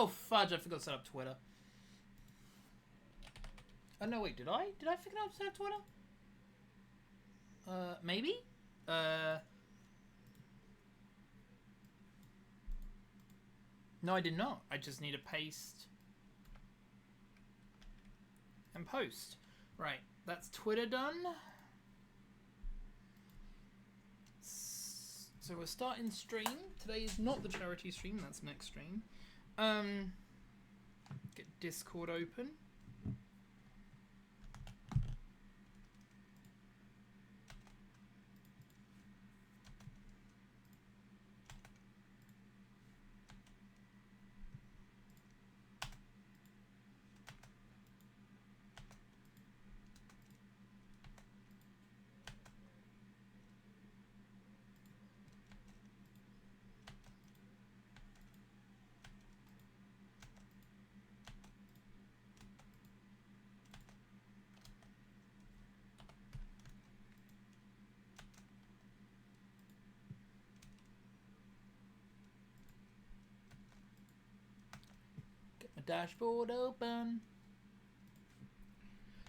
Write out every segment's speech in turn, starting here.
Oh, fudge, I forgot to set up Twitter. Oh, no, wait, did I? Did I forget to set up Twitter? Maybe? No, I did not. I just need to paste and post. Right, that's Twitter done. So we're starting stream. Today is not the charity stream, that's next stream. Get Discord open. Dashboard open.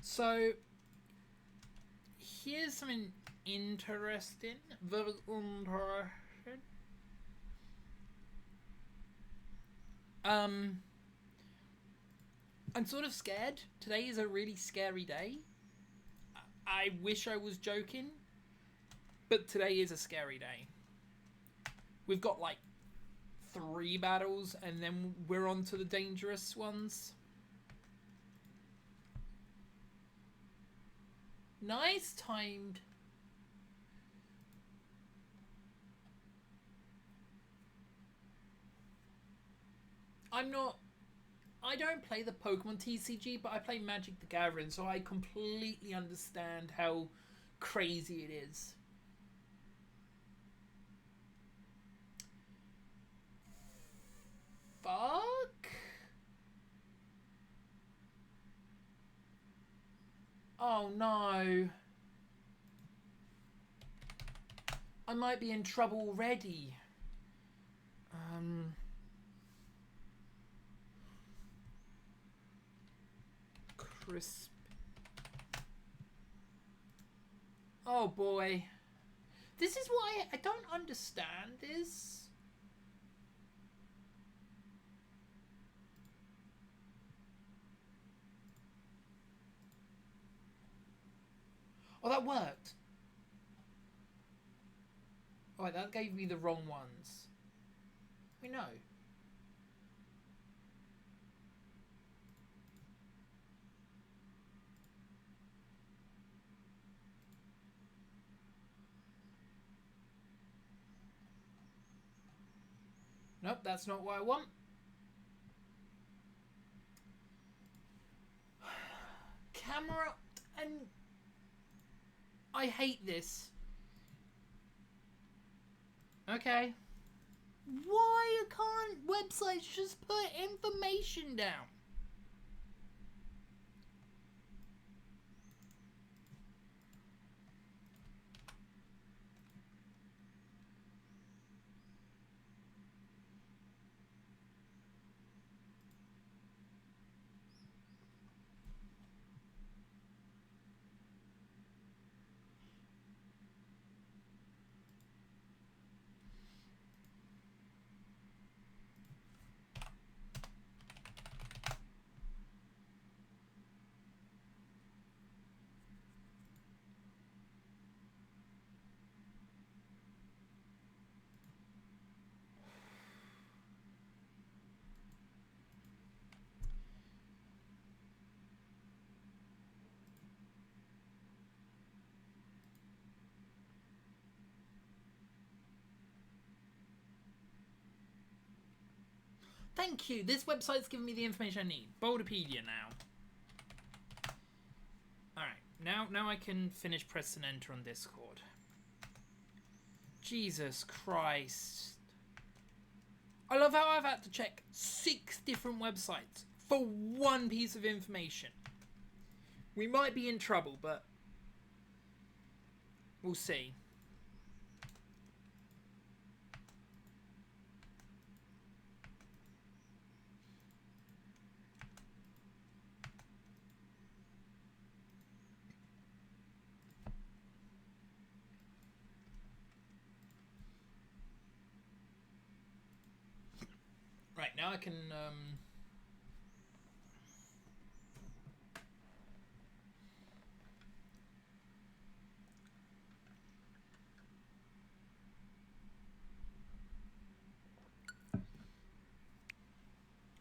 So here's something interesting. Very interesting. I'm sort of scared. Today is a really scary day. I wish I was joking, but today is a scary day. We've got like 3 battles, and then we're on to the dangerous ones. Nice timed. I don't play the Pokemon TCG, but I play Magic the Gathering, so I completely understand how crazy it is. Fuck? Oh no. I might be in trouble already. Crisp. Oh boy. This is why I don't understand this. Oh, that worked. Alright, that gave me the wrong ones. We know. Nope, that's not what I want. Camera and... I hate this. Okay. Why can't websites just put information down? Thank you. This website's giving me the information I need. Boulderpedia now. Alright, now I can finish press and enter on Discord. Jesus Christ. I love how I've had to check 6 different websites for one piece of information. We might be in trouble, but we'll see. Right, now I can...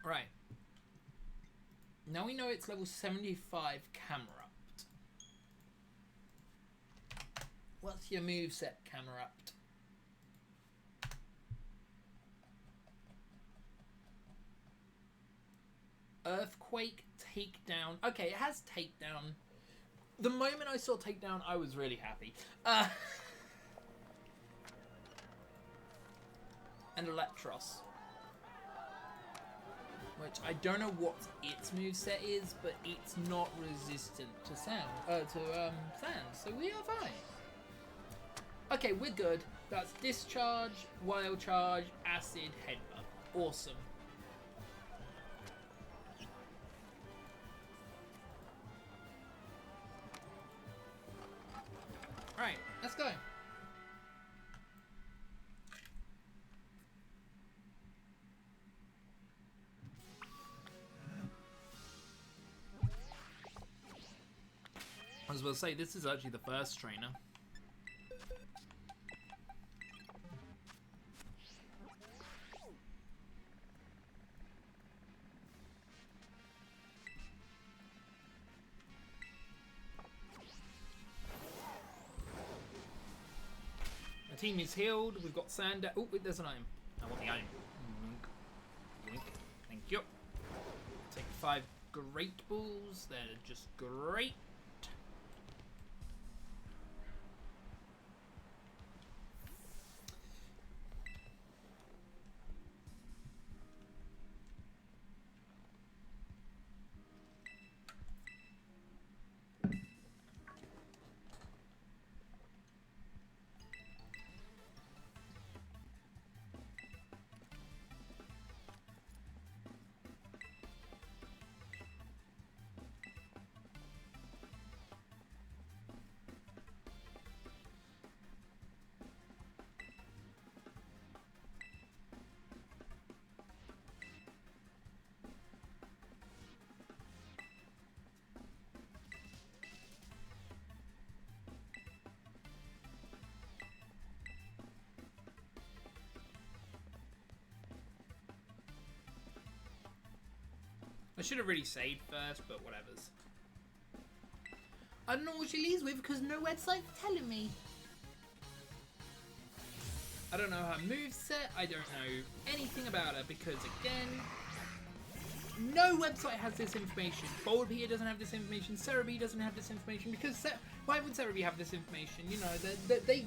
Right. Now we know it's level 75 Camerupt. What's your moveset, Camerupt? Earthquake, Takedown. Okay, it has Takedown. The moment I saw Takedown, I was really happy. And Electros. Which I don't know what its moveset is, but it's not resistant to sand, so we are fine. Okay, we're good. That's Discharge, Wild Charge, Acid, Headbutt. Awesome. Alright, let's go. I was about to say, this is actually the first trainer. The team is healed. We've got Sand. Oh, wait, there's an item. I want the item. Yoink. Yoink. Thank you. Take 5 Great Balls. They're just great. I should have really saved first, but whatevers. I don't know what she leads with because no website's telling me. I don't know her moveset, I don't know anything about her because, again, no website has this information. Boldpedia doesn't have this information, Cerebi doesn't have this information because why would Cerebi have this information? You know, they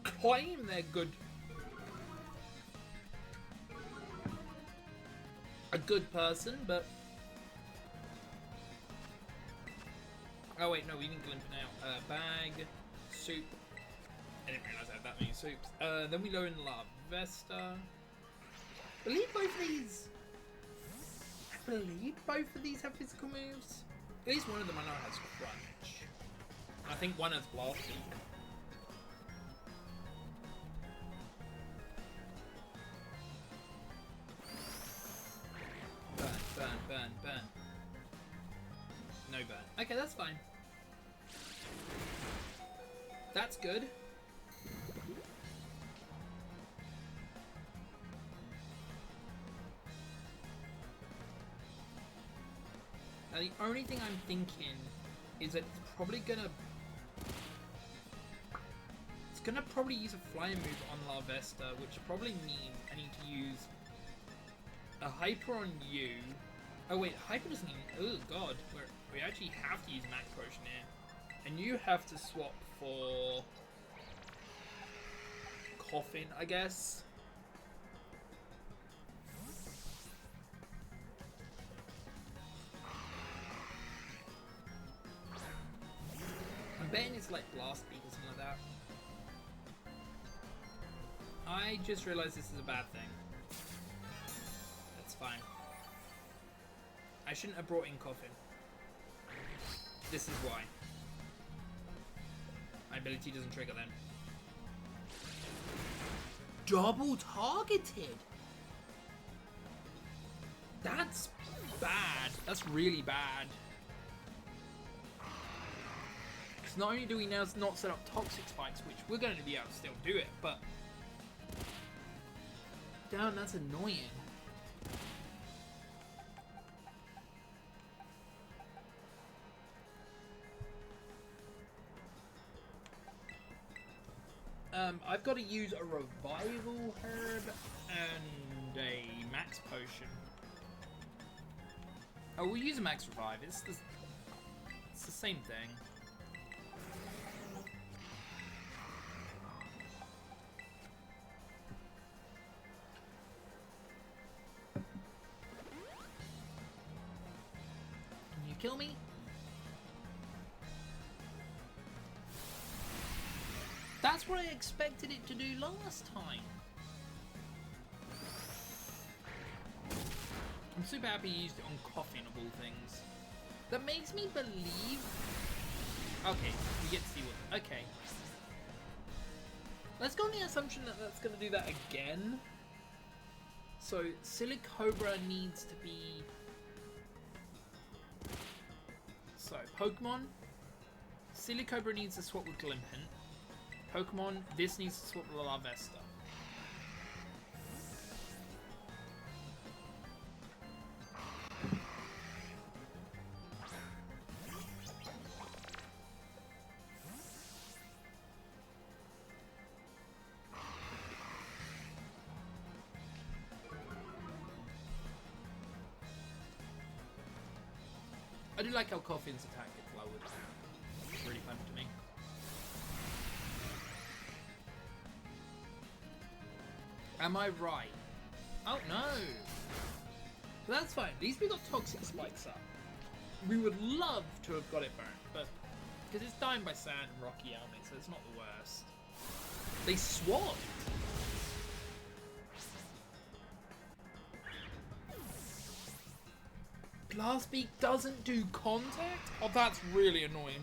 claim they're good. A good person, but... Oh wait, no, we didn't glimpse it out. Bag, soup. I didn't realise I had that many soups. Then we learn La Vesta. I believe both of these have physical moves. At least one of them I know has Crunch. I think one has Blast Beak. Burn. No burn. Okay, that's fine. That's good. Now the only thing I'm thinking is that it's probably gonna use a flying move on La Vesta, which probably means I need to use a Hyper on you. Oh wait, Hyper doesn't even... Oh god, we actually have to use Max Potion here. And you have to swap for... Coffin, I guess. I'm betting it's like Blast Beak or something like that. I just realized this is a bad thing. That's fine. I shouldn't have brought in Coffin. This is why. My ability doesn't trigger then. Double targeted! That's bad. That's really bad. Because not only do we now not set up toxic spikes, which we're going to be able to still do it, but damn, that's annoying. I've got to use a revival herb and a max potion. Oh, we'll use a max revive. It's the same thing. Can you kill me? That's what I expected it to do last time. I'm super happy you used it on coffin of all things. That makes me believe... Okay, we get to see what... Okay. Let's go on the assumption that that's going to do that again. So, Silicobra needs to be... So, Pokemon. Silicobra needs to swap with Glimpant. Pokemon, this needs to swap with Larvesta. I do like how Coffin's attack gets lowered. It's really fun to me. Am I right? Oh no! But that's fine. At least we got toxic spikes up. We would love to have got it burnt, but because it's dying by sand and rocky helmet, so it's not the worst. They swapped. Glassbeak doesn't do contact? Oh, that's really annoying.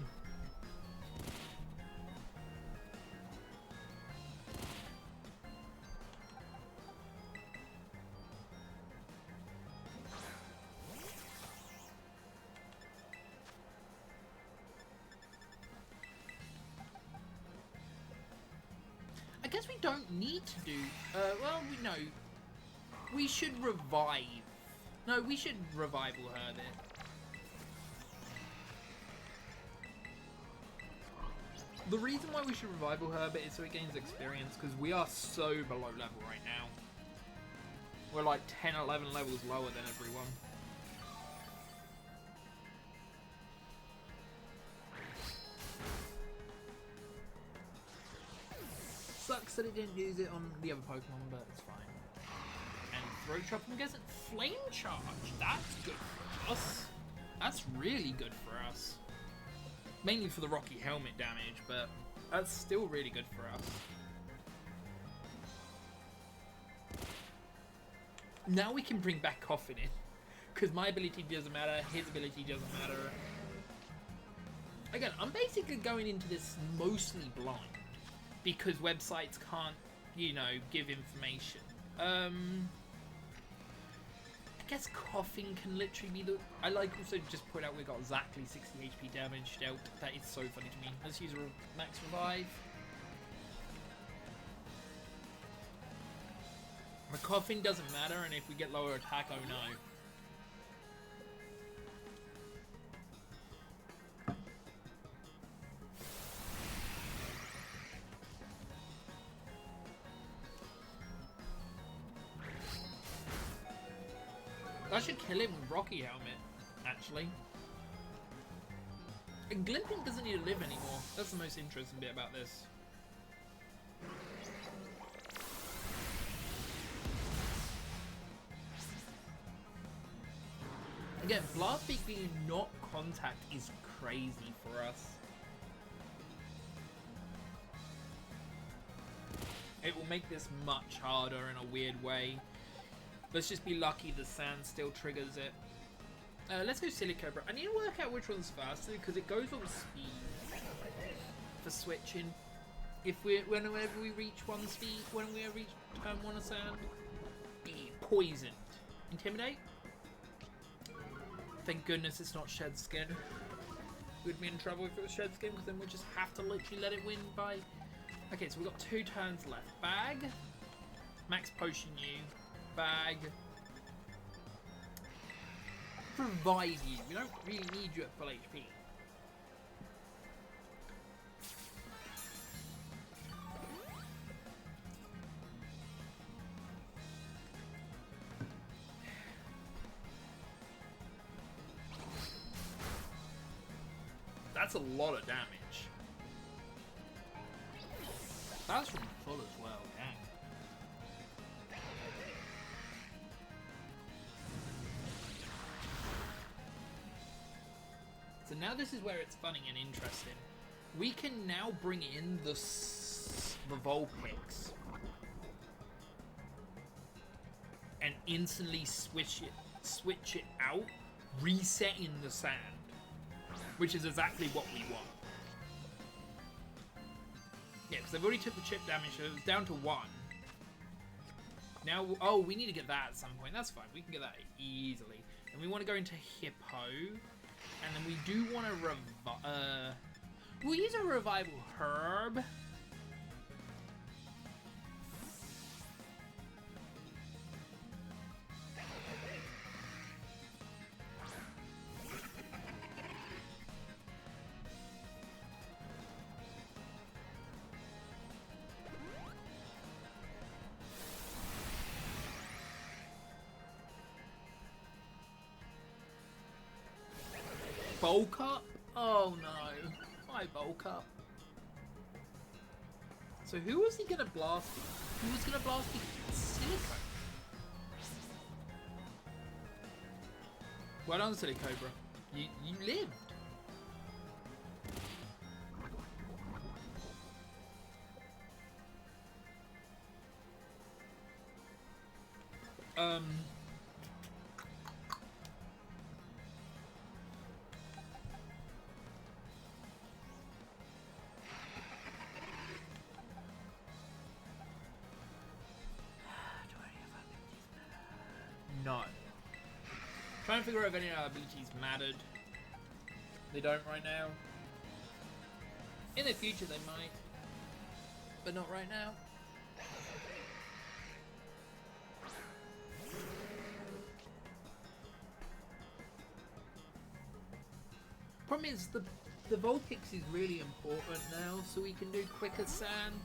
I guess we don't need to do... well, we know. We should revive. No, we should revival herb it. The reason why we should revival herb it is so it gains experience, because we are so below level right now. We're like 10, 11 levels lower than everyone. Sucks that it didn't use it on the other Pokemon, but it's fine. And Throat Chop and gets it Flame Charge. That's good for us. That's really good for us. Mainly for the Rocky Helmet damage, but that's still really good for us. Now we can bring back Coffin in. Because my ability doesn't matter, his ability doesn't matter. Again, I'm basically going into this mostly blind. Because websites can't, you know, give information. I guess Coughing can literally be the... I like also just point out we got exactly 60 HP damage dealt. That is so funny to me. Let's use a max revive. My Coughing doesn't matter, and if we get lower attack, oh no. I should kill him with Rocky Helmet, actually. And Glimping doesn't need to live anymore. That's the most interesting bit about this. Again, Blast Beak being not contact is crazy for us. It will make this much harder in a weird way. Let's just be lucky the sand still triggers it. Let's go Silicobra. I need to work out which one's faster because it goes on speed for switching. Whenever we reach one speed, when we reach turn 1 of sand, be poisoned. Intimidate? Thank goodness it's not Shed Skin. We'd be in trouble if it was Shed Skin, because then we'd just have to literally let it win by... Okay, so we've got 2 turns left. Bag. Max Potion you. Bag. Revive you. We don't really need you at full HP. That's a lot of damage. That's from full as well, dang. So now this is where it's funny and interesting. We can now bring in the Vulpix and instantly switch it out, resetting the sand, which is exactly what we want. Yeah, because I've already took the chip damage, so it was down to 1. Now, oh, we need to get that at some point. That's fine. We can get that easily. And we want to go into Hippo. And then we do want to we'll use a Revival Herb. Bulk up? Oh no. My bulk up. So who was he gonna blast? Who was gonna blast the Silicobra? Well done, Silicobra. You lived. No. Trying to figure out if any of our abilities mattered. They don't right now. In the future they might. But not right now. Problem is the Vulpix is really important now, so we can do quicker sand.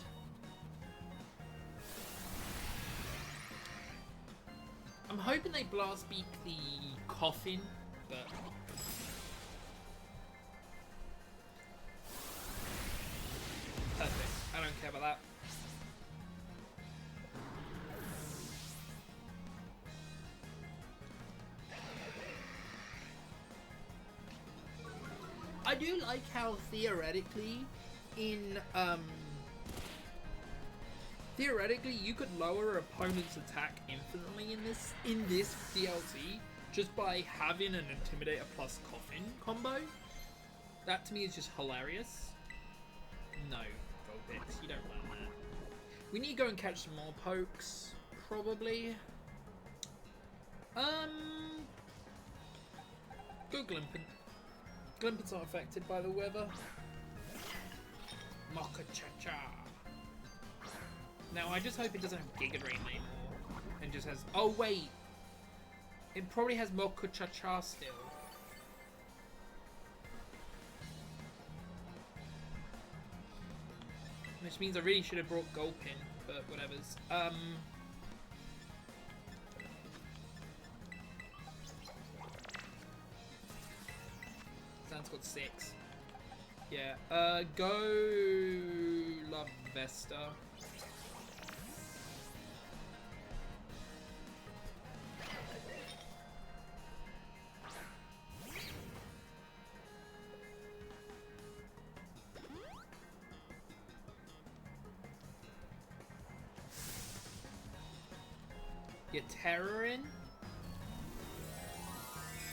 I'm hoping they blast beak the Coffin, but perfect. I don't care about that. I do like how theoretically you could lower opponent's attack infinitely in this DLC just by having an Intimidator plus Coffin combo. That to me is just hilarious. No, Vulpix, you don't want that. We need to go and catch some more pokes, probably. Go Glimpin. Glimpin's not affected by the weather. Mocha-cha-cha. Now, I just hope it doesn't have Giga Drain anymore. And just has... Oh, wait. It probably has Mocha-cha-cha still. Which means I really should have brought Gulpin, but whatevers. Sand's got 6. Yeah. Go... La Vesta. Get Terror in.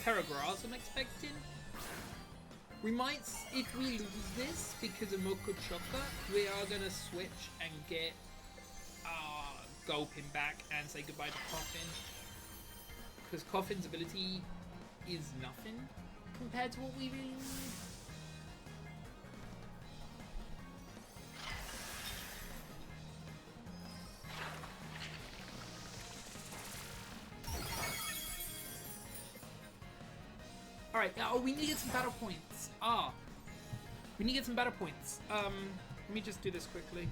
Terra Grass, I'm expecting. We might, if we lose this because of Mocha Choca, we are going to switch and get Gulpin back and say goodbye to Coffin. Because Coffin's ability is nothing compared to what we really need. Alright, oh, we need to get some battle points. We need to get some battle points. Let me just do this quickly.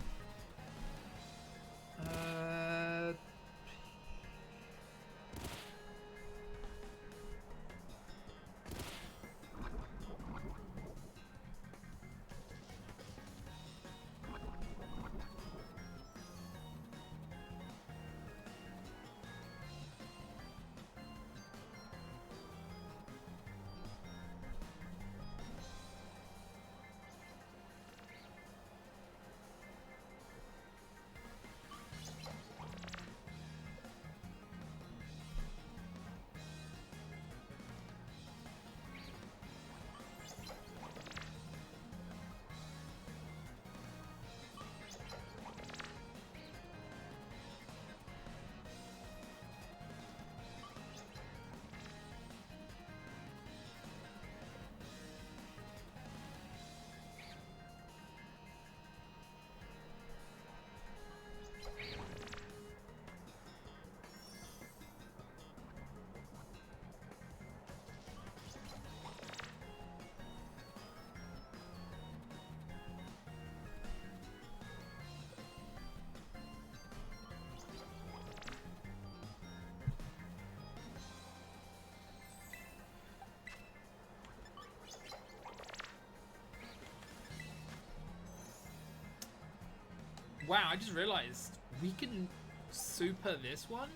Wow, I just realized we can super this one.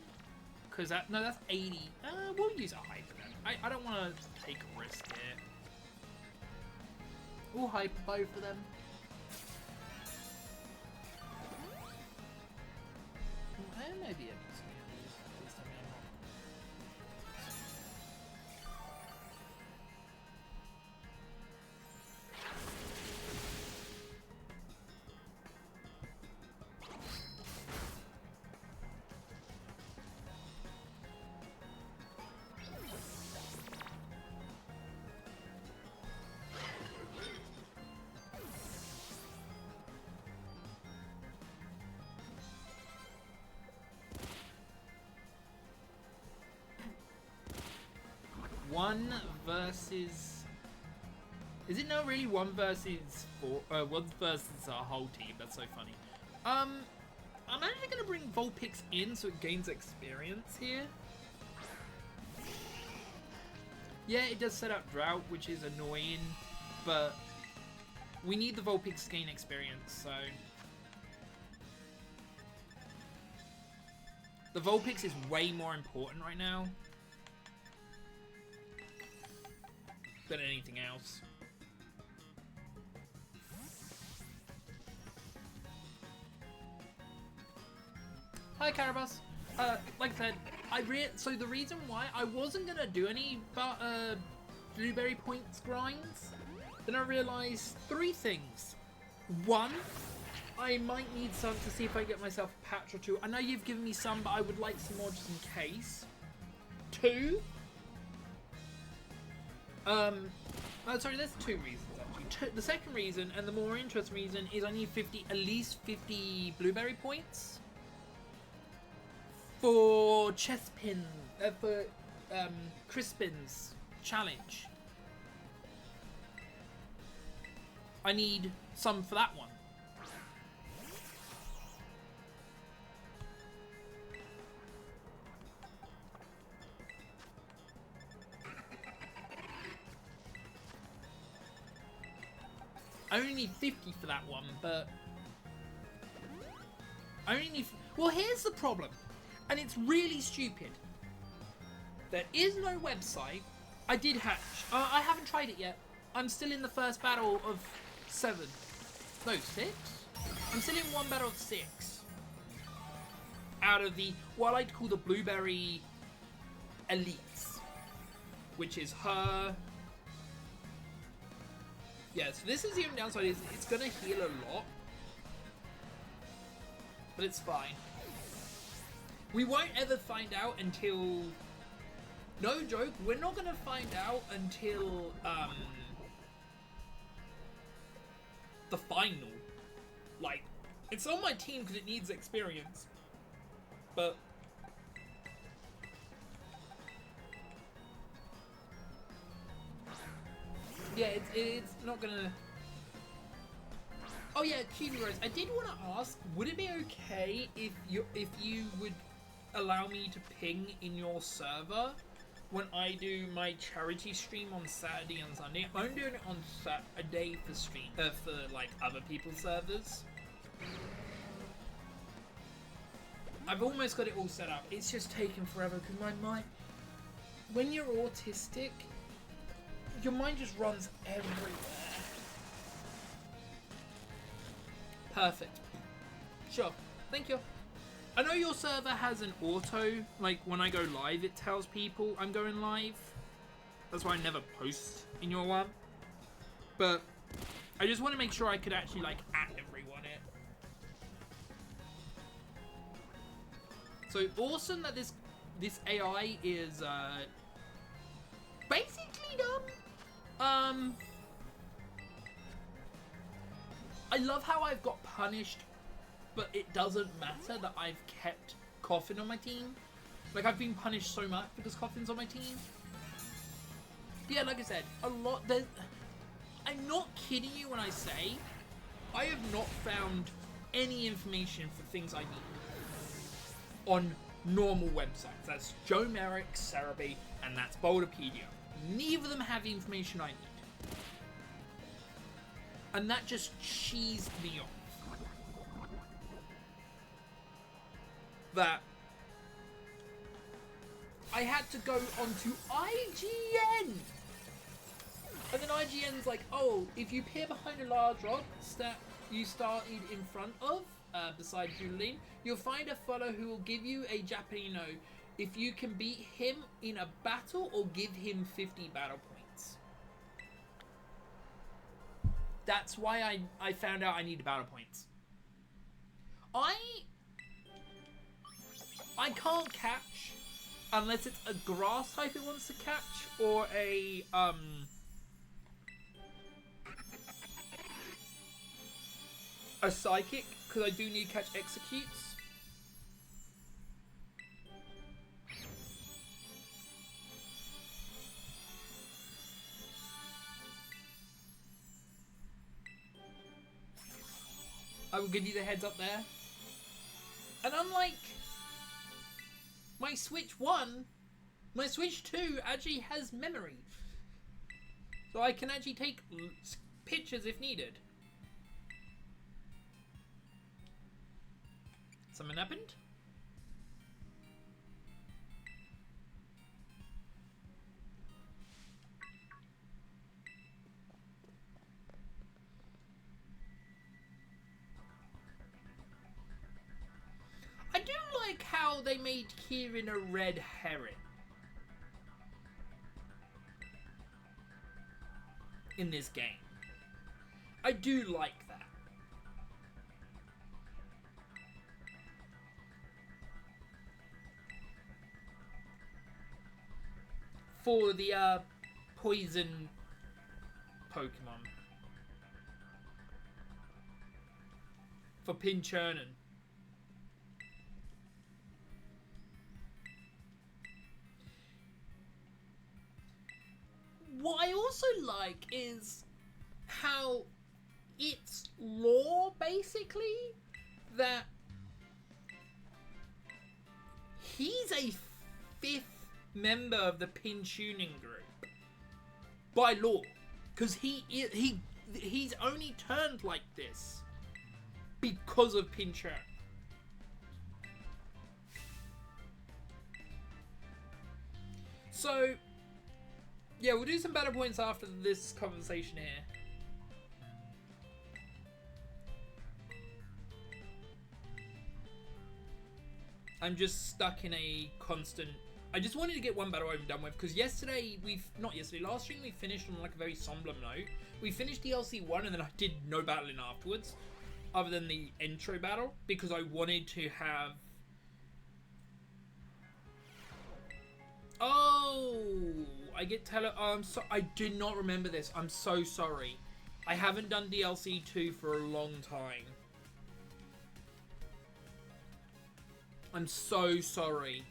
Because that, no, that's 80. We'll use a hyper then. I don't want to take a risk here. We'll hyper both of them. I may be able to see these. One versus... Is it not really one versus four? One versus a whole team. That's so funny. I'm actually gonna bring Vulpix in so it gains experience here. Yeah, it does set up Drought, which is annoying, but we need the Vulpix to gain experience, so... The Vulpix is way more important right now than anything else. Hi, Carabas. Like I said, so the reason why I wasn't gonna do any blueberry points grinds, then I realized three things. One, I might need some to see if I get myself a patch or two. I know you've given me some, but I would like some more just in case. Two, sorry, there's two reasons actually. The second reason, and the more interesting reason, is I need at least 50 blueberry points for Crispin's challenge. I need some for that one. I only need 50 for that one, but I only need... Well, here's the problem, and it's really stupid. There is no website. I did hatch. I haven't tried it yet. I'm still in the first battle of 7. No, 6? I'm still in one battle of 6. Out of the, what I like to call the Blueberry Elites. Which is her... Yeah, so this is the only downside, is it's going to heal a lot. But it's fine. We won't ever find out until No joke, we're not gonna find out until the final. Like, it's on my team because it needs experience, but yeah, it's not gonna. Oh yeah, QB Rose. I did want to ask, would it be okay if you would allow me to ping in your server when I do my charity stream on Saturday and Sunday? I'm doing it on Saturday for like other people's servers. I've almost got it all set up. It's just taken forever because my mind, when you're autistic, your mind just runs everywhere. Perfect. Sure. Thank you. I know your server has an auto, like when I go live, it tells people I'm going live. That's why I never post in your one. But I just want to make sure I could actually like at everyone it. So awesome that this AI is basically done. I love how I've got punished, but it doesn't matter that I've kept Coffin on my team. Like, I've been punished so much because Coffin's on my team. But yeah, like I said, a lot. I'm not kidding you when I say I have not found any information for things I need on normal websites. That's Joe Merrick, Cerebi, and that's Boulderpedia. Neither of them have the information I need. And that just cheesed me off. That I had to go onto IGN. And then IGN's like, oh, if you peer behind a large rock that you started in front of, beside Julian, you'll find a fellow who will give you a Japanino if you can beat him in a battle or give him 50 battle points. That's why I found out I needed battle points. I can't catch unless it's a grass type it wants to catch or a psychic, because I do need to catch executes. I will give you the heads up there. And unlike my Switch 1, my Switch 2 actually has memory. So I can actually take pictures if needed. Something happened? I do like how they made Kieran a red herring in this game. I do like that. For the poison Pokemon. For Pinchernon. What I also like is how it's lore, basically, that he's a 5th member of the pin tuning group by law, because he's only turned like this because of Pincher. So yeah, we'll do some battle points after this conversation here. I'm just stuck in a constant. I just wanted to get one battle over done with, because last stream we finished on like a very somber note. We finished DLC 1 and then I did no battling afterwards, other than the intro battle, because I wanted to have... Oh! I get I did not remember this. I'm so sorry. I haven't done DLC 2 for a long time. I'm so sorry.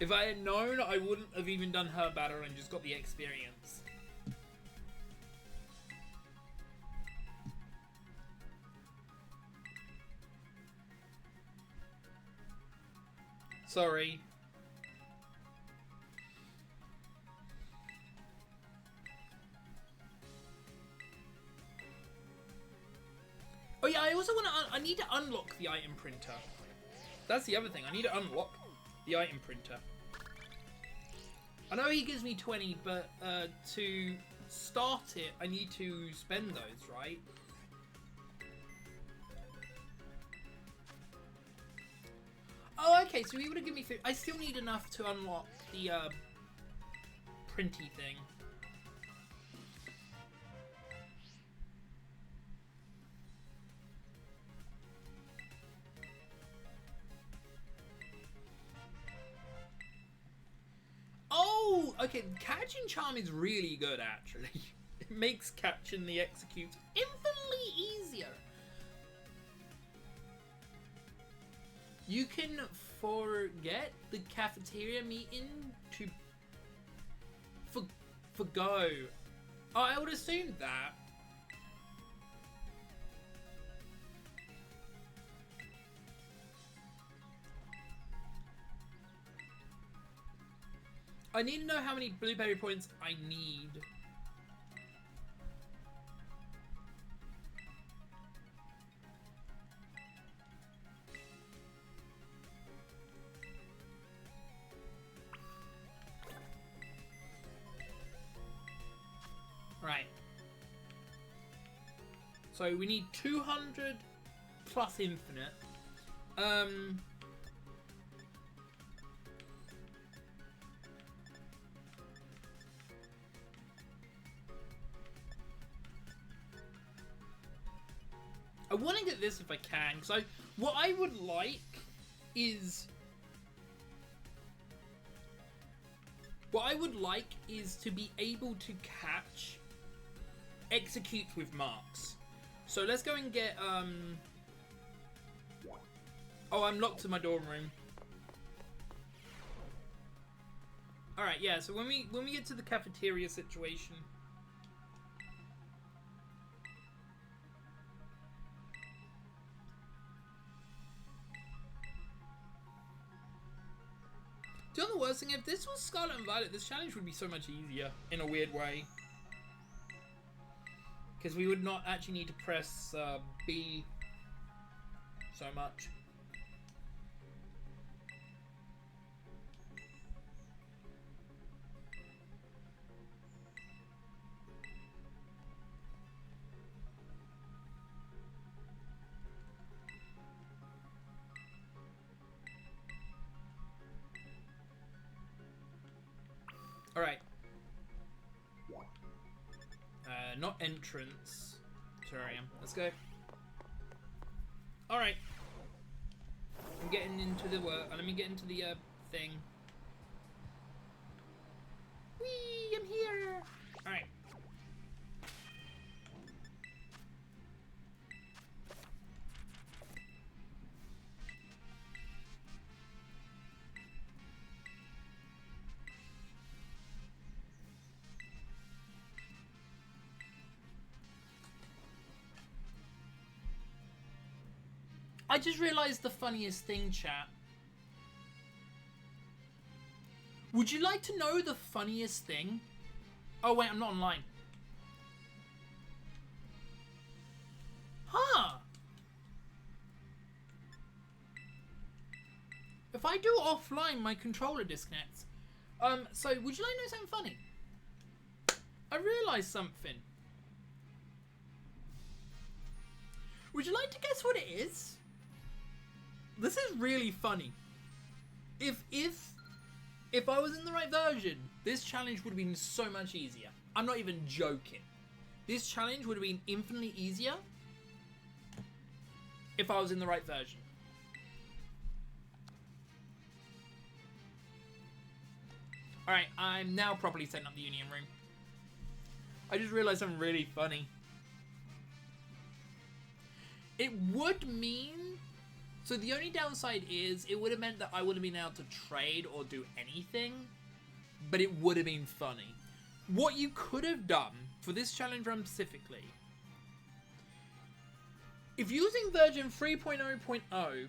If I had known, I wouldn't have even done her battle and just got the experience. Sorry. Oh yeah, I also want to. I need to unlock the item printer. That's the other thing. I need to unlock the item printer. I know he gives me 20, but to start it, I need to spend those, right? Oh, okay, so he would have given me 50. I still need enough to unlock the printy thing. Oh, okay, catching charm is really good, actually. It makes catching the executes infinitely easier. You can forget the cafeteria meeting to forgo. Oh, I would assume that. I need to know how many blueberry points I need. Right. So we need 200 plus infinite. I want to get this if I can, because what I would like is... What I would like is to be able to catch executes with marks. So let's go and get, Oh, I'm locked in my dorm room. Alright, yeah, so when we get to the cafeteria situation... Do you know the worst thing? If this was Scarlet and Violet, this challenge would be so much easier, in a weird way. Because we would not actually need to press B so much. Alright. Not entrance. Terrarium. Let's go. Alright. I'm getting into the work. Let me get into the thing. Whee! I'm here! Alright. I just realised the funniest thing, chat. Would you like to know the funniest thing? Oh wait, I'm not online. Huh. If I do offline, my controller disconnects. So would you like to know something funny? I realised something. Would you like to guess what it is? This is really funny. If If I was in the right version, this challenge would have been so much easier. I'm not even joking. This challenge would have been infinitely easier if I was in the right version. Alright, I'm now properly setting up the Union Room. I just realized I'm really funny. It would mean... So the only downside is it would have meant that I would have been able to trade or do anything, but it would have been funny. What you could have done for this challenge run specifically, if using version 3.0.0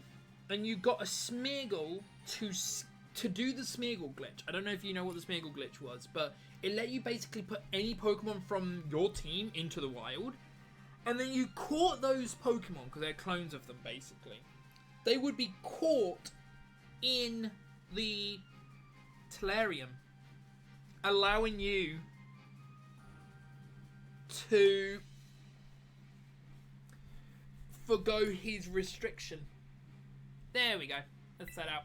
and you got a Smeargle to do the Smeargle glitch, I don't know if you know what the Smeargle glitch was, but it let you basically put any Pokemon from your team into the wild, and then you caught those Pokemon, because they're clones of them basically. They would be caught in the Tellurium, allowing you to forgo his restriction. There we go. Let's set out.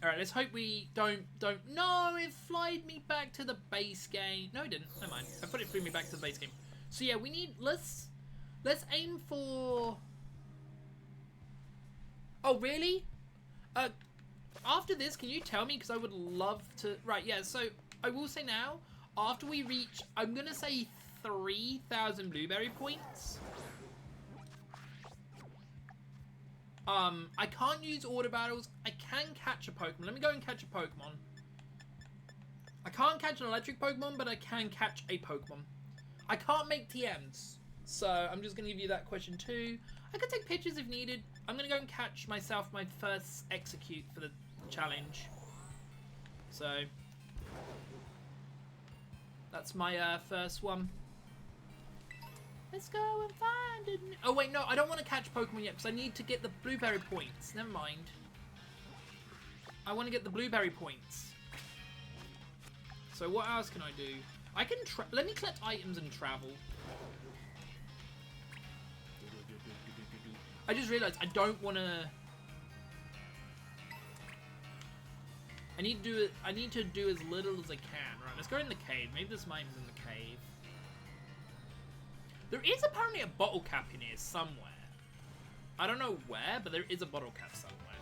Alright, let's hope we don't... No, it flied me back to the base game. No, it didn't. Never mind. I thought it flew me back to the base game. So yeah, we need... Let's aim for... Oh, really? After this, can you tell me? Because I would love to... Right, yeah, so I will say now, after we reach, I'm going to say 3,000 blueberry points. I can't use order battles. I can catch a Pokemon. Let me go and catch a Pokemon. I can't catch an electric Pokemon, but I can catch a Pokemon. I can't make TMs. So I'm just going to give you that question too. I could take pictures if needed. I'm going to go and catch myself my first execute for the challenge. So that's my first one. Let's go and find it. Oh wait, no, I don't want to catch Pokemon yet because I need to get the blueberry points. Never mind. I want to get the blueberry points. So what else can I do? I can let me collect items and travel. I just realized I don't want to... I need to do as little as I can. Right, let's go in the cave. Maybe this mine's in the cave. There is apparently a bottle cap in here somewhere. I don't know where, but there is a bottle cap somewhere.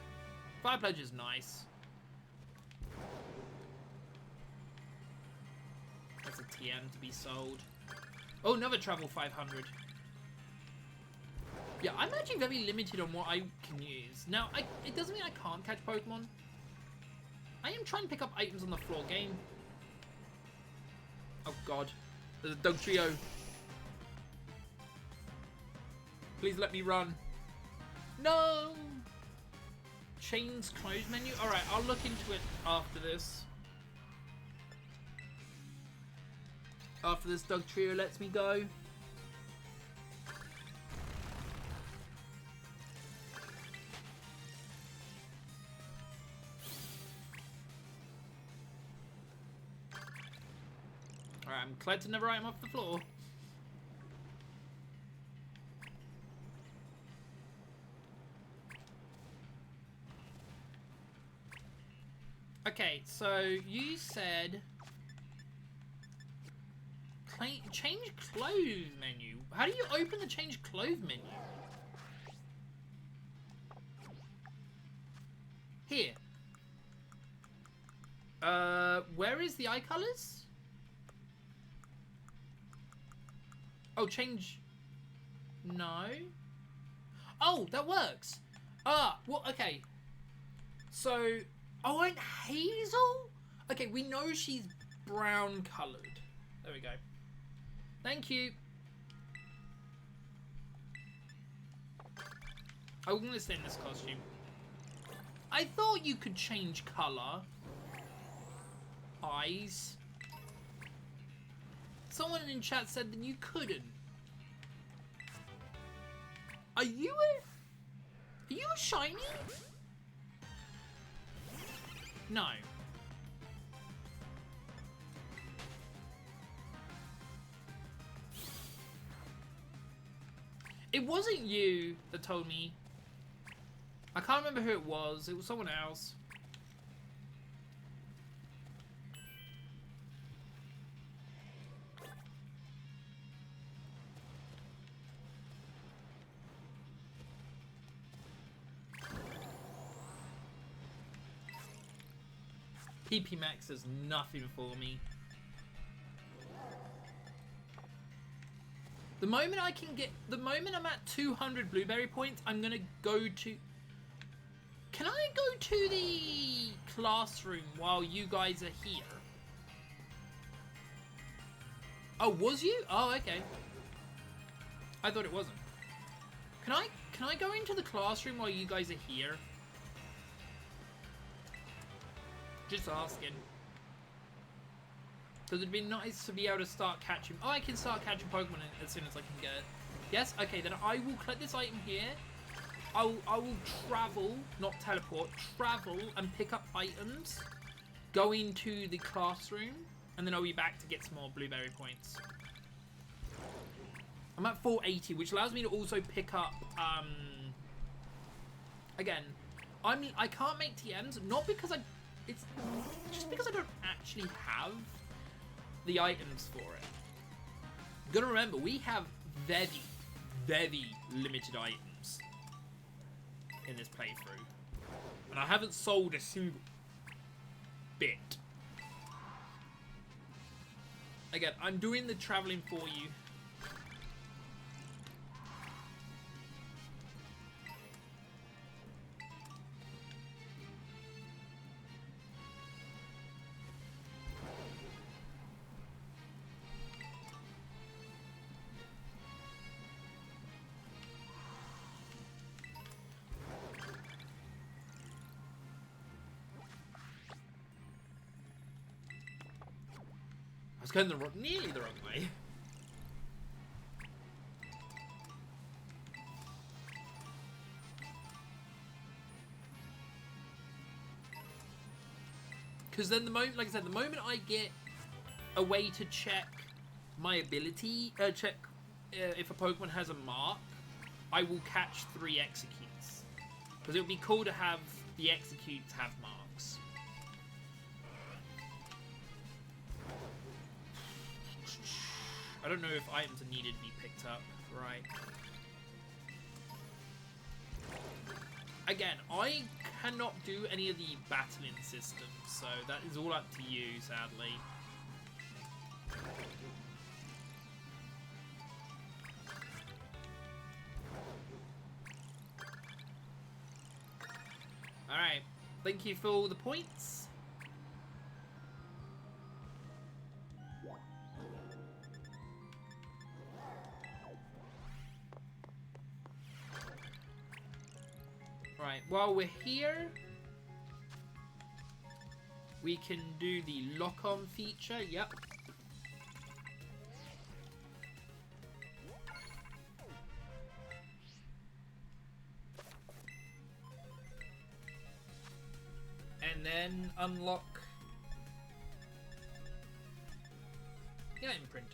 Fire Pledge is nice. That's a TM to be sold. Oh, another travel 500. Yeah, I'm actually very limited on what I can use. Now, it doesn't mean I can't catch Pokemon. I am trying to pick up items on the floor game. Oh god. There's a dog trio. Please let me run. No! Chains closed menu? Alright, I'll look into it after this. After this dog trio lets me go. Alright, I'm collecting another item off the floor. Okay, so you said change clothes menu. How do you open the change clothes menu? Here. Where is the eye colors? Oh, change. No. Oh, that works. Ah, well, okay. So, oh, and Hazel? Okay, we know she's brown colored. There we go. Thank you. I'm gonna stay in this costume. I thought you could change color. Eyes. Someone in chat said that you couldn't. Are you a shiny? No. It wasn't you that told me. I can't remember who it was. It was someone else. PP Max does nothing for me. The moment I'm at 200 blueberry points, I'm gonna go to... Can I go to the classroom while you guys are here? Oh, was you? Oh, okay. I thought it wasn't. Can I go into the classroom while you guys are here? Just asking. Because it'd be nice to be able to start catching... Oh, I can start catching Pokemon as soon as I can get it. Yes? Okay, then I will collect this item here. I will travel, not teleport, travel and pick up items. Go into the classroom. And then I'll be back to get some more blueberry points. I'm at 480, which allows me to also pick up... Again, I can't make TMs, not because it's just because I don't actually have the items for it. You gotta remember, we have very, very limited items in this playthrough. And I haven't sold a single bit. Again, I'm doing the traveling for you. I was going nearly the wrong way. Because then the moment, like I said, the moment I get a way to check my ability, check if a Pokemon has a mark, I will catch 3 Executes. Because it would be cool to have the Executes have marks. I don't know if items are needed to be picked up. Right. Again, I cannot do any of the battling systems, so that is all up to you, sadly. Alright, thank you for all the points. Right, while we're here, we can do the lock-on feature, yep. And then unlock game printer.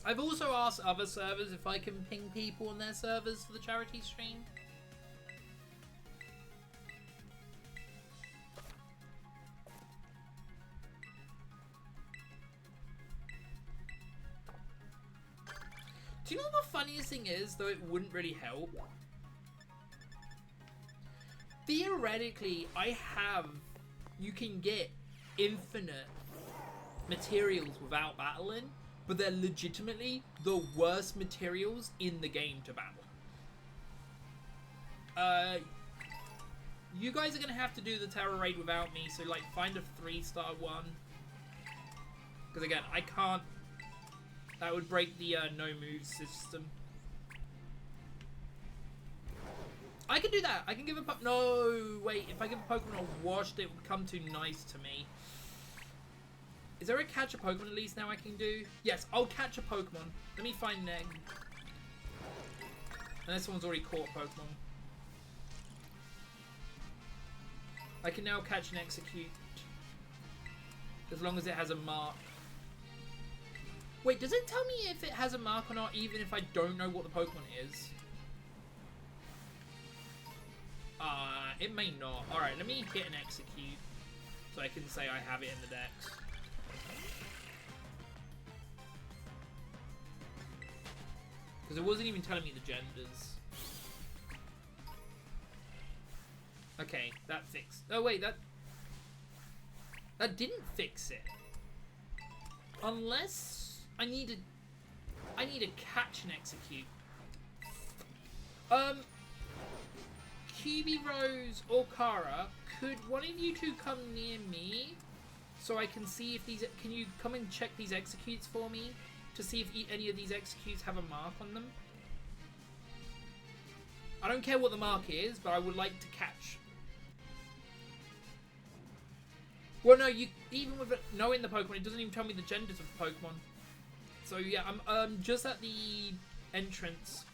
I've also asked other servers if I can ping people on their servers for the charity stream. Do you know what the funniest thing is, though it wouldn't really help? Theoretically, you can get infinite materials without battling, but they're legitimately the worst materials in the game to battle. You guys are gonna have to do the Terror Raid without me, so like find a 3-star one. Because again, I can't. That would break the no move system. I can do that. I can give a no, wait. If I give a Pokemon a washed, it would come too nice to me. Is there a catch a Pokemon at least now I can do? Yes, I'll catch a Pokemon. Let me find Neg. Unless someone's already caught a Pokemon. I can now catch an Execute. As long as it has a mark. Wait, does it tell me if it has a mark or not, even if I don't know what the Pokemon is? It may not. Alright, let me hit and execute, so I can say I have it in the dex. Because it wasn't even telling me the genders. Okay, that fixed. Oh wait, that didn't fix it. Unless I need to catch and execute. QB Rose or Kara, could one of you two come near me so I can see if these... Can you come and check these executes for me to see if any of these executes have a mark on them? I don't care what the mark is, but I would like to catch. Well, no, you even with knowing the Pokemon, it doesn't even tell me the genders of the Pokemon. So yeah, I'm just at the entrance.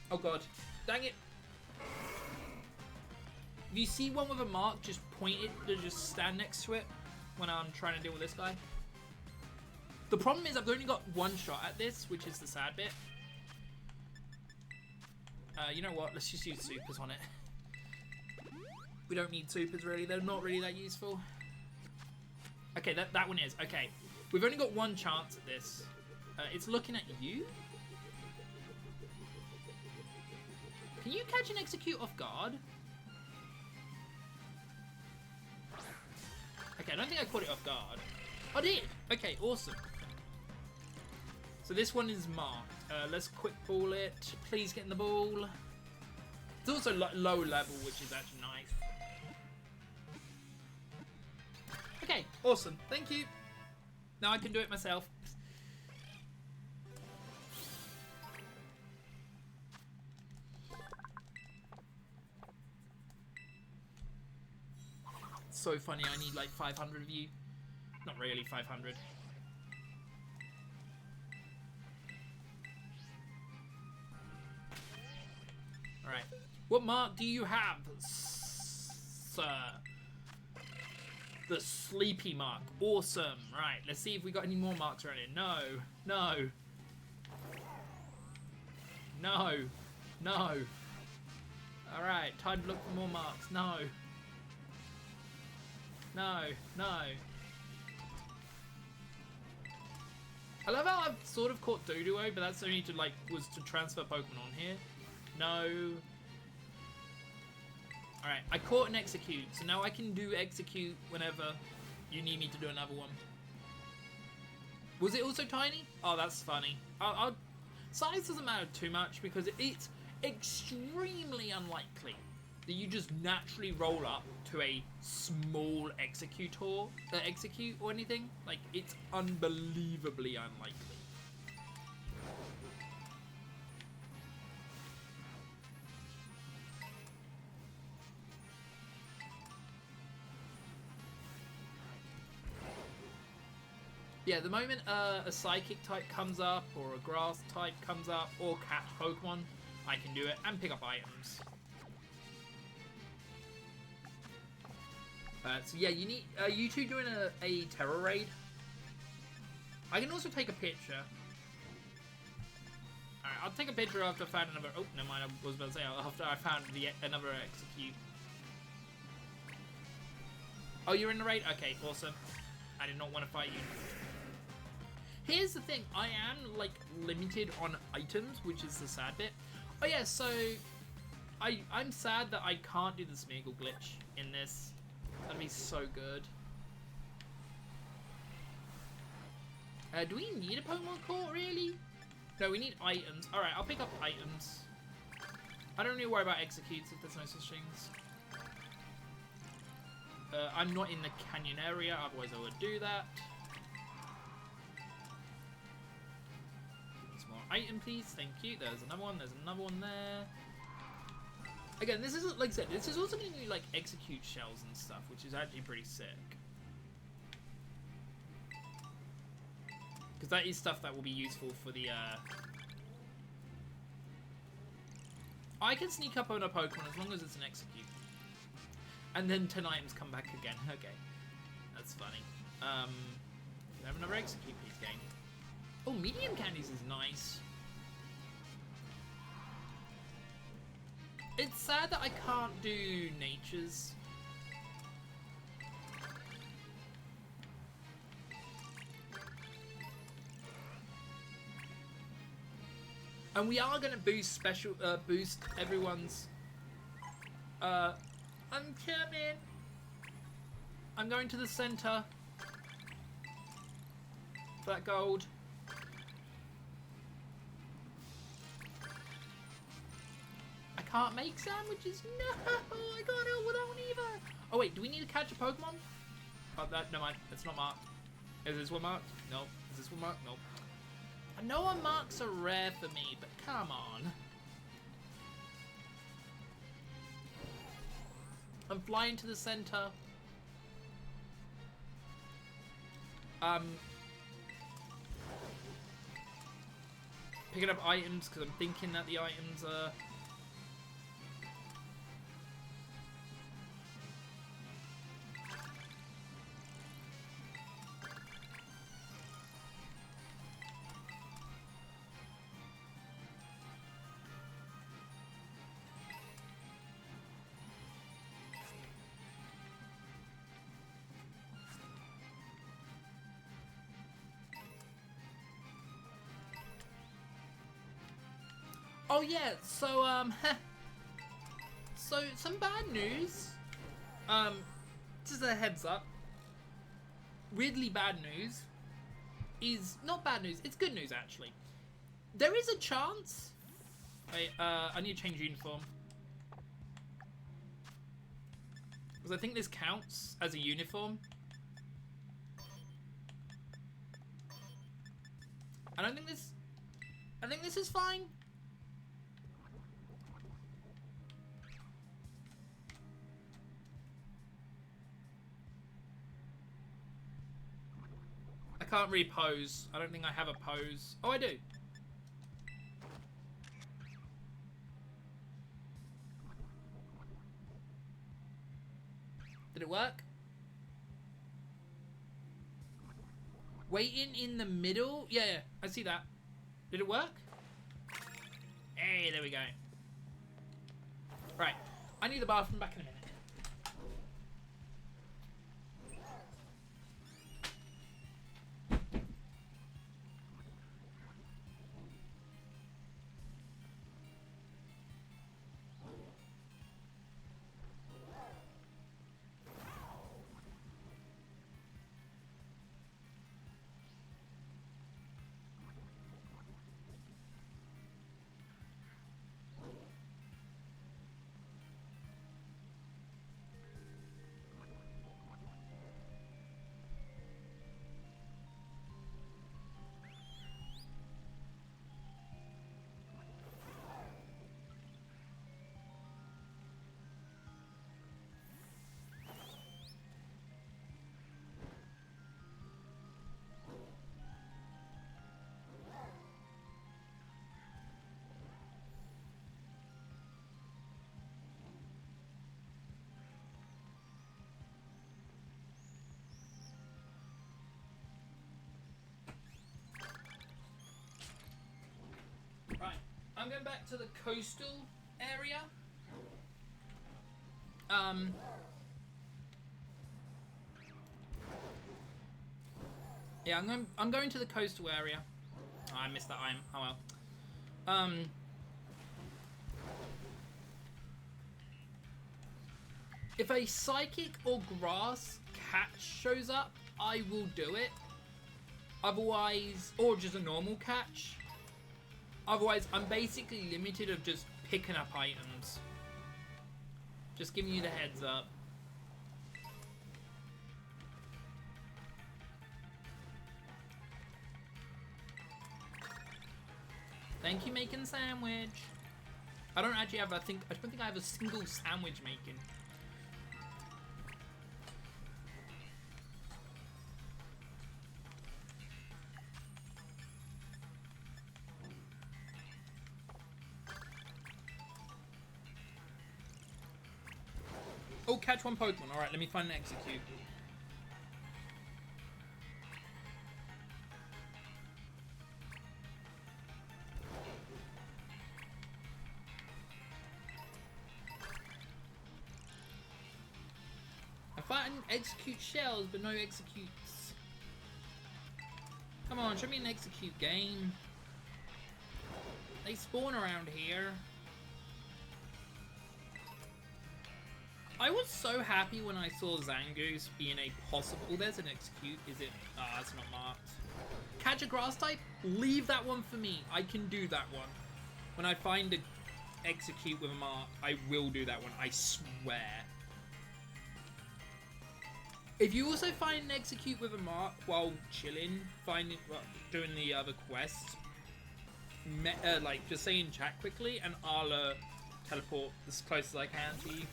Oh god, dang it! If you see one with a mark, just point it to just stand next to it when I'm trying to deal with this guy. The problem is I've only got one shot at this, which is the sad bit. You know what? Let's just use supers on it. We don't need supers really. They're not really that useful. Okay, that one is. Okay. We've only got one chance at this. It's looking at you. Can you catch and execute off guard? Okay, I don't think I caught it off guard. I did! Okay, awesome. So this one is marked. Let's quick ball it. Please get in the ball. It's also low level, which is actually nice. Okay, awesome. Thank you. Now I can do it myself. It's so funny, I need like 500 of you. Not really 500. Alright. What mark do you have, sir? The sleepy mark. Awesome. Right, let's see if we got any more marks around here. No. No. No. No. Alright, time to look for more marks. No. No. No. I love how I've sort of caught Doduo, but that's only to was to transfer Pokemon on here. No. Alright, I caught an execute, so now I can do execute whenever you need me to do another one. Was it also tiny? Oh, that's funny. Size doesn't matter too much because it's extremely unlikely that you just naturally roll up to a small execute or anything. Like, it's unbelievably unlikely. Yeah, the moment a psychic type comes up, or a grass type comes up, or catch Pokemon, I can do it and pick up items. So yeah, you need you two doing a terror raid. I can also take a picture. Alright, I'll take a picture after I found another. Oh, never mind. I was about to say after I found another execute. Oh, you're in the raid? Okay, awesome. I did not want to fight you. Here's the thing, I am like limited on items, which is the sad bit. Oh yeah, so I'm sad that I can't do the Smeagol glitch in this. That'd be so good. Do we need a Pokemon Court, really? No, we need items. Alright, I'll pick up items. I don't need to worry about executes if there's no such things. I'm not in the canyon area, otherwise I would do that. Item, please. Thank you. There's another one. There's another one there. Again, this isn't, like I said, this is also going to be like execute shells and stuff, which is actually pretty sick. Because that is stuff that will be useful for the, I can sneak up on a Pokemon as long as it's an execute. And then 10 items come back again. Okay. That's funny. execute, please, game. Oh, medium candies is nice. It's sad that I can't do natures. And we are gonna boost boost everyone's. I'm coming. I'm going to the center for that gold. I can't make sandwiches. No, I can't help with that one either. Oh wait, do we need to catch a Pokemon? Oh, that no mind. That's not marked. Is this one marked? No. Is this one marked? No. I know our marks are rare for me, but come on. I'm flying to the center. Picking up items because I'm thinking that the items are. Oh yeah, so so some bad news. Just a heads up. Weirdly bad news is not bad news, it's good news actually. There is a chance. Wait, I need to change uniform. Because I think this counts as a uniform. I think this is fine. I can't repose. I don't think I have a pose. Oh, I do. Did it work? Waiting in the middle? Yeah, I see that. Did it work? Hey, there we go. Right. I need the bathroom back in a minute. I'm going back to the coastal area. Yeah, I'm going to the coastal area. Oh, I missed that item. Oh well. If a psychic or grass catch shows up, I will do it. Otherwise, or just a normal catch. Otherwise, I'm basically limited of just picking up items. Just giving you the heads up. Thank you, making sandwich. I don't actually have. I don't think I have a single sandwich making. Oh, catch one Pokemon. Alright, let me find and execute. find execute shells, but no executes. Come on, show me an execute game. They spawn around here. I was so happy when I saw Zangoose being a possible... Oh, there's an execute. Is it? Ah, it's not marked. Catch a grass type? Leave that one for me. I can do that one. When I find an execute with a mark, I will do that one. I swear. If you also find an execute with a mark while chilling, doing the other quests, like, just say in chat quickly, and I'll teleport as close as I can to you.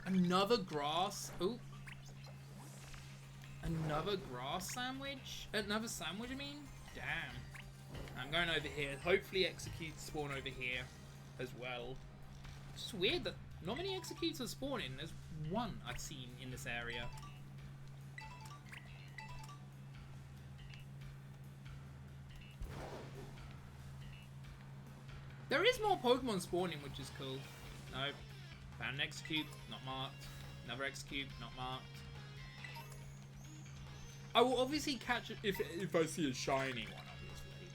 Another grass. Ooh. Another grass sandwich? Another sandwich, I mean? Damn. I'm going over here. Hopefully executes spawn over here as well. It's just weird that not many executes are spawning. There's one I've seen in this area. There is more Pokemon spawning, which is cool. Nope. Found an execute, not marked. Another execute, not marked. I will obviously catch it if I see a shiny one, obviously,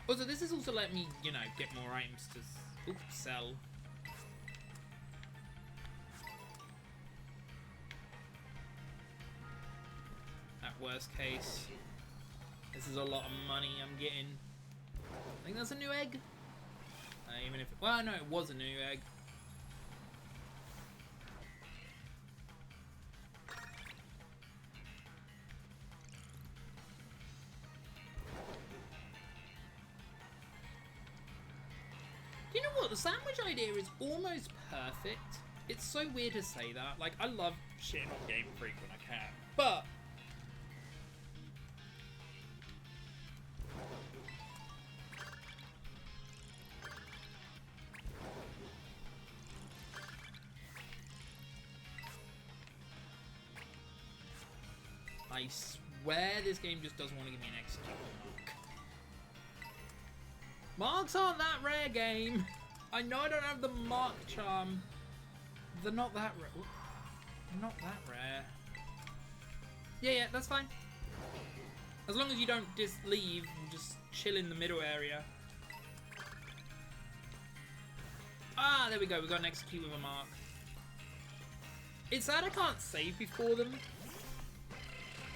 but... Also, this is also letting me, you know, get more items to sell. At worst case, this is a lot of money I'm getting. I think that's a new egg. Even if, well, no, it was a new egg. Do you know what? The sandwich idea is almost perfect. It's so weird to say that. Like, I love shitting on Game Freak when I can, but I swear this game just doesn't want to give me an execute mark. Marks aren't that rare, game. I know I don't have the mark charm. They're not that rare. They're not that rare. Yeah, that's fine. As long as you don't just leave and just chill in the middle area. Ah, there we go. We got an execute with a mark. It's sad I can't save before them.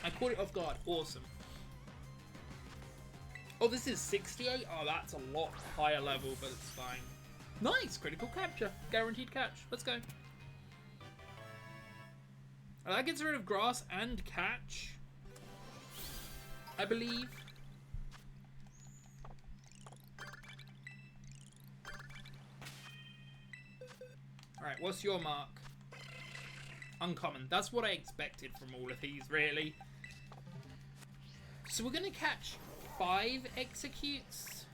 I caught it off guard. Awesome. Oh, this is 68? Oh, that's a lot higher level, but it's fine. Nice! Critical capture. Guaranteed catch. Let's go. Oh, that gets rid of grass and catch, I believe. Alright, what's your mark? Uncommon. That's what I expected from all of these, really. So we're going to catch 5 executes.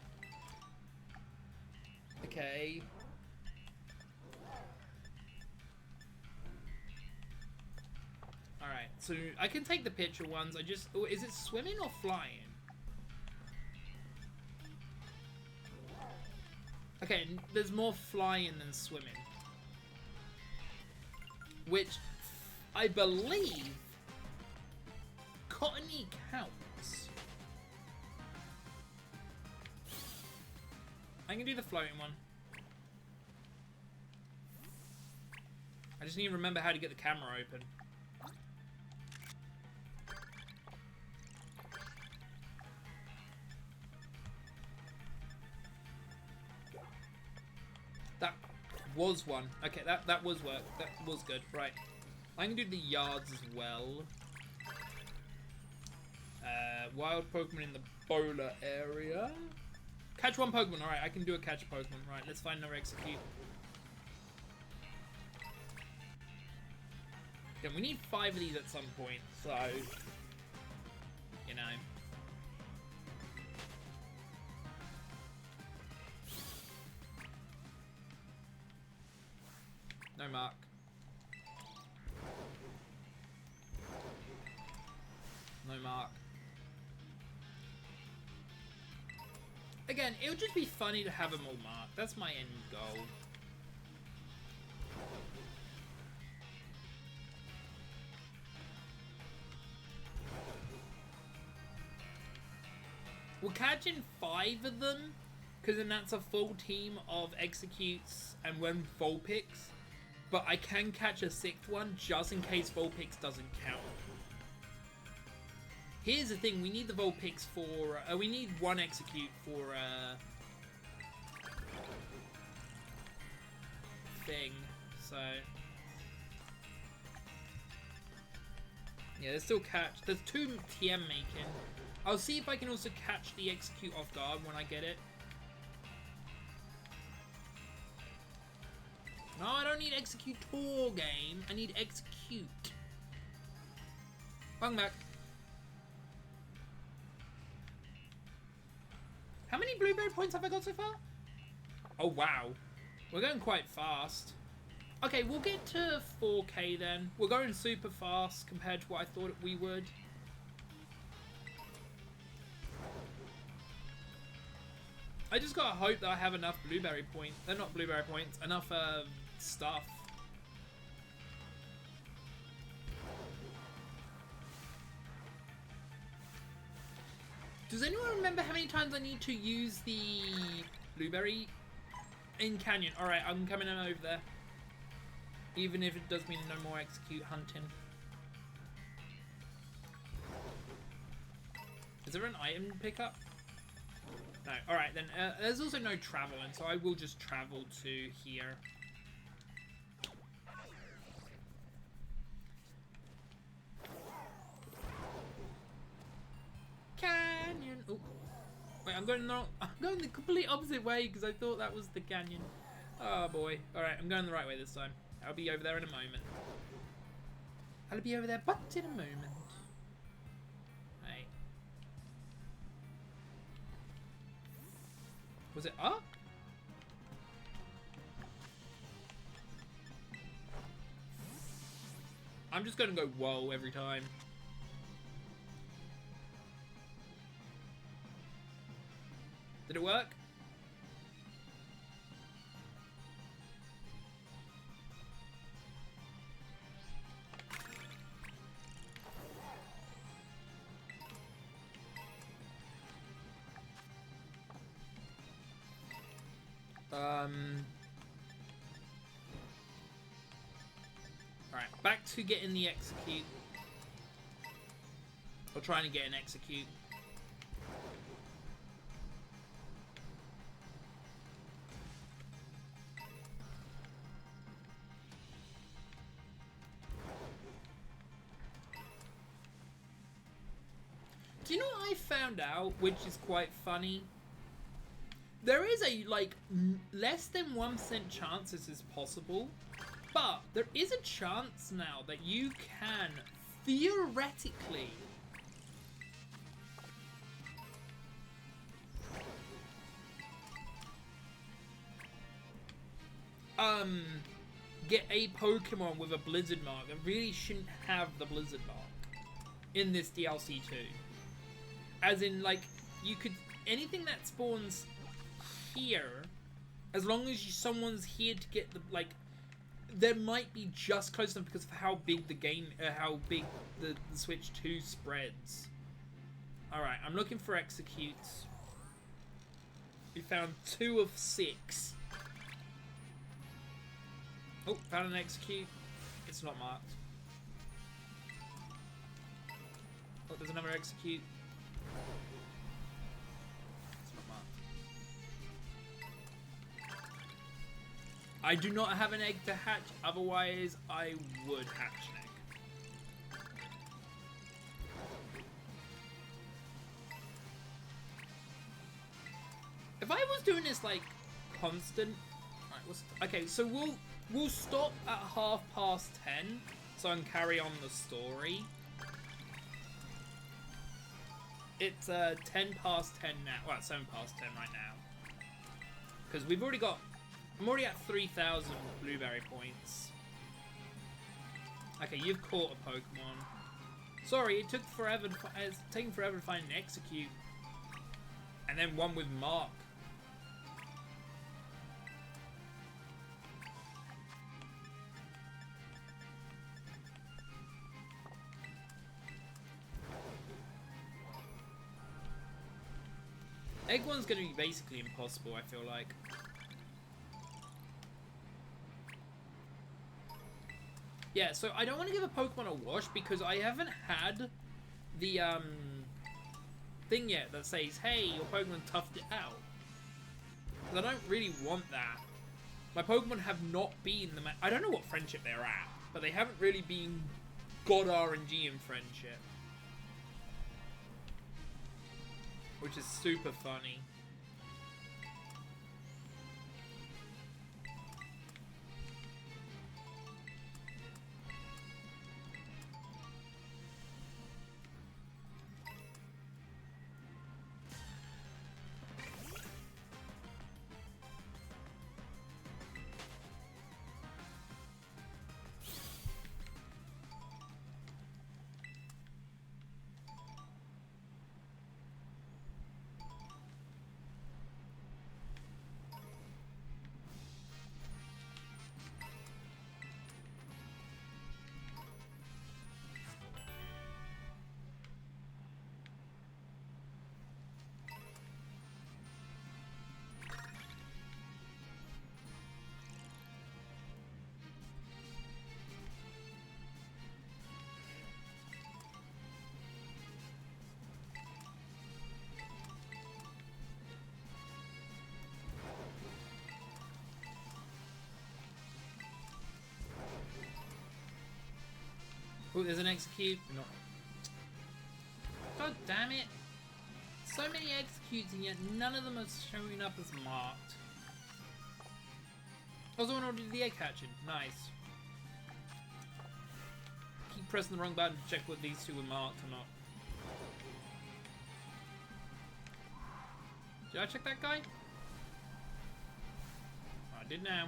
Okay. Alright, so I can take the picture ones. I just... Oh, is it swimming or flying? Okay, there's more flying than swimming. Which, I believe, Cottony counts. I can do the floating one. I just need to remember how to get the camera open. That was one. Okay, that was work. That was good. Right. I can do the yards as well. Wild Pokemon in the bowler area. Catch one Pokemon. Alright, I can do a catch Pokemon. Right, let's find another execute. Yeah, we need 5 of these at some point, so... You know. No mark. mark. Again, it would just be funny to have them all marked. That's my end goal. We're catching 5 of them, because then that's a full team of executes and 1 Vulpix. But I can catch a 6th one just in case Vulpix doesn't count. Here's the thing: we need the Vulpix for. We need 1 execute for thing. So yeah, there's still catch. There's 2 TM making. I'll see if I can also catch the execute off guard when I get it. No, I don't need executor game. I need execute. Welcome back. How many blueberry points have I got so far? Oh, wow. We're going quite fast. Okay, we'll get to 4K then. We're going super fast compared to what I thought we would. I just gotta hope that I have enough blueberry points. They're not blueberry points. Enough stuff. Does anyone remember how many times I need to use the blueberry in Canyon? Alright, I'm coming on over there. Even if it does mean no more execute hunting. Is there an item pickup? No. Alright then, there's also no traveling, so I will just travel to here. Canyon. Oh, wait, I'm going the complete opposite way because I thought that was the canyon. Oh boy. Alright, I'm going the right way this time. I'll be over there in a moment. I'll be over there but in a moment. Right. Was it up? I'm just gonna go whoa every time. Did it work? Alright, back to getting the execute. Or trying to get an execute. Do you know what I found out, which is quite funny? There is a, like, less than 1% chance this is possible, but there is a chance now that you can, theoretically, get a Pokemon with a Blizzard mark that really shouldn't have the Blizzard mark in this DLC too. As in, like, you could, anything that spawns here, as long as someone's here to get the, like, there might be just close enough because of how big the game, how big the Switch 2 spreads. Alright, I'm looking for executes. We found 2 of 6. Oh, found an execute. It's not marked. Oh, there's another execute. It's not marked. I do not have an egg to hatch, otherwise I would hatch an egg. If I was doing this like constant, right, okay, so we'll stop at 10:30 so I can carry on the story. It's 10 past 10 now. Well, it's 7 past 10 right now. Because we've already got, I'm already at 3,000 blueberry points. Okay, you've caught a Pokemon. Sorry, it took forever. It's taken forever to find an execute. And then one with Mark. Egg one's going to be basically impossible, I feel like. Yeah, so I don't want to give a Pokemon a wash because I haven't had the thing yet that says, hey, your Pokemon toughed it out. Because I don't really want that. My Pokemon have not been the... I don't know what friendship they're at, but they haven't really been God RNG in friendship. Which is super funny. Oh, there's an execute. No. God damn it. So many executes and yet none of them are showing up as marked. Also, when I did the egg hatching. Nice. Keep pressing the wrong button to check whether these two were marked or not. Did I check that guy? I did now.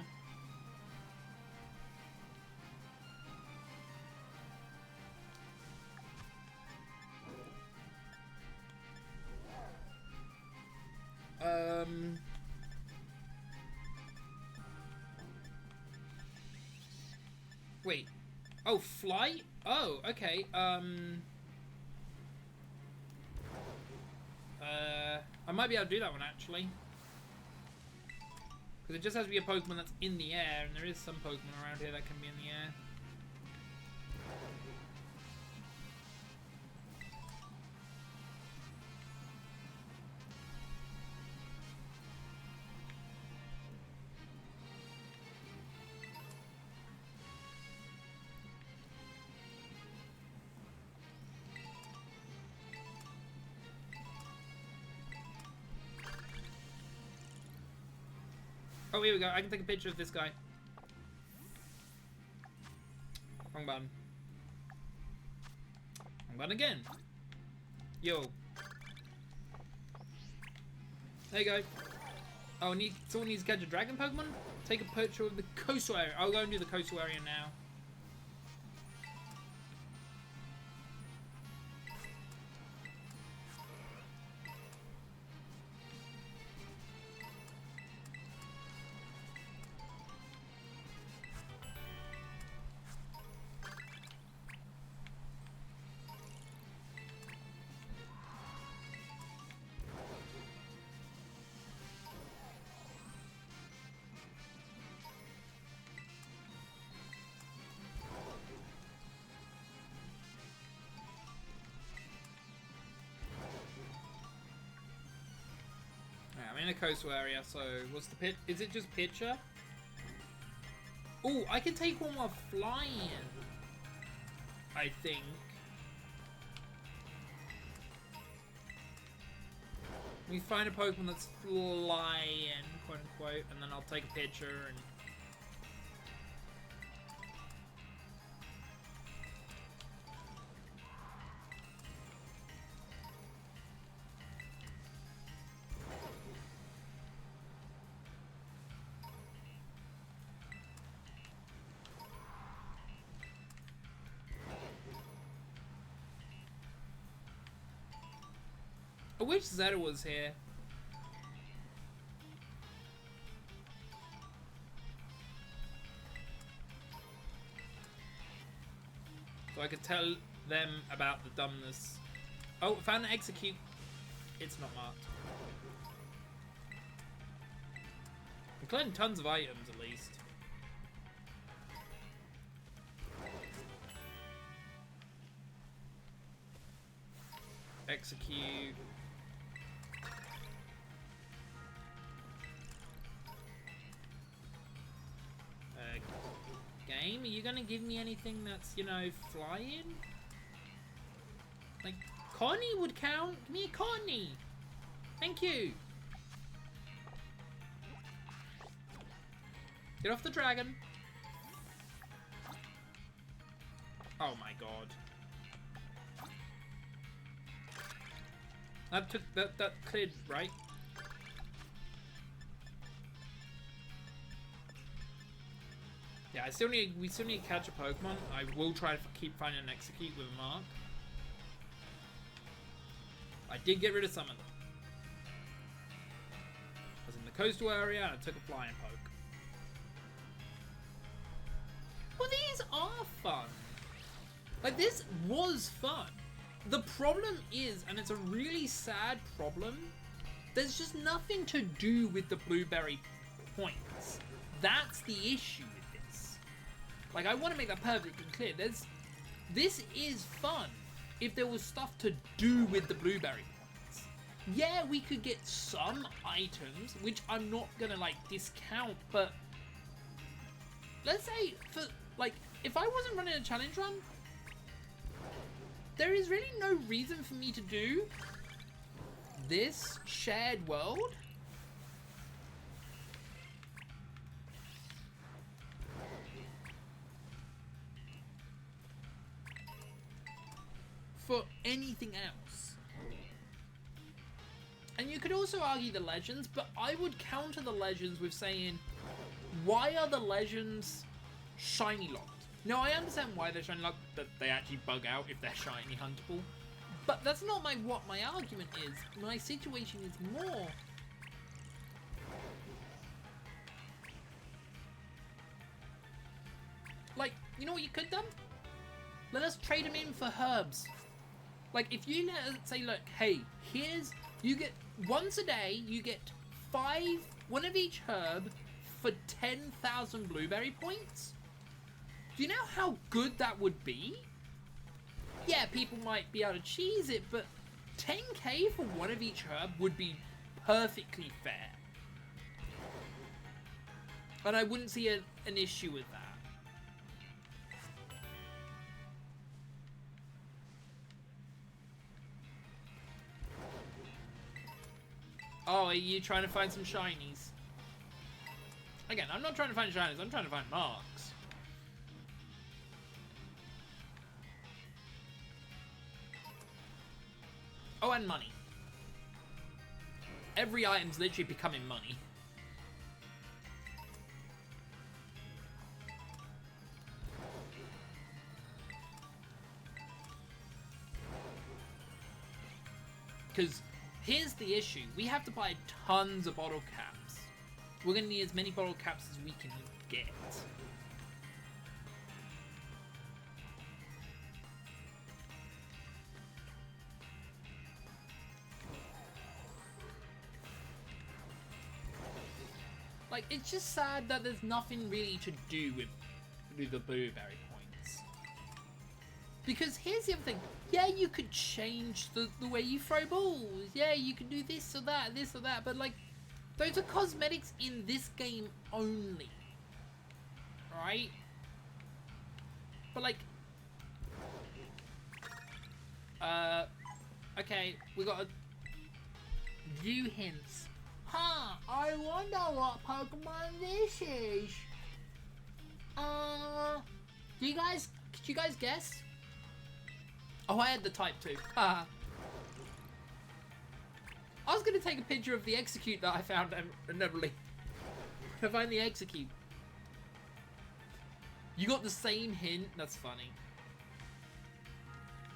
Wait. Oh, flight? Oh, okay. I might be able to do that one, actually. Because it just has to be a Pokemon that's in the air, and there is some Pokemon around here that can be in the air. Oh, here we go. I can take a picture of this guy. Wrong button. Wrong button again. Yo. There you go. Oh, someone needs to catch a dragon Pokemon? Take a picture of the coastal area. I'll go and do the coastal area now. I'm in a coastal area, so what's the pit? Is it just picture? Oh, I can take one while flying. I think. We find a Pokemon that's flying, quote unquote, and then I'll take a picture and. I wish Zeta was here. So I could tell them about the dumbness. Oh, found an execute. It's not marked. I'm collecting tons of items at least. Execute. Game, are you gonna give me anything that's, you know, flying? Like, Connie would count. Give me a Connie. Thank you. Get off the dragon. Oh my god. That cleared, right? Yeah, we still need to catch a Pokemon. I will try to keep finding an execute with a mark. I did get rid of some of them. I was in the coastal area and I took a flying poke. Well, these are fun. Like, this was fun. The problem is, and it's a really sad problem, there's just nothing to do with the blueberry points. That's the issue with this. Like, I want to make that perfectly clear. This is fun if there was stuff to do with the blueberry points. Yeah, we could get some items, which I'm not gonna, like, discount, but let's say, for, like, if I wasn't running a challenge run, there is really no reason for me to do this shared world. For anything else. And you could also argue the legends, but I would counter the legends with saying, why are the legends shiny locked? Now, I understand why they're shiny locked, that they actually bug out if they're shiny huntable. But that's not what my argument is. My situation is more, like, you know what you could have done? Let us trade them in for herbs. Like, if you let us say, look, hey, you get, once a day, you get 1 of each herb for 10,000 blueberry points. Do you know how good that would be? Yeah, people might be able to cheese it, but 10k for 1 of each herb would be perfectly fair. And I wouldn't see an issue with that. Oh, are you trying to find some shinies? Again, I'm not trying to find shinies, I'm trying to find marks. Oh, and money. Every item's literally becoming money. Because here's the issue. We have to buy tons of bottle caps. We're going to need as many bottle caps as we can get. Like, it's just sad that there's nothing really to do with the blueberry points. Because here's the other thing. Yeah, you could change the way you throw balls. Yeah, you can do this or that. But, like, those are cosmetics in this game only. Right? But, like... okay, we got a... View hints. Huh, I wonder what Pokemon this is. Could you guys guess? Oh, I had the type too. I was gonna take a picture of the execute that I found inevitably. To find the execute. You got the same hint? That's funny.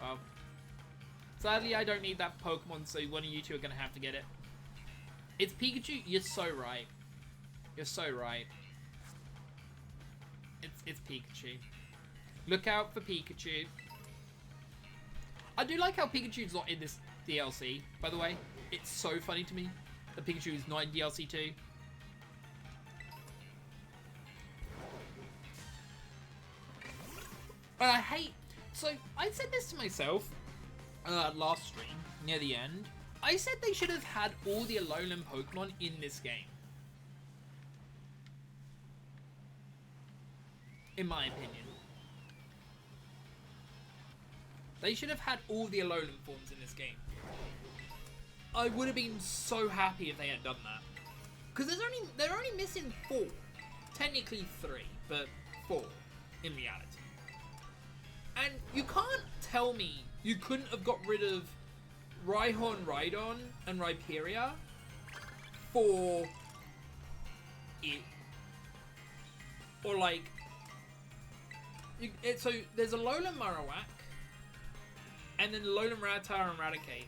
Well, Sadly, I don't need that Pokemon, so one of you two are gonna have to get it. It's Pikachu. You're so right. You're so right. It's Pikachu. Look out for Pikachu. I do like how Pikachu's not in this DLC, by the way. It's so funny to me that Pikachu is not in DLC 2. And I hate... So, I said this to myself last stream, near the end. I said they should have had all the Alolan Pokemon in this game. In my opinion. They should have had all the Alolan forms in this game. I would have been so happy if they had done that. Because they're only missing 4. Technically 3, but 4 in reality. And you can't tell me you couldn't have got rid of Rhyhorn, Rhydon, and Rhyperior for it. Or like... so there's a Alolan Marowak, and then Alolan Rattata and Raticate.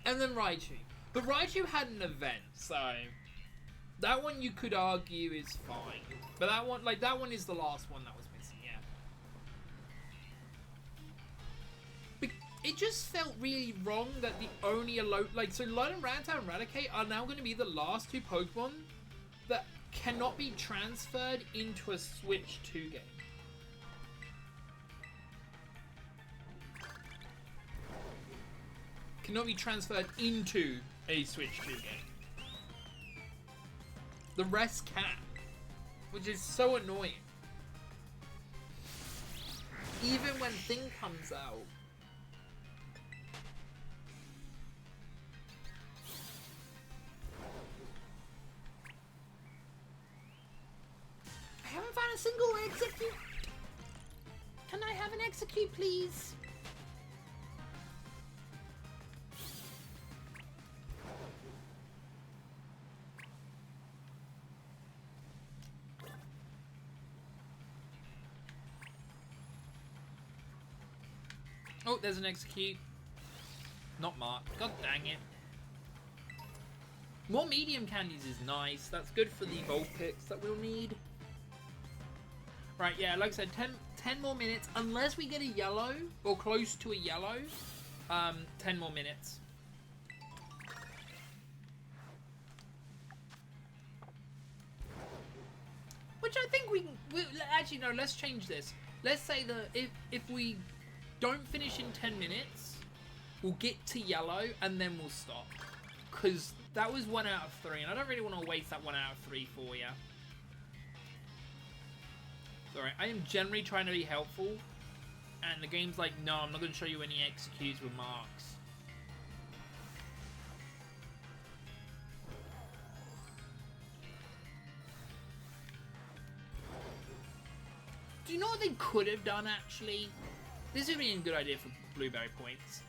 And then Raichu. But Raichu had an event, so that one you could argue is fine. But that one is the last one that was missing, yeah. It just felt really wrong that the only so Alolan Rattata and Raticate are now going to be the last 2 Pokemon that cannot be transferred into a Switch 2 game. Cannot be transferred into a Switch 2 game. The rest can, which is so annoying. Even when Thing comes out. I haven't found a single execute. Can I have an execute, please? Oh, there's an execute. Not marked. God dang it. More medium candies is nice. That's good for the Vulpix that we'll need. Right, yeah, like I said, 10 more minutes. Unless we get a yellow, or close to a yellow, 10 more minutes. Which I think we actually, no, let's change this. Let's say that if we don't finish in 10 minutes, we'll get to yellow and then we'll stop. Because that was 1 out of 3, and I don't really want to waste that 1 out of 3 for you. Sorry, I am generally trying to be helpful, and the game's like, no, I'm not going to show you any executes with marks. Do you know what they could have done, actually? This would be a good idea for Blueberry points.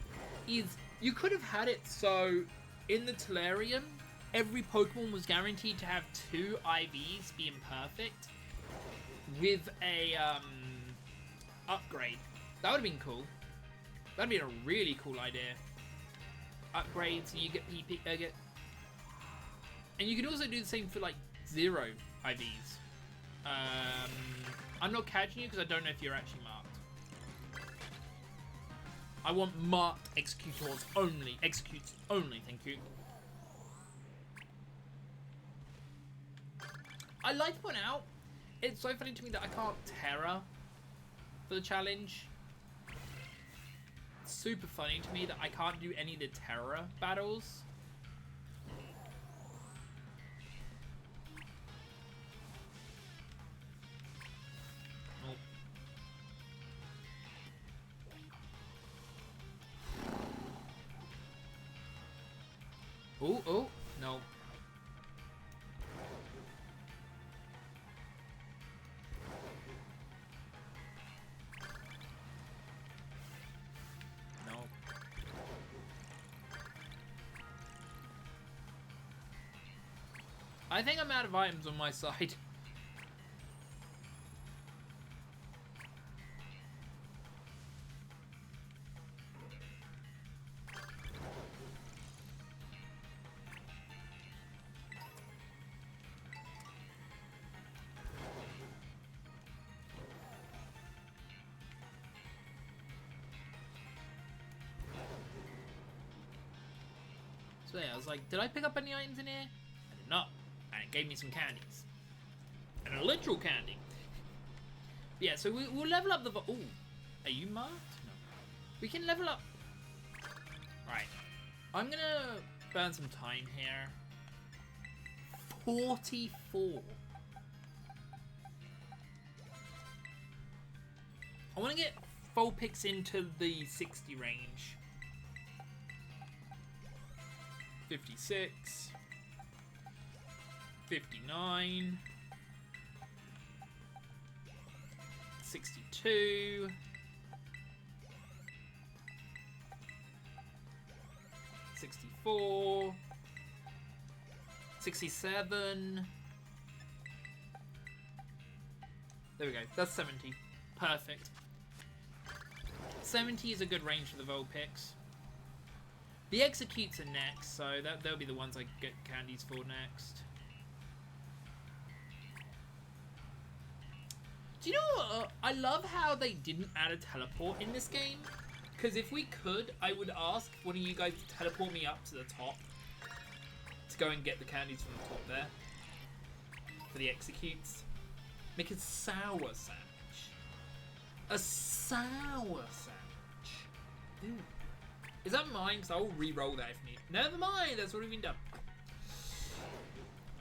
Is you could have had it so in the Tellurium, every Pokemon was guaranteed to have 2 IVs being perfect with a upgrade. That would have been cool. That'd be a really cool idea. Upgrades, and you get PP, and you can also do the same for like 0 IVs. I'm not catching you because I don't know if you're actually marked. I want marked executors only. Executes only, thank you. I'd like to point out, it's so funny to me that I can't Terra for the challenge. It's super funny to me that I can't do any of the Terra battles. Oh, no. I think I'm out of items on my side. So yeah, I was like, did I pick up any items in here? I did not. And it gave me some candies. And a literal candy. But yeah, so we'll level up the... Ooh. Are you marked? No. We can level up... Right. I'm gonna burn some time here. 44. I want to get Vulpix into the 60 range. 56, 59, 62, 64, 67. There we go. That's 70. Perfect. 70 is a good range for the Vulpix. The Executes are next, so they'll be the ones I get candies for next. Do you know what? I love how they didn't add a teleport in this game. Because if we could, I would ask one of you guys to teleport me up to the top. To go and get the candies from the top there. For the Executes. Make a sour sandwich. A sour sandwich. Ew. Is that mine? Because I'll re-roll that if need. Never mind, that's already been done.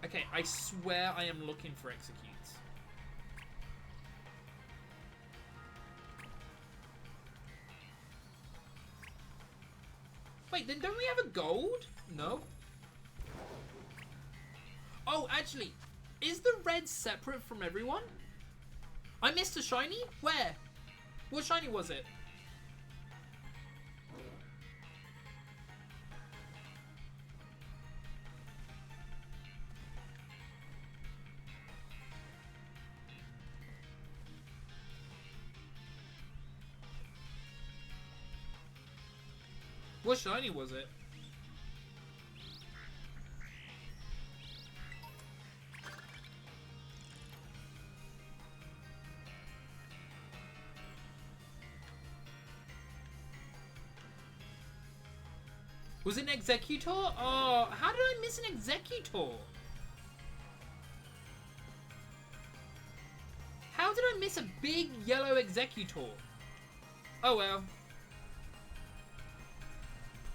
Okay, I swear I am looking for Executes. Wait, then don't we have a gold? No. Oh, actually, is the red separate from everyone? I missed a shiny? Where? What shiny was it? What shiny was it? Was it an Executor? Oh, how did I miss an Executor? How did I miss a big yellow Executor? Oh well.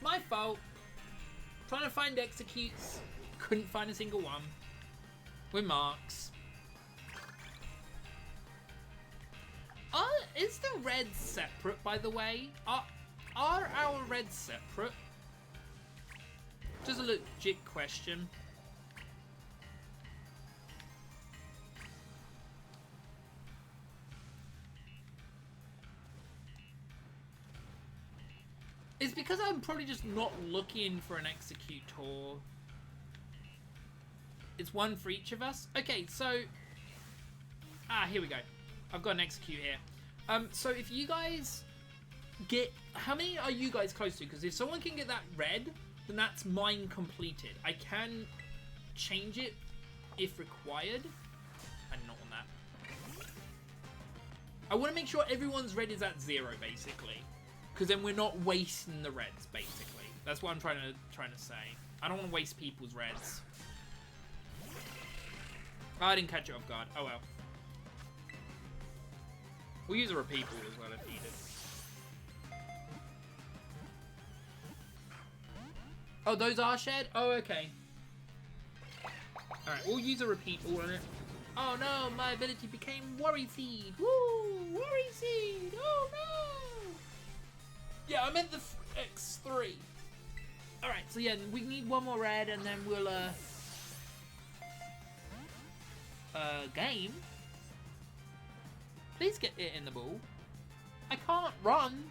My fault. Trying to find Executes. Couldn't find a single one. With marks. Is the red separate, by the way? Are our reds separate? Just a legit question. It's because I'm probably just not looking for an Executor. It's one for each of us. Okay, so... here we go. I've got an Execute here. So if you guys get... How many are you guys close to? Because if someone can get that red, then that's mine completed. I can change it if required. I'm not on that. I want to make sure everyone's red is at 0, basically. Because then we're not wasting the reds, basically. That's what I'm trying to say. I don't want to waste people's reds. Oh, I didn't catch it off guard. Oh well. We'll use a repeat ball as well if needed. Oh, those are shared? Oh, okay. Alright, we'll use a repeat ball on it. Oh no, my ability became Worry Seed. Woo! Worry Seed! Oh no! Yeah, I meant the X3. Alright, so yeah, we need one more red and then we'll, game. Please get it in the ball. I can't run.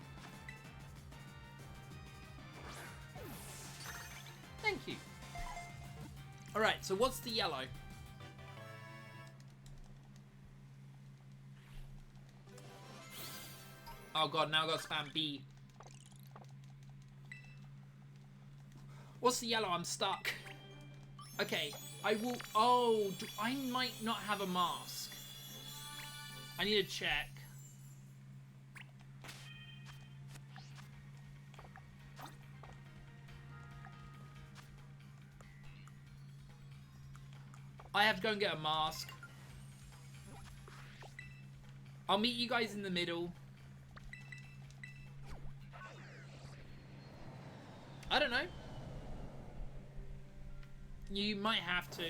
Thank you. Alright, so what's the yellow? Oh god, now I've got to spam B. What's the yellow? I'm stuck. Okay, I will... Oh, I might not have a mask. I need to check. I have to go and get a mask. I'll meet you guys in the middle. I don't know. You might have to.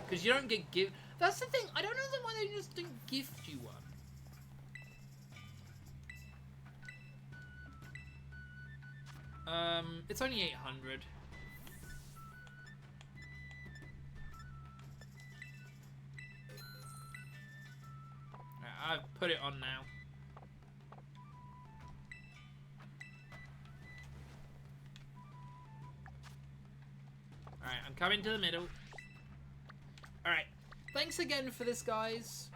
Because you don't get gift. That's the thing. I don't know why they just didn't gift you one. It's only 800. I've put it on now. Alright, I'm coming to the middle. Alright, thanks again for this, guys.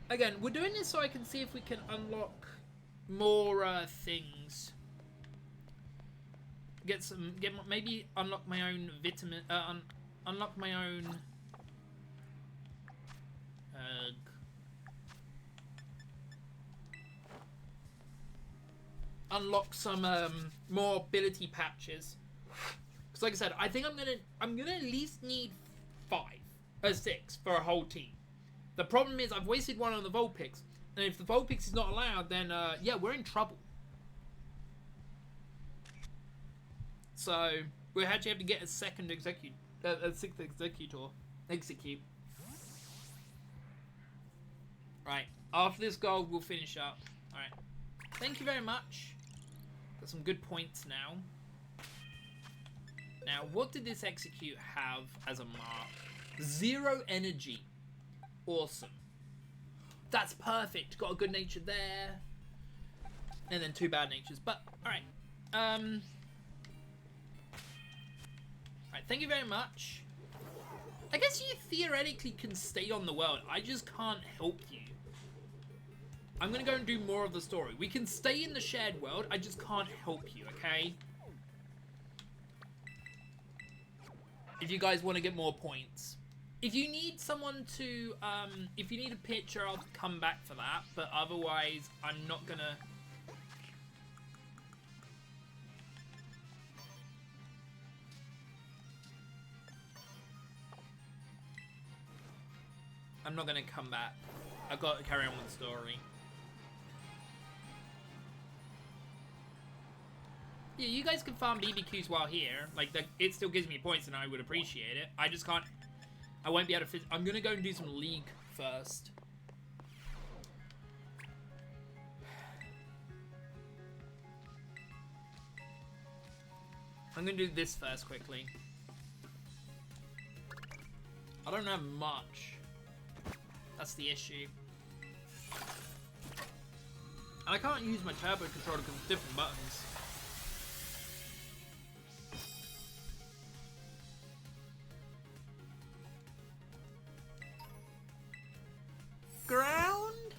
Again, we're doing this so I can see if we can unlock more things. Maybe unlock my own vitamin, unlock my own... unlock some more ability patches. Because like I said, I think I'm gonna at least need 6 for a whole team. The problem is I've wasted one on the Vulpix, and if the Vulpix is not allowed, then yeah, we're in trouble. So we actually have to get a sixth execute. Right, after this gold, we'll finish up. All right, thank you very much. Got some good points now. Now, what did this execute have as a mark? 0 energy. Awesome. That's perfect. Got a good nature there. And then 2 bad natures. But, alright. Alright, thank you very much. I guess you theoretically can stay on the world. I just can't help you. I'm gonna go and do more of the story. We can stay in the shared world. I just can't help you, okay? If you guys want to get more points. If you need someone to, if you need a picture, I'll come back for that. But otherwise, I'm not gonna... I'm not gonna come back. I've got to carry on with the story. Yeah, you guys can farm BBQs while here. Like, it still gives me points and I would appreciate it. I just can't... I won't be able to... I'm gonna go and do some League first. I'm gonna do this first quickly. I don't have much. That's the issue. And I can't use my turbo controller because it's different buttons. Ground?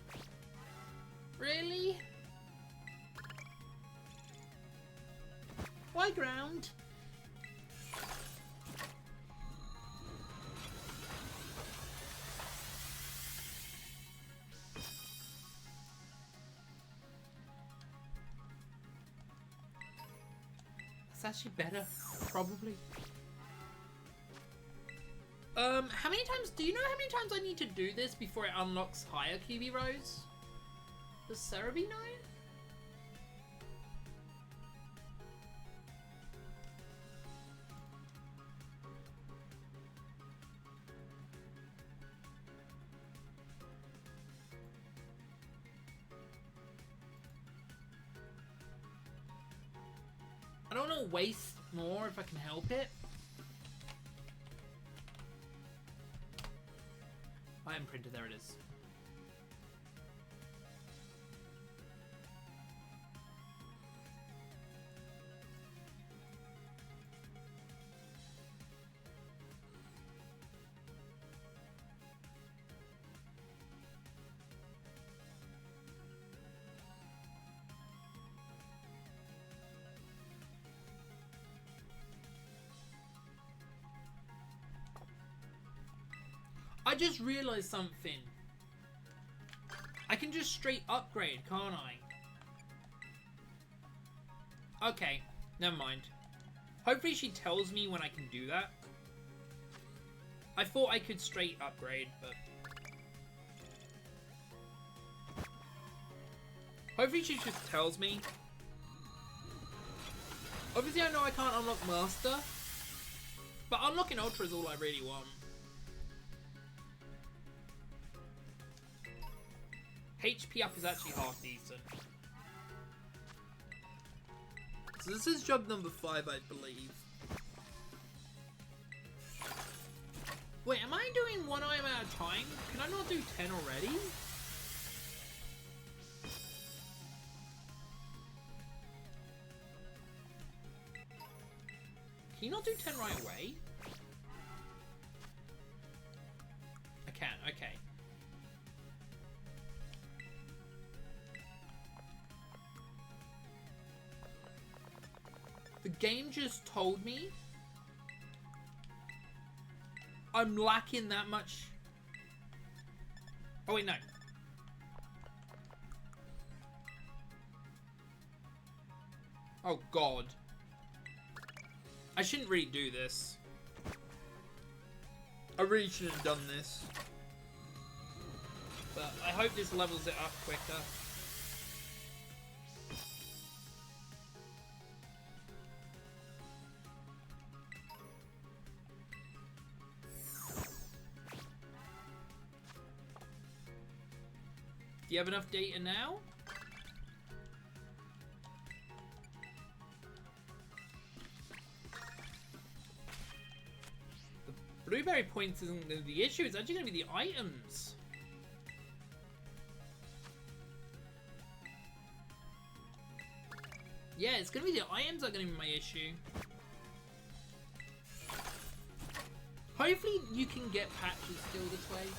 Really? Why ground? It's actually better, probably. How many times, do you know how many times I need to do this before it unlocks higher QB rows? Does Cerebi know? I don't want to waste more if I can help it. Item printer, there it is. I just realized something. I can just straight upgrade, can't I? Okay, never mind. Hopefully she tells me when I can do that. I thought I could straight upgrade, but... hopefully she just tells me. Obviously I know I can't unlock Master, but unlocking Ultra is all I really want. HP up is actually half decent. So this is job number 5, I believe. Wait, am I doing 1 item at a time? Can I not do 10 already? Can you not do 10 right away? I can, okay. The game just told me I'm lacking that much. Oh wait, no. Oh god. I shouldn't really do this. I really shouldn't have done this. But I hope this levels it up quicker. Do you have enough data now? The blueberry points isn't going to be the issue, it's actually going to be the items. Yeah, it's going to be the items that are going to be my issue. Hopefully you can get patches still this way.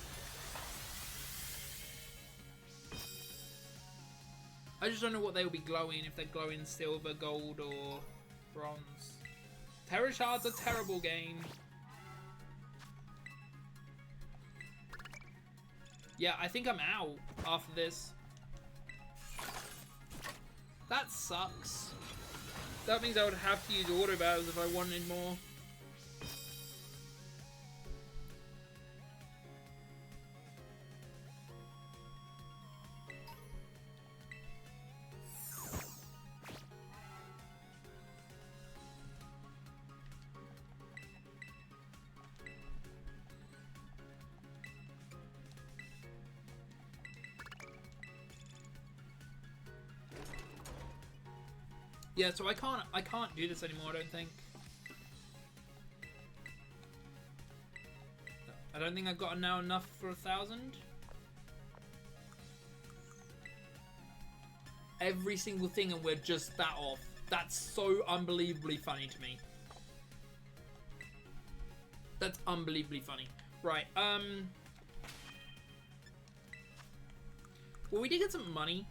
I just don't know what they will be glowing, if they're glowing silver, gold, or bronze. Terror Shard's a terrible game. Yeah, I think I'm out after this. That sucks. That means I would have to use auto battles if I wanted more. Yeah, so I can't do this anymore, I don't think. I don't think I've got now enough for 1,000. Every single thing and we're just that off. That's so unbelievably funny to me. That's unbelievably funny. Right, well, we did get some money.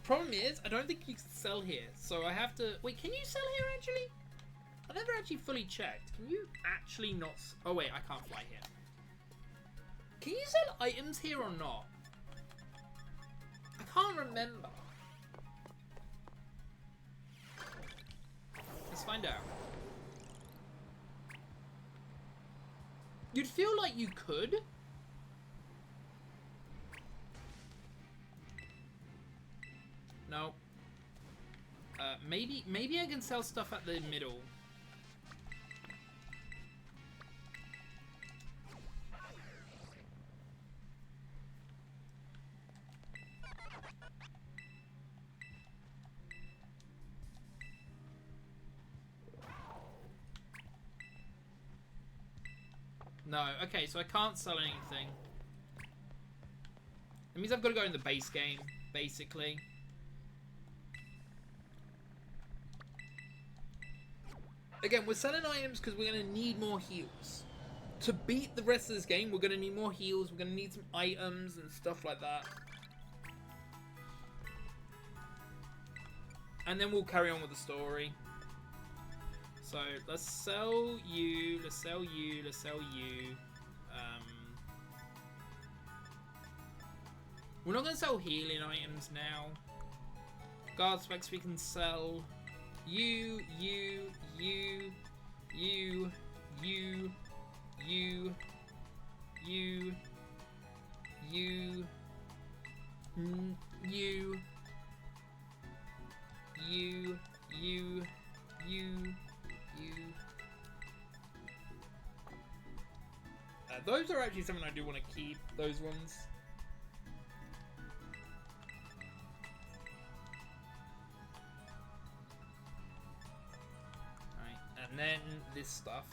Problem is, I don't think you can sell here, so I have to... Wait, can you sell here, actually? I never actually fully checked. Can you actually not... Oh, wait, I can't fly here. Can you sell items here or not? I can't remember. Let's find out. You'd feel like you could. No. Maybe I can sell stuff at the middle. No, okay, so I can't sell anything. It means I've got to go in the base game, basically. Again, we're selling items because we're going to need more heals. To beat the rest of this game, we're going to need more heals, we're going to need some items and stuff like that. And then we'll carry on with the story. So, let's sell you, let's sell you, let's sell you. We're not going to sell healing items now. Guard specs we can sell. You, you, you, you, you, you, you, you, you, you, you, you. Those are actually something I do want to keep, those ones. Alright, and then this stuff.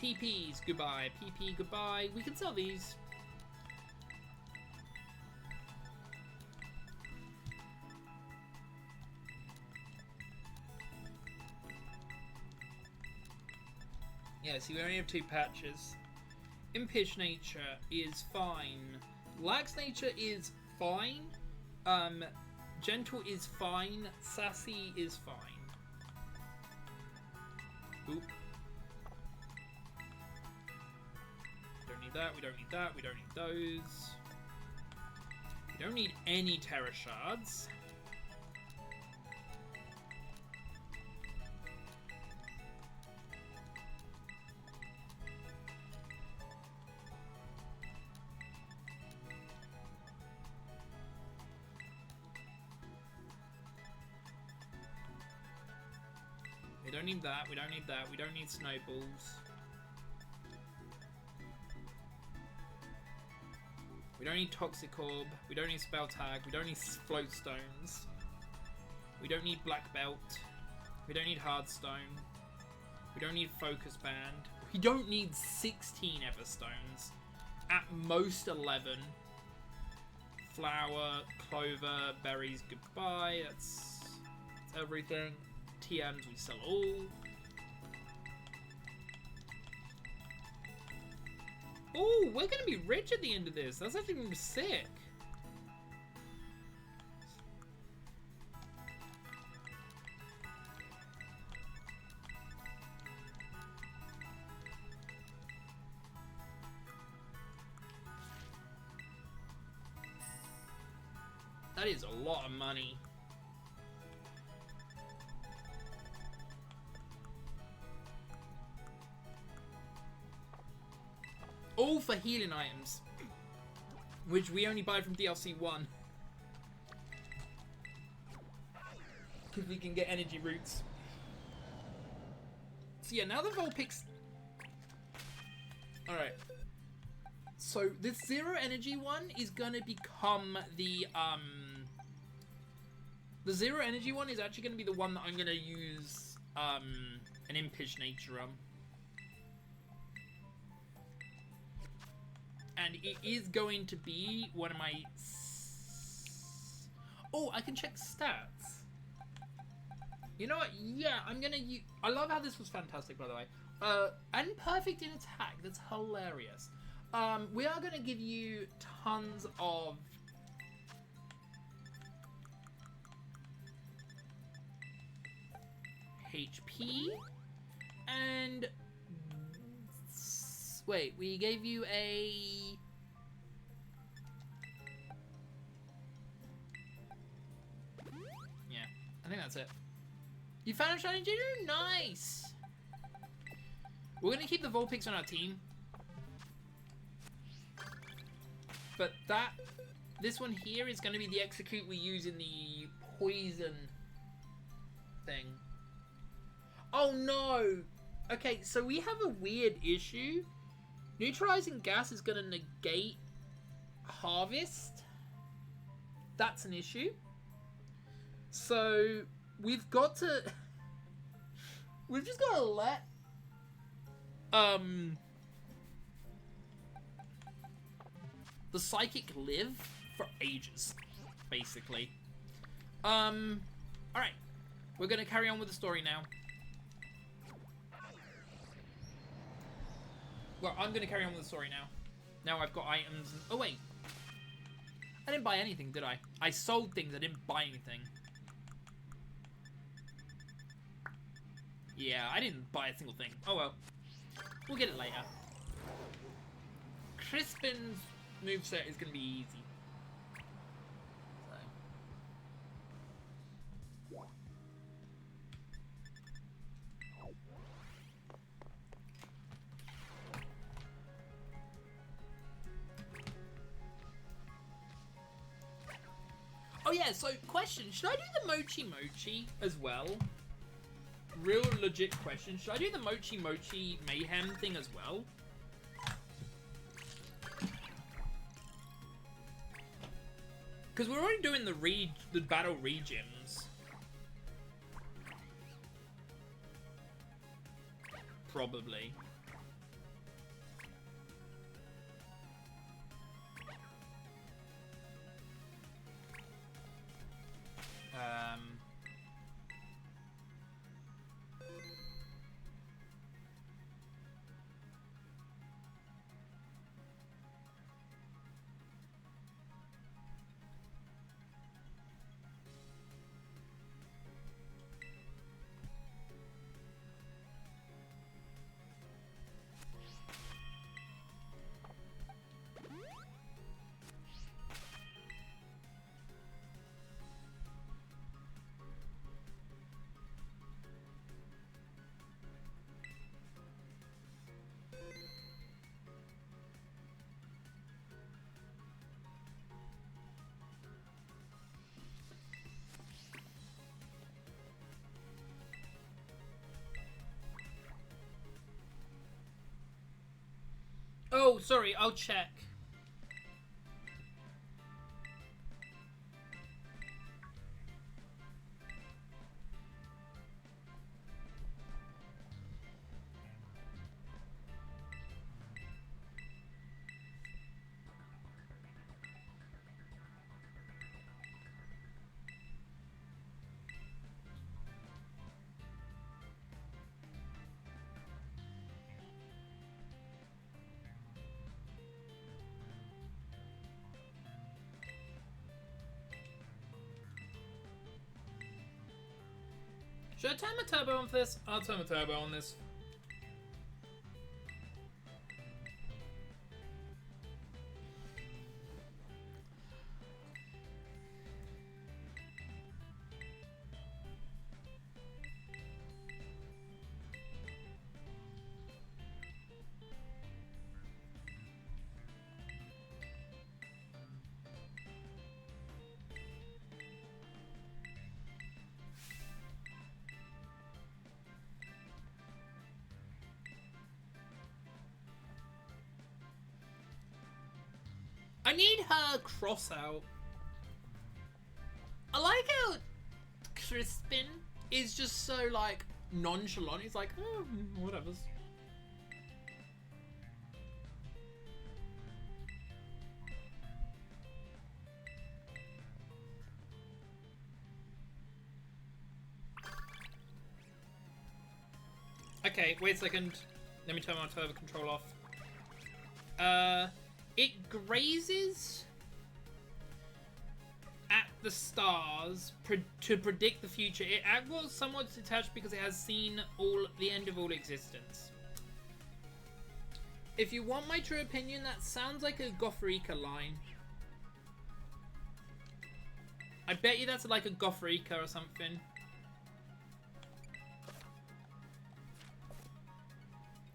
PPs, goodbye. PP, goodbye. We can sell these. Yeah, see, we only have 2 patches. Impish nature is fine. Lax nature is fine. Gentle is fine. Sassy is fine. Oop. Don't need that, we don't need that, we don't need those. We don't need any terror shards. We don't need that, we don't need that, we don't need snowballs. We don't need Toxic Orb, we don't need Spell Tag, we don't need Float Stones. We don't need Black Belt. We don't need Hardstone. We don't need Focus Band. We don't need 16 Everstones. At most 11. Flower, Clover, Berries, goodbye. That's everything. TMs, we sell all. Oh, we're gonna be rich at the end of this. That's actually gonna be sick. That is a lot of money. All for healing items, which we only buy from DLC 1. Because we can get energy roots. So yeah, now the Vulpix... Alright. So this zero energy one is gonna become the, the zero energy one is actually gonna be the one that I'm gonna use, an Impish nature on. And it is going to be one of my... Oh, I can check stats. You know what? Yeah, I'm gonna use... I love how this was fantastic, by the way. And perfect in attack. That's hilarious. We are gonna give you tons of... HP. And... Wait, we gave you a... Yeah, I think that's it. You found a shiny Ginger? Nice! We're gonna keep the Vulpix on our team. But this one here is gonna be the Execute we use in the poison thing. Oh no! Okay, so we have a weird issue. Neutralizing gas is going to negate harvest. That's an issue. So we've got to... We've just got to let... the Psychic live for ages, basically. Alright. We're going to carry on with the story now. Well, I'm going to carry on with the story now. Now I've got items and... Oh, wait. I didn't buy anything, did I? I sold things, I didn't buy anything. Yeah, I didn't buy a single thing. Oh, well. We'll get it later. Crispin's moveset is going to be easy. yeah, so question. Should I do the Mochi Mochi as well? Real legit question. Should I do the Mochi Mochi Mayhem thing as well? Because we're already doing the battle regims. Probably. Oh, sorry, I'll check. Should I turn my turbo on for this? I'll turn my turbo on this. I need her cross out. I like how Crispin is just so, like, nonchalant. He's like, oh, whatever. Okay, wait a second. Let me turn my turbo control off. It grazes at the stars to predict the future. It was somewhat detached because it has seen the end of all existence. If you want my true opinion, that sounds like a Gotharika line. I bet you that's like a Gotharika or something.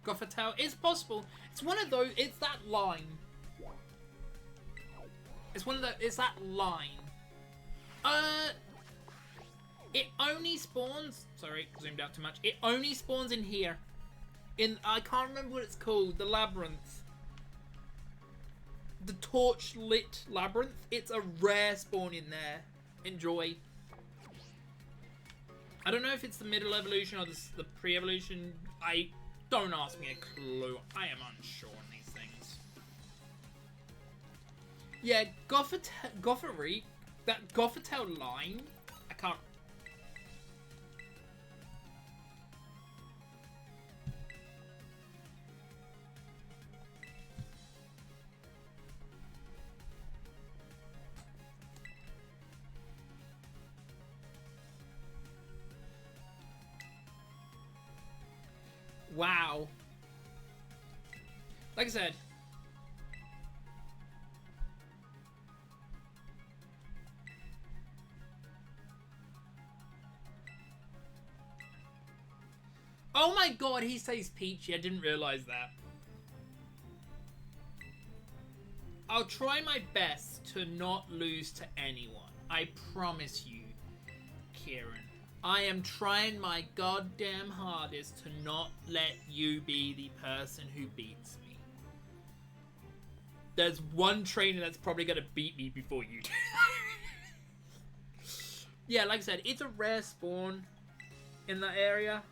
Gothitelle. It's possible. It's one of those. It's that line. It's one of the. It's that line. It only spawns. Sorry, zoomed out too much. It only spawns in here. I can't remember what it's called. The labyrinth. The torch lit labyrinth. It's a rare spawn in there. Enjoy. I don't know if it's the middle evolution or the pre-evolution. Don't ask me a clue. I am unsure on these things. Yeah, Gothari, that Gothitelle line, I can't. Wow. Like I said. Oh my god, he says Peachy. I didn't realize that. I'll try my best to not lose to anyone. I promise you, Kieran. I am trying my goddamn hardest to not let you be the person who beats me. There's one trainer that's probably going to beat me before you do. Yeah, like I said, it's a rare spawn in that area.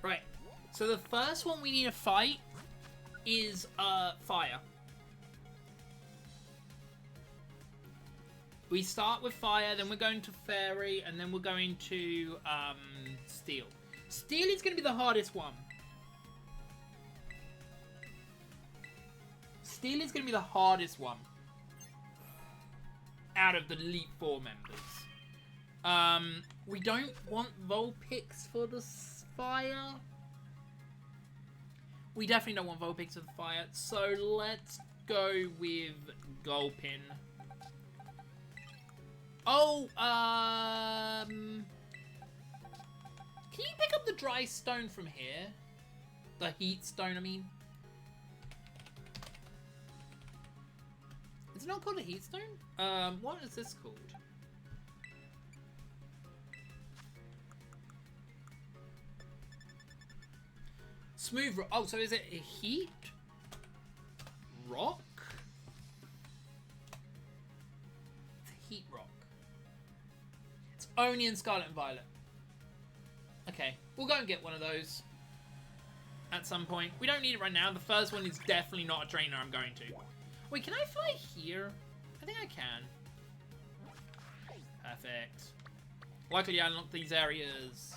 Right, so the first one we need to fight is fire. We start with fire, then we're going to fairy, and then we're going to steel. Steel is going to be the hardest one. Steel is going to be the hardest one out of the Elite Four members. We don't want Vulpix for the fire. We definitely don't want Vulpix for the fire, so let's go with Gulpin. Oh, can you pick up the dry stone from here? The heat stone, I mean. Is it not called a heat stone? What is this called? Smooth rock. Oh, so is it a heat rock? It's a heat rock. It's only in Scarlet and Violet. Okay, we'll go and get one of those at some point. We don't need it right now. The first one is definitely not a trainer I'm going to. Wait, can I fly here? I think I can. Perfect. Luckily, I unlocked these areas.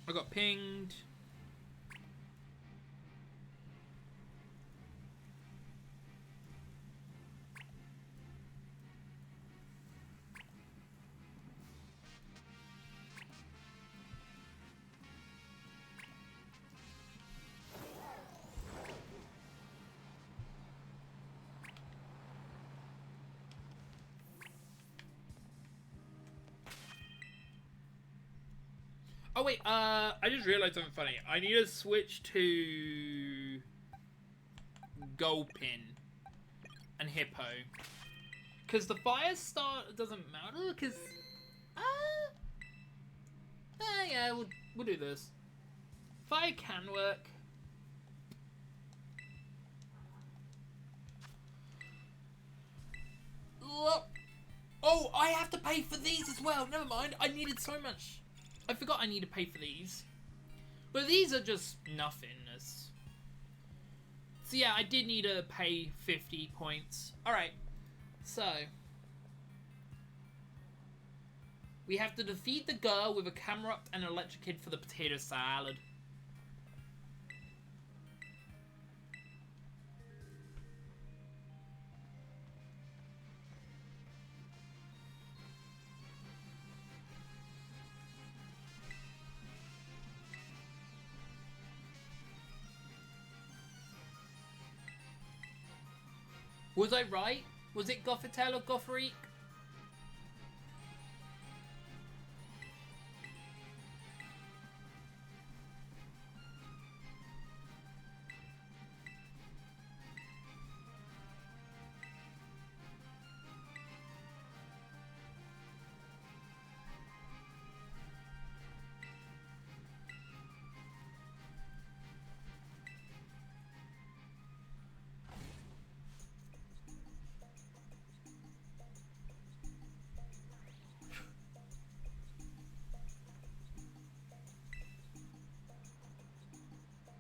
I got pinged. Oh wait, I just realized something funny. I need to switch to Gulpin and Hippo. Because the fire start doesn't matter, because... yeah, we'll do this. Fire can work. Oh, I have to pay for these as well. Never mind, I needed so much. I forgot I need to pay for these. But these are just nothingness. So yeah, I did need to pay 50 points. Alright, so... we have to defeat the girl with a camera up and an electric kid for the potato salad. Was I right? Was it Gothitelle or Gotherique?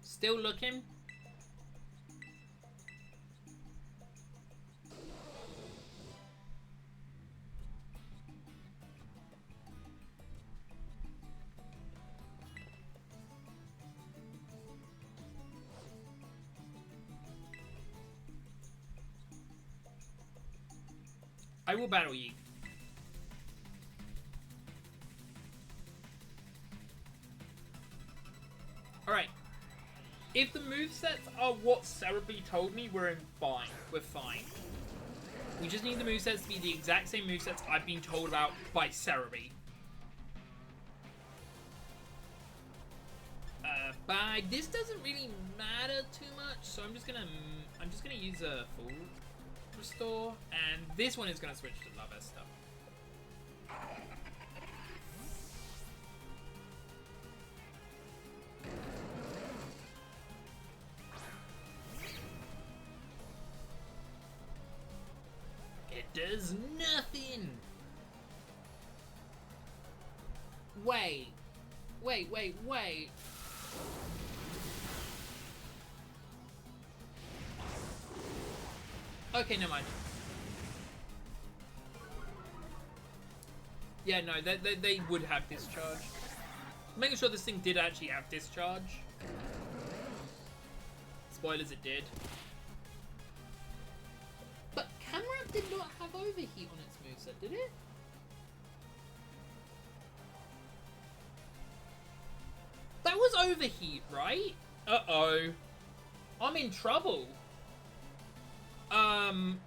Still looking. will battle you. Alright. If the movesets are what Cerebi told me, we're fine. We're fine. We just need the movesets to be the exact same movesets I've been told about by Cerebi. But this doesn't really matter too much, so I'm just gonna use a full restore, and this one is gonna switch to Lava stuff. It does nothing. Wait. Okay, never mind. Yeah, no, they would have discharge. Making sure this thing did actually have discharge. Spoilers, it did. But Camera did not have overheat on its moveset, did it? That was overheat, right? Uh-oh. I'm in trouble. Uh-oh.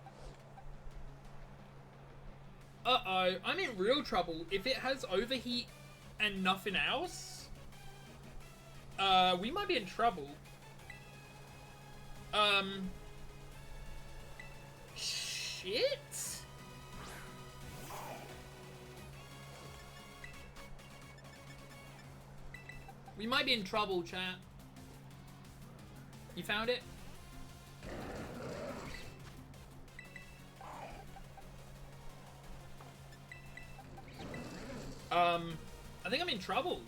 I'm in real trouble. If it has overheat and nothing else, we might be in trouble. Shit? We might be in trouble, chat. You found it? I think I'm in trouble.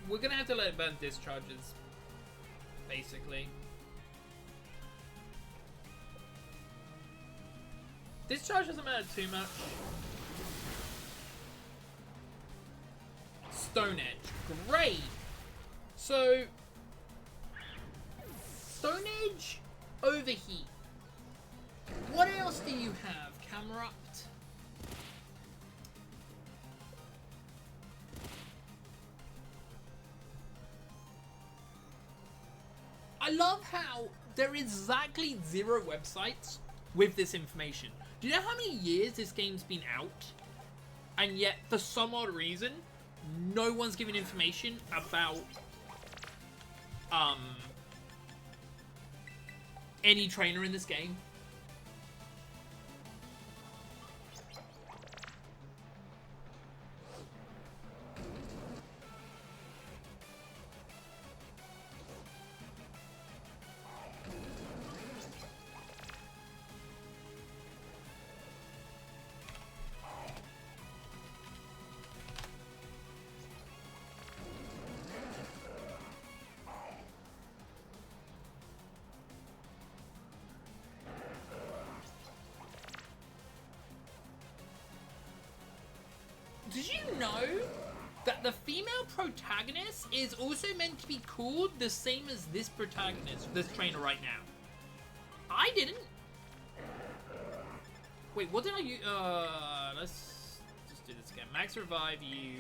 We're gonna have to let it burn discharges, basically. Discharge doesn't matter too much. Stone Edge, great. So, Stone Edge, overheat. What else do you have? Camerupt. I love how there is exactly 0 websites with this information. Do you know how many years this game's been out? And yet, for some odd reason, no one's giving information about any trainer in this game. Did you know that the female protagonist is also meant to be called the same as this protagonist, this trainer right now? I didn't. Wait, what did I use? Let's just do this again. Max revive you.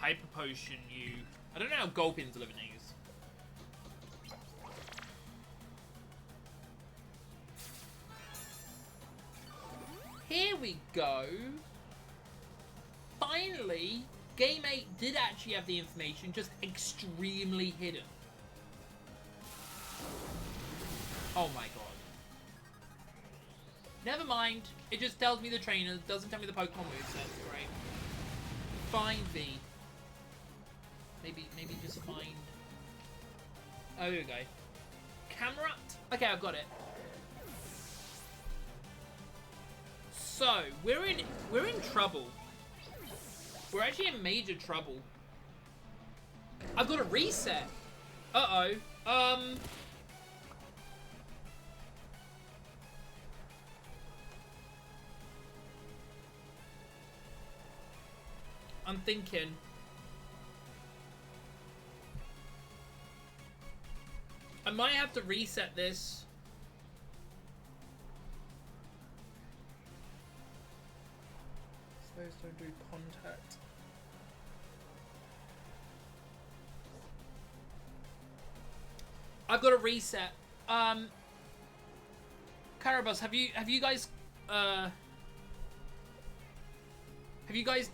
Hyper potion you. I don't know how Gulpin's eliminating. Here we go. Finally, Game 8 did actually have the information, just extremely hidden. Oh my god. Never mind. It just tells me the trainer, doesn't tell me the Pokemon moveset. Great. Find V. Maybe just find... Oh, here we go. Camerupt? Okay, I've got it. So, we're in trouble. We're actually in major trouble. I've got a reset. Uh-oh. I'm thinking. I might have to reset this. Those don't do contact. I've got to reset. Carabas, have you guys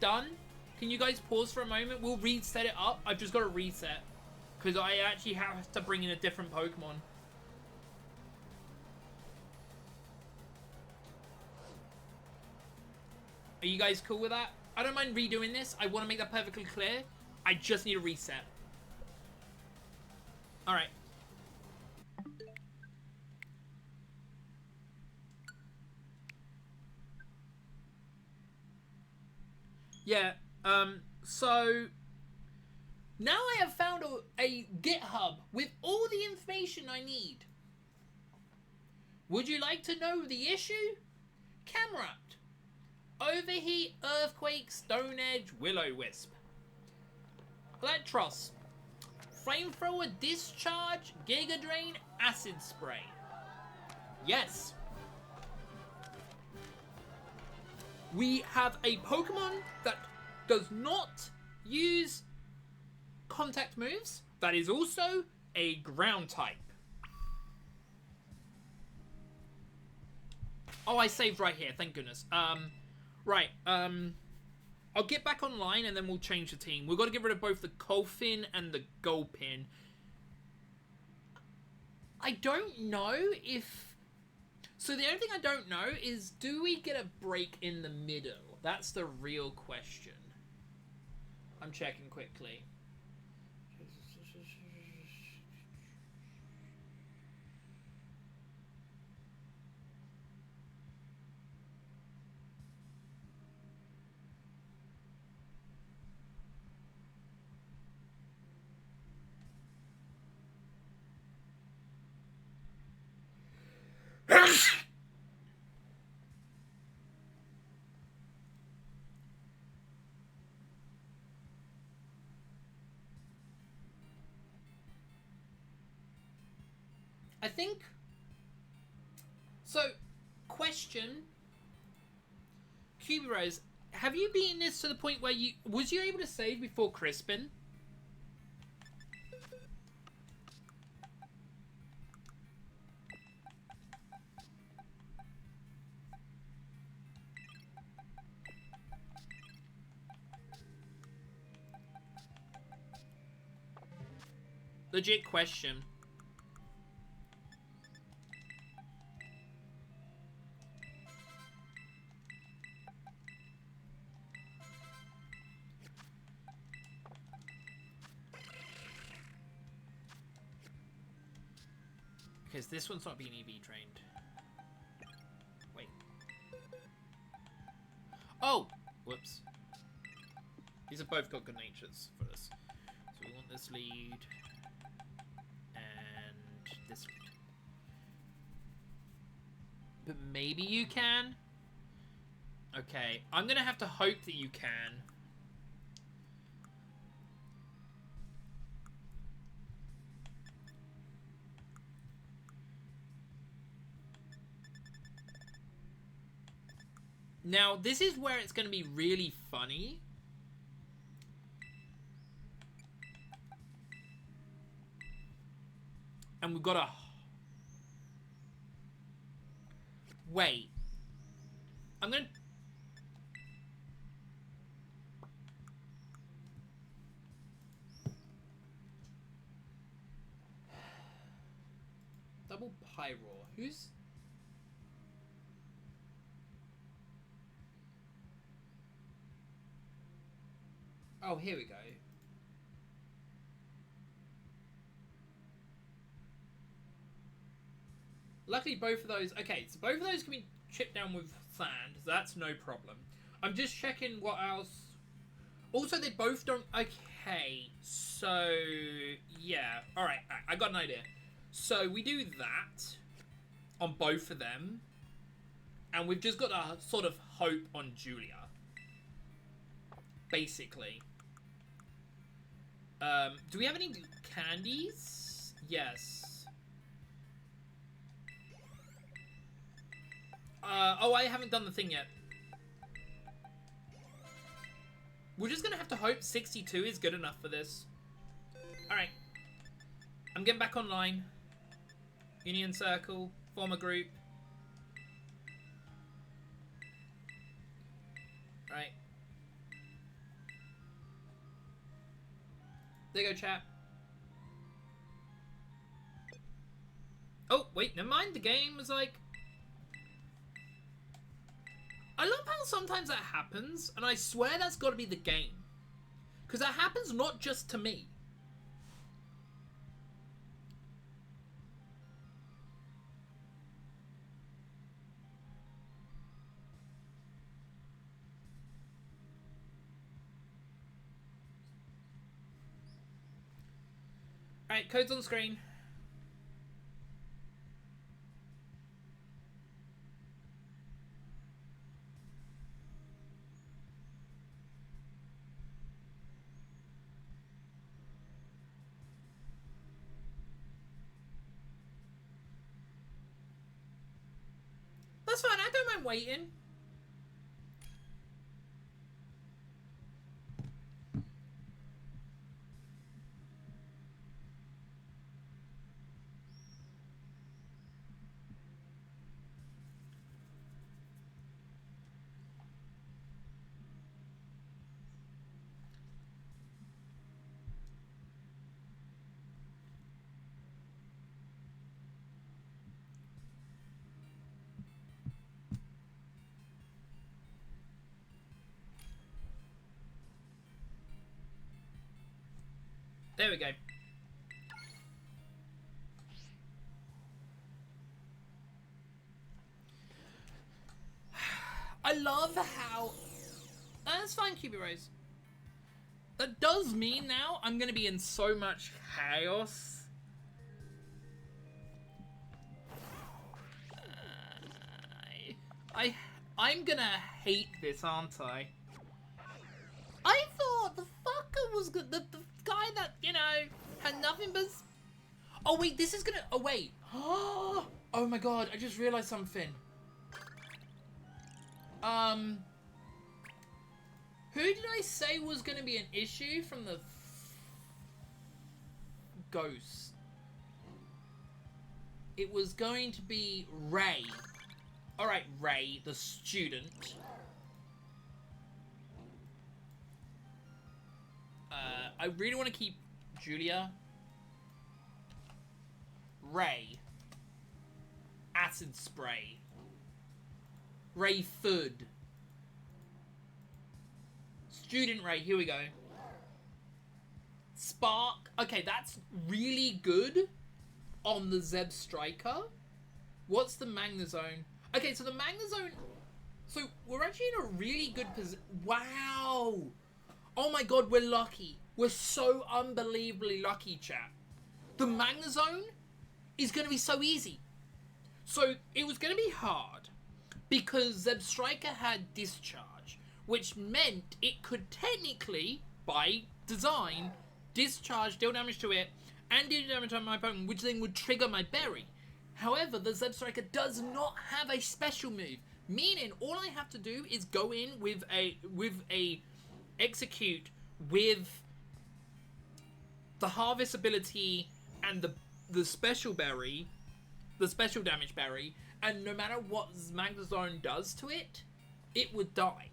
done? Can you guys pause for a moment? We'll reset it up. I've just got to reset because I actually have to bring in a different Pokemon. Are you guys cool with that? I don't mind redoing this. I want to make that perfectly clear. I just need a reset. All right. Yeah, so now I have found a GitHub with all the information I need. Would you like to know the issue? Camrapt. Overheat, Earthquake, Stone Edge, Will-O-Wisp. Electros. Flamethrower, Discharge, Giga Drain, Acid Spray. Yes. We have a Pokemon that does not use contact moves. That is also a ground type. Oh, I saved right here. Thank goodness. Right. I'll get back online and then we'll change the team. We've got to get rid of both the Colfin and the Gulpin. I don't know if... So the only thing I don't know is, do we get a break in the middle? That's the real question. I'm checking quickly. I think... So, question. Cuberose, have you beaten this to the point where you... Was you able to save before Crispin? Legit question. Because this one's not being EV trained. Wait. Oh! Whoops. These have both got good natures for this. So we want this lead. And this lead. But maybe you can? Okay. I'm gonna have to hope that you can. Now, this is where it's going to be really funny. And we've got to... Wait. I'm going to... Double Pyroar. Who's... Oh, here we go. Luckily, both of those... Okay, so both of those can be chipped down with sand. That's no problem. I'm just checking what else... Also, they both don't... Okay, so... Yeah. Alright, I got an idea. So, we do that on both of them. And we've just got to sort of hope on Julia. Basically. Do we have any candies? Yes. Oh, I haven't done the thing yet. We're just gonna have to hope 62 is good enough for this. Alright. I'm getting back online. Union circle. Form a group. Right. There you go, chat. Oh, wait, never mind. The game was like... I love how sometimes that happens, and I swear that's got to be the game. Because that happens not just to me. Alright, code's on screen. That's fine, I don't mind waiting. There we go. I love how... That's fine, QB Rose. That does mean now I'm going to be in so much chaos. I'm going to hate this, aren't I? I thought the fucker was good. The guy that, you know, had nothing but... Oh, wait, this is gonna... Oh, wait. Oh my god, I just realized something. Who did I say was gonna be an issue from the... Ghost? It was going to be Ray. Alright, Ray, the student. I really want to keep Julia. Ray. Acid spray. Ray food. Student Ray, here we go. Spark. Okay, that's really good on the Zeb Striker. What's the Magnezone? Okay, so the Magnezone... So, we're actually in a really good position. Wow! Oh my god, we're lucky. We're so unbelievably lucky, chat. The Magnezone is going to be so easy. So, it was going to be hard because Zeb Striker had Discharge, which meant it could technically, by design, discharge, deal damage to it, and deal damage on my opponent, which then would trigger my berry. However, the Zeb Striker does not have a special move, meaning all I have to do is go in with a execute with the harvest ability and the special berry, the special damage berry, and no matter what Magnezone does to it, it would die.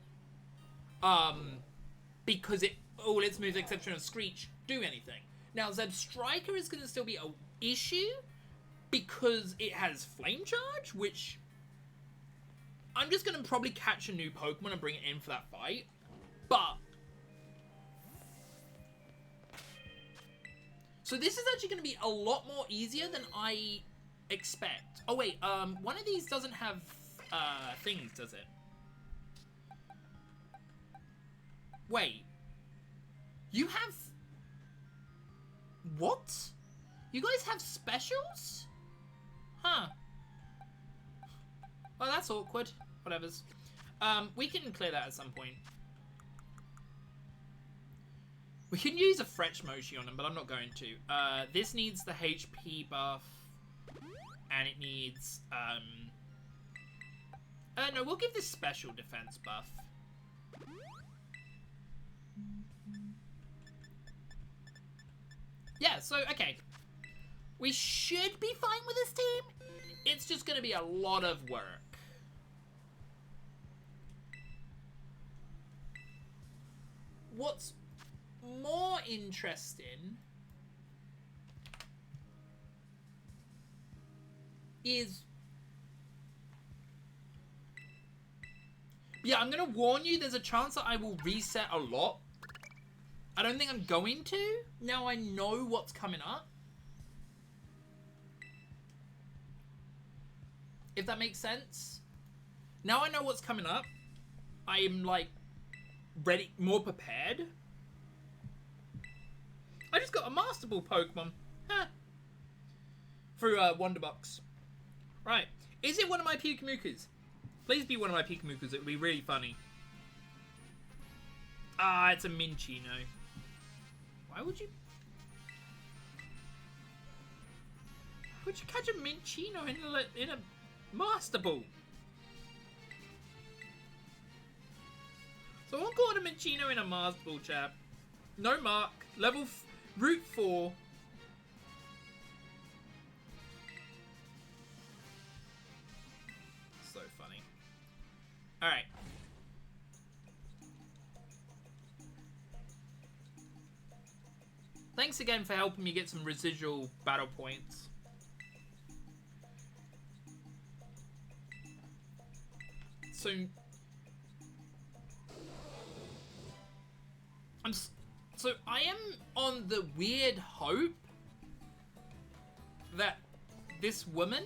Because all its moves, exception of Screech, do anything. Now, Zeb Striker is going to still be an issue because it has Flame Charge, which I'm just going to probably catch a new Pokemon and bring it in for that fight. But so this is actually going to be a lot more easier than I expect. Oh wait, one of these doesn't have things, does it? Wait. You have... What? You guys have specials? Huh. Well, that's awkward. Whatevers. We can clear that at some point. We can use a Fretch Moshi on them, but I'm not going to. This needs the HP buff. And it needs, No, we'll give this special defense buff. Yeah, so, okay. We should be fine with this team. It's just going to be a lot of work. What's more interesting is... Yeah, I'm going to warn you, there's a chance that I will reset a lot. I don't think I'm going to. Now I know what's coming up. If that makes sense. Now I know what's coming up. I am, like, ready, more prepared. I just got a Master Ball Pokemon. Huh. Through Wonderbox. Right. Is it one of my Pikamukas? Please be one of my Pikamukas. It would be really funny. Ah, it's a Minchino. Why would you... Why would you catch a Minchino in a Master Ball? So I'll call it a Minchino in a Master Ball, chap. No mark. Route 4. So funny. Alright. Thanks again for helping me get some residual battle points. So I am on the weird hope that this woman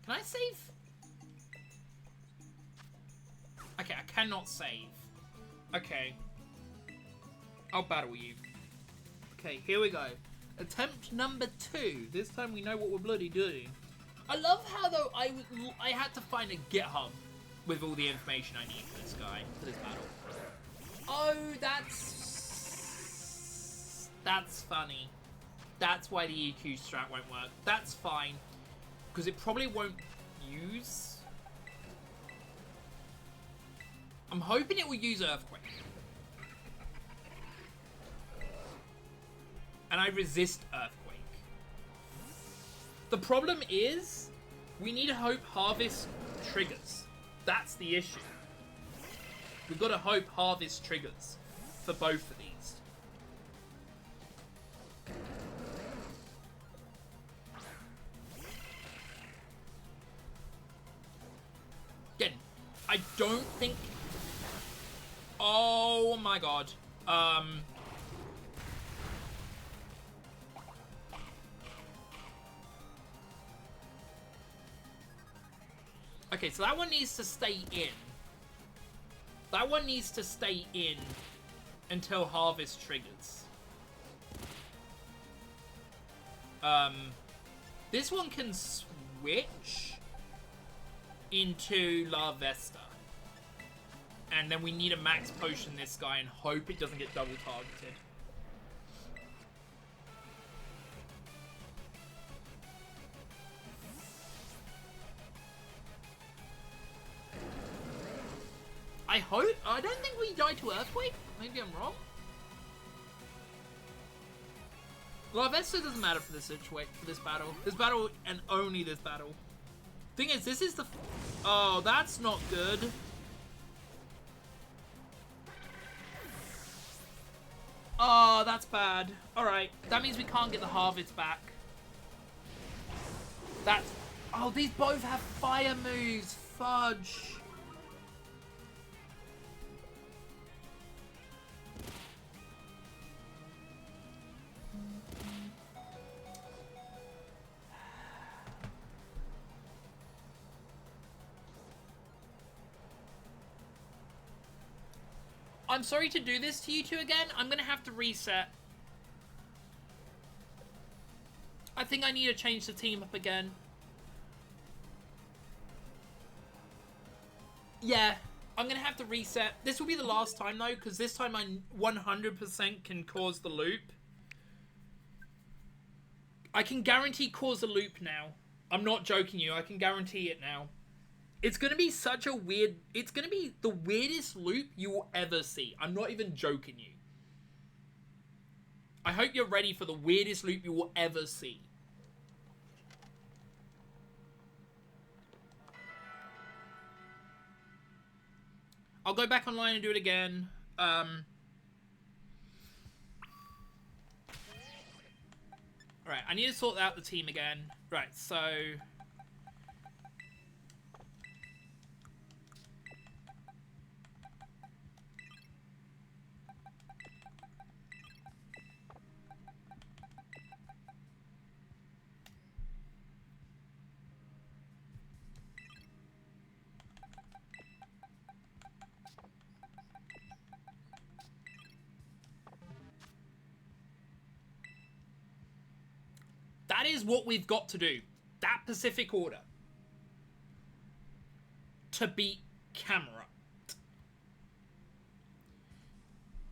can I save? Okay, I cannot save. Okay. I'll battle you. Okay, here we go. Attempt number 2. This time we know what we're bloody doing. I love how, though, I had to find a GitHub with all the information I need for this guy, for this battle. Oh, that's funny. That's why the EQ strat won't work. That's fine. Because it probably won't use... I'm hoping it will use Earthquake. And I resist Earthquake. The problem is, we need to hope Harvest triggers. That's the issue. We've got to hope Harvest triggers for both of these. Again, I don't think... Oh my god. Okay, so that one needs to stay in. That one needs to stay in until Harvest triggers. This one can switch into La Vesta. And then we need a max potion this guy and hope it doesn't get double targeted. I hope. I don't think we die to Earthquake. Maybe I'm wrong. La Vesta doesn't matter for this situation, for this battle. This battle and only this battle. Thing is, this is the... Oh, that's not good. Oh, that's bad. Alright. That means we can't get the Harvest back. That's... Oh, these both have fire moves. Fudge. I'm sorry to do this to you two again. I'm gonna have to reset. I think I need to change the team up again. Yeah, I'm gonna have to reset. This will be the last time though, because this time I 100% can cause the loop. I can guarantee cause a loop now. I'm not joking you. I can guarantee it now. It's going to be such a weird... It's going to be the weirdest loop you will ever see. I'm not even joking you. I hope you're ready for the weirdest loop you will ever see. I'll go back online and do it again. Alright, I need to sort out the team again. Right, so... That is what we've got to do. That Pacific Order. To beat Camera.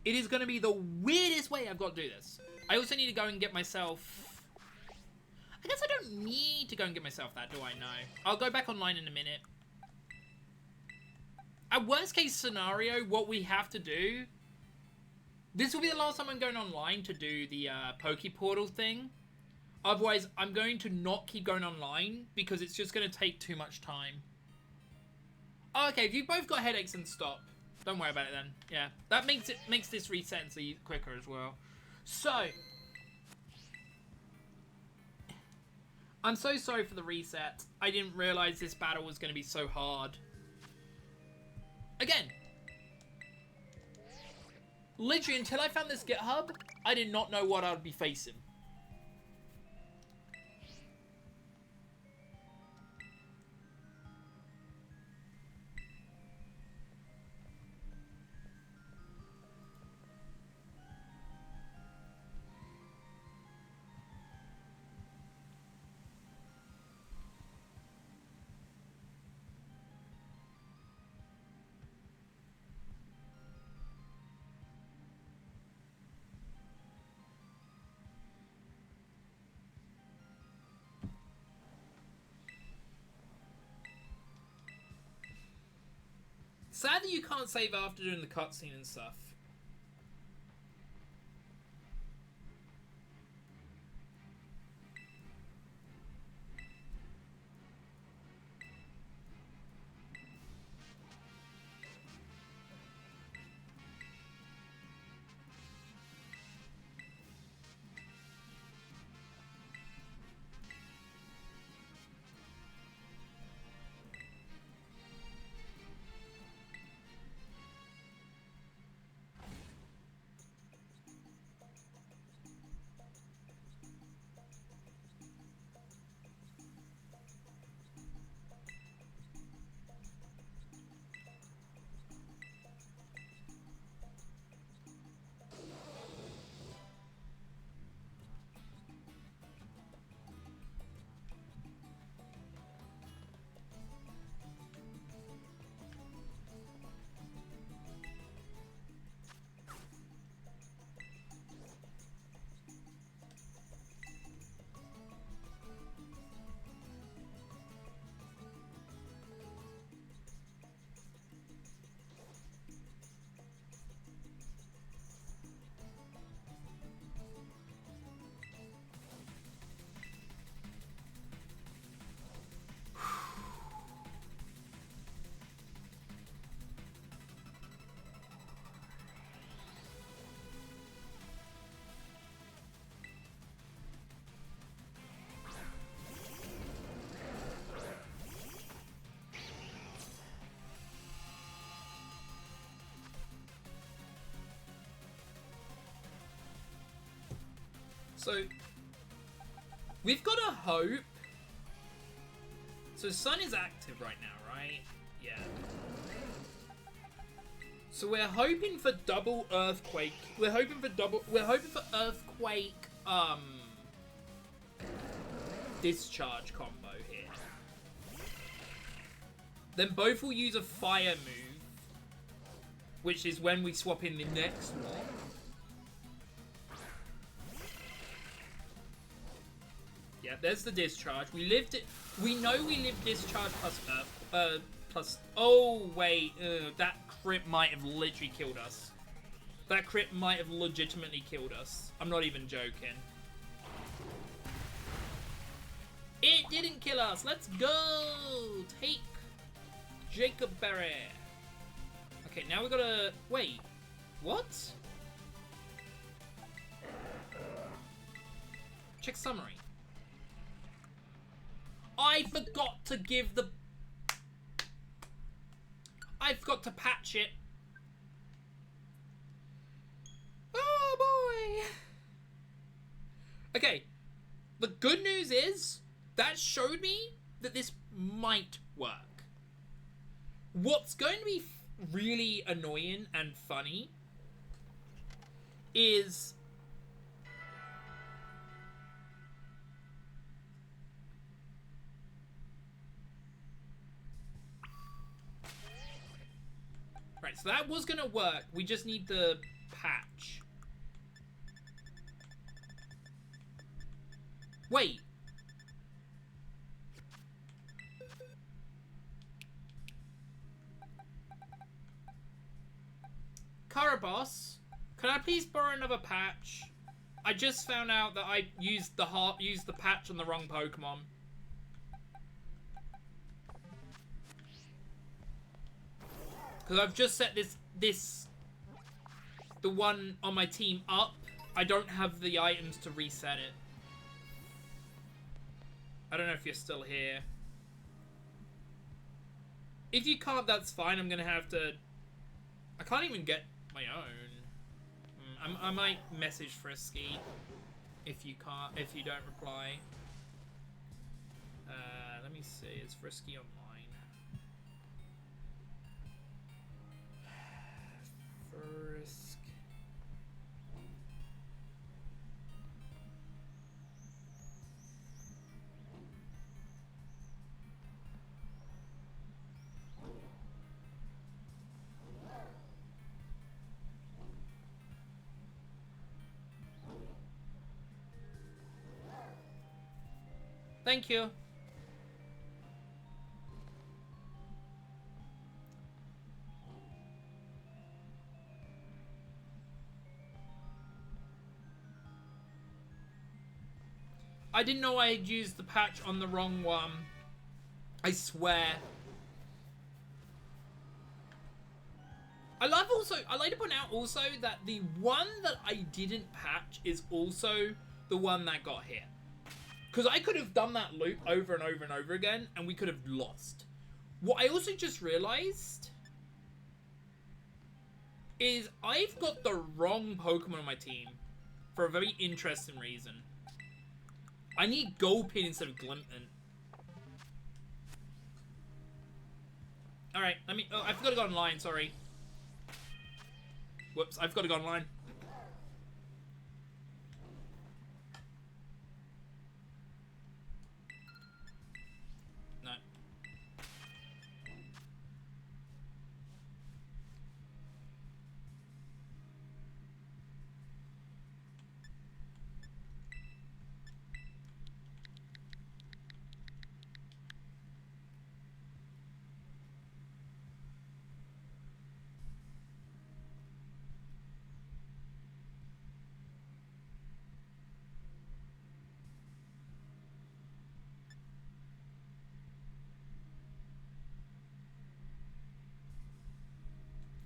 It is going to be the weirdest way I've got to do this. I also need to go and get myself... I guess I don't need to go and get myself that, do I? No. I'll go back online in a minute. At worst case scenario, what we have to do... This will be the last time I'm going online to do the Poke Portal thing. Otherwise, I'm going to not keep going online because it's just going to take too much time. Oh, okay, if you've both got headaches, then stop. Don't worry about it then. Yeah, that makes this reset quicker as well. So, I'm so sorry for the reset. I didn't realize this battle was going to be so hard. Again, literally until I found this GitHub, I did not know what I'd be facing. Sad that you can't save after doing the cutscene and stuff. So, we've got to hope. So, Sun is active right now, right? Yeah. So we're hoping for double earthquake. We're hoping for earthquake discharge combo here. Then both will use a fire move, which is when we swap in the next one. Yeah, there's the discharge. We lived it. We know we lived discharge plus plus. Oh wait, that crit might have literally killed us. That crit might have legitimately killed us. I'm not even joking. It didn't kill us. Let's go. Take Jacob Berry. Okay, now we gotta wait. What? Check summary. I forgot to give the... I forgot to patch it. Oh boy. Okay. The good news is that showed me that this might work. What's going to be really annoying and funny is... Right, so that was gonna work. We just need the patch. Wait. Caraboss, can I please borrow another patch? I just found out that I used the patch on the wrong Pokemon. Because I've just set the one on my team up. I don't have the items to reset it. I don't know if you're still here. If you can't, that's fine. I'm gonna have to... I can't even get my own. I might message Frisky if you don't reply. Let me see. Is Frisky online? Frisk. Thank you. I didn't know I had used the patch on the wrong one. I swear. I like to point out also that the one that I didn't patch is also the one that got hit. Because I could have done that loop over and over and over again, and we could have lost. What I also just realized is I've got the wrong Pokemon on my team for a very interesting reason. I need Gulpin instead of Glimpman. Alright, let me... Oh, I forgot to go online, sorry. Whoops, I've got to go online. No.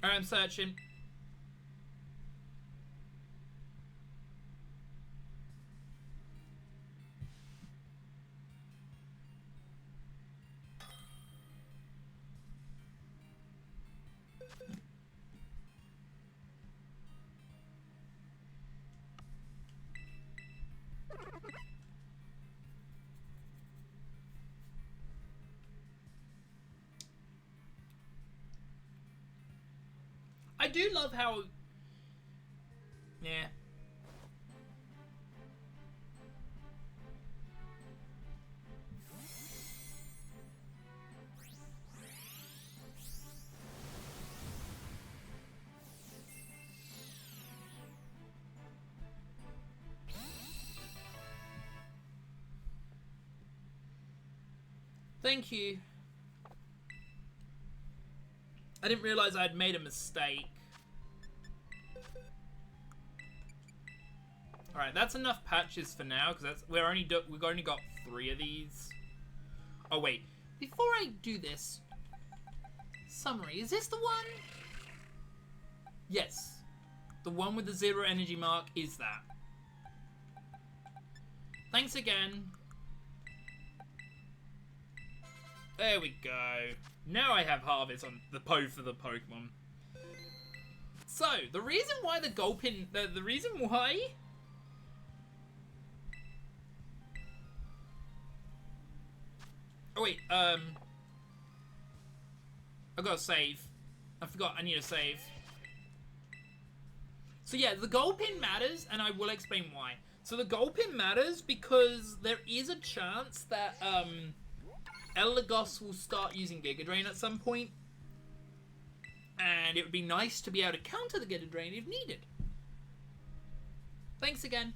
Alright, I'm searching. I do love how... Yeah. Thank you. I didn't realize I had made a mistake. All right, that's enough patches for now because we've only got 3 of these. Oh wait, before I do this, summary. Is this the one? Yes, the one with the 0 energy mark is that. Thanks again. There we go. Now I have Harvest on the for the Pokemon. So, the reason why the Gulpin... The reason why... Oh, wait, I gotta save. I forgot, I need to save. So yeah, the Gulpin matters, and I will explain why. So the Gulpin matters because there is a chance that, Elagos will start using Giga Drain at some point, and it would be nice to be able to counter the Giga Drain if needed. Thanks again.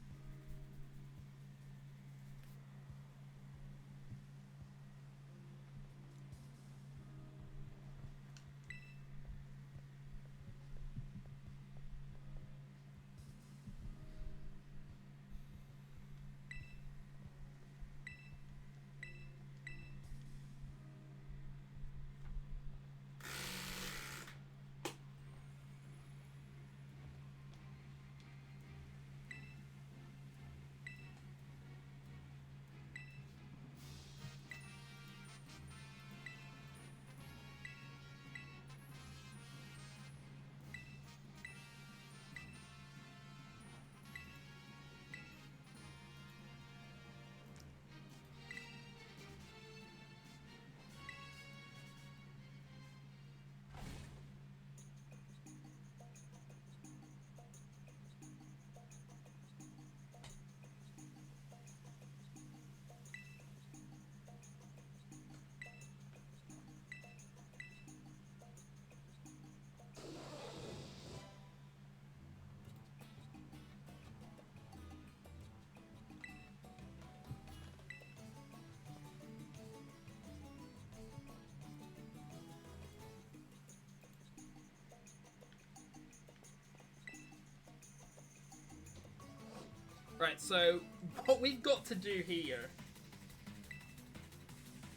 Right, so what we've got to do here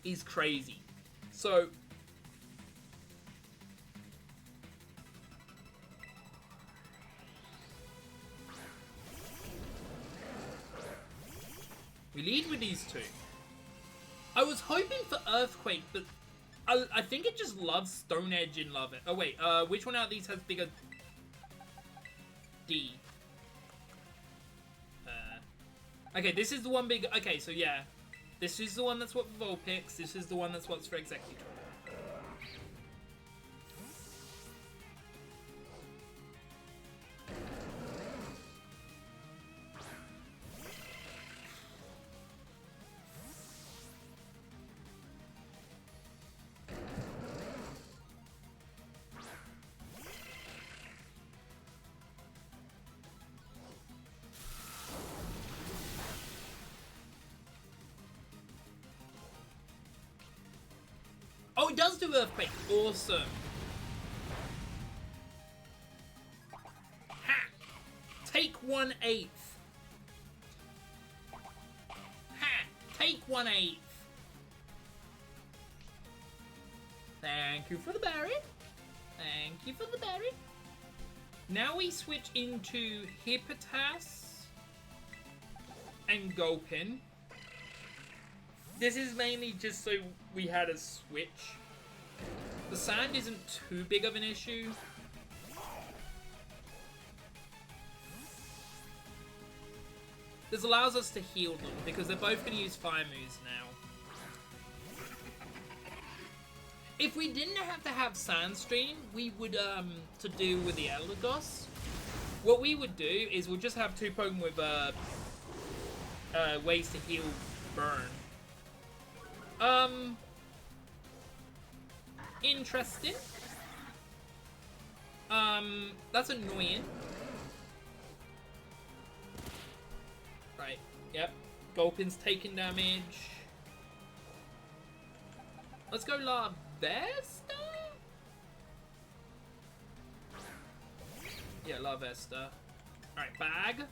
is crazy. So we lead with these 2. I was hoping for Earthquake, but I think it just loves Stone Edge and Love It. Oh wait, which one out of these has bigger D? Okay, this is the one big... Okay, so yeah. This is the one that's what Vulpix. This is the one that's what's for Executor. Oh, it does do Earthquake. Awesome. Ha! Take 1/8. Ha! Take 1/8. Thank you for the berry. Thank you for the berry. Now we switch into Hippotas and Gulpin. This is mainly just so we had a switch. The sand isn't too big of an issue. This allows us to heal them because they're both going to use fire moves now. If we didn't have to have Sandstream, we would, to do with the Elagos, what we would do is we'll just have 2 Pokemon with, ways to heal burn. Interesting. That's annoying. Right, yep. Gulpin's taking damage. Let's go La Vesta? Yeah, La Vesta. Alright, bag.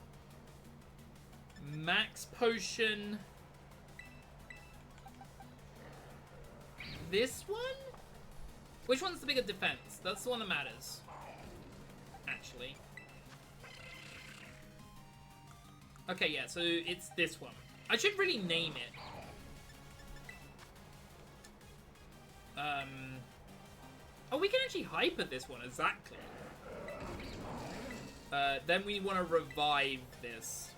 Max potion. This one? Which one's the bigger defense? That's the one that matters. Actually. Okay, yeah, so it's this one. I should really name it. Oh, we can actually hyper this one, exactly. Then we want to revive this.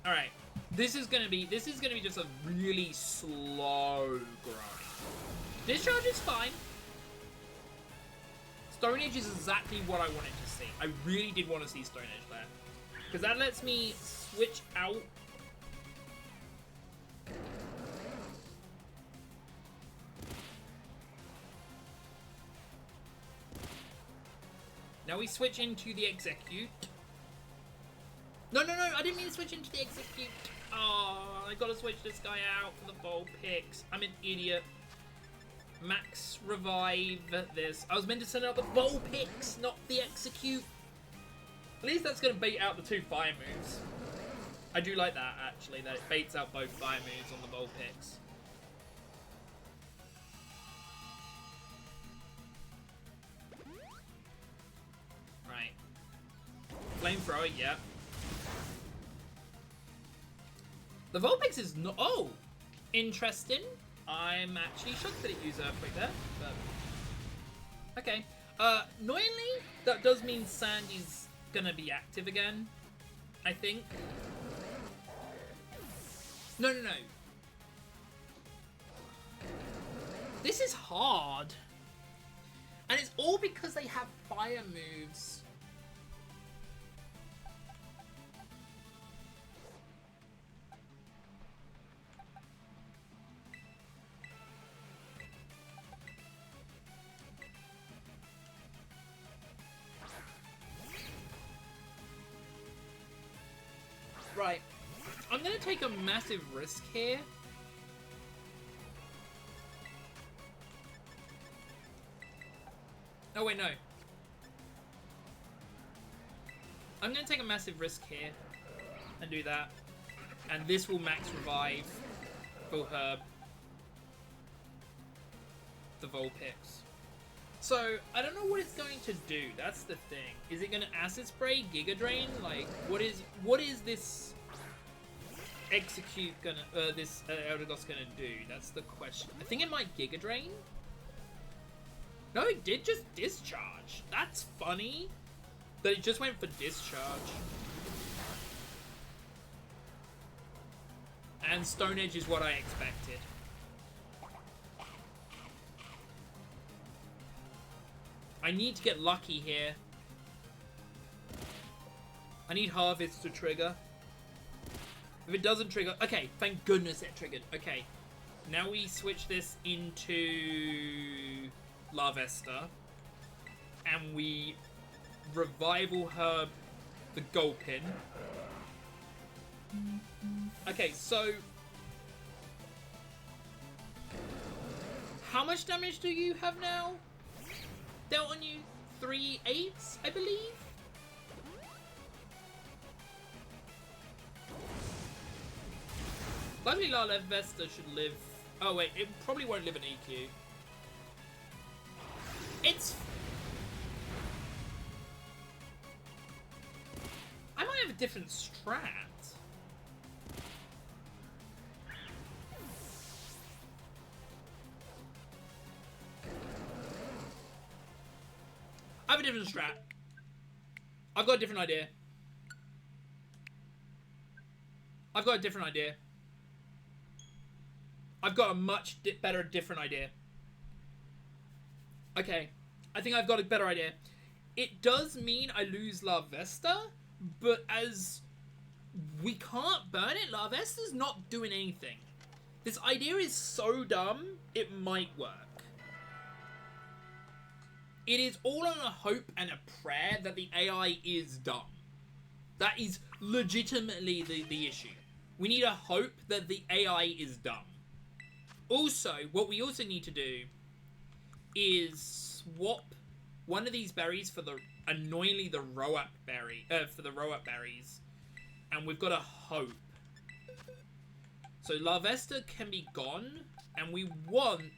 Alright. This is gonna be just a really slow grind. Discharge is fine. Stone Edge is exactly what I wanted to see. I really did want to see Stone Edge there. Because that lets me switch out. Now we switch into the Execute. No, I didn't mean to switch into the Execute. Oh, I gotta switch this guy out for the Bowl Picks. I'm an idiot. Max revive this. I was meant to send out the Bowl Picks, not the Execute. At least that's gonna bait out the 2 fire moves. I do like that, actually, that it baits out both fire moves on the Bowl Picks. Right. Flamethrower, yeah. The Vulpix is not. Oh! Interesting. I'm actually shocked that it used Earthquake there, but. Okay. Annoyingly, that does mean Sandy's gonna be active again. I think. No. This is hard. And it's all because they have fire moves. Right. I'm gonna take a massive risk here. Oh wait, no. I'm gonna take a massive risk here and do that. And this will max revive for Herb. The Vulpix. So, I don't know what it's going to do. That's the thing. Is it going to Acid Spray, Giga Drain? Like, what is this Execute gonna, this Eldegoss gonna do? That's the question. I think it might Giga Drain. No, it did just Discharge. That's funny. That it just went for Discharge. And Stone Edge is what I expected. I need to get lucky here. I need Harvest to trigger. If it doesn't trigger... Okay, thank goodness it triggered. Okay. Now we switch this into La Vesta. And we Revival Herb the Gulpin. Okay, so... How much damage do you have now? Dealt on you 3 8s, I believe? Luckily La Vesta should live... Oh wait, it probably won't live an EQ. It's... I might have a different strat. I have a different strat. I've got a different idea. I've got a different idea. I've got a much better, different idea. Okay. I think I've got a better idea. It does mean I lose La Vesta, but as we can't burn it, La Vesta's not doing anything. This idea is so dumb, it might work. It is all on a hope and a prayer that the AI is dumb. That is legitimately the issue. We need a hope that the AI is dumb. Also, what we also need to do is swap one of these berries for the annoyingly the row-up berry for the row-up berries, and we've got a hope. So Larvesta can be gone, and we want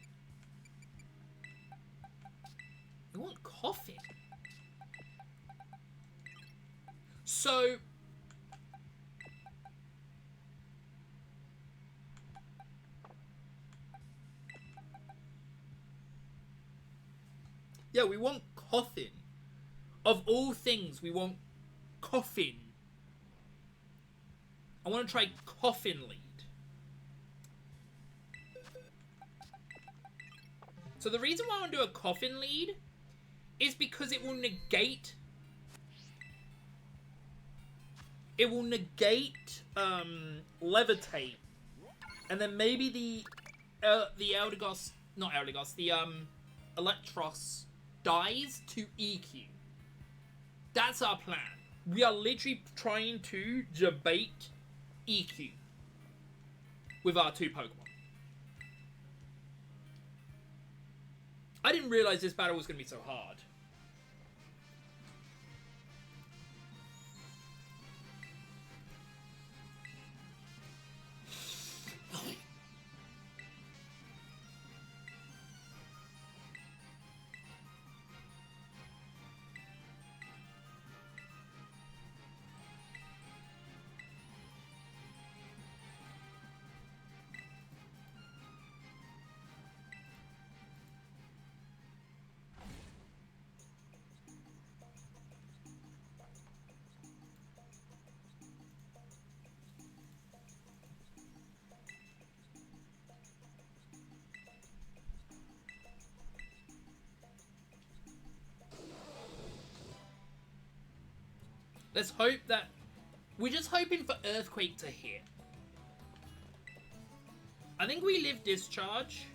coffee. So yeah, we want coffin. Of all things, we want coffin. I want to try coffin lead. So the reason why I want to do a coffin lead is because it will negate levitate, and then maybe the Eldegoss, not Eldegoss, the Electros dies to EQ. That's our plan. We are literally trying to debate EQ with our two Pokemon. I didn't realize this battle was going to be so hard. Let's hope that... We're just hoping for Earthquake to hit. I think we live Discharge.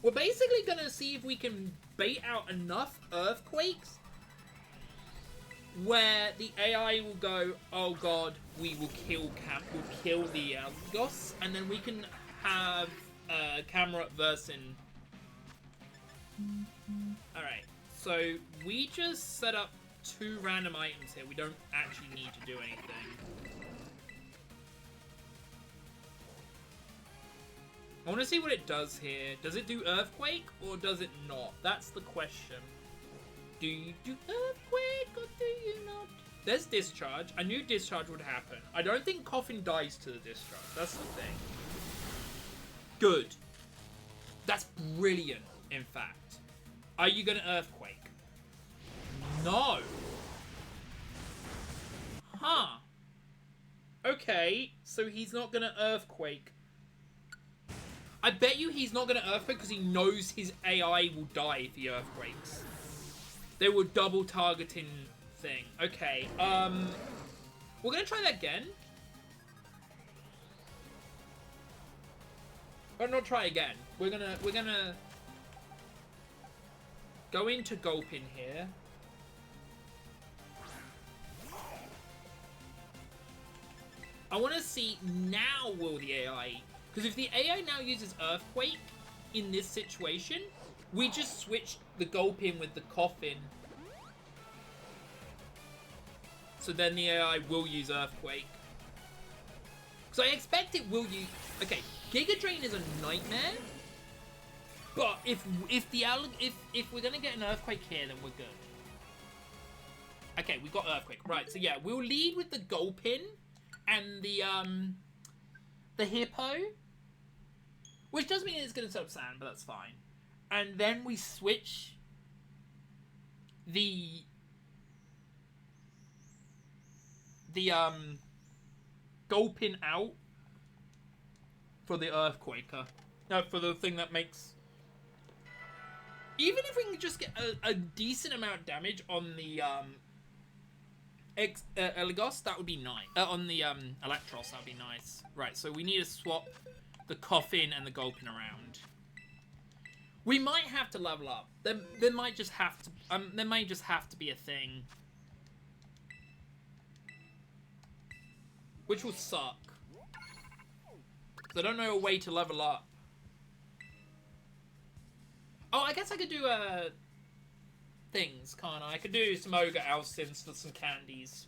We're basically going to see if we can bait out enough Earthquakes where the AI will go, oh god, we will kill the Eldegoss, and then we can have Camerupt versing. Alright. So, we just set up 2 random items here. We don't actually need to do anything. I want to see what it does here. Does it do Earthquake, or does it not? That's the question. Do you do Earthquake, or do you not? There's Discharge. I knew Discharge would happen. I don't think Coffin dies to the Discharge. That's the thing. Good. That's brilliant, in fact. Are you going to Earthquake? No. Huh. Okay, so he's not going to Earthquake. I bet you he's not going to Earthquake because he knows his AI will die if he Earthquakes. They will double targeting thing. Okay, we're going to try that again. Or not try again. We're gonna go into Gulpin here. I want to see now will the AI... Because if the AI now uses Earthquake in this situation, we just switch the Gulpin with the Coffin. So then the AI will use Earthquake. Because I expect it will use... Okay, Giga Drain is a nightmare. But if we're going to get an Earthquake here, then we're good. Okay, we got Earthquake. Right, so yeah, we'll lead with the Gulpin and the Hippo. Which does mean it's going to set up Sand, but that's fine. And then we switch the Gulpin out for the Earthquaker. No, for the thing that makes... Even if we can just get a decent amount of damage on the Eldegoss, that would be nice. On the Electros, that would be nice. Right, so we need to swap the Coffin and the Gulpin around. We might have to level up. There might just have to. There may just have to be a thing, which will suck. I don't know a way to level up. Oh, I guess I could do things, can't I? I could do some ogre oustins for some candies.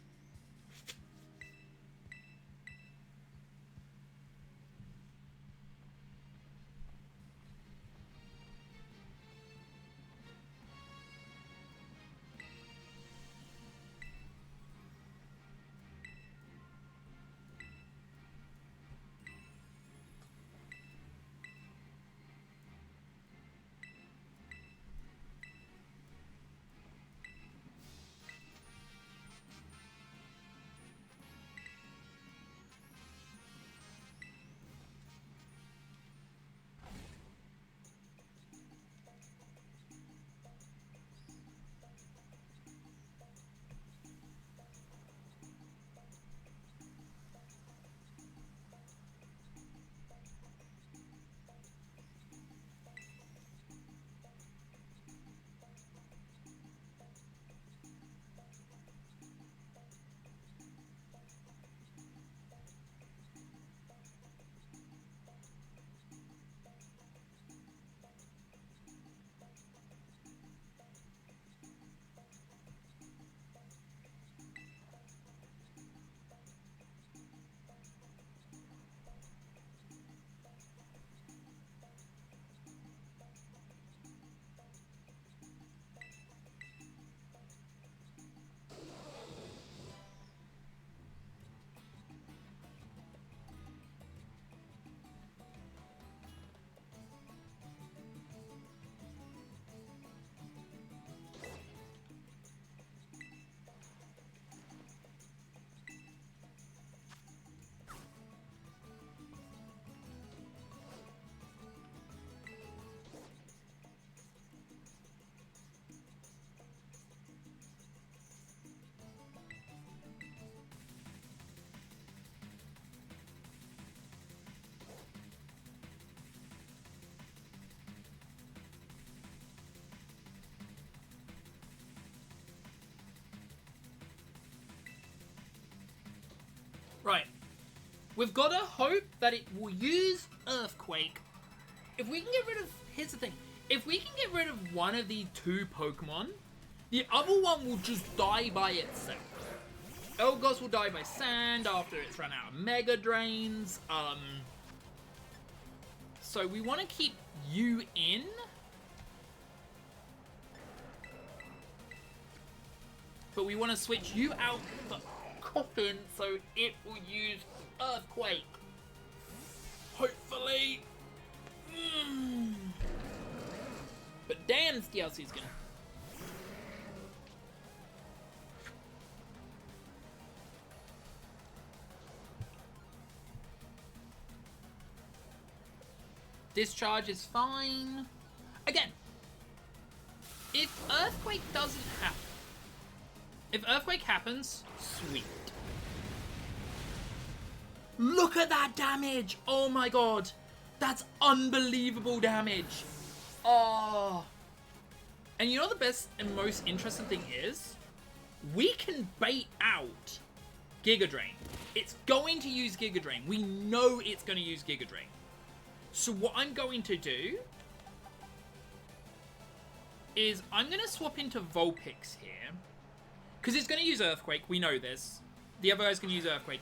Right. We've got to hope that it will use Earthquake. If we can get rid of... Here's the thing. If we can get rid of one of these two Pokemon, the other one will just die by itself. Elgos will die by sand after it's run out of Mega Drains. So we want to keep you in. But we want to switch you out for Coffin so it will use Earthquake. Hopefully. But damn, this DLC's gonna... Discharge is fine. Again, if Earthquake doesn't happen, if Earthquake happens, sweet. Look at that damage! Oh my god. That's unbelievable damage. Oh. And you know the best and most interesting thing is? We can bait out Giga Drain. It's going to use Giga Drain. We know it's going to use Giga Drain. So what I'm going to do is I'm going to swap into Vulpix here. Because it's going to use Earthquake. We know this. The other guy's going to use Earthquake.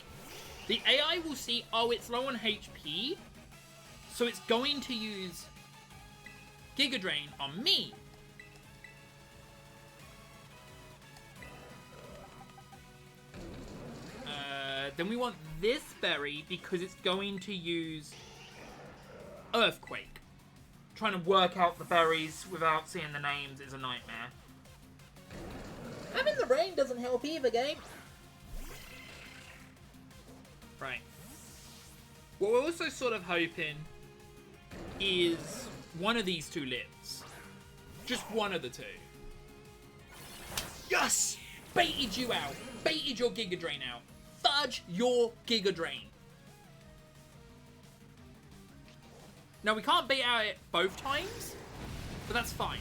The AI will see, oh, it's low on HP. So it's going to use Giga Drain on me. Then we want this berry because it's going to use Earthquake. Trying to work out the berries without seeing the names is a nightmare. Having the rain doesn't help either, game. Right. What we're also sort of hoping is one of these two lives. Just one of the two. Yes! Baited you out. Baited your Giga Drain out. Fudge your Giga Drain. Now we can't bait out it both times, But that's fine.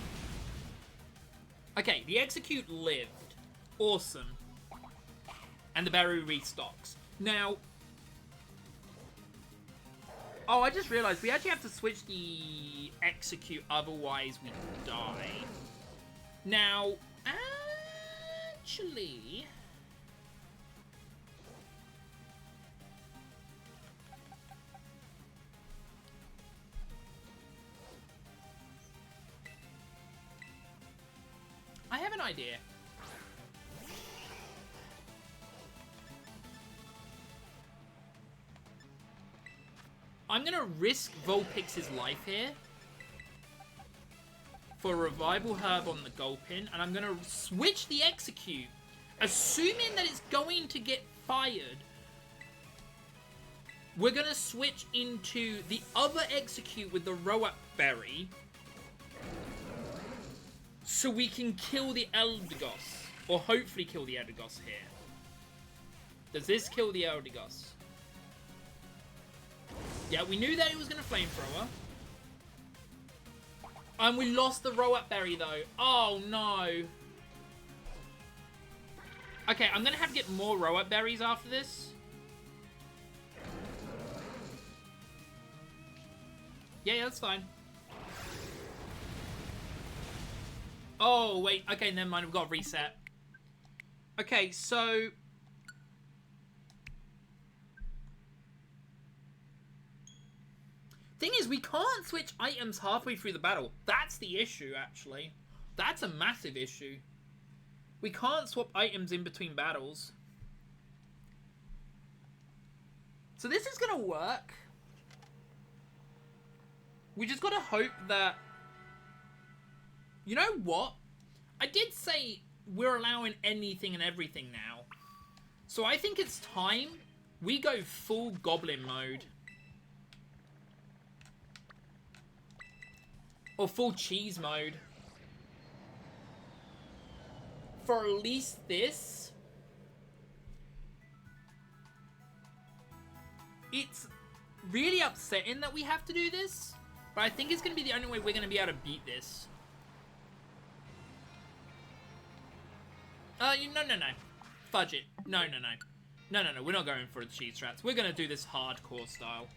Okay, the execute lived. Awesome. And the berry restocks. Now... Oh, I just realized we actually have to switch the execute, otherwise we die. Now, actually... I have an idea. I'm going to risk Vulpix's life here for a Revival Herb on the Gulpin, and I'm going to switch the Execute, assuming that it's going to get fired. We're going to switch into the other Execute with the Roat Berry, so we can kill the Eldegoss, or hopefully kill the Eldegoss here. Does this kill the Eldegoss? Yeah, we knew that it was going to Flamethrower. And we lost the Roat Berry, though. Oh, no. Okay, I'm going to have to get more Roat Berries after this. Yeah, that's fine. Oh, wait. Okay, never mind. We've got to reset. Okay, so... Thing is, we can't switch items halfway through the battle. That's the issue, actually. That's a massive issue. We can't swap items in between battles. So this is going to work. We just got to hope that... You know what? I did say we're allowing anything and everything now. So I think it's time we go full Goblin mode. Or full cheese mode. For at least this. It's really upsetting that we have to do this. But I think it's going to be the only way we're going to be able to beat this. No. Fudge it. No. No. We're not going for the cheese strats. We're going to do this hardcore style.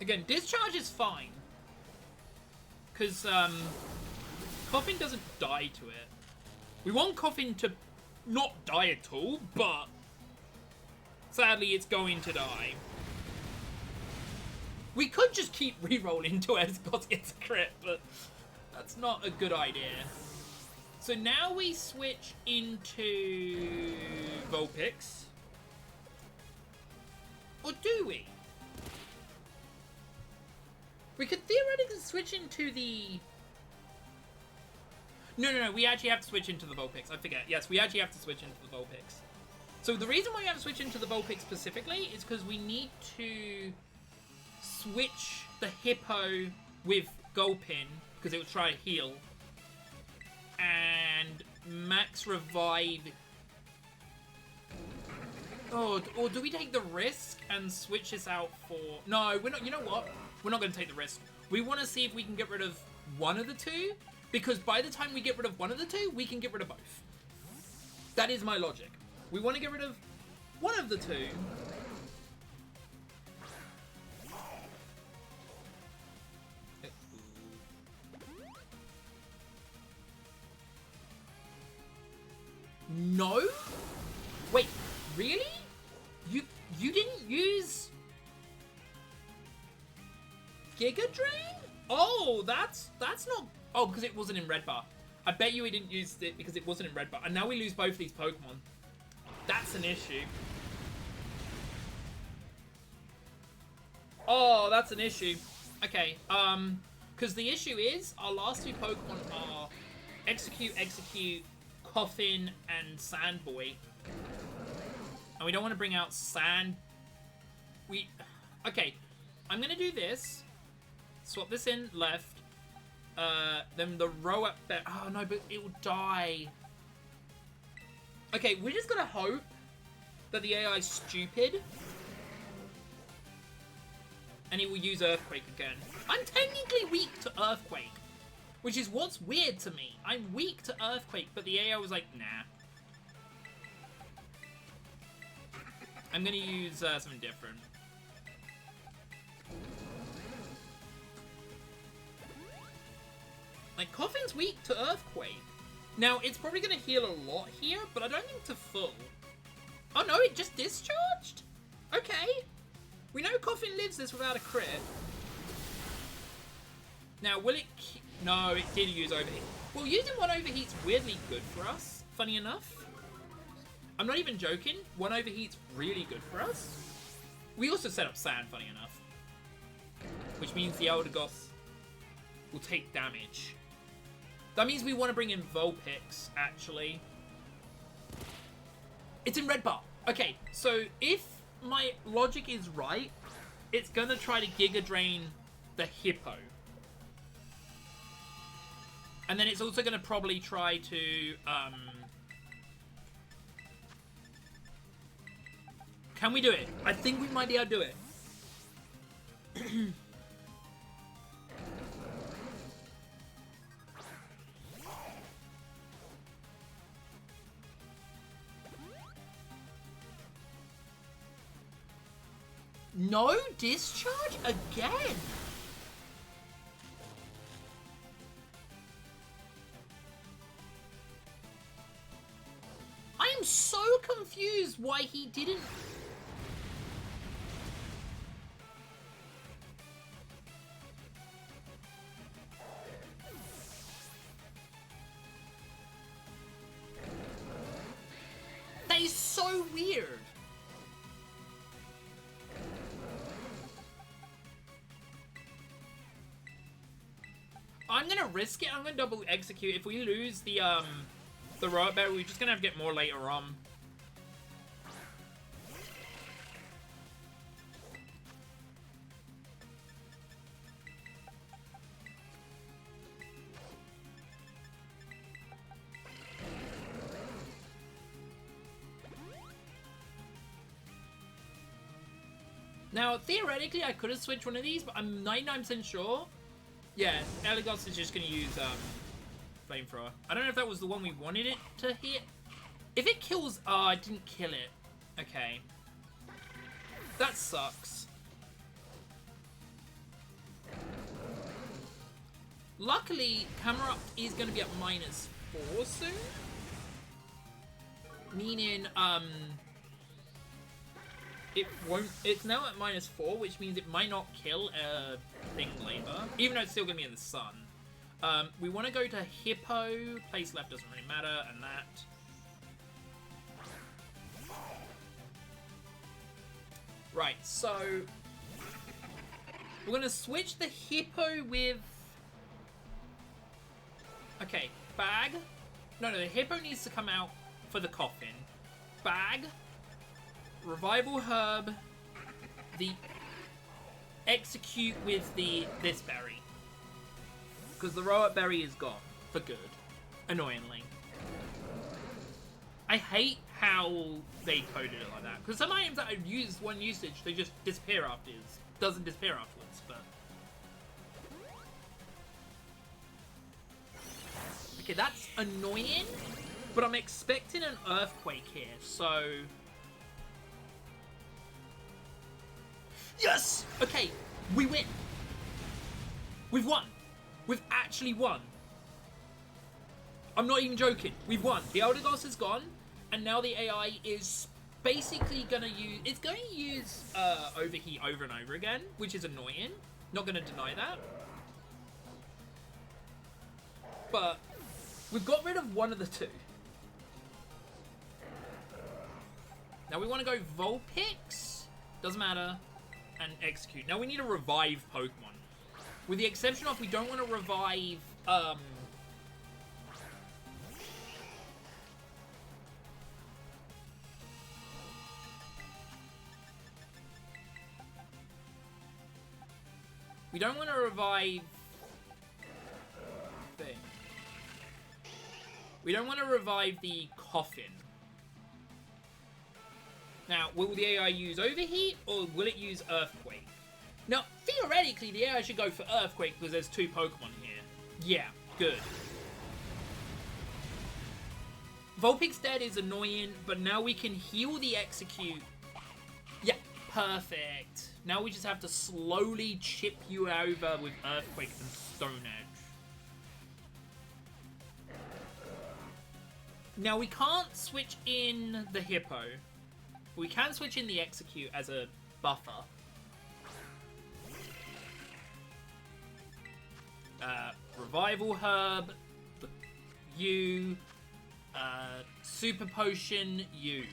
Again, discharge is fine. Because, Coffin doesn't die to it. We want Coffin to not die at all, but sadly it's going to die. We could just keep re-rolling until Elagos gets a crit, but that's not a good idea. So now we switch into Vulpix. Or do we? We could theoretically switch into the... No, we actually have to switch into the Vulpix. I forget. Yes, we actually have to switch into the Vulpix. So the reason why we have to switch into the Vulpix specifically is because we need to switch the Hippo with Gulpin, because it will try to heal. And max revive... Oh, or do we take the risk and switch this out for... No, we're not... You know what? We're not going to take the risk. We want to see if we can get rid of one of the two, because by the time we get rid of one of the two, we can get rid of both. That is my logic. We want to get rid of one of the two. No? Wait, really? You didn't use Giga Drain? Oh, that's not... Oh, because it wasn't in red bar. I bet you we didn't use it because it wasn't in red bar. And now we lose both these Pokemon. That's an issue. Oh, that's an issue. Okay, because the issue is our last two Pokemon are Execute, Coffin, and Sandboy. And we don't want to bring out Sand... Okay, I'm going to do this. Swap this in left. Then the row up there. Oh, no, but it will die. Okay, we're just going to hope that the AI is stupid. And he will use Earthquake again. I'm technically weak to Earthquake. Which is what's weird to me. I'm weak to Earthquake, but the AI was like, nah. I'm gonna use something different. Like, Coffin's weak to Earthquake. Now, it's probably gonna heal a lot here, but I don't think to full. Oh no, it just discharged? Okay. We know Coffin lives this without a crit. Now, will it... No, it did use Overheat. Well, using one Overheat's weirdly good for us, funny enough. I'm not even joking. One Overheat's really good for us. We also set up Sand, funny enough. Which means the Elagos will take damage. That means we want to bring in Vulpix, actually. It's in red bar. Okay, so if my logic is right, it's going to try to Giga Drain the Hippo. And then it's also going to probably try to... Can we do it? I think we might be able to do it. No discharge again? I am so confused why he didn't... That is so weird. I'm gonna risk it. I'm gonna double execute. If we lose the robot battle, we're just gonna have to get more later on. Now, theoretically, I could have switched one of these, but I'm 99% sure. Yeah, Elagos is just going to use Flamethrower. I don't know if that was the one we wanted it to hit. If it kills... Oh, I didn't kill it. Okay. That sucks. Luckily, Camerupt is going to be at -4 soon. Meaning, it won't... It's now at -4, which means it might not kill a thing labor. Even though it's still going to be in the sun. We want to go to Hippo. Place left doesn't really matter, and that. Right, so... We're going to switch the Hippo with... Okay, bag. No, the Hippo needs to come out for the coffin. Bag. Revival herb. The... Execute with this berry. Because the Roat Berry is gone. For good. Annoyingly. I hate how they coded it like that. Because some items that I've used one usage, they just disappear afterwards. Doesn't disappear afterwards, but... Okay, that's annoying. But I'm expecting an earthquake here, so... Yes! Okay, we win. We've won. We've actually won. I'm not even joking. We've won. The Elder Gods is gone, and now the AI is basically gonna use... It's going to use Overheat over and over again, which is annoying. Not gonna deny that. But we've got rid of one of the two. Now we want to go Vulpix. Doesn't matter. And Execute. Now we need to revive Pokemon. With the exception of we don't want to revive, we don't want to revive... thing. We don't want to revive the Coffin. Now, will the AI use Overheat, or will it use Earthquake? Now, theoretically, the AI should go for Earthquake because there's two Pokemon here. Yeah, good. Vulpix dead is annoying, but now we can heal the Execute. Yeah, perfect. Now we just have to slowly chip you over with Earthquake and Stone Edge. Now, we can't switch in the Hippo. We can switch in the Execute as a buffer. Revival Herb, you, Super Potion, you.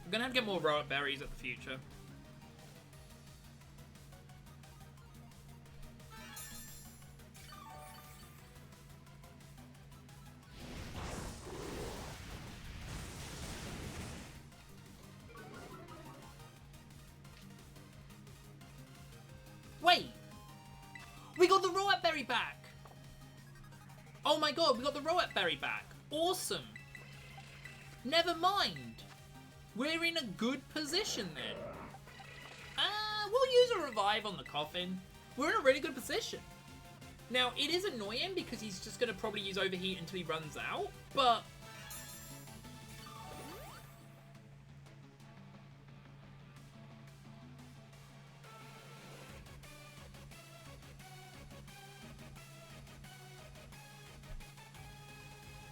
I'm gonna have to get more Roat Berries at the future. Wait! We got the Roat Berry back! Oh my god, we got the Roat Berry back! Awesome! Never mind! We're in a good position then. We'll use a Revive on the Coffin. We're in a really good position. Now, it is annoying because he's just going to probably use Overheat until he runs out, but...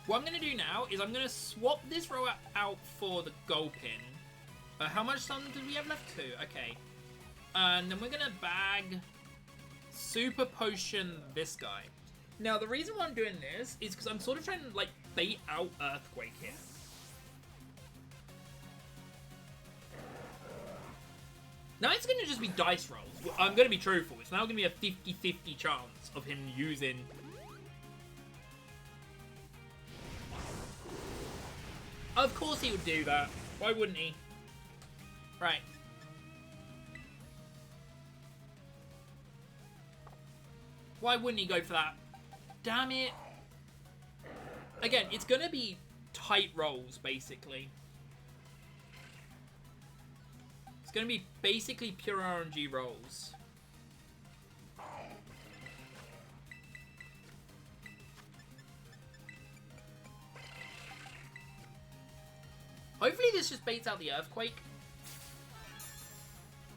What I'm going to do now is I'm going to swap this row out for the Gulpin. How much sun do we have left? 2. Okay. And then we're going to bag Super Potion this guy. Now, the reason why I'm doing this is because I'm sort of trying to, like, bait out Earthquake here. Now it's going to just be dice rolls. I'm going to be truthful. It's now going to be a 50-50 chance of him using... Of course he would do that. Why wouldn't he? Right. Why wouldn't he go for that? Damn it. Again, it's going to be tight rolls, basically. It's going to be basically pure RNG rolls. Hopefully this just baits out the Earthquake.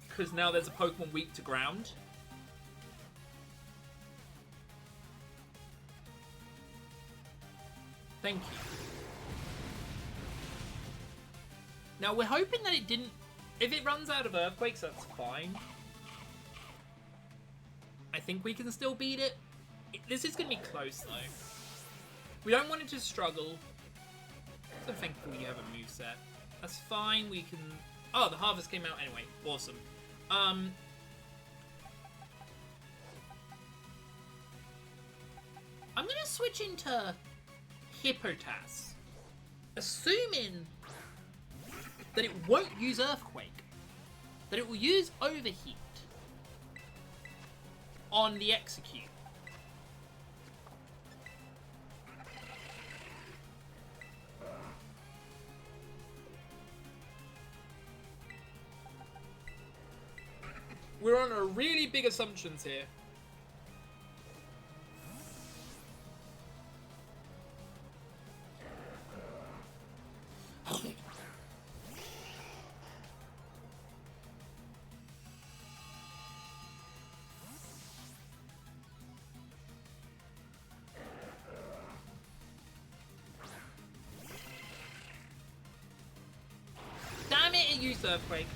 Because now there's a Pokemon weak to ground. Thank you. Now, we're hoping that it didn't... If it runs out of Earthquakes, that's fine. I think we can still beat it. This is going to be close, though. We don't want it to struggle. So thankfully you have a moveset. That's fine, we can... Oh, the Harvest came out anyway. Awesome. I'm going to switch into Hippotas. Assuming that it won't use Earthquake. That it will use Overheat on the Execute. We're on a really big assumptions here. Damn it, it used Earthquake.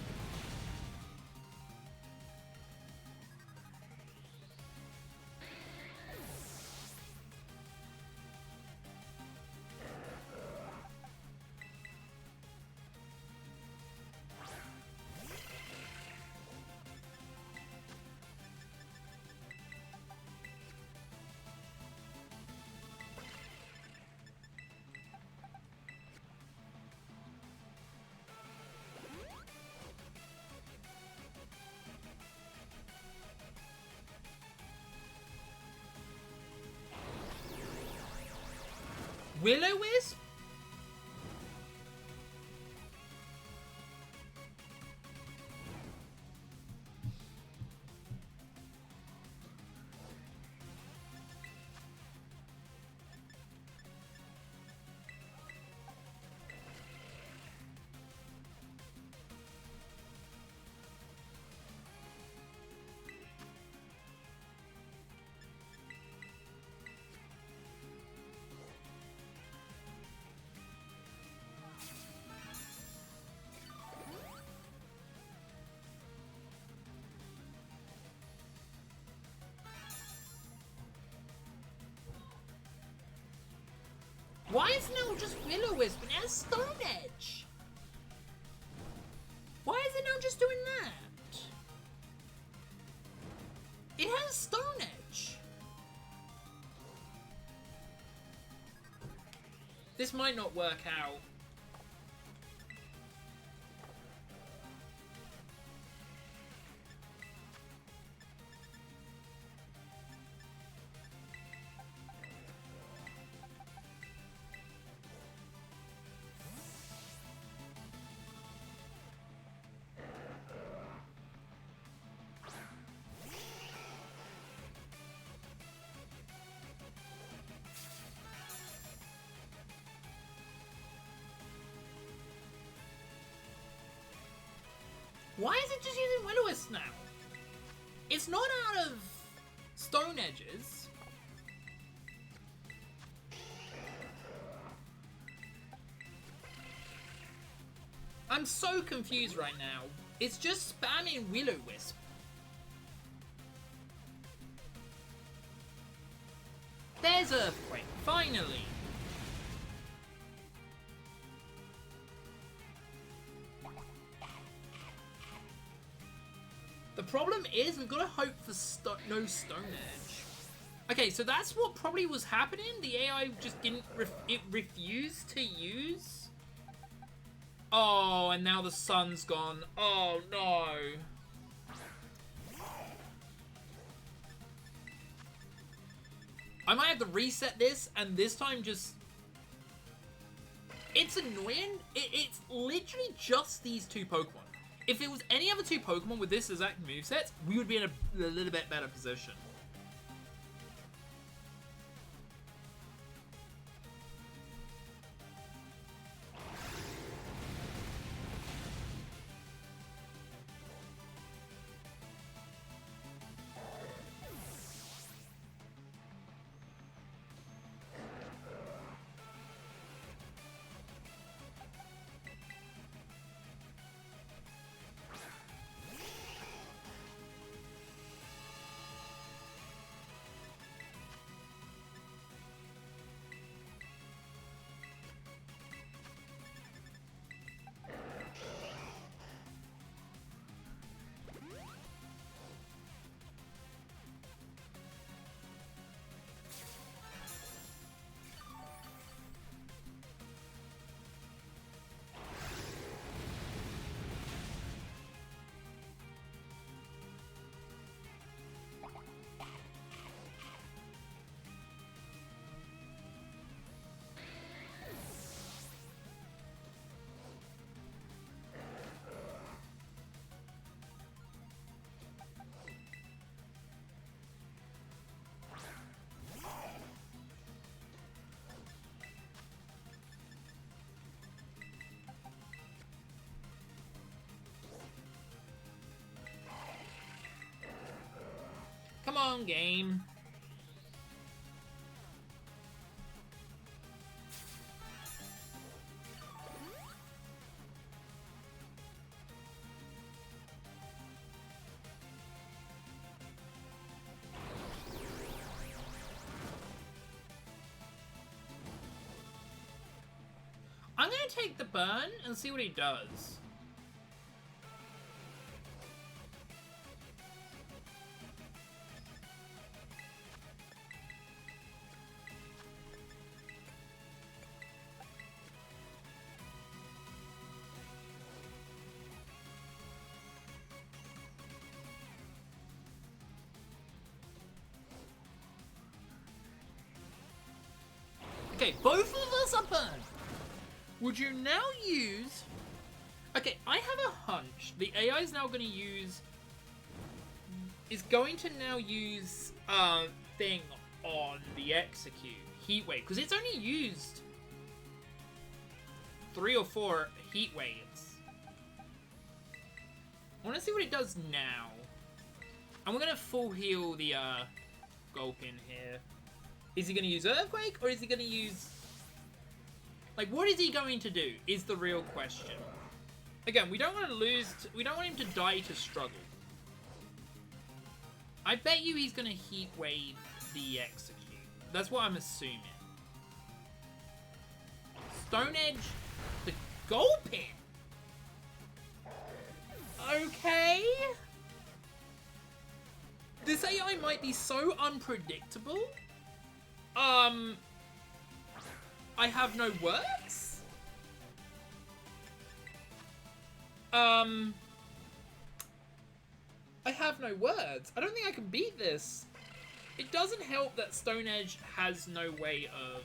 Will-O-Wisp? Why isn't it just Will-O-Wisp and it has Stone Edge? Why is it not just doing that? It has Stone Edge. This might not work out. Why is it just using Will-O-Wisp now? It's not out of Stone Edges. I'm so confused right now. It's just spamming Will-O-Wisp. There's Earthquake, finally. The problem is we've got to hope for no Stone Edge. Okay, so that's what probably was happening. The AI just didn't... it refused to use... Oh, and now the sun's gone. Oh, no. I might have to reset this, and this time just... It's annoying. It's literally just these two Pokemon. If it was any other two Pokemon with this exact moveset, we would be in a little bit better position. on, game. I'm gonna take the burn and see what he does. Okay, both of us are burned. Would you now use... Okay, I have a hunch. The AI is now going to use... Is going to now use thing on the execute. Heatwave. Because it's only used 3 or 4 heat waves. I want to see what it does now. And we're going to full heal the Gulpin here. Is he going to use Earthquake, or is he going to use... Like, what is he going to do, is the real question. Again, we don't want to lose... We don't want him to die to struggle. I bet you he's going to Heat Wave the Execute. That's what I'm assuming. Stone Edge the Gulpin. Okay. This AI might be so unpredictable. I have no words. I have no words. I don't think I can beat this. It doesn't help that Stone Edge has no way of...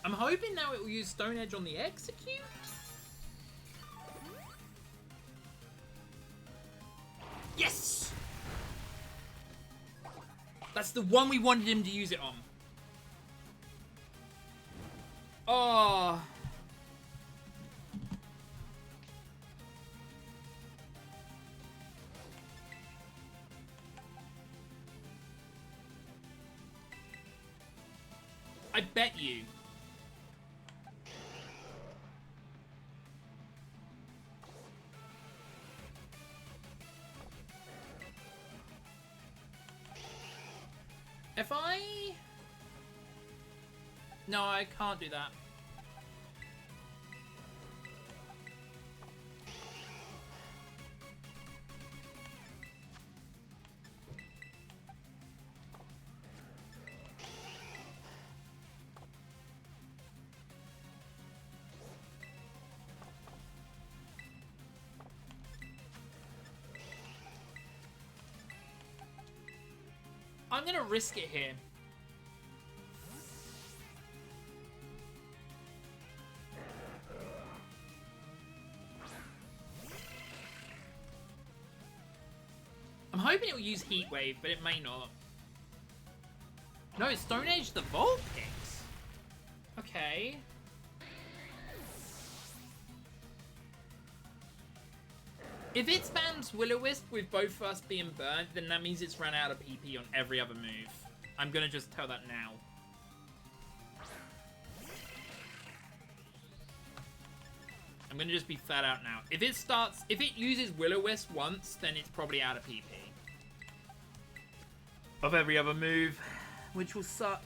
I'm hoping now it will use Stone Edge on the execute. Yes! That's the one we wanted him to use it on. Oh. I bet you. If I... No, I can't do that. I'm gonna risk it here. I'm hoping it will use Heat Wave, but it may not. No, it's Stone Age the Vulpix. Okay. If it spams Will-O-Wisp with both of us being burnt, then that means it's run out of PP on every other move. I'm gonna just tell that now. I'm gonna just be flat out now. If it uses Will-O-Wisp once, then it's probably out of PP. Of every other move, which will suck.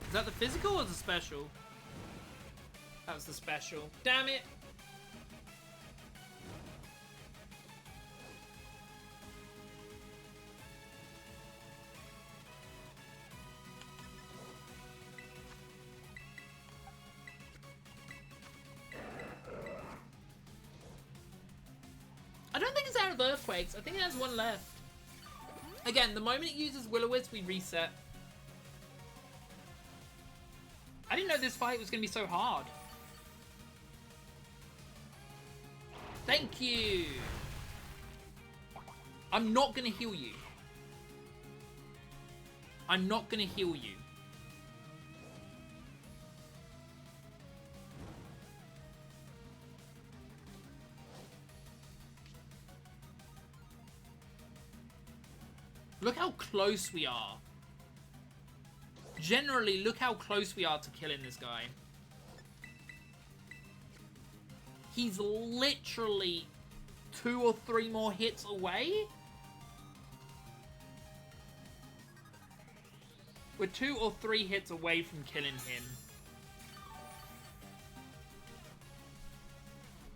Is that the physical or the special? That was the special. Damn it! I don't think it's out of Earthquakes. I think it has one left. Again, the moment it uses Will-O-Wisp, we reset. I didn't know this fight was going to be so hard. Thank you. I'm not going to heal you. I'm not going to heal you. Look how close we are. Generally, look how close we are to killing this guy. He's literally 2 or 3 more hits away. We're 2 or 3 hits away from killing him.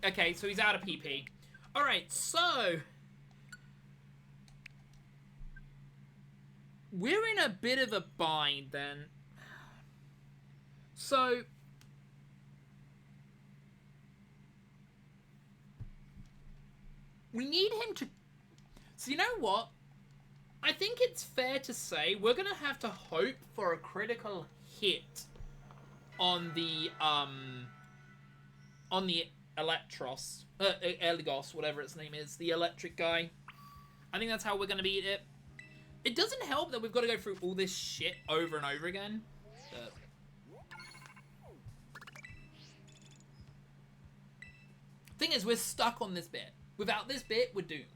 Okay, so he's out of PP. Alright, so... we're in a bit of a bind then. So... we need him to... so you know what? I think it's fair to say we're going to have to hope for a critical hit on the Electros. Eligos, whatever its name is. The electric guy. I think that's how we're going to beat it. It doesn't help that we've got to go through all this shit over and over again. But... thing is, we're stuck on this bit. Without this bit, we're doomed.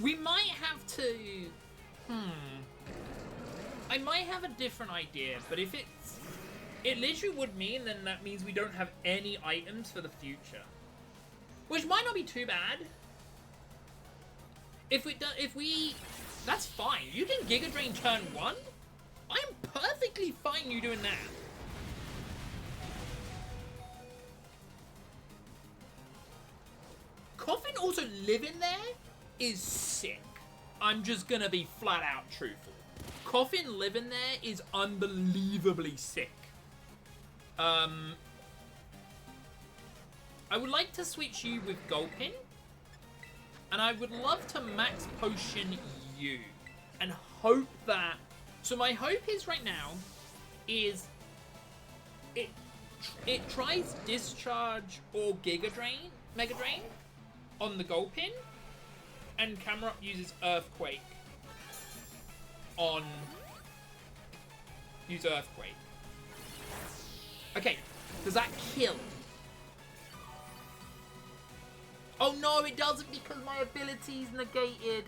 We might have to... I might have a different idea, but if it's... it literally would mean then that means we don't have any items for the future. Which might not be too bad. If we... that's fine. You can Giga Drain turn 1. I'm perfectly fine you doing that. Coffin also living there is sick. I'm just gonna be flat out truthful. Coffin living there is unbelievably sick. I would like to switch you with Gulpin. And I would love to max potion you. And hope that... so my hope is right now is it tries Discharge or Giga Drain, Mega Drain on the Gulpin. And Camera Up uses Earthquake on... use Earthquake. Okay, does that kill? Oh no, it doesn't because my ability's negated.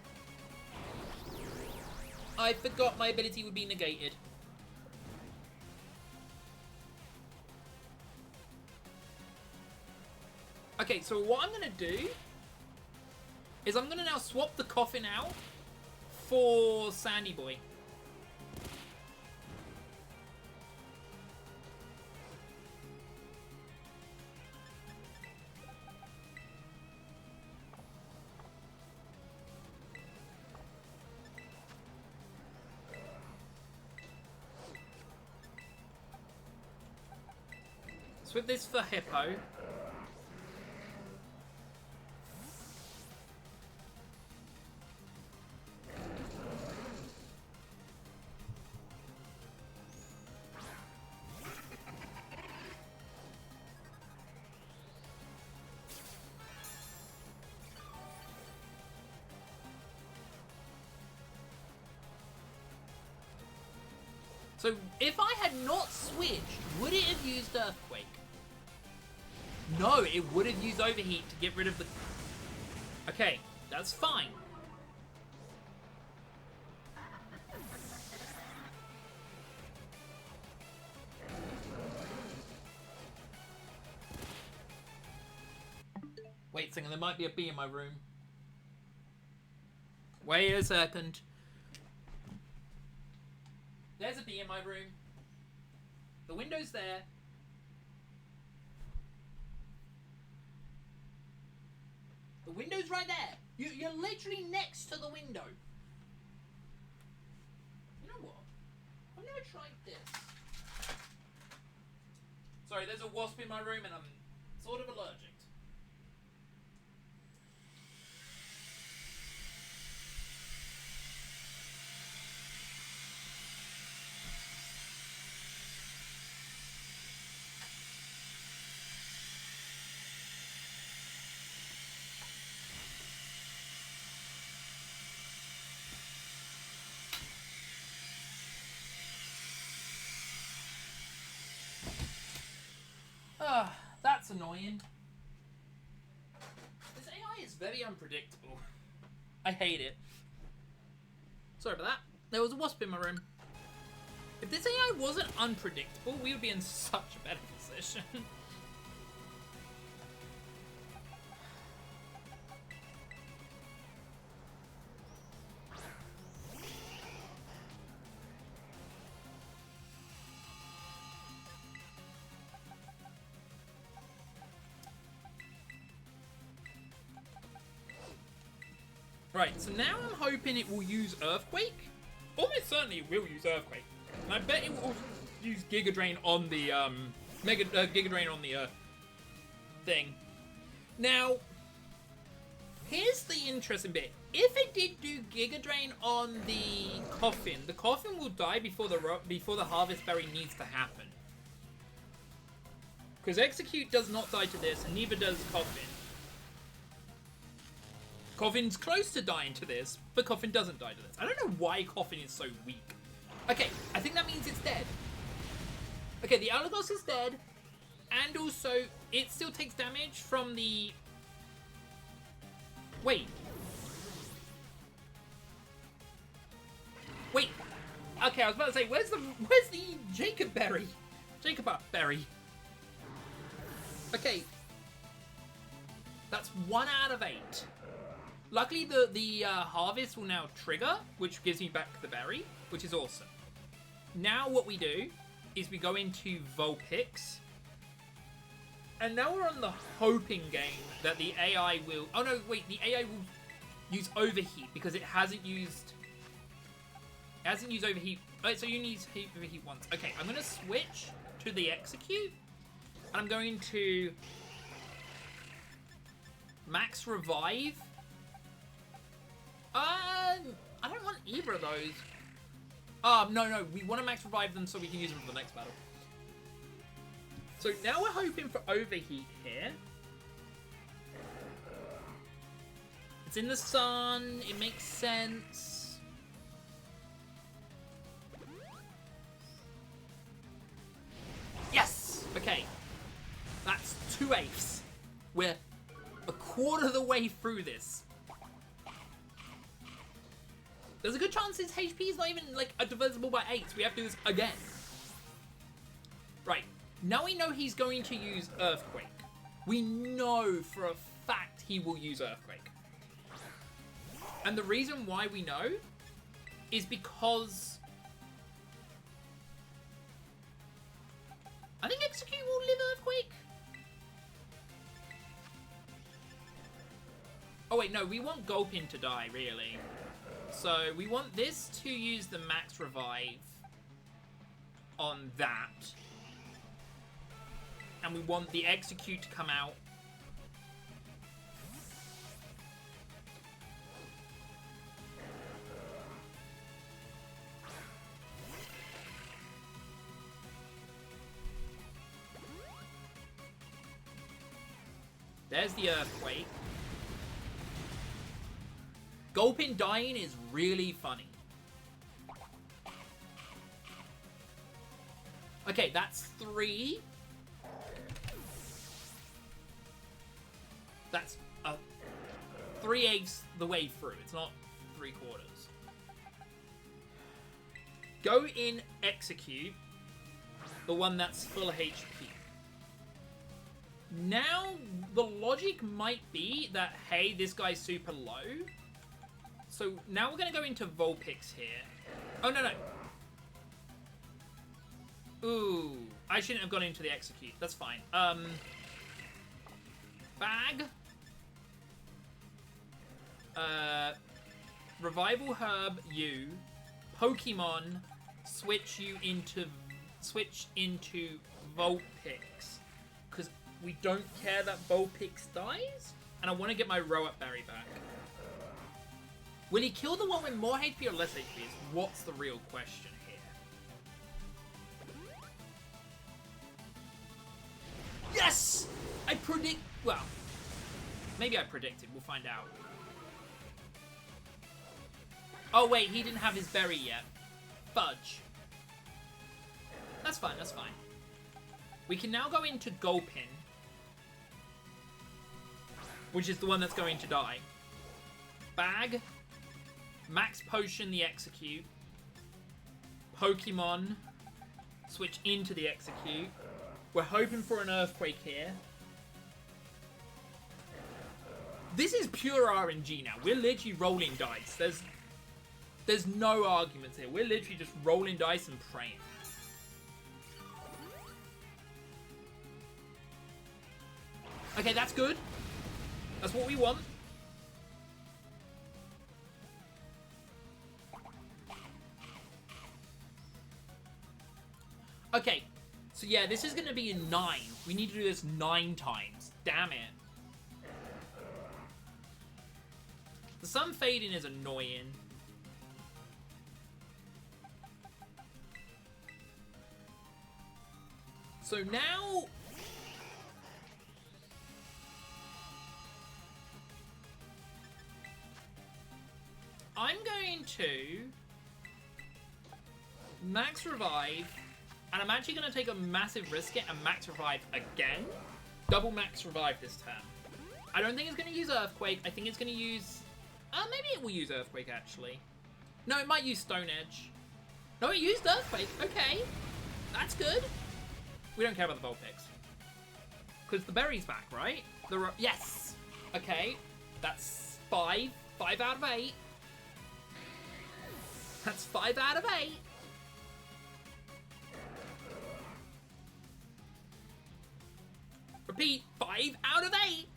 I forgot my ability would be negated. Okay, so what I'm gonna do is I'm gonna now swap the coffin out for Sandy Boy. Swap this for Hippo. So, if I had not switched, would it have used Earthquake? No, it would have used Overheat to get rid of the... Okay, that's fine. Wait a second, there might be a bee in my room. Wait a second. There's a bee in my room. The window's there. The window's right there. You're literally next to the window. You know what? I've never tried this. Sorry, there's a wasp in my room and I'm sort of allergic. That's annoying. This AI is very unpredictable. I hate it. Sorry about that. There was a wasp in my room. If this AI wasn't unpredictable, we would be in such a better position. Right, so now I'm hoping it will use Earthquake. Almost certainly it will use Earthquake. And I bet it will use Giga Drain on the, Giga Drain on the, thing. Now, here's the interesting bit. If it did do Giga Drain on the coffin will die before the Harvest Berry needs to happen. Because Execute does not die to this, and neither does Coffin. Coffin's close to dying to this, but Coffin doesn't die to this. I don't know why Coffin is so weak. Okay, I think that means it's dead. Okay, the Alagos is dead, and also, it still takes damage from the... Wait. Okay, I was about to say, where's the Jacob berry? Jacob berry. Okay. That's 1 out of 8. Luckily, the harvest will now trigger, which gives me back the berry, which is awesome. Now what we do is we go into Vulpix. And now we're on the hoping game that the AI will... Oh no, wait, the AI will use Overheat because it hasn't used... It hasn't used Overheat... Oh, so you need Overheat once. Okay, I'm going to switch to the Execute. And I'm going to... Max Revive. I don't want either of those. No, we want to max revive them so we can use them for the next battle. So now we're hoping for Overheat here. It's in the sun, it makes sense. Yes! Okay. way through this. There's a good chance his HP is not even, like, a divisible by 8, so we have to do this again. Right. Now we know he's going to use Earthquake. We know for a fact he will use Earthquake. And the reason why we know is because I think Execute will live Earthquake. Oh wait, no, we want Gulpin to die, really. So we want this to use the max revive on that. And we want the Execute to come out. There's the Earthquake. Gulpin dying is really funny. Okay, that's 3. That's 3/8 the way through. It's not 3/4. Go in Execute, the one that's full HP. Now, the logic might be that, hey, this guy's super low. So now we're going to go into Vulpix here. Oh, no, no. Ooh, I shouldn't have gone into the Execute. That's fine. Bag. Revival Herb you. Pokemon switch into Vulpix. Because we don't care that Vulpix dies. And I want to get my Row-Up Berry back. Will he kill the one with more HP or less HP is what's the real question here. Yes! I predict... Well, maybe I predicted. We'll find out. Oh, wait. He didn't have his berry yet. Fudge. That's fine. That's fine. We can now go into Gulpin, which is the one that's going to die. Bag. Max Potion the Execute. Pokemon. Switch into the Execute. We're hoping for an Earthquake here. This is pure RNG now. We're literally rolling dice. There's no arguments here. We're literally just rolling dice and praying. Okay, that's good. That's what we want. Okay, so yeah, this is going to be a 9. We need to do this 9 times. Damn it. The sun fading is annoying. So now... I'm going to max revive, and I'm actually going to take a massive risk here and max revive again. Double max revive this turn. I don't think it's going to use Earthquake. I think it's going to use... maybe it will use Earthquake, actually. No, it might use Stone Edge. No, it used Earthquake. Okay. That's good. We don't care about the Vulpix. Because the berry's back, right? Yes. Okay. That's 5. 5 out of 8. That's 5 out of 8. Repeat, 5 out of 8.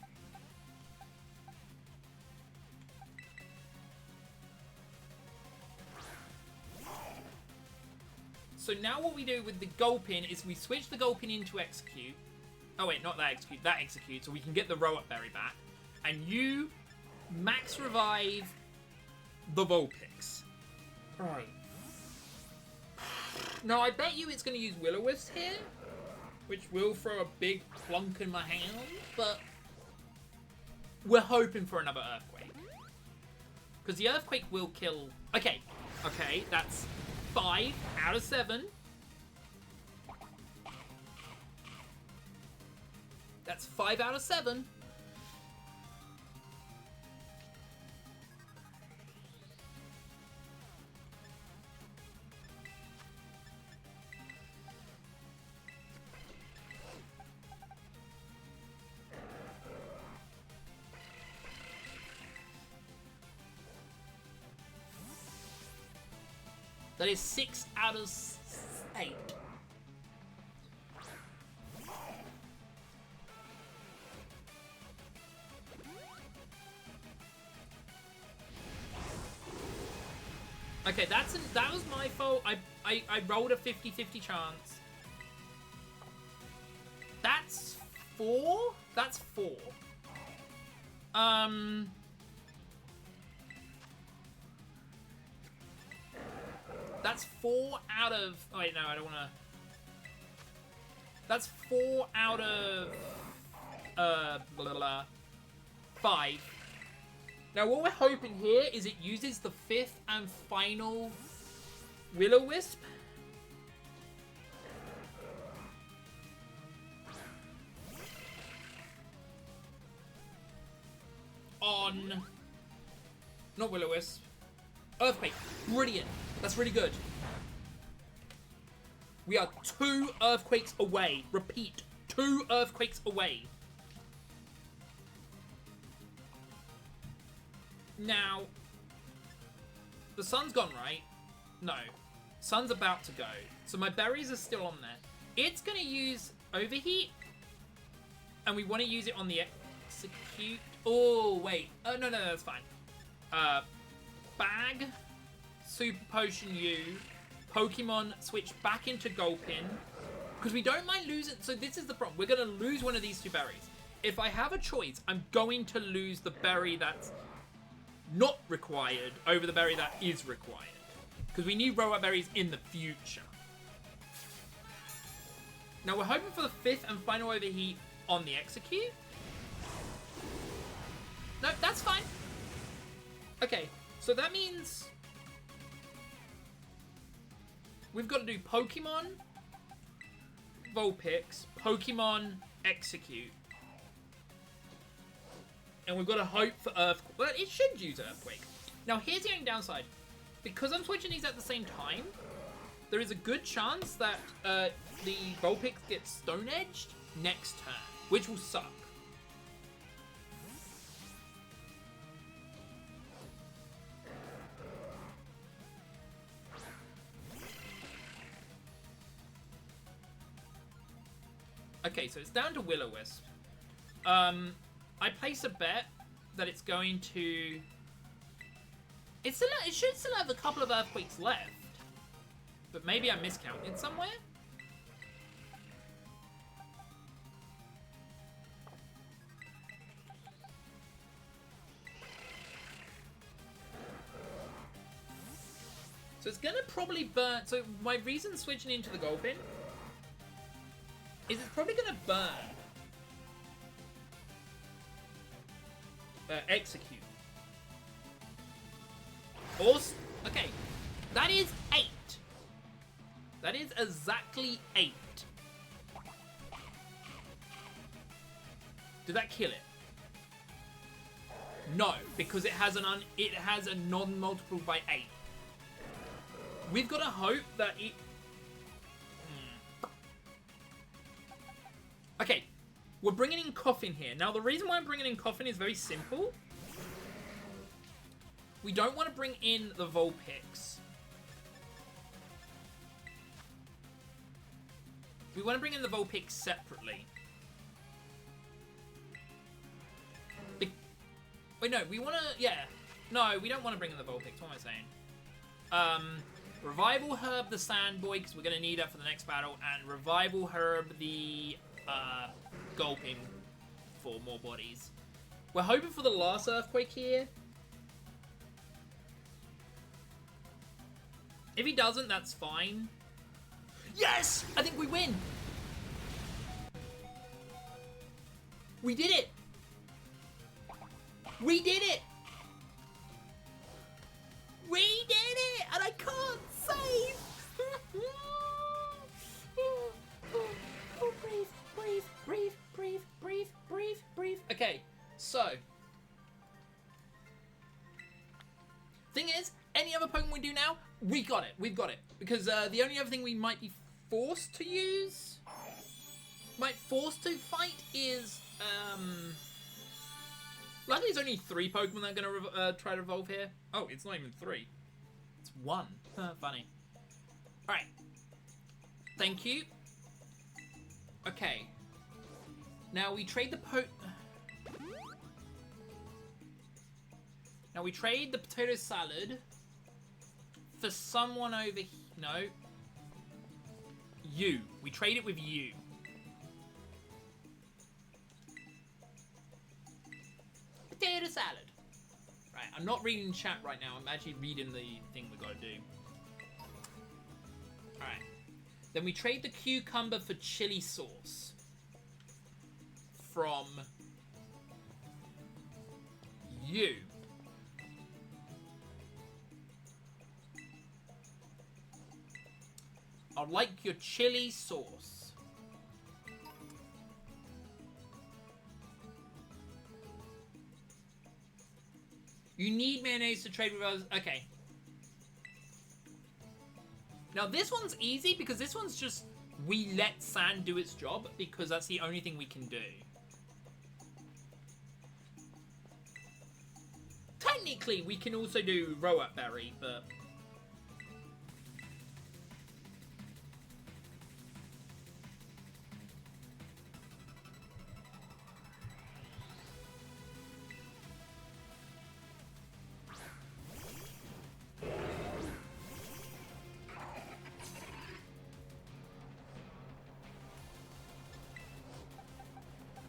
So now what we do with the Gulpin is we switch the Gulpin into Execute. Oh wait, not that Execute, that Execute, so we can get the Row-Up Berry back. And you max revive the Vulpix. Right. Now, I bet you it's going to use Will-O-Wisp here, which will throw a big plunk in my hand, but we're hoping for another Earthquake. Because the Earthquake will kill... Okay, that's 5 out of 7. That's 5 out of 7. That is 6 out of 8. Okay, that was my fault. I rolled a 50-50 chance. That's 4? That's 4. That's 4 out of... Oh, wait, no, I don't want to... That's 4 out of... blah, blah, blah, 5. Now, what we're hoping here is it uses the 5th and final Will-O-Wisp. On... Not Will-O-Wisp. Earthquake. Brilliant. That's really good. We are 2 earthquakes away. Repeat. 2 earthquakes away. Now, the sun's gone, right? No. Sun's about to go. So my berries are still on there. It's going to use overheat. And we want to use it on the execute. Oh, wait. Oh, no, that's fine. Bag. Super Potion U. Pokemon switch back into Gulpin. Because we don't mind losing... So this is the problem. We're going to lose one of these 2 berries. If I have a choice, I'm going to lose the berry that's not required over the berry that is required. Because we need robot berries in the future. Now we're hoping for the 5th and final overheat on the execute. No, that's fine. Okay, so that means we've got to do Pokemon, Vulpix, Pokemon, Execute. And we've got to hope for Earthquake. Well, it should use Earthquake. Now, here's the only downside. Because I'm switching these at the same time, there is a good chance that the Vulpix gets Stone Edged next turn, which will suck. Okay, so it's down to Will-O-Wisp. I place a bet that it's going to... It should still have a couple of Earthquakes left. But maybe I miscounted somewhere? So it's going to probably burn... So my reason switching into the Gulpin is it's probably going to burn Execute. Also, okay, that is 8. That is exactly 8. Did that kill it? No, because it has a non-multiple by 8. We've got to hope that it... Okay, we're bringing in Coffin here. Now, the reason why I'm bringing in Coffin is very simple. We don't want to bring in the Vulpix. We want to bring in the Vulpix separately. Wait, no, we want to... Yeah. No, we don't want to bring in the Vulpix. What am I saying? Revival Herb the Sandboy, because we're going to need that for the next battle. And Revival Herb the... Gulping for more bodies. We're hoping for the last Earthquake here. If he doesn't, that's fine. Yes! I think we win! We did it! We did it! We did it! And I can't save! Breathe. Okay, so. Thing is, any other Pokemon we do now, we got it. We've got it. Because the only other thing we might be forced to use, fight is, luckily it's only 3 Pokemon that are going to try to evolve here. Oh, it's not even 3. It's 1. Funny. Alright. Thank you. Okay. Now we trade the Now we trade the potato salad for someone over here. No. You. We trade it with you. Potato salad. Right, I'm not reading chat right now. I'm actually reading the thing we gotta do. Alright. Then we trade the cucumber for chili sauce. From you. I like your chili sauce. You need mayonnaise to trade with us. Okay. Now this one's easy because this one's just we let sand do its job because that's the only thing we can do. Technically, we can also do row-up berry, but...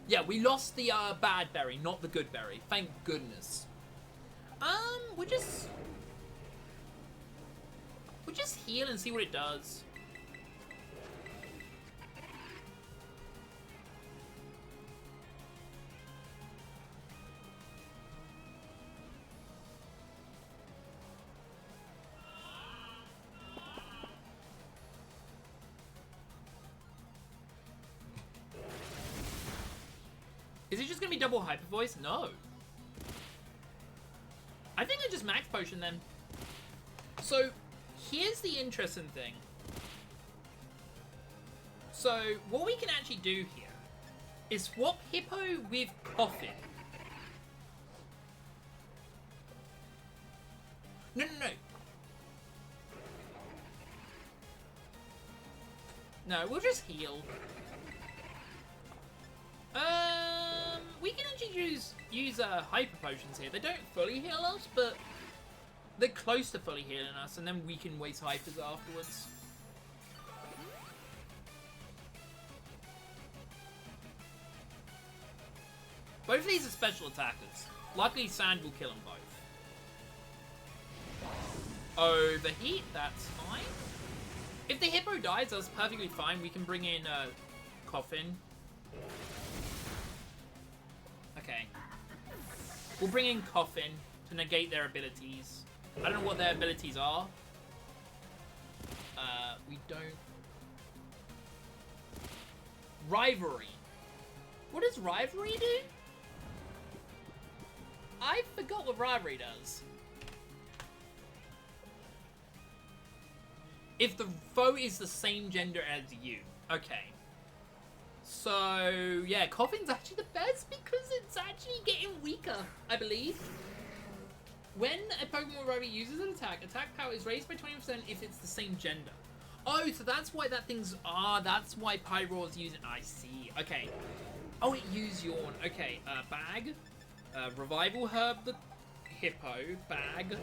Yeah, we lost the bad berry, not the good berry. Thank goodness. We'll just heal and see what it does. Is it just gonna be double hyper voice? No. I think I just max potion then. So, here's the interesting thing. So, what we can actually do here is swap Hippo with Coffin. No. No, we'll just heal. We can actually use hyper potions here. They don't fully heal us, but they're close to fully healing us, and then we can waste hypers afterwards. Both of these are special attackers. Luckily, sand will kill them both. Overheat, that's fine. If the hippo dies, that's perfectly fine. We can bring in Coffin. Okay. We'll bring in Coffin to negate their abilities. I don't know what their abilities are. We don't... Rivalry. What does Rivalry do? I forgot what Rivalry does. If the foe is the same gender as you. Okay. So, yeah, Coffin's actually the best because it's actually getting weaker, I believe. When a Pokemon Rivalry uses an attack power is raised by 20% if it's the same gender. Oh, so that's why that thing's... that's why Pyroar's using... I see. Okay. Oh, it used Yawn. Okay, Bag. Revival Herb the Hippo. Bag.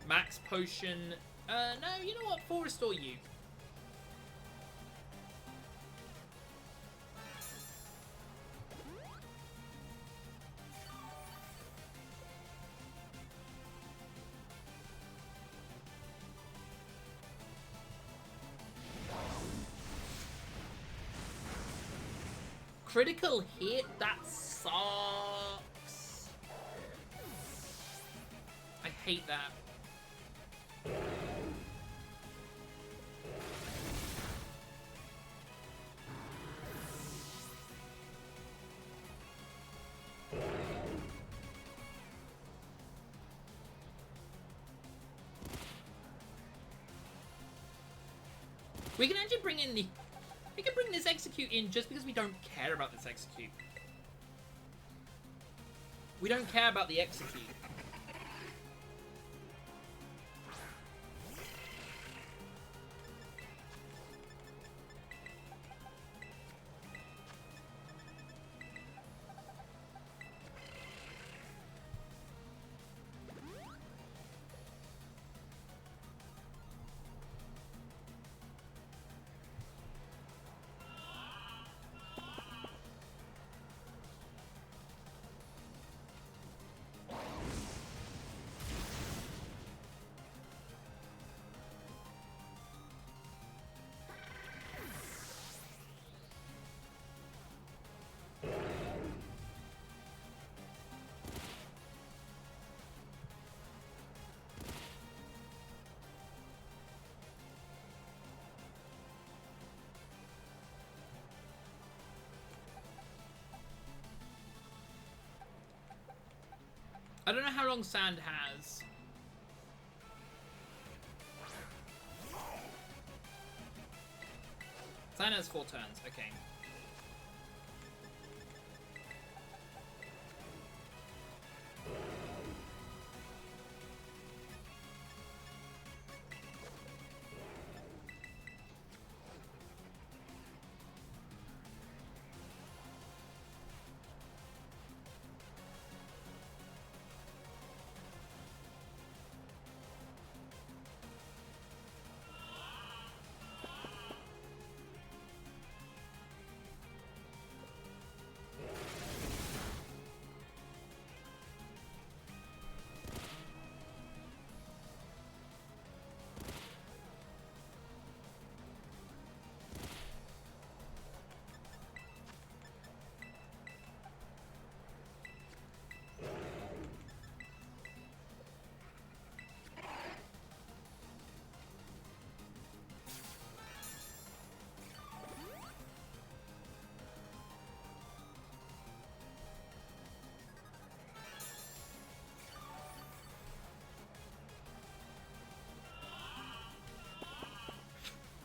Max Potion. No, you know what? Full Restore you. Critical hit? That sucks. I hate that. We can actually bring in the... We can bring this Execute in just because we don't care about this Execute. We don't care about the Execute. I don't know how long Sand has. Sand has 4 turns, okay.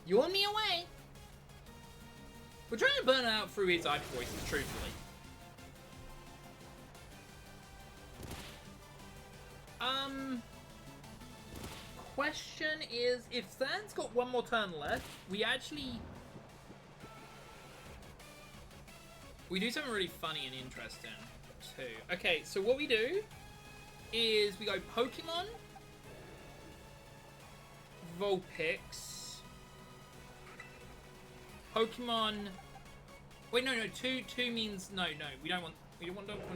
You want me away? We're trying to burn out through his Ice Voices, truthfully. Question is, if Sand's got 1 more turn left, we do something really funny and interesting, too. Okay, so what we do is we go Pokemon, Vulpix, Pokemon. Wait, no. 2 means no. We don't want to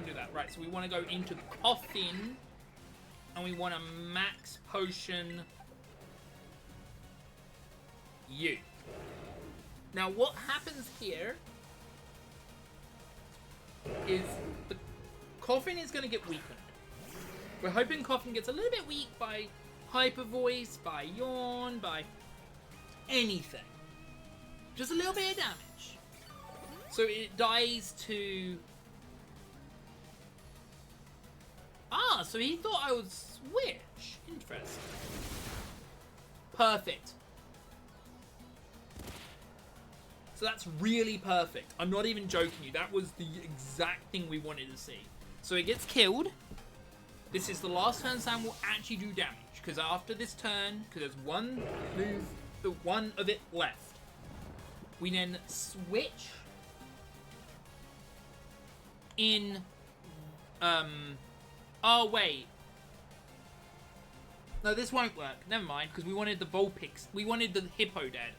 do that. Right. So we want to go into Coffin, and we want to max potion you. Now, what happens here is the Coffin is going to get weakened. We're hoping Coffin gets a little bit weak by Hyper Voice, by Yawn, by anything. Just a little bit of damage. So it dies to... Ah, so he thought I would switch. Interesting. Perfect. So that's really perfect. I'm not even joking you. That was the exact thing we wanted to see. So it gets killed. This is the last turn Sam will actually do damage. Because after this turn, because there's one move, the one of it left. We then switch in, oh wait. No, this won't work. Never mind, because we wanted the Vulpix. We wanted the Hippo dead.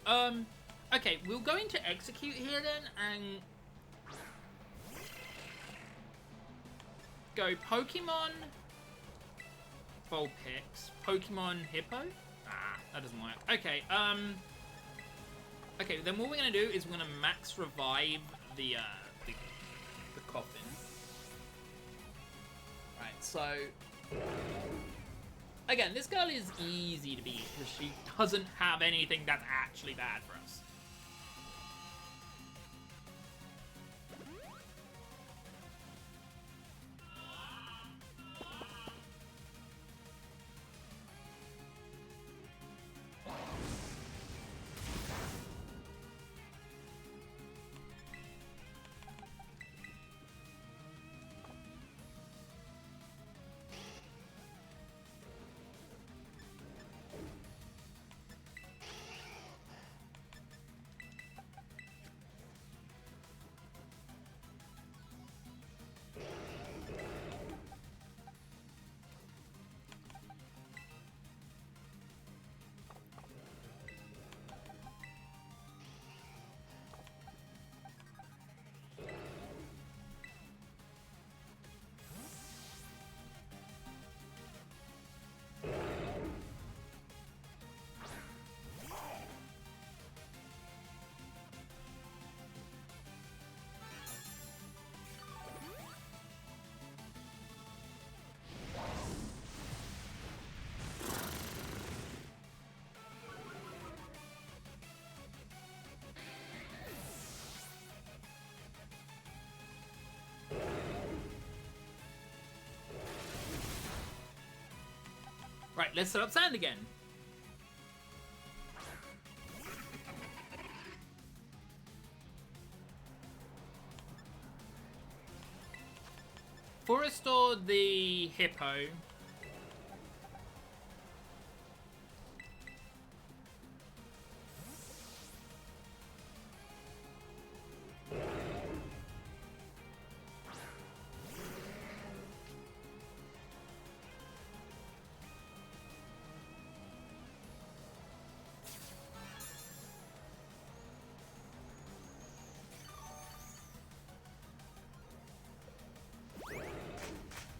Okay, we'll go into Execute here then, and go Pokemon Vulpix, Pokemon Hippo. Ah, that doesn't work. Okay, okay, then what we're gonna do is we're gonna max revive the Coffin. Right, so again, this girl is easy to beat because she doesn't have anything that's actually bad for us. Alright, let's set up sand again. Before I store the hippo,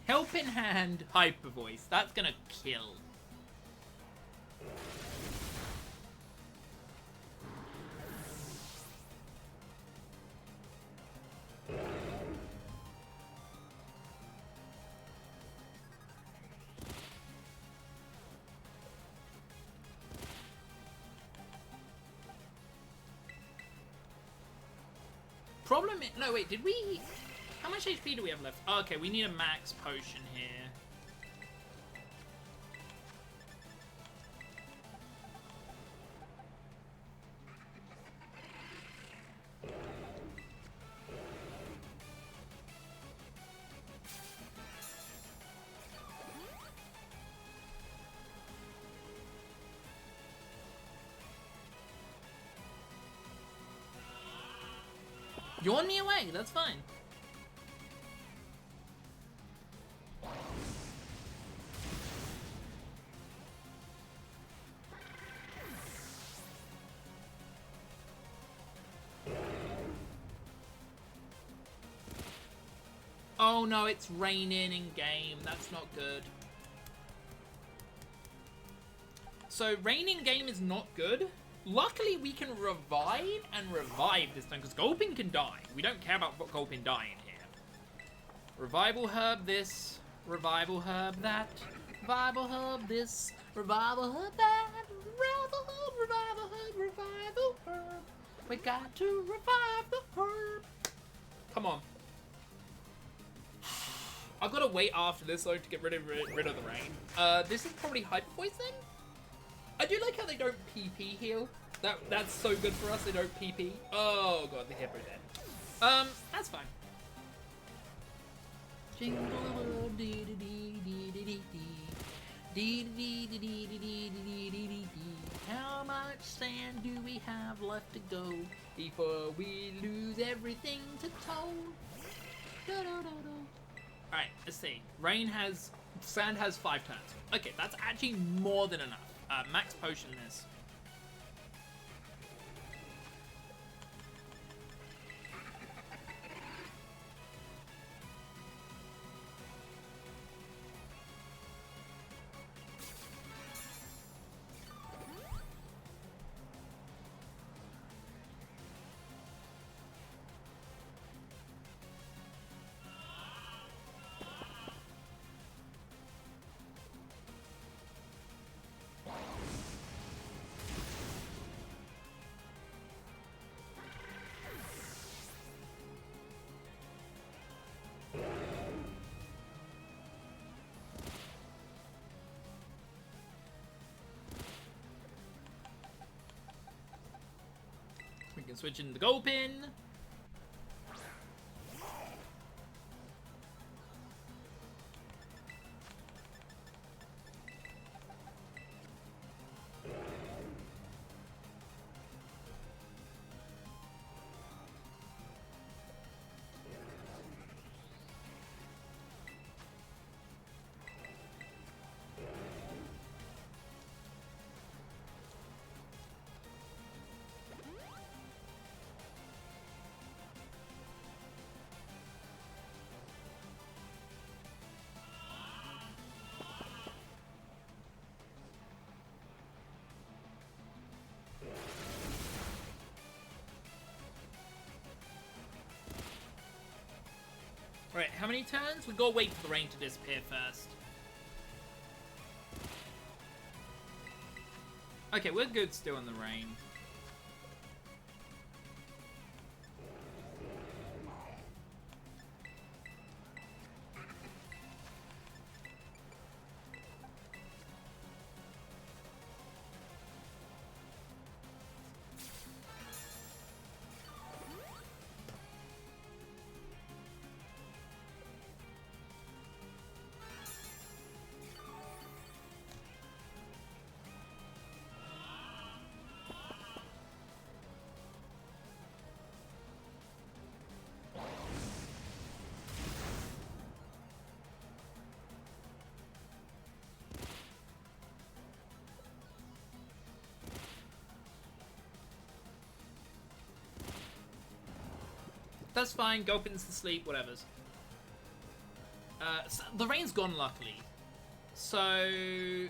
helping hand hyper voice. That's gonna kill. Problem is, no wait, did we? How much HP do we have left? Oh, okay, we need a max potion here. Yawn me away, that's fine. Oh no, it's raining in game. That's not good. So rain in game is not good. Luckily, we can revive and revive this time, because Gulpin can die. We don't care about Gulpin dying here. Revival herb this, revival herb that, revival herb this, revival herb that, revival herb, revival herb. We got to revive the herb. Come on. I've got to wait after this though to get rid of the rain. This is probably hyper voice then? I do like how they don't PP heal. That's so good for us, they don't PP. Oh god, the hippo dead. That's fine. Jingle all dee dee dee dee dee dee dee dee dee dee dee dee dee dee. How much sand do we have left to go before we lose everything to toll? Alright, let's see. Sand has 5 turns. Okay, that's actually more than enough. Max potion this. We can switch into the Gulpin. Alright, how many turns? We gotta wait for the rain to disappear first. Okay, we're good still in the rain. That's fine. Gulpin's to sleep. Whatever's. So the rain's gone, luckily. So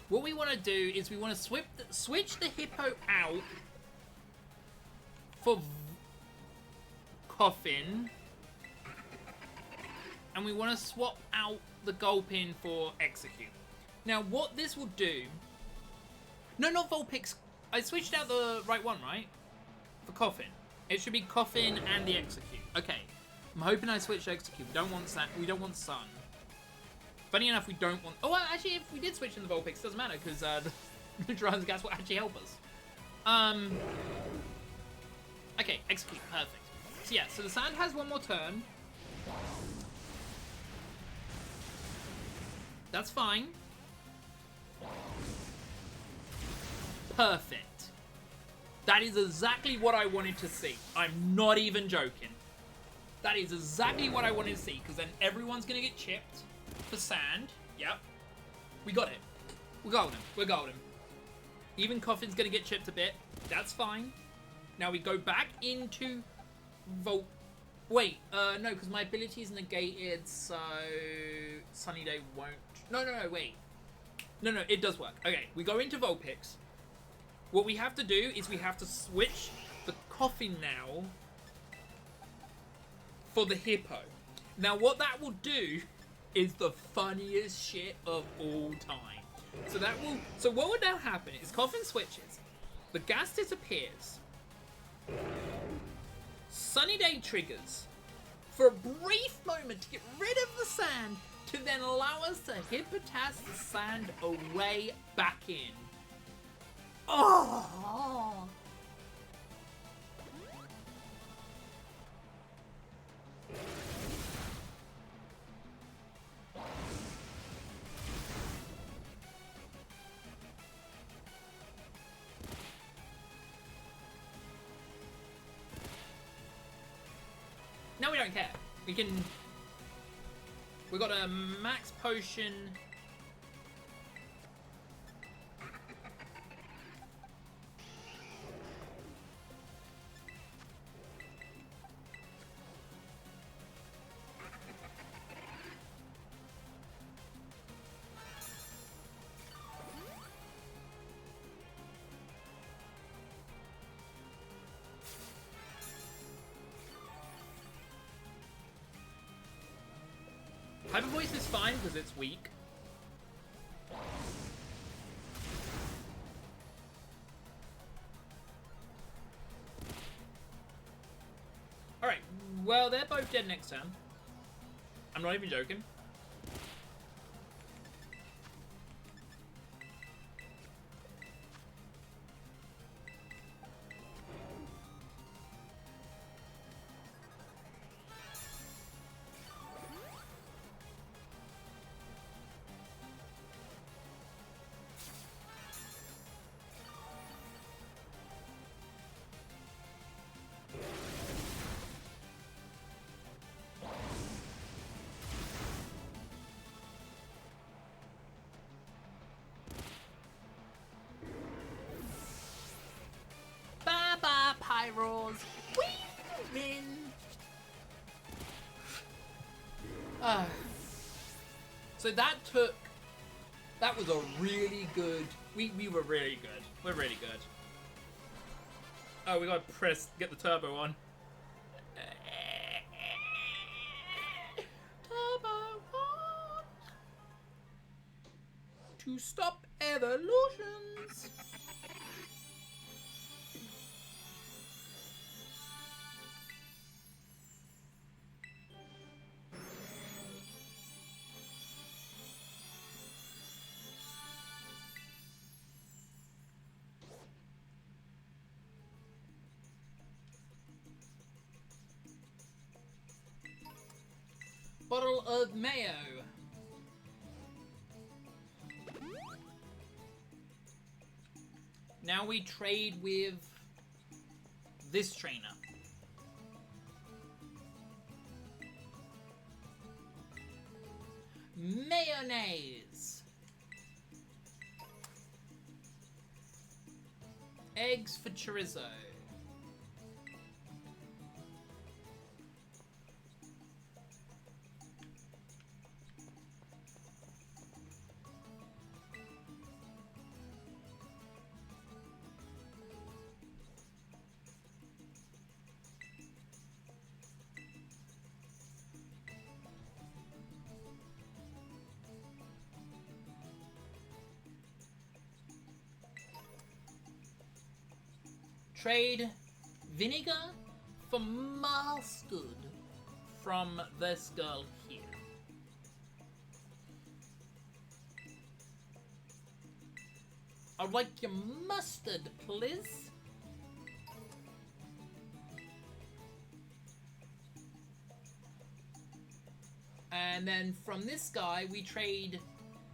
what we want to do is we want to switch the hippo out for Coffin, and we want to swap out the Gulpin for Execute. Now, what this will do... No, not Vulpix. I switched out the right one, right? For Coffin. It should be Coffin and the Execute. Okay. I'm hoping I switched Execute. We don't want Sun. Funny enough, we don't want... Oh, well, actually, if we did switch in the Vulpix, it doesn't matter, because the neutralizing gas will actually help us. Okay, Execute. Perfect. So, yeah, so the Sand has one more turn. That's fine. Perfect. That is exactly what I wanted to see. I'm not even joking. That is exactly what I wanted to see, because then everyone's going to get chipped for Sand. Yep. We got it. We're golden. We're golden. Even Coffin's going to get chipped a bit. That's fine. Now we go back into Wait, no, because my ability is negated, so Sunny Day won't... No, wait. No, it does work. Okay, we go into Vulpix. What we have to do is we have to switch the Coffin now for the Hippo. Now, what that will do is the funniest shit of all time. So what would now happen is Coffin switches, the gas disappears, Sunny Day triggers for a brief moment to get rid of the Sand to then allow us to Hippotas the Sand away back in. Oh! Now we don't care. We got a max potion. Hyper Voice is fine because it's weak. Alright, well, they're both dead next turn. I'm not even joking. Pyros. We win. So that was a really good. We were really good. We're really good. Oh, we gotta get the turbo on. Turbo on. To stop evolutions. Bottle of mayo. Now we trade with this trainer. Mayonnaise. Eggs for chorizo. Trade vinegar for mustard from this girl here. I'd like your mustard, please. And then from this guy, we trade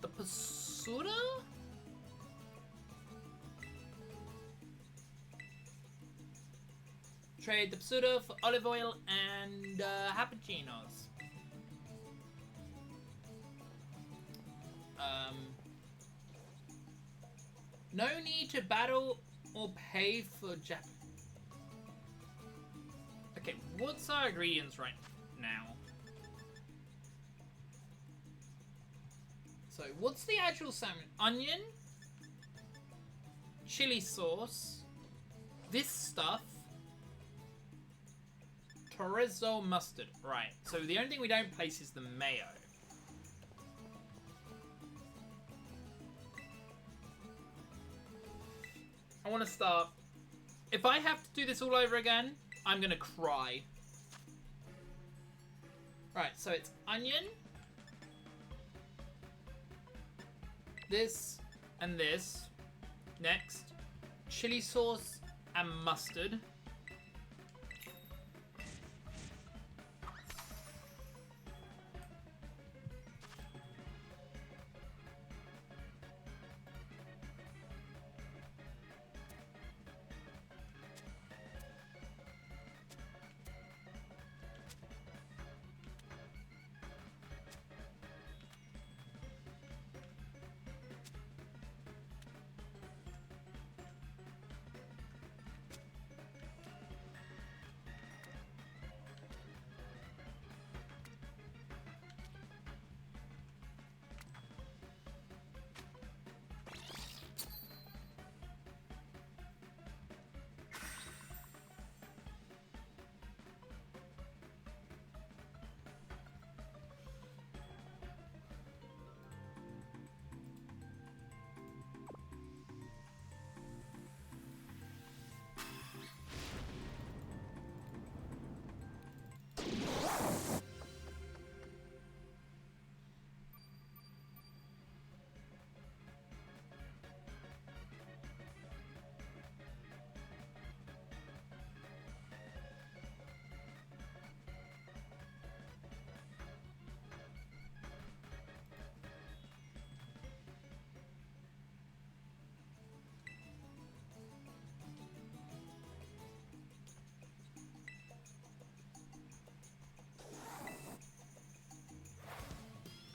the pasuda? Trade the pseudo for olive oil and cappuccinos. No need to battle or pay for Jap. Okay, what's our ingredients right now? So, what's the actual salmon? Onion, chili sauce, this stuff, chorizo mustard. Right, so the only thing we don't place is the mayo. I want to start. If I have to do this all over again, I'm going to cry. Right, so it's onion, this, and this. Next, chili sauce and mustard.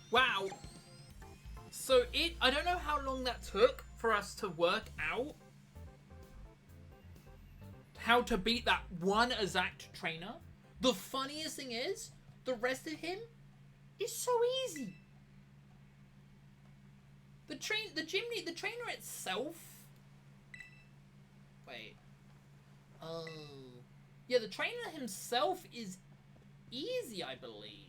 Wow. So I don't know how long that took for us to work out how to beat that one exact trainer. The funniest thing is, the rest of him is so easy. The trainer itself. Wait. Oh. Yeah, the trainer himself is easy, I believe.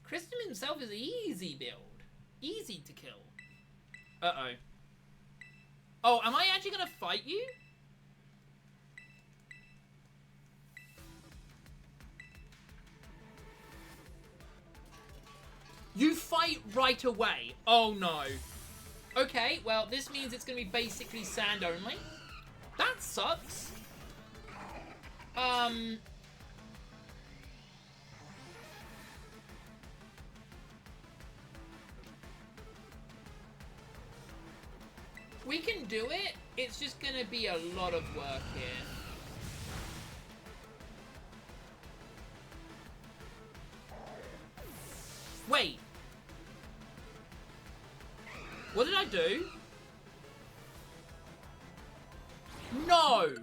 Christian himself is easy build. Easy to kill. Uh-oh. Oh, am I actually gonna fight you? You fight right away. Oh no. Okay, well, this means it's gonna be basically sand only. That sucks. We can do it. It's just gonna be a lot of work here. Wait. What did I do? No!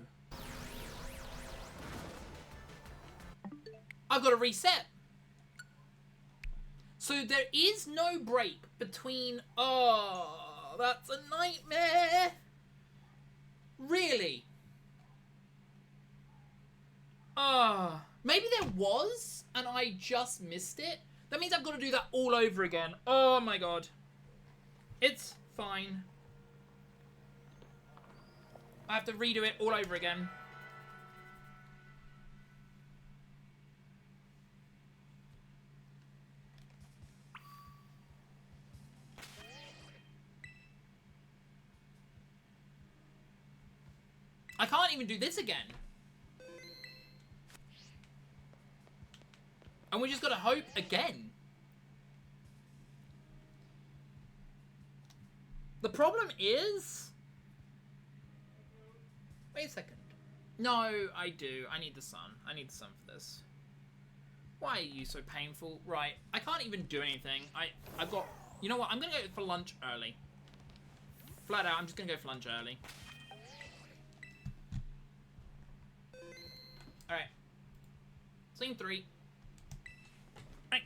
I've got to reset. So there is no break between... Oh, that's a nightmare. Really? Maybe there was, and I just missed it. That means I've got to do that all over again. Oh my god. It's fine. I have to redo it all over again. I can't even do this again. And we just gotta hope again. The problem is... Wait a second. No, I do. I need the sun. I need the sun for this. Why are you so painful? Right, I can't even do anything. I've got... You know what? I'm gonna go for lunch early. Flat out, I'm just gonna go for lunch early. Alright. Scene 3. Right.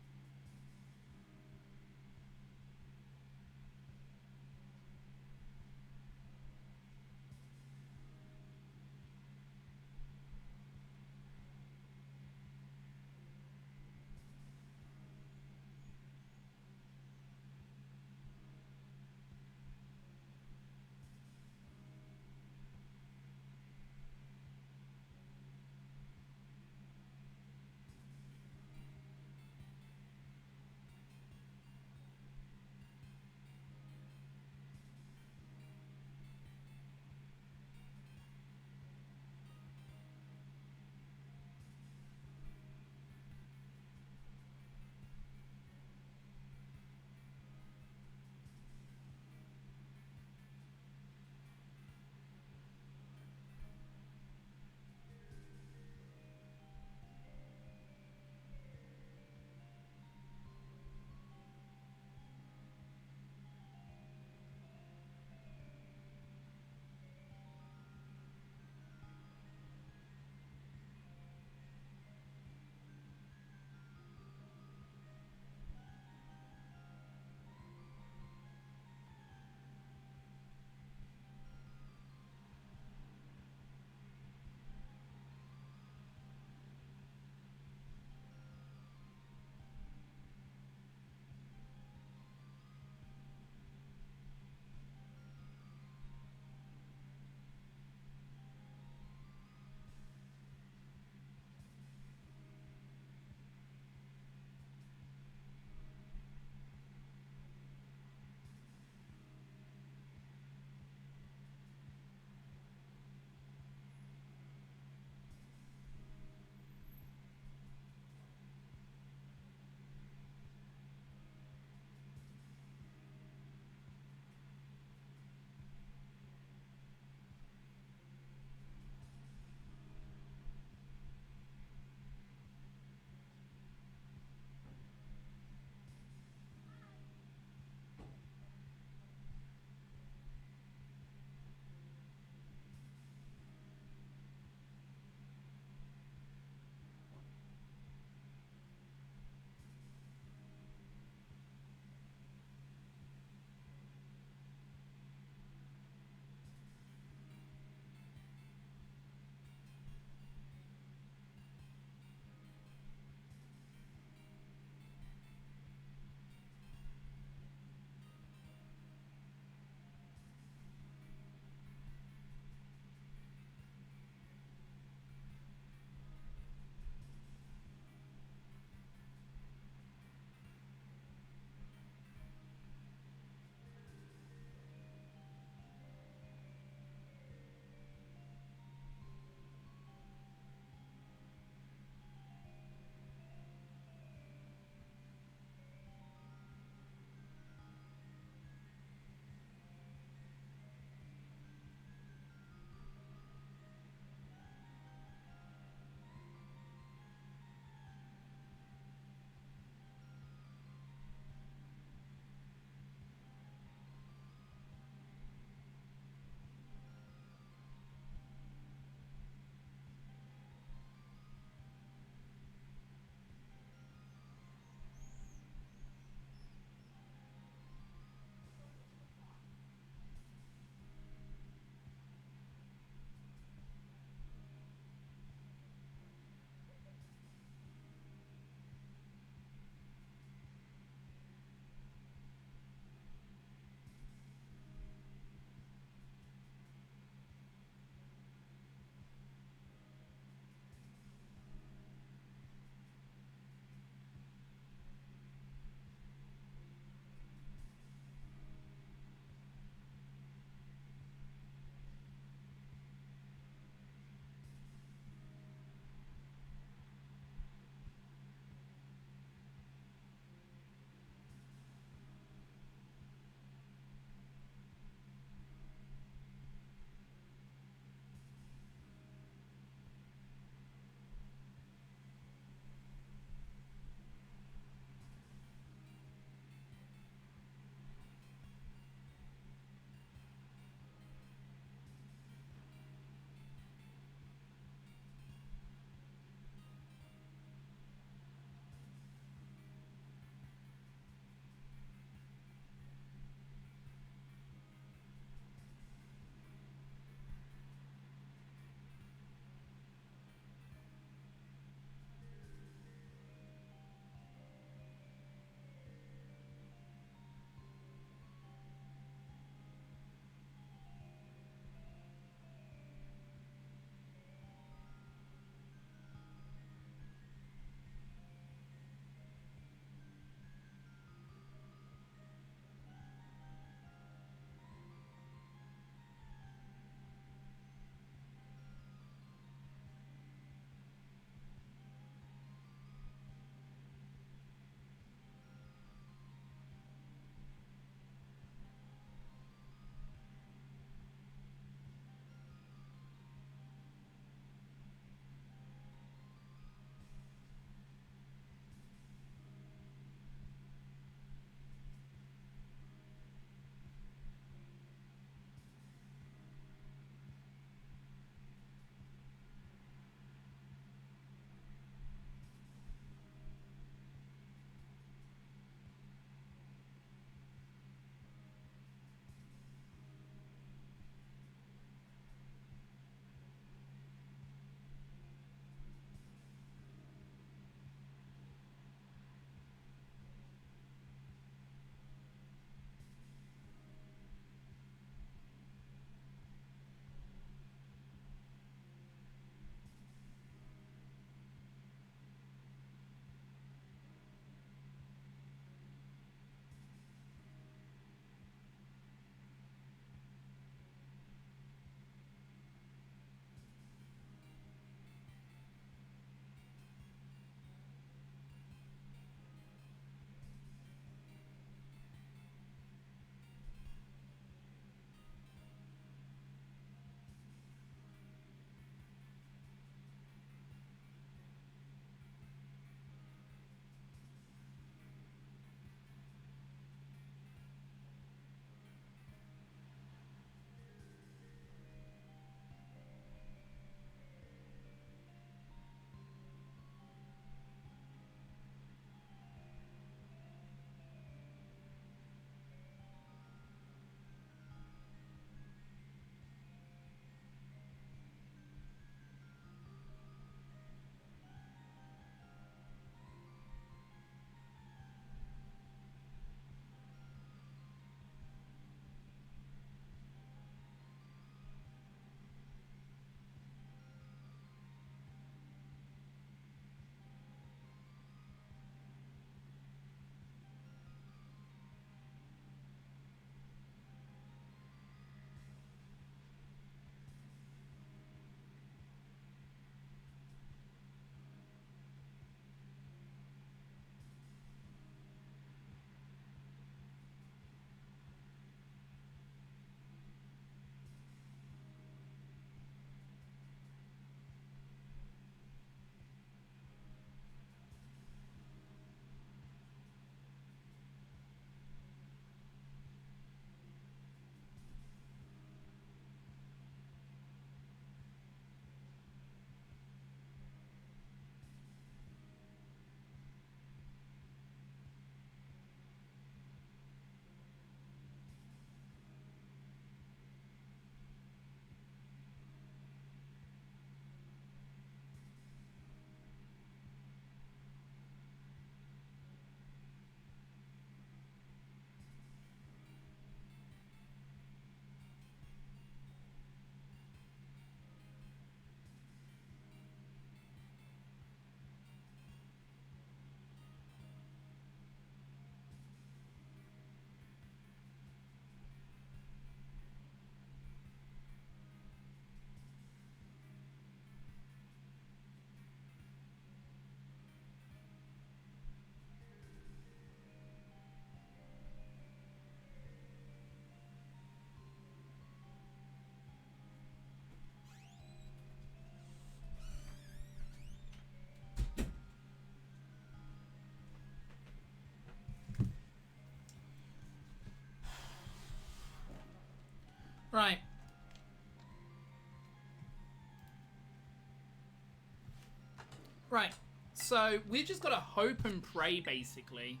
Right. So we've just got to hope and pray, basically.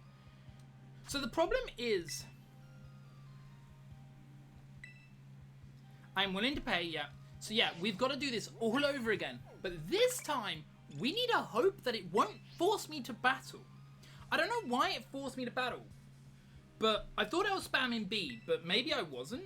So the problem is, I'm willing to pay, yeah. So yeah, we've got to do this all over again. But this time, we need to hope that it won't force me to battle. I don't know why it forced me to battle. But I thought I was spamming B, but maybe I wasn't.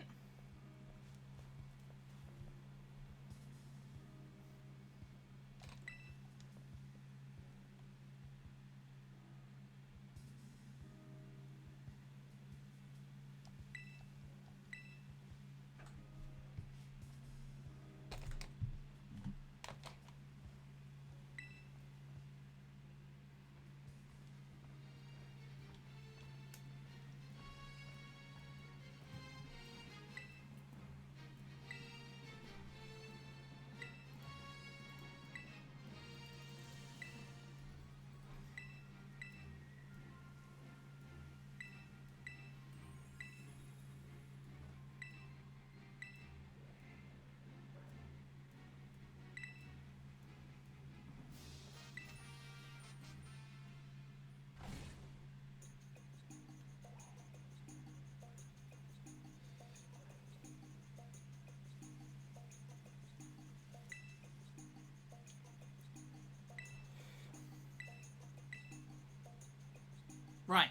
Right.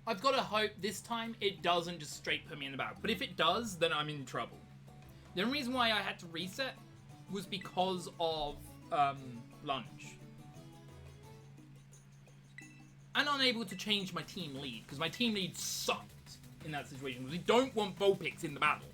I've got to hope this time it doesn't just straight put me in the back. But if it does, then I'm in trouble. The only reason why I had to reset was because of lunch. And unable to change my team lead, because my team lead sucked in that situation. We don't want Vulpix in the battle.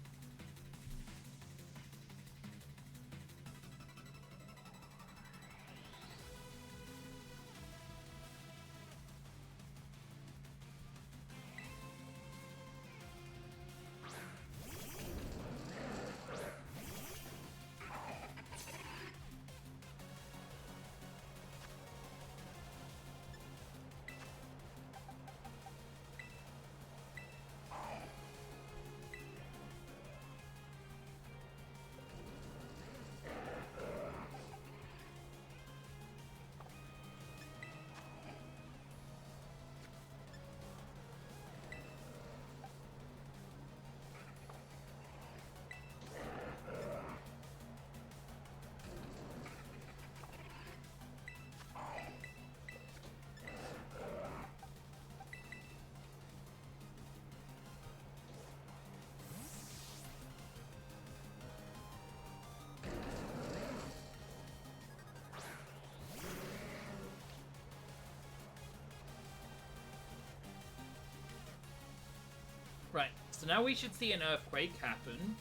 Right, so now we should see an earthquake happen.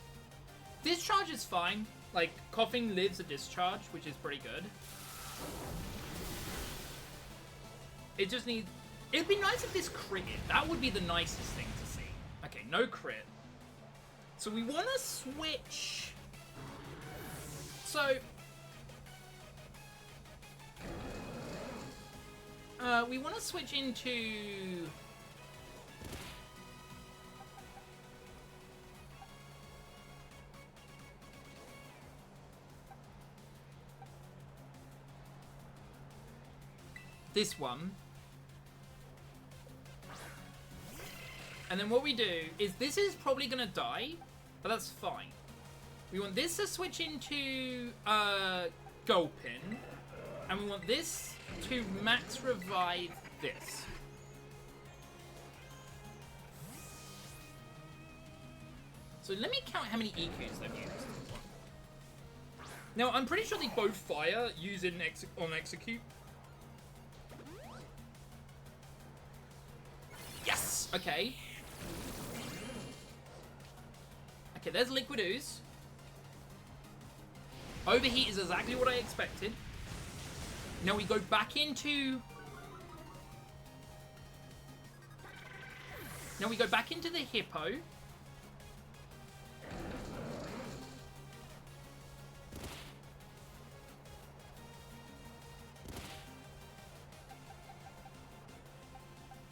Discharge is fine. Like, coughing lives a discharge, which is pretty good. It just needs... It'd be nice if this critted. That would be the nicest thing to see. Okay, no crit. So we want to switch... So... we want to switch into... this one. And then what we do is this is probably going to die, but that's fine. We want this to switch into Gulpin, and we want this to max revive this. So let me count how many EQs they've used. Now, I'm pretty sure they both fire using on execute. Yes! Okay. Okay, there's Liquid Ooze. Overheat is exactly what I expected. Now we go back into... Now we go back into the Hippo.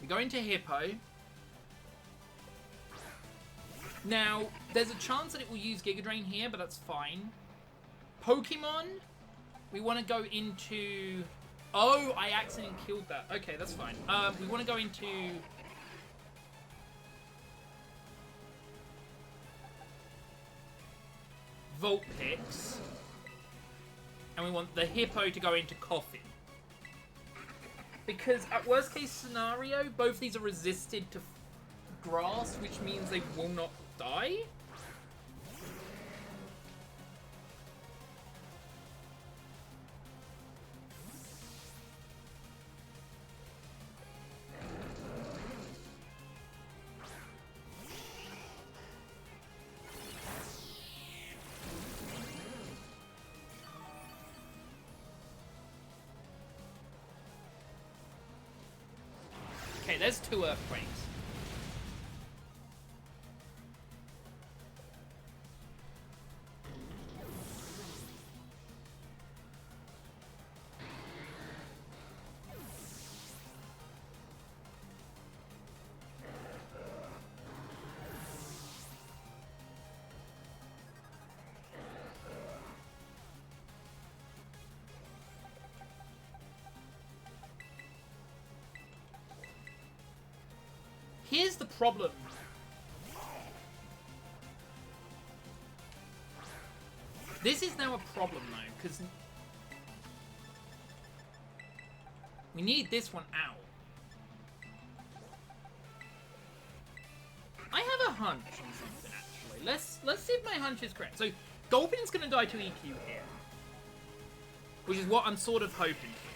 We go into Hippo. Now, there's a chance that it will use Giga Drain here, but that's fine. Pokemon We want to go into... Oh, I accidentally killed that. Okay, that's fine. We want to go into... Vulpix. And we want the Hippo to go into Coffin. Because at worst case scenario, both these are resisted to grass, which means they will not die. Okay, there's 2 earthquakes. Here's the problem. This is now a problem, though, because we need this one out. I have a hunch on something, actually. Let's see if my hunch is correct. So, Gulpin's going to die to EQ here, which is what I'm sort of hoping for.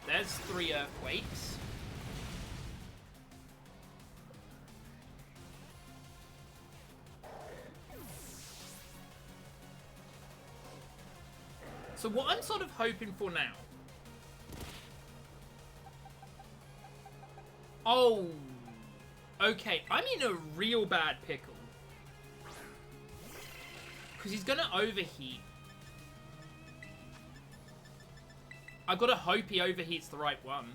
There's 3 earthquakes. So what I'm sort of hoping for now... Oh! Okay, I'm in a real bad pickle. Because he's gonna overheat. I've got to hope he overheats the right one.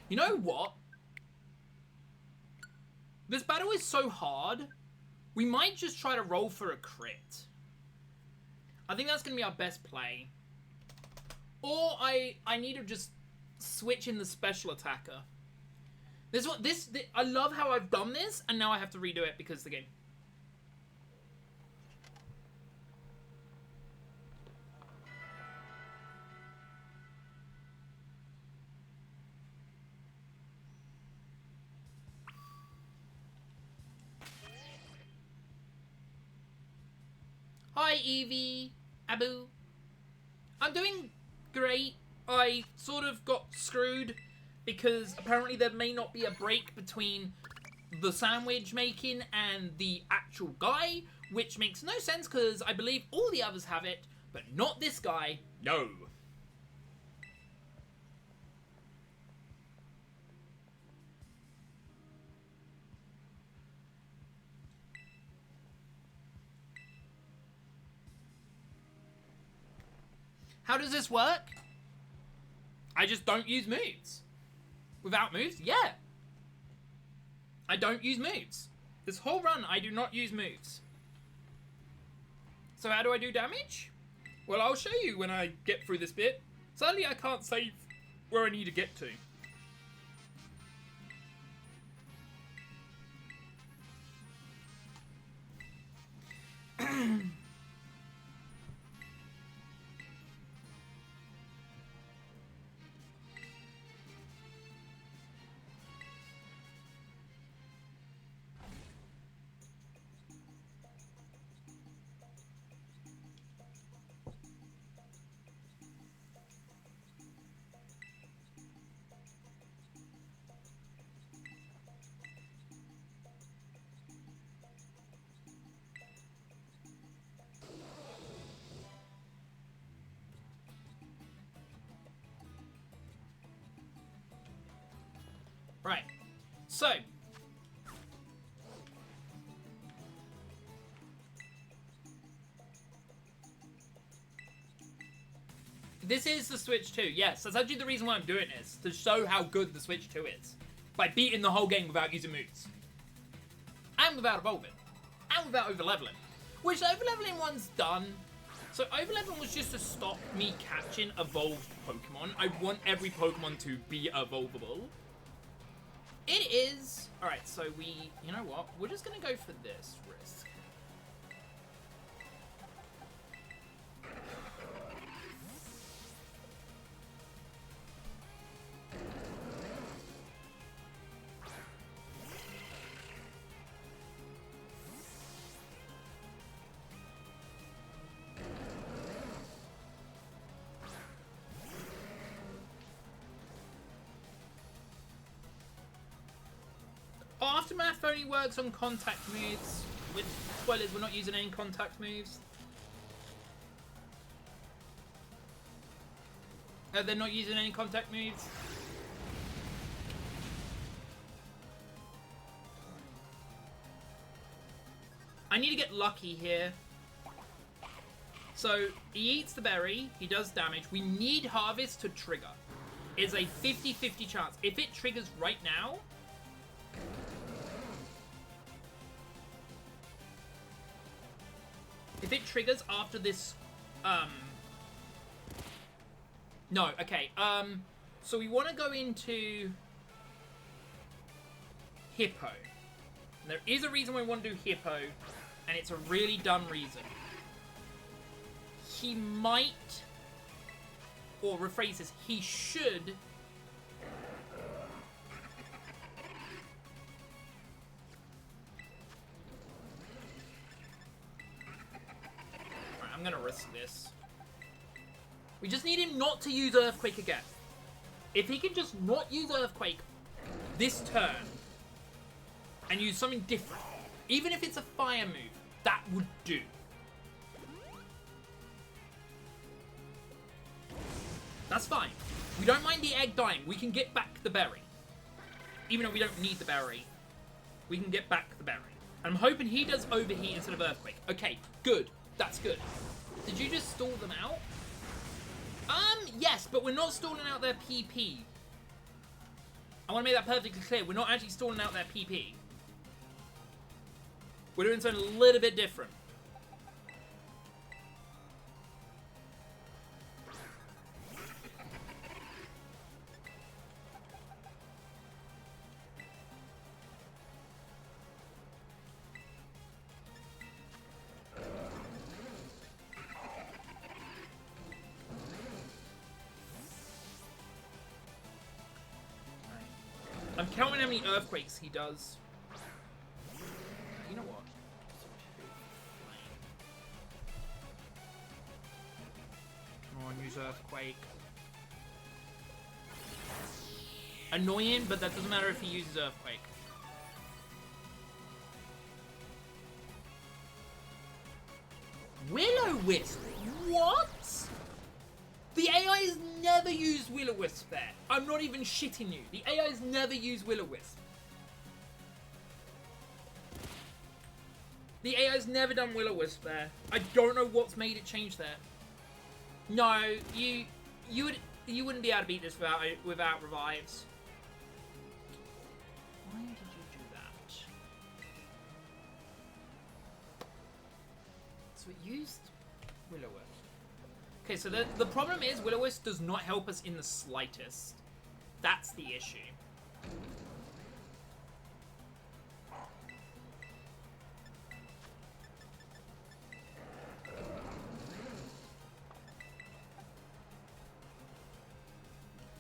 You know what? This battle is so hard, we might just try to roll for a crit. I think that's going to be our best play. Or I need to just switch in the special attacker. I love how I've done this, and now I have to redo it because of the game. Hi, Evie. Abu. I'm doing great. I sort of got screwed because apparently there may not be a break between the sandwich making and the actual guy, which makes no sense because I believe all the others have it, but not this guy. No. How does this work? I just don't use moves. Without moves? Yeah. I don't use moves. This whole run, I do not use moves. So how do I do damage? Well, I'll show you when I get through this bit. Sadly, I can't save where I need to get to. Right, so this is the Switch 2. Yes, that's actually the reason why I'm doing this, to show how good the Switch 2 is. By beating the whole game without using moves. And without evolving. and without overleveling. Which the overleveling one's done. So overleveling was just to stop me catching evolved Pokemon. I want every Pokemon to be evolvable. It is... Alright, so we... You know what? We're just going to go for this risk. Aftermath only works on contact moves. With spoilers, we're not using any contact moves. They're not using any contact moves. I need to get lucky here. So, he eats the berry, he does damage. We need Harvest to trigger. It's a 50-50 chance. If it triggers right now... If it triggers after this, No, okay, so we want to go into Hippo. And there is a reason why we want to do Hippo, and it's a really dumb reason. He might, or rephrase this, he should... I'm gonna risk this. We just need him not to use Earthquake again. If he can just not use Earthquake this turn and use something different, even if it's a fire move, that would do. That's fine. We don't mind the egg dying. We can get back the berry. Even though we don't need the berry, we can get back the berry. I'm hoping he does Overheat instead of Earthquake. Okay, good. That's good. Did you just stall them out? Yes, but we're not stalling out their PP. I want to make that perfectly clear. We're not actually stalling out their PP. We're doing something a little bit different. I'm counting how many Earthquakes he does. You know what? Come on, use Earthquake. Annoying, but that doesn't matter if he uses Earthquake. Will-O-Wisp? What? The AI's never used Will-O-Wisp there. I'm not even shitting you. The AI's never used Will-O-Wisp. The AI's never done Will-O-Wisp there. I don't know what's made it change there. No, you wouldn't be able to beat this without revives. Why did you do that? So it used Will-O-Wisp. Okay, so the problem is Will-O-Wisp does not help us in the slightest. That's the issue.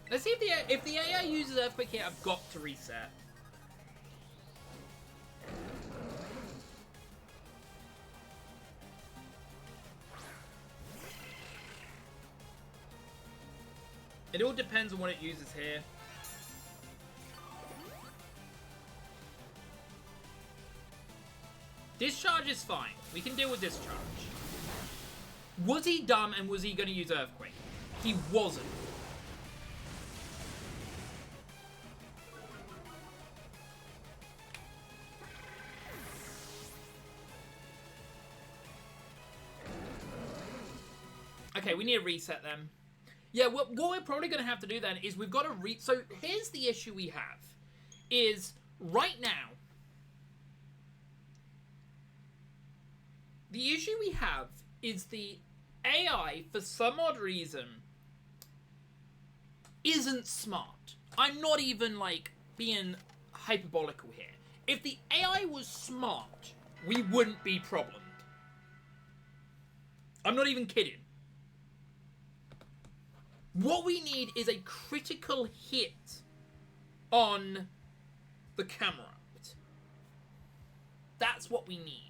Let's see if the AI uses Earthquake here, I've got to reset. It all depends on what it uses here. Discharge is fine. We can deal with Discharge. Was he dumb and was he going to use Earthquake? He wasn't. Okay, we need to reset them. Yeah, what we're probably going to have to do then is we've got to So here's the issue we have. Is right now, The issue we have is the AI, for some odd reason, isn't smart. I'm not even, like, being hyperbolical here. If the AI was smart, we wouldn't be problemed. I'm not even kidding. What we need is a critical hit on the camera. That's what we need.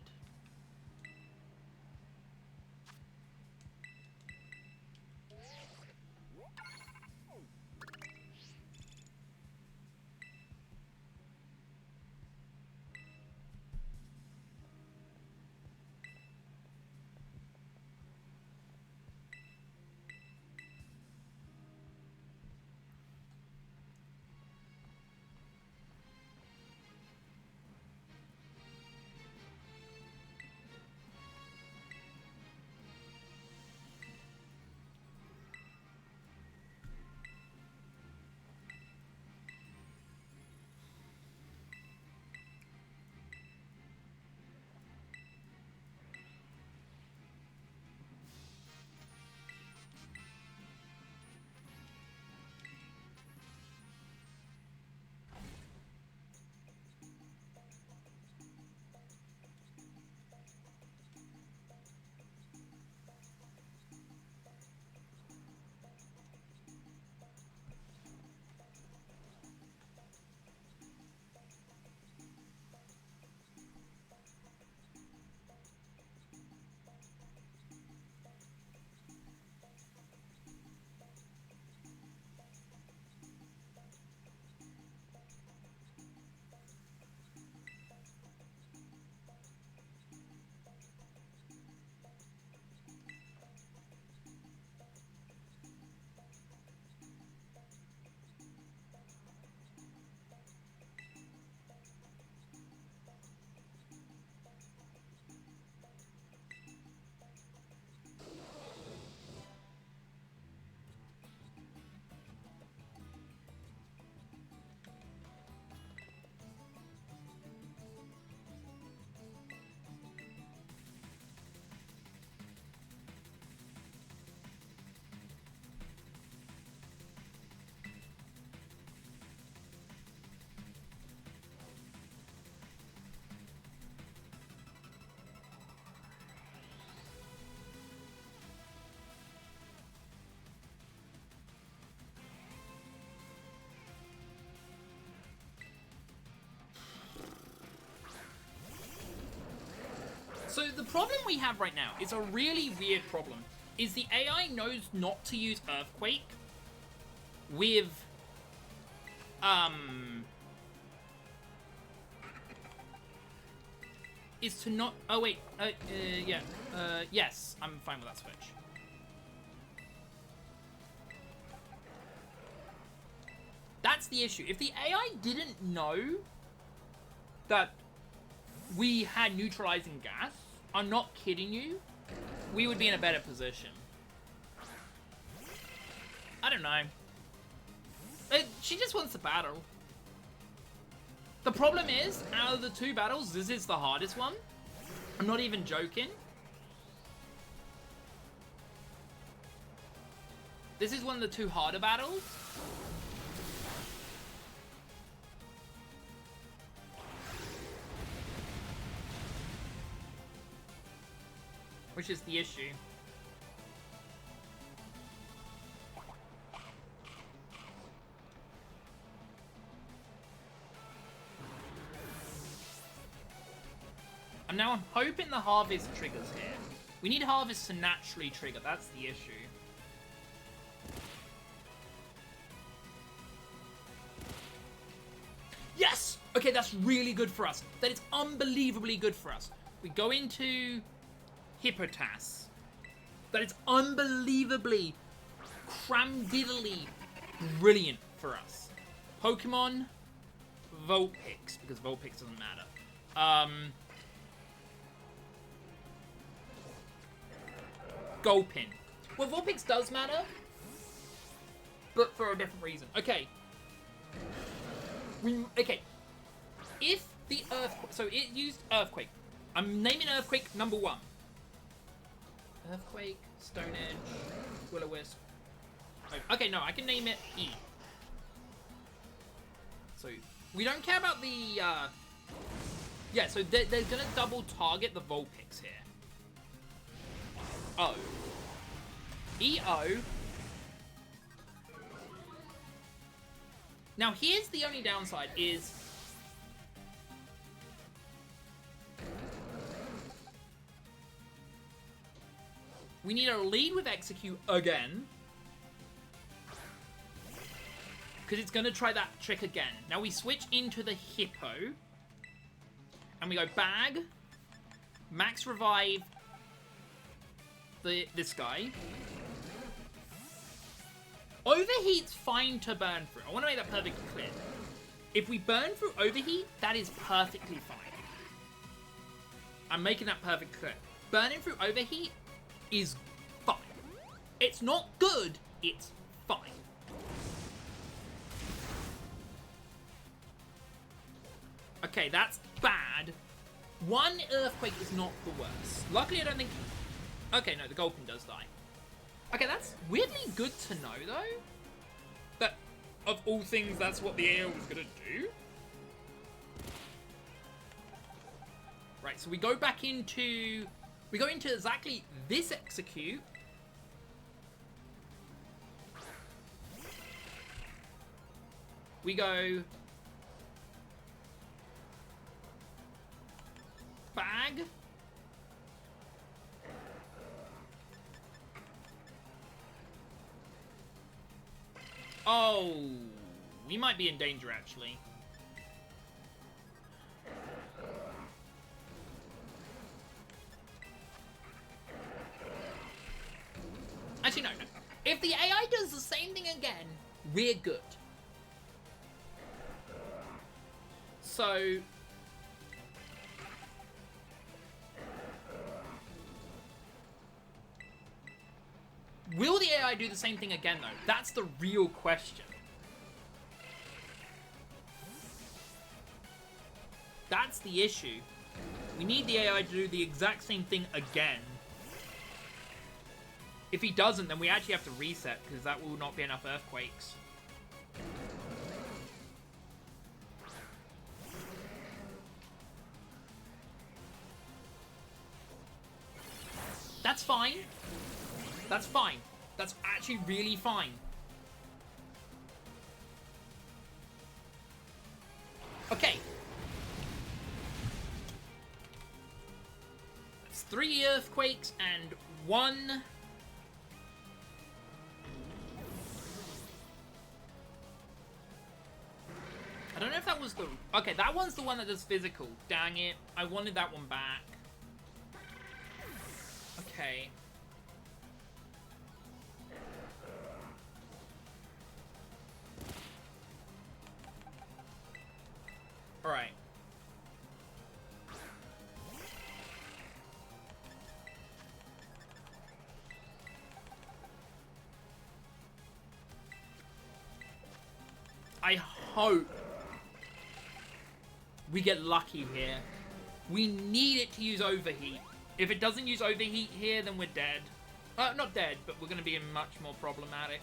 So the problem we have right now is a really weird problem. Is the AI knows not to use Earthquake with is to not. Oh wait, yeah, yes, I'm fine with that switch. That's the issue. If the AI didn't know that we had neutralizing gas, I'm not kidding you, we would be in a better position. I don't know. She just wants to battle. The problem is, out of the two battles, this is the hardest one. I'm not even joking. This is one of the two harder battles. Which is the issue. And now I'm hoping the harvest triggers here. We need harvest to naturally trigger, that's the issue. Yes! Okay, that's really good for us. That is unbelievably good for us. We go into Hippotas. That is unbelievably, cramdiddly brilliant for us. Pokemon, Vulpix, because Vulpix doesn't matter. Gulpin. Well, Vulpix does matter, but for a different reason. Okay. Okay. If the Earthquake... So it used Earthquake. I'm naming Earthquake number 1. Earthquake, Stone Edge, Will-O-Wisp. Oh, okay, no, I can name it E. So, we don't care about the, yeah, so they're gonna double target the Vulpix here. O. E-O. Now, here's the only downside is... we need to lead with Execute again. Because it's going to try that trick again. Now we switch into the Hippo. And we go Bag. Max Revive. This guy. Overheat's fine to burn through. I want to make that perfectly clear. If we burn through Overheat, that is perfectly fine. I'm making that perfectly clear. Burning through Overheat is fine. It's not good, it's fine. Okay, that's bad. One Earthquake is not the worst. Luckily, I don't think... okay, no, the Gulpin does die. Okay, that's weirdly good to know, though. That, of all things, that's what the AI was going to do. Right, so we go back into... we go into exactly this Execute. We go... Bag. Oh, we might be in danger, actually. Actually, no. If the AI does the same thing again, we're good. So... will the AI do the same thing again, though? That's the real question. That's the issue. We need the AI to do the exact same thing again. If he doesn't, then we actually have to reset, because that will not be enough Earthquakes. That's fine. That's fine. That's actually really fine. Okay. It's 3 Earthquakes and 1... I don't know if that was the... okay, that one's the one that does physical. Dang it. I wanted that one back. Okay. Alright. I hope we get lucky here. We need it to use Overheat. If it doesn't use Overheat here, then we're dead. Not dead, but we're going to be in much more problematics.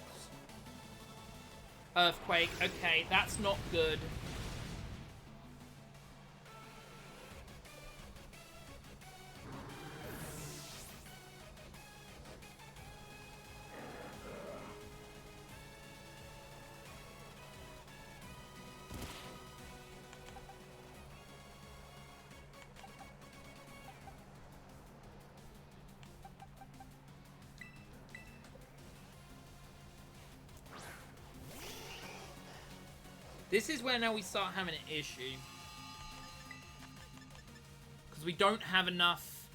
Earthquake. Okay, that's not good. This is where now we start having an issue. Because we don't have enough...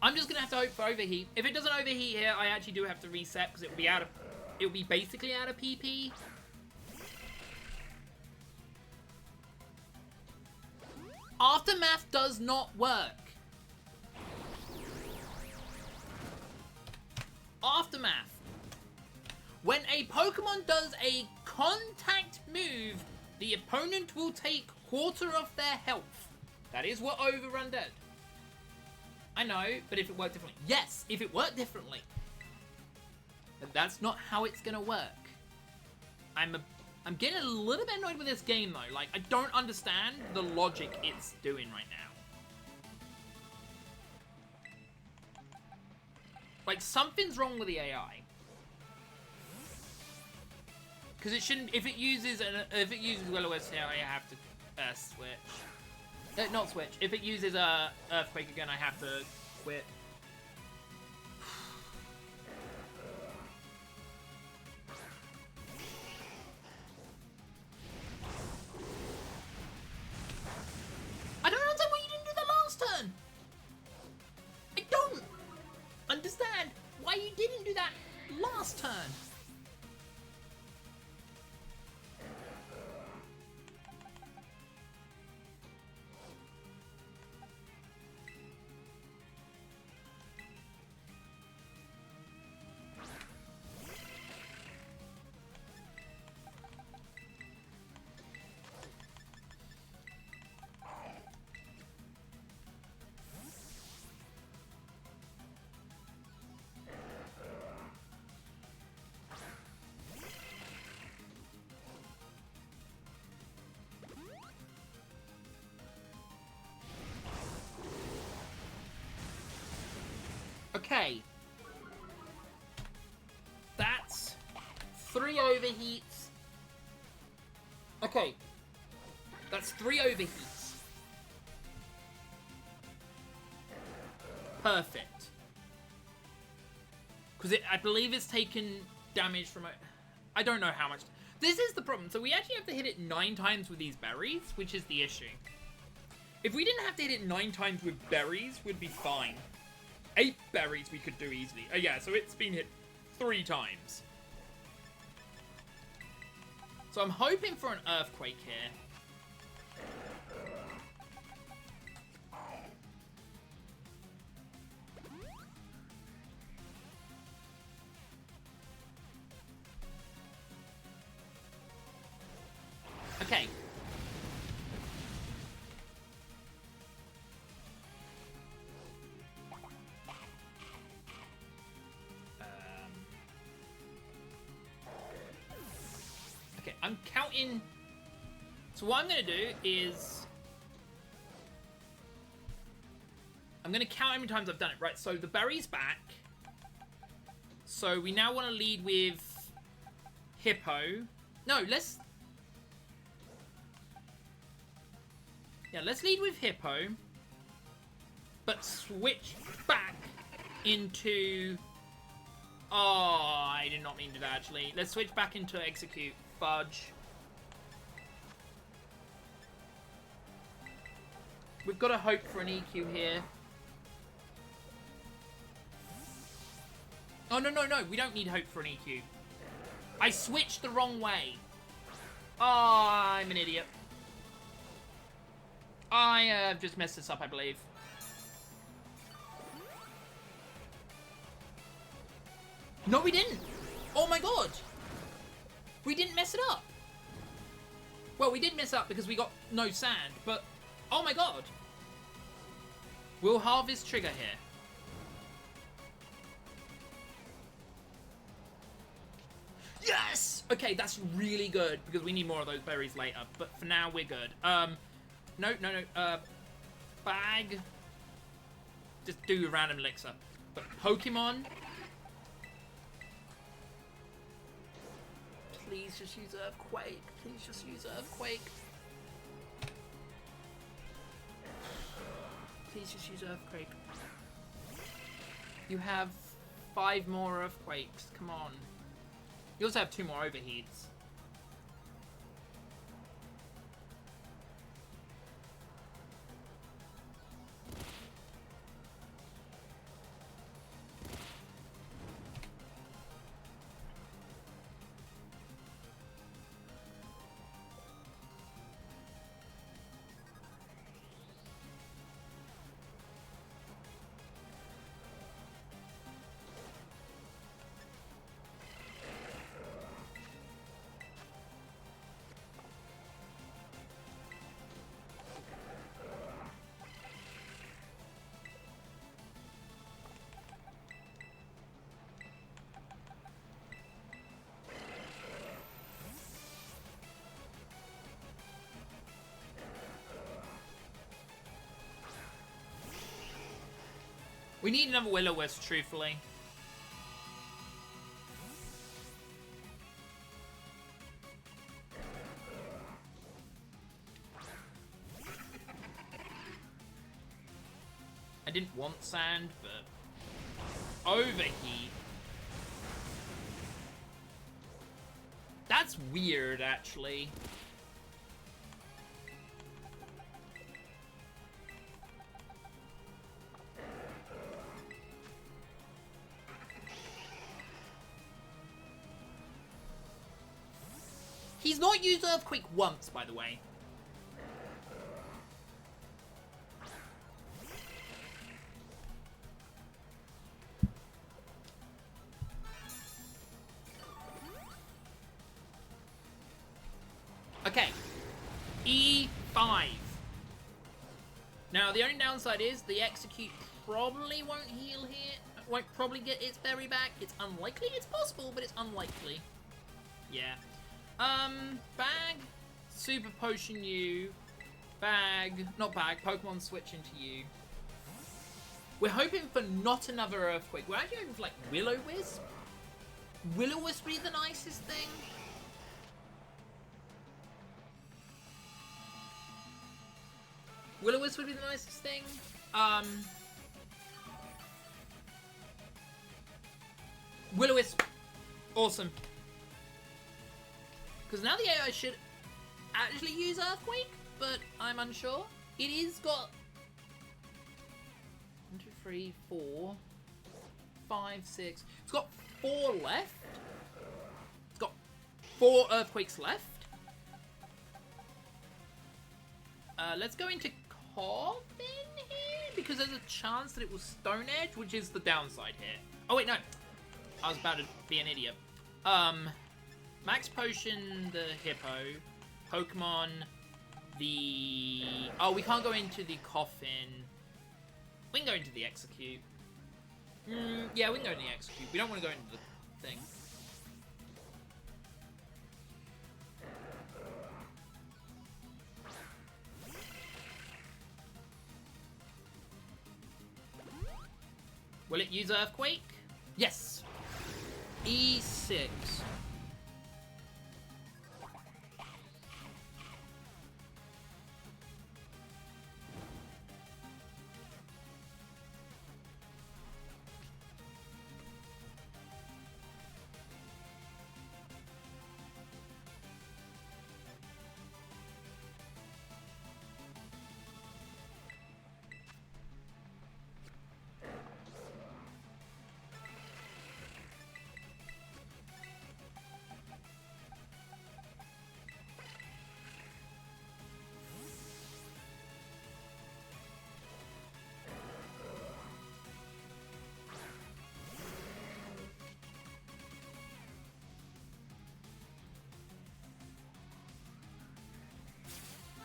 I'm just gonna have to hope for Overheat. If it doesn't Overheat here, I actually do have to reset because it will be out of... it will be basically out of PP. Aftermath does not work. Aftermath. When a Pokemon does a contact move, the opponent will take quarter of their health. That is what Overrun did. I know, but if it worked differently. Yes, if it worked differently. But that's not how it's gonna work. I'm getting a little bit annoyed with this game though. Like, I don't understand the logic it's doing right now. Like, something's wrong with the AI. Because it shouldn't. If it uses Will-O-Wisp here, I have to switch. Not switch. If it uses Earthquake again, I have to quit. I don't understand why you didn't do that last turn. I don't understand why you didn't do that last turn. Okay. That's 3 overheats. Okay. That's 3 overheats. Perfect. Because I believe it's taken damage from I don't know how much. This is the problem. So we actually have to hit it 9 times with these berries, which is the issue. If we didn't have to hit it 9 times with berries, we'd be fine. 8 berries we could do easily. Yeah, so it's been hit 3 times. So I'm hoping for an Earthquake here. Okay. Okay, I'm counting. So what I'm going to do is I'm going to count how many times I've done it. Right, so the berry's back. So we now want to lead with Hippo. No, let's lead with Hippo, but switch back into... Oh, I did not mean to do that, actually. Let's switch back into Execute. Fudge. We've got to hope for an EQ here. Oh, no, no, no. We don't need hope for an EQ. I switched the wrong way. Oh, I'm an idiot. I have just messed this up, I believe. No, we didn't. Oh, my God. We didn't mess it up. Well, we did mess up because we got no sand, but... Oh, my God. We'll harvest trigger here. Yes! Okay, that's really good because we need more of those berries later, but for now, we're good. No, bag. Just do a random elixir. But Pokemon... Please just use Earthquake. Please just use Earthquake. Please just use Earthquake. You have 5 more Earthquakes. Come on. You also have 2 more Overheats. We need another Will-O-Wisp, truthfully. I didn't want sand, but overheat. That's weird, actually. He's not used Earthquake once, by the way. Okay. E5. Now, the only downside is the Execute probably won't heal here. Won't probably get its berry back. It's unlikely. It's possible, but it's unlikely. Yeah. Bag. Super Potion you. Bag. Not bag. Pokemon switch into you. We're hoping for not another Earthquake. We're actually hoping for, like, Will-O-Wisp. Will-O-Wisp would be the nicest thing. Will-O-Wisp would be the nicest thing. Will-O-Wisp. Awesome. Because now the AI should actually use Earthquake, but I'm unsure. It is got 1, 2, 3, 4, 5, 6. It's got 4 left. It's got 4 Earthquakes left. Let's go into Coffin here, because there's a chance that it was Stone Edge, which is the downside here. Oh wait, no. I was about to be an idiot. Max Potion the Hippo. Pokemon the... Oh, we can't go into the Coffin. We can go into the Execute. Yeah, we can go into the Execute. We don't want to go into the thing. Will it use Earthquake? Yes! E6.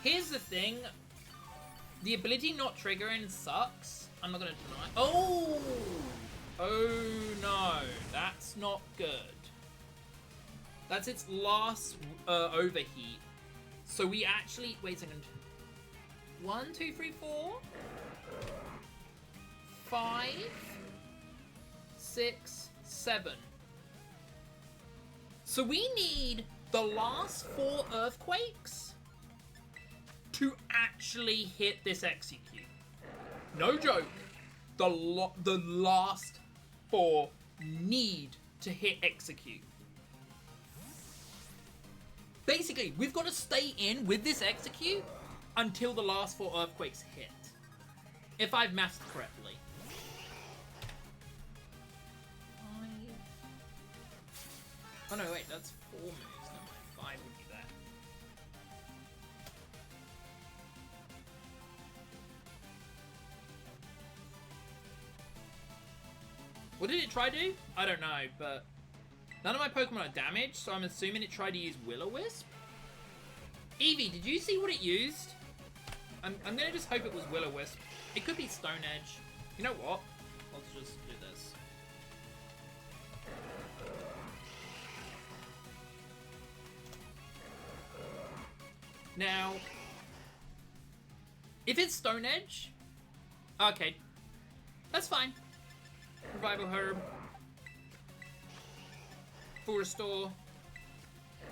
Here's the thing. The ability not triggering sucks. I'm not going to deny. Oh! Oh no. That's not good. That's its last overheat. So we actually... Wait a second. 1, 2, 3, 4. 5. 6, 7. So we need the last 4 Earthquakes to actually hit this Execute. No joke. The last 4 need to hit Execute. Basically, we've got to stay in with this Execute until the last 4 Earthquakes hit. If I've maths correctly. 5. Oh no, wait, that's 4 moves. Never mind. 5 would be that. What did it try to do? I don't know, but none of my Pokemon are damaged, so I'm assuming it tried to use Will-O-Wisp. Eevee, did you see what it used? I'm gonna just hope it was Will-O-Wisp. It could be Stone Edge. You know what? Let's just do this. Now, if it's Stone Edge, okay, that's fine. Revival Herb. Full Restore.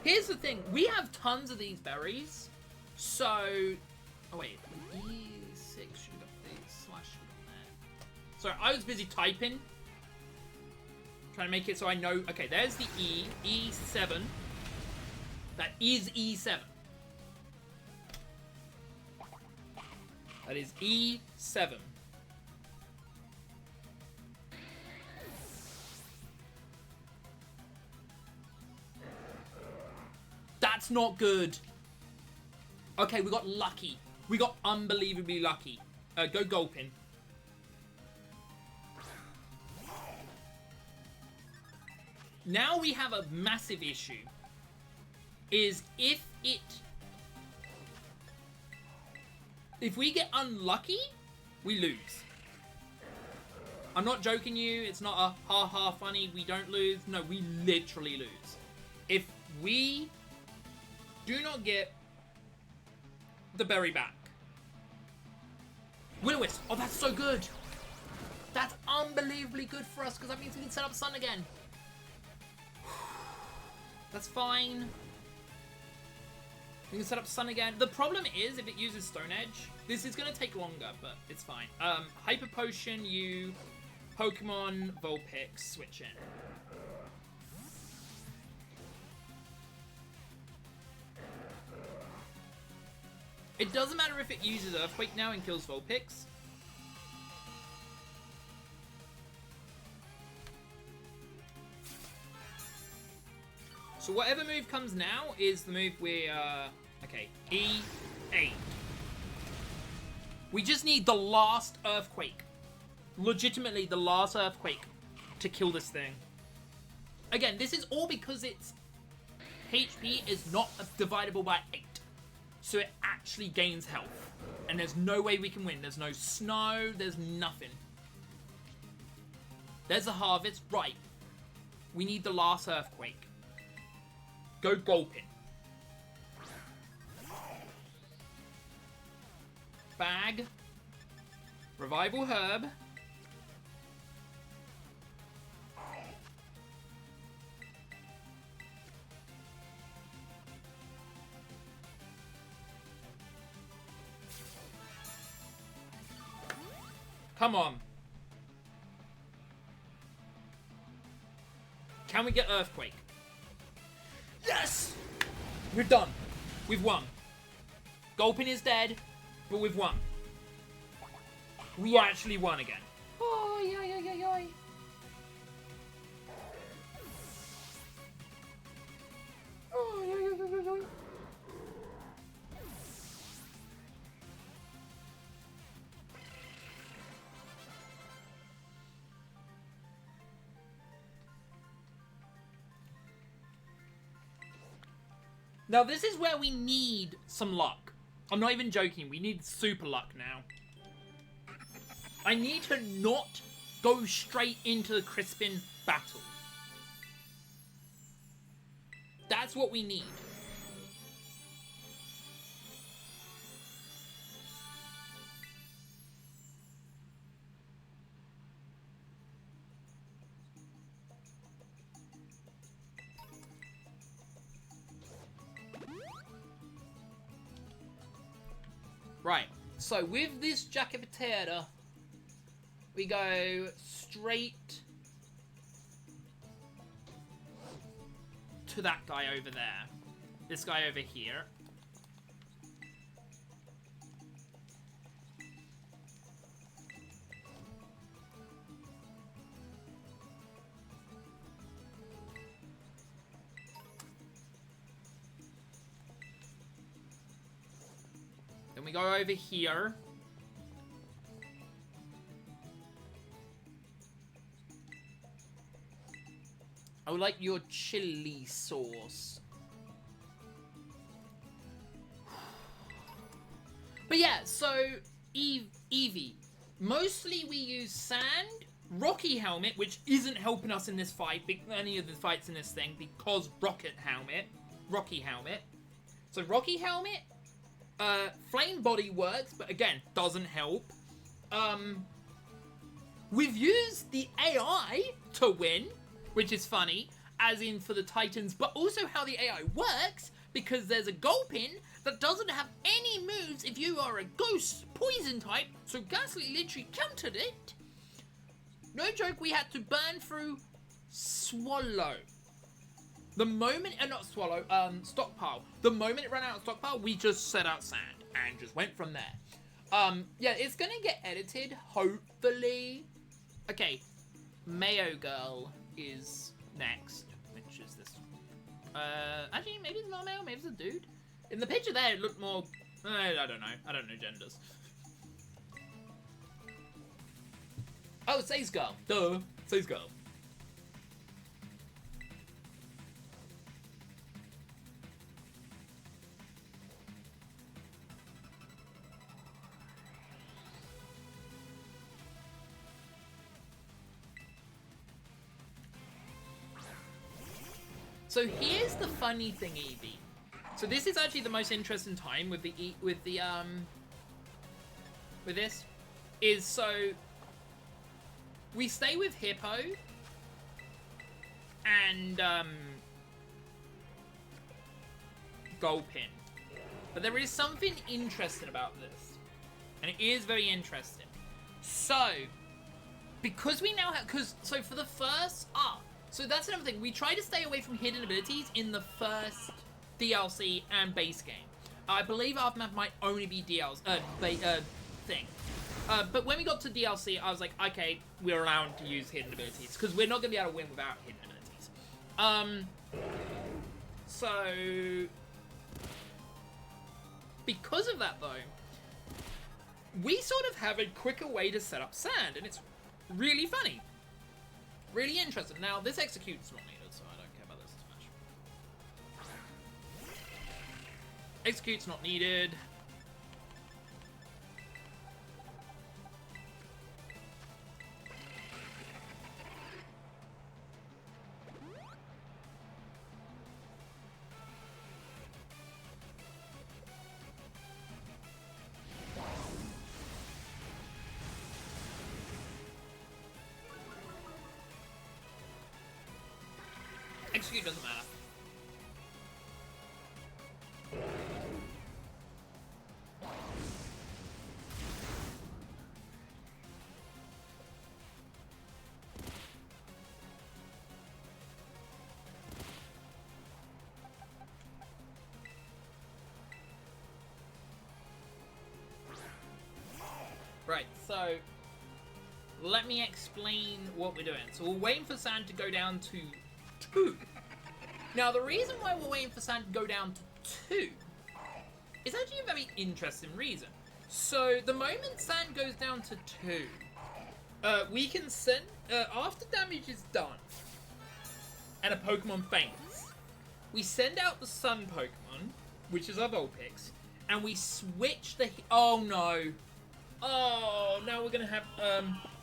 Here's the thing. We have tons of these berries. So... Oh, wait. E6 should have got these. Slash should have got there. Sorry, I was busy typing. Trying to make it so I know... Okay, there's the E. E7. That is E7. That is E7. That's not good. Okay, we got lucky. We got unbelievably lucky. Go Gulpin. Now we have a massive issue. Is if we get unlucky, we lose. I'm not joking you. It's not a ha-ha funny, we don't lose. No, we literally lose. If we do not get the berry back. Will-O-Wisp. Oh, that's so good. That's unbelievably good for us because that means we can set up Sun again. That's fine. We can set up Sun again. The problem is if it uses Stone Edge, this is going to take longer, but it's fine. Hyper Potion, you Pokemon, Vulpix, switch in. It doesn't matter if it uses Earthquake now and kills Vulpix. So whatever move comes now is the move we're... okay, E8. We just need the last Earthquake. Legitimately the last Earthquake to kill this thing. Again, this is all because its HP is not dividable by 8. So it actually gains health. And there's no way we can win. There's no snow. There's nothing. There's a harvest. Right. We need the last Earthquake. Go Gulpin. Bag. Revival Herb. Come on. Can we get Earthquake? Yes! We're done. We've won. Gulpin is dead, but we've won. We actually won again. Oh, yeah. Oh, yeah. Now, this is where we need some luck. I'm not even joking. We need super luck now. I need to not go straight into the Crispin battle. That's what we need. Right, so with this Jacket Potato, we go straight to that guy over there. This guy over here. Then we go over here. I would like your chili sauce. But yeah, so Eevee. Mostly we use sand, Rocky Helmet, which isn't helping us in this fight, any of the fights in this thing, because Rocky Helmet. So Rocky Helmet, Flame Body works, but again, doesn't help. We've used the AI to win, which is funny, as in for the Titans, but also how the AI works, because there's a goal pin that doesn't have any moves if you are a ghost poison type, so Ghastly literally countered it. No joke, we had to burn through Swallow. The moment, not Swallow, Stockpile. The moment it ran out of Stockpile, we just set out Sand and just went from there. Yeah, it's gonna get edited, hopefully. Okay, Mayo Girl is next, which is this. Actually, maybe it's not Mayo, maybe it's a dude. In the picture there, it looked more, I don't know. I don't know genders. Oh, it says girl. Duh. It says girl. So here's the funny thing, Evie. So this is actually the most interesting time with this, is so we stay with Hippo and Goldpin, but there is something interesting about this, and it is very interesting. So because we now have, so for the first so that's another thing. We try to stay away from hidden abilities in the first DLC and base game. I believe Aftermath might only be thing. But when we got to DLC, I was like, okay, we're allowed to use hidden abilities, because we're not going to be able to win without hidden abilities. So because of that, though, we sort of have a quicker way to set up Sand, and it's really funny. Really interesting. Now, this execute's not needed, so I don't care about this as much. Execute's not needed. Execute doesn't matter. Right, so let me explain what we're doing. So we're waiting for Sand to go down to 2. Now, the reason why we're waiting for Sand to go down to 2 is actually a very interesting reason. So, the moment Sand goes down to 2, we can send, after damage is done, and a Pokemon faints, we send out the Sun Pokemon, which is our Vulpix, and we switch the, oh no. Oh, now we're gonna have,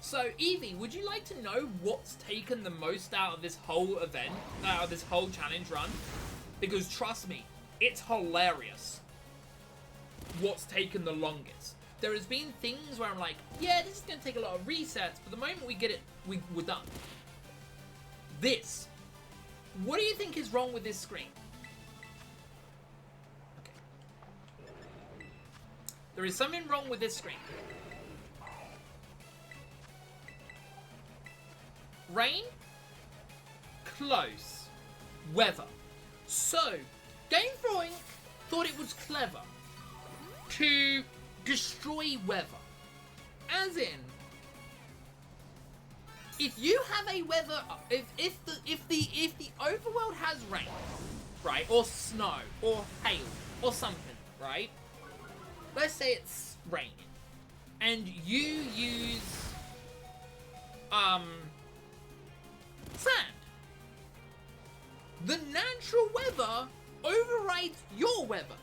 so Evie, would you like to know what's taken the most out of this whole event, out of this whole challenge run? Because trust me, it's hilarious what's taken the longest. There has been things where I'm like, yeah, this is gonna take a lot of resets, but the moment we get it, we're done. This. What do you think is wrong with this screen? Okay. There is something wrong with this screen. Rain, close, weather. So, Game Freak thought it was clever to destroy weather. As in, if you have a weather, if the overworld has rain, right, or snow, or hail, or something, right? Let's say it's raining, and you use Sand. The natural weather overrides your weather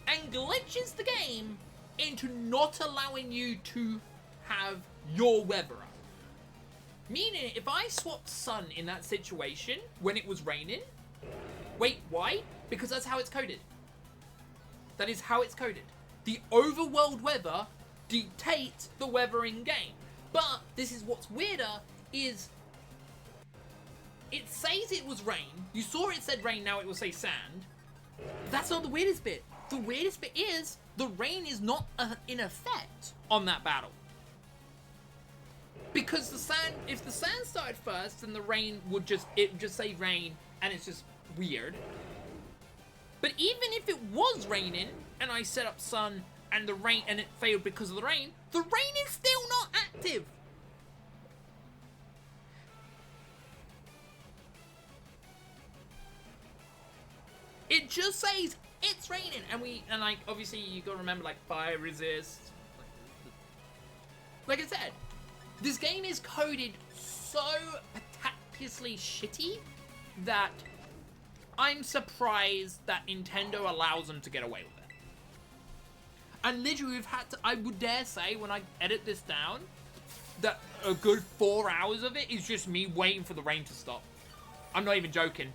and glitches the game into not allowing you to have your weather up. Meaning, if I swapped Sun in that situation when it was raining, wait, why? Because that's how it's coded. That is how it's coded. The overworld weather dictates the weather in game. But this is what's weirder, is it says it was rain. You saw it said rain, now it will say sand. But that's not the weirdest bit. The weirdest bit is the rain is not in effect on that battle. Because the sand, if the sand started first, then the rain would just say rain, and it's just weird. But even if it was raining, and I set up sun, and the rain, and it failed because of the rain is still not active. It just says it's raining, and like obviously you gotta remember like fire resist. Like I said, this game is coded so precipitously shitty that I'm surprised that Nintendo allows them to get away with it. And literally we've had to, I would dare say when I edit this down, that a good 4 hours of it is just me waiting for the rain to stop. I'm not even joking.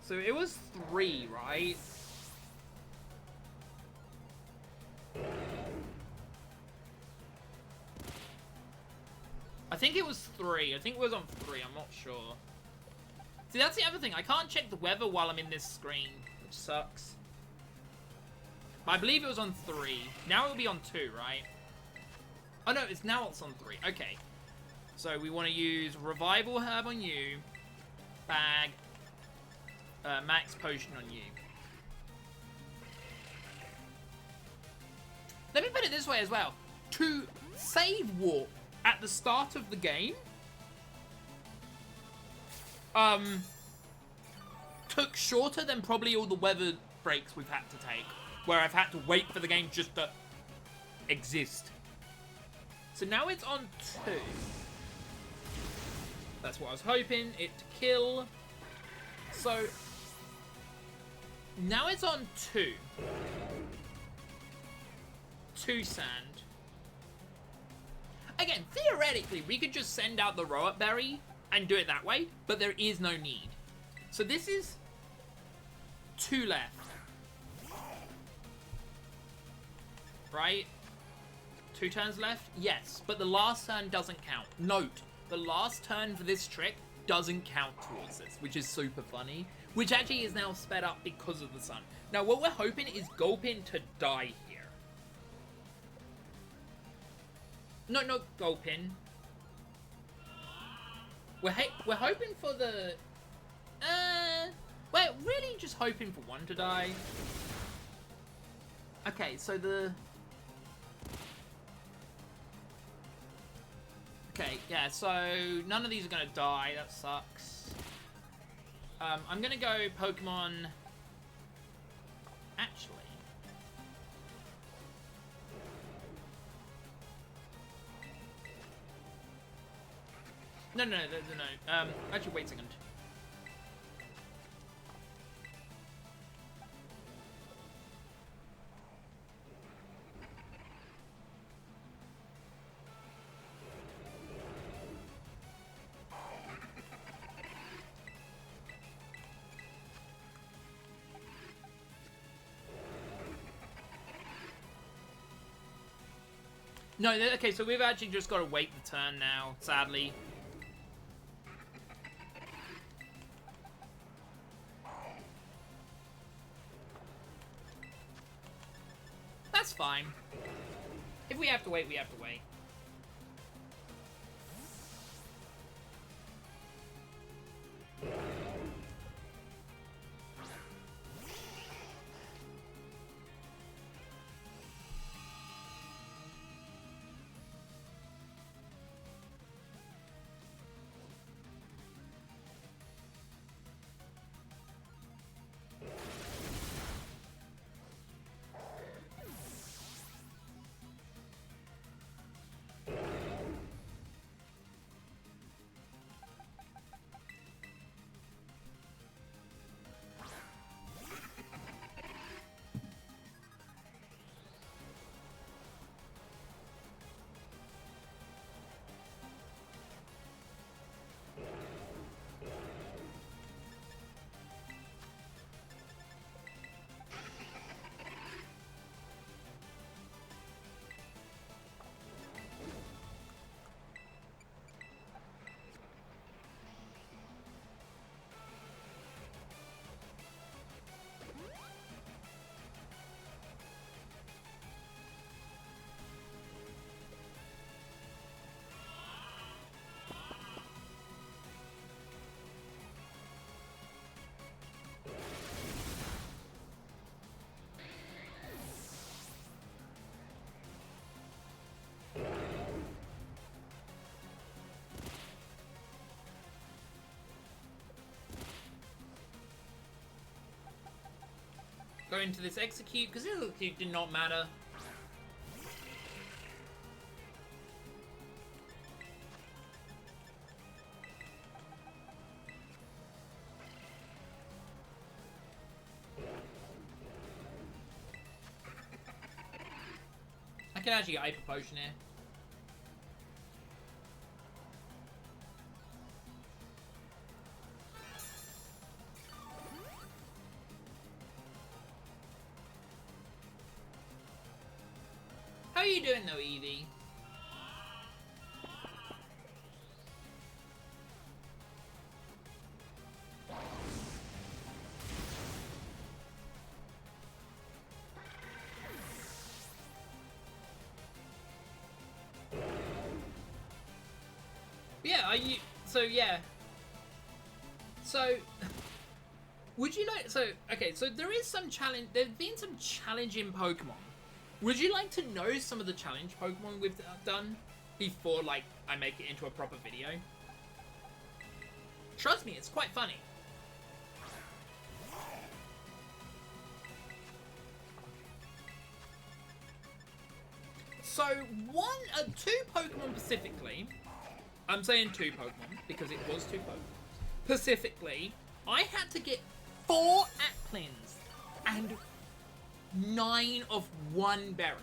So it was 3, right? I think it was 3. I think it was on 3. I'm not sure. See, that's the other thing. I can't check the weather while I'm in this screen, which sucks. But I believe it was on 3. Now it'll be on 2, right? Oh, no, it's now it's on 3. Okay. So we want to use Revival Herb on you. Bag. Max Potion on you. Let me put it this way as well. To save warp at the start of the game took shorter than probably all the weather breaks we've had to take, where I've had to wait for the game just to exist. So now it's on 2. That's what I was hoping, it to kill. So now it's on 2. 2 sand. Again, theoretically, we could just send out the Roa Berry and do it that way, but there is no need. So this is 2 left. Right? 2 turns left? Yes, but the last turn doesn't count. Note, the last turn for this trick doesn't count towards this, which is super funny. Which actually is now sped up because of the sun. Now, what we're hoping is Gulpin to die here. No, not Gulpin. We're hoping for the... we're really just hoping for one to die. Okay, so the... Okay, yeah, so none of these are gonna die. That sucks. I'm gonna go Pokemon... Actually... No. Actually, wait a second. No, okay, so we've actually just got to wait the turn now, sadly. That's fine. If we have to wait, we have to wait. Go into this execute, because this execute did not matter. I can actually get Hyper Potion here. How are you doing though, Eevee? Yeah, are you... So, yeah. So... Would you like... So, okay, so there is some challenge... There's been some challenging Pokemon. Would you like to know some of the challenge Pokemon we've done before, like, I make it into a proper video? Trust me, it's quite funny. So, two Pokemon specifically... I'm saying two Pokemon, because it was two Pokemon. Specifically, I had to get 4 Applins and 9 of 1 berry.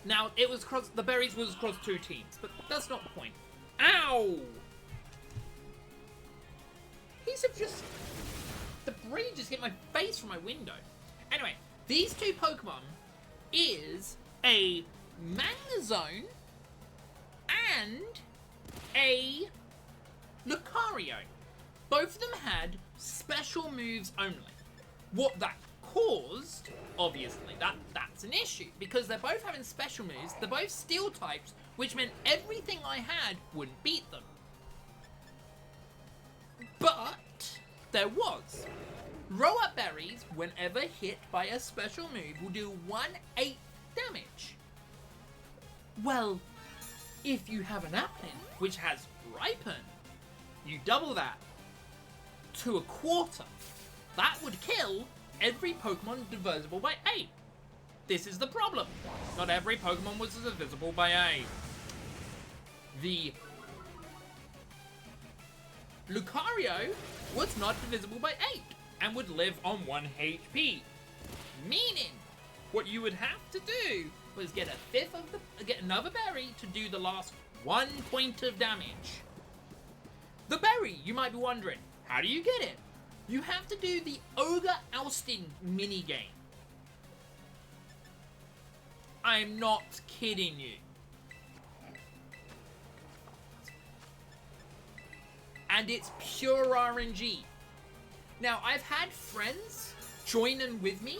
Now, it was across, the berries was across 2 teams, but that's not the point. Ow! These have just... The breed just hit my face from my window. Anyway, these 2 Pokemon is a Magnezone and a Lucario. Both of them had special moves only. What that caused, obviously, that's an issue, because they're both having special moves, they're both steel types, which meant everything I had wouldn't beat them. But there was. Roll-up berries, whenever hit by a special move, will do 1/8 damage. Well, if you have an Applin, which has Ripen, you double that to 1/4. That would kill every Pokemon divisible by 8. This is the problem. Not every Pokemon was divisible by 8. The Lucario was not divisible by 8 and would live on 1 HP. Meaning, what you would have to do was get get another berry to do the last 1 point of damage. The berry, you might be wondering, how do you get it? You have to do the Ogre Ousting minigame. I'm not kidding you. And it's pure RNG. Now, I've had friends join in with me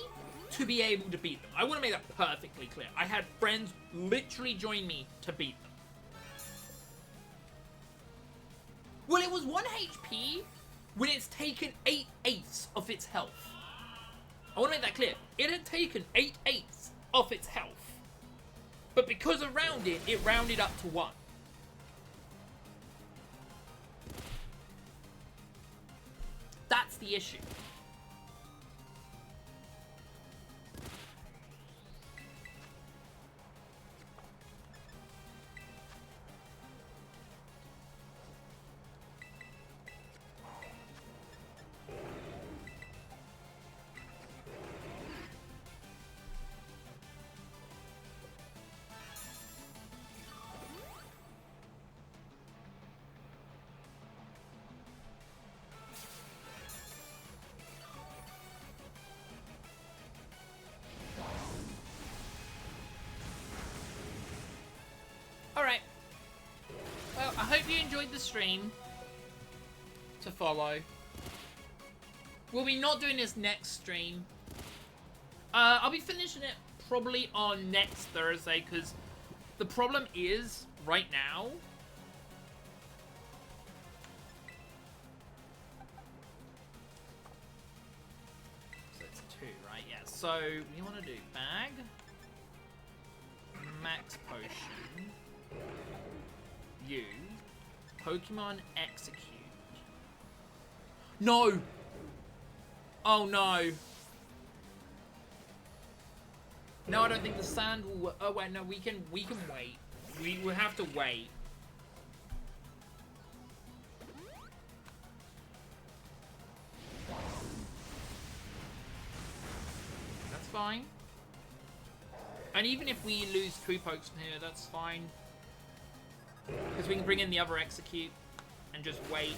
to be able to beat them. I want to make that perfectly clear. I had friends literally join me to beat them. Well, it was 1 HP when it's taken 8/8 of its health. I want to make that clear. It had taken 8/8 of its health. But because around it, it rounded up to 1. That's the issue. Alright. Well, I hope you enjoyed the stream. To follow. We'll be not doing this next stream. I'll be finishing it probably on next Thursday, because the problem is, right now... So it's 2, right? Yeah, so we want to do bag, max potion, you, Pokemon execute. No! Oh no. No, I don't think the sand will. Oh wait, no, we can wait. We will have to wait. That's fine. And even if we lose 2 pokes from here, that's fine. Because we can bring in the other execute and just wait.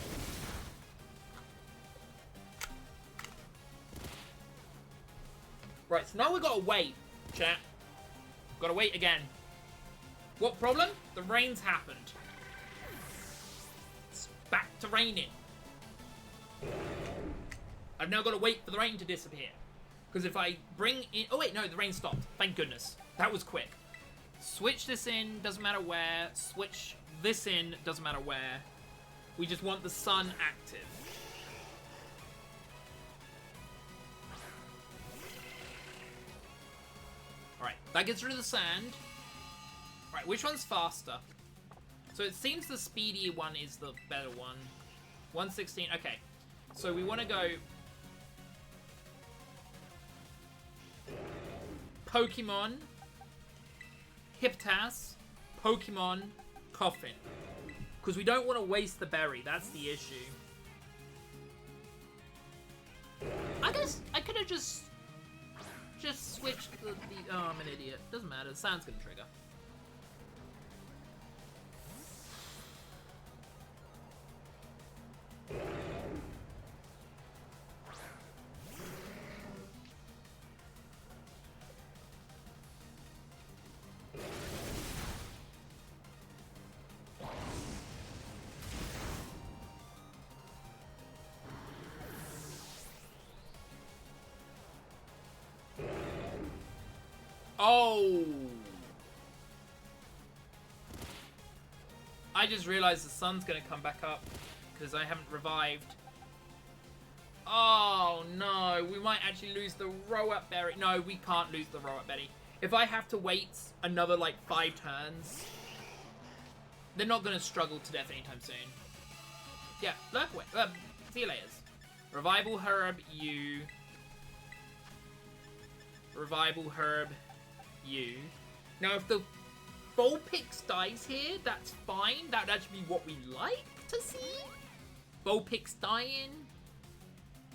Right, so now we've got to wait, chat. Got to wait again. What problem? The rain's happened. It's back to raining. I've now got to wait for the rain to disappear. Because if I bring in... Oh wait, no, the rain stopped. Thank goodness. That was quick. Switch this in, doesn't matter where. Switch this in, doesn't matter where. We just want the sun active. Alright, that gets rid of the sand. Alright, which one's faster? So it seems the speedy one is the better one. 116, okay. So we want to go... Pokemon, Hyptas, Pokemon, Coffin. Because we don't want to waste the berry, that's the issue. I guess I could have just switched the... Oh, I'm an idiot. Doesn't matter, the sound's gonna trigger. Oh! I just realized the sun's gonna come back up because I haven't revived. Oh no, we might actually lose the row-up berry. No, we can't lose the row-up berry. If I have to wait another like 5 turns, they're not gonna struggle to death anytime soon. Yeah, lurk away. See you later. Revival herb, you. Revival herb, you. Now, if the Vulpix dies here, that's fine. That would actually be what we like to see. Vulpix dying.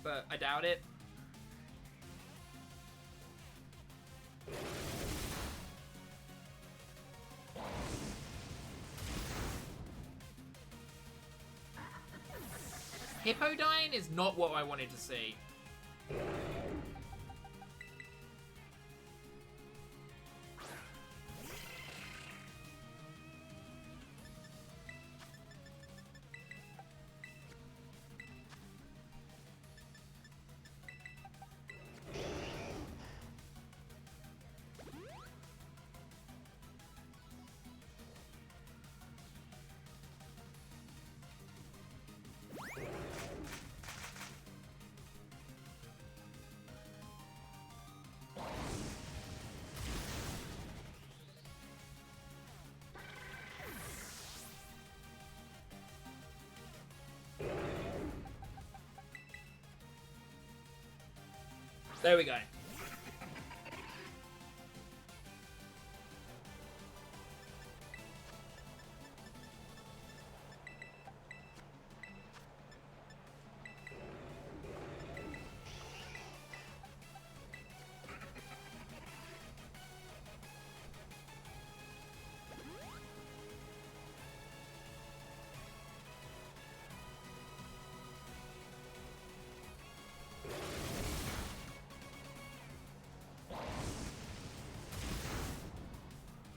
But I doubt it. Hippo dying is not what I wanted to see. There we go.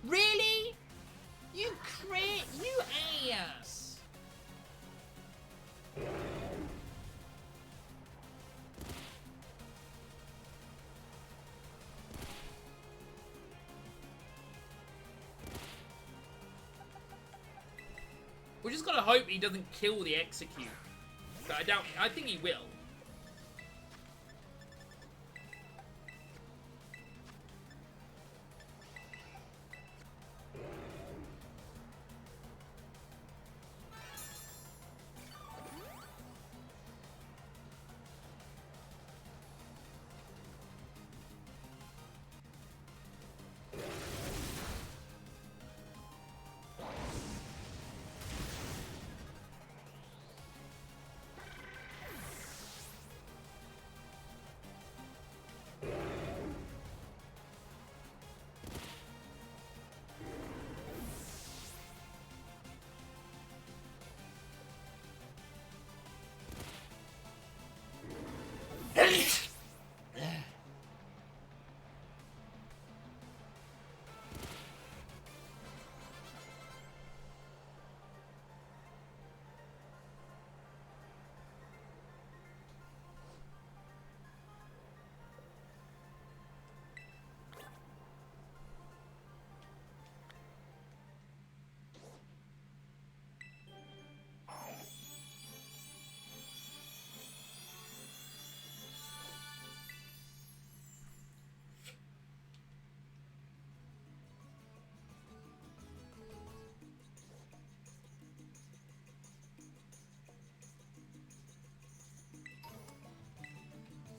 Really? You ass! We just gotta hope he doesn't kill the execute. But I doubt. I think he will.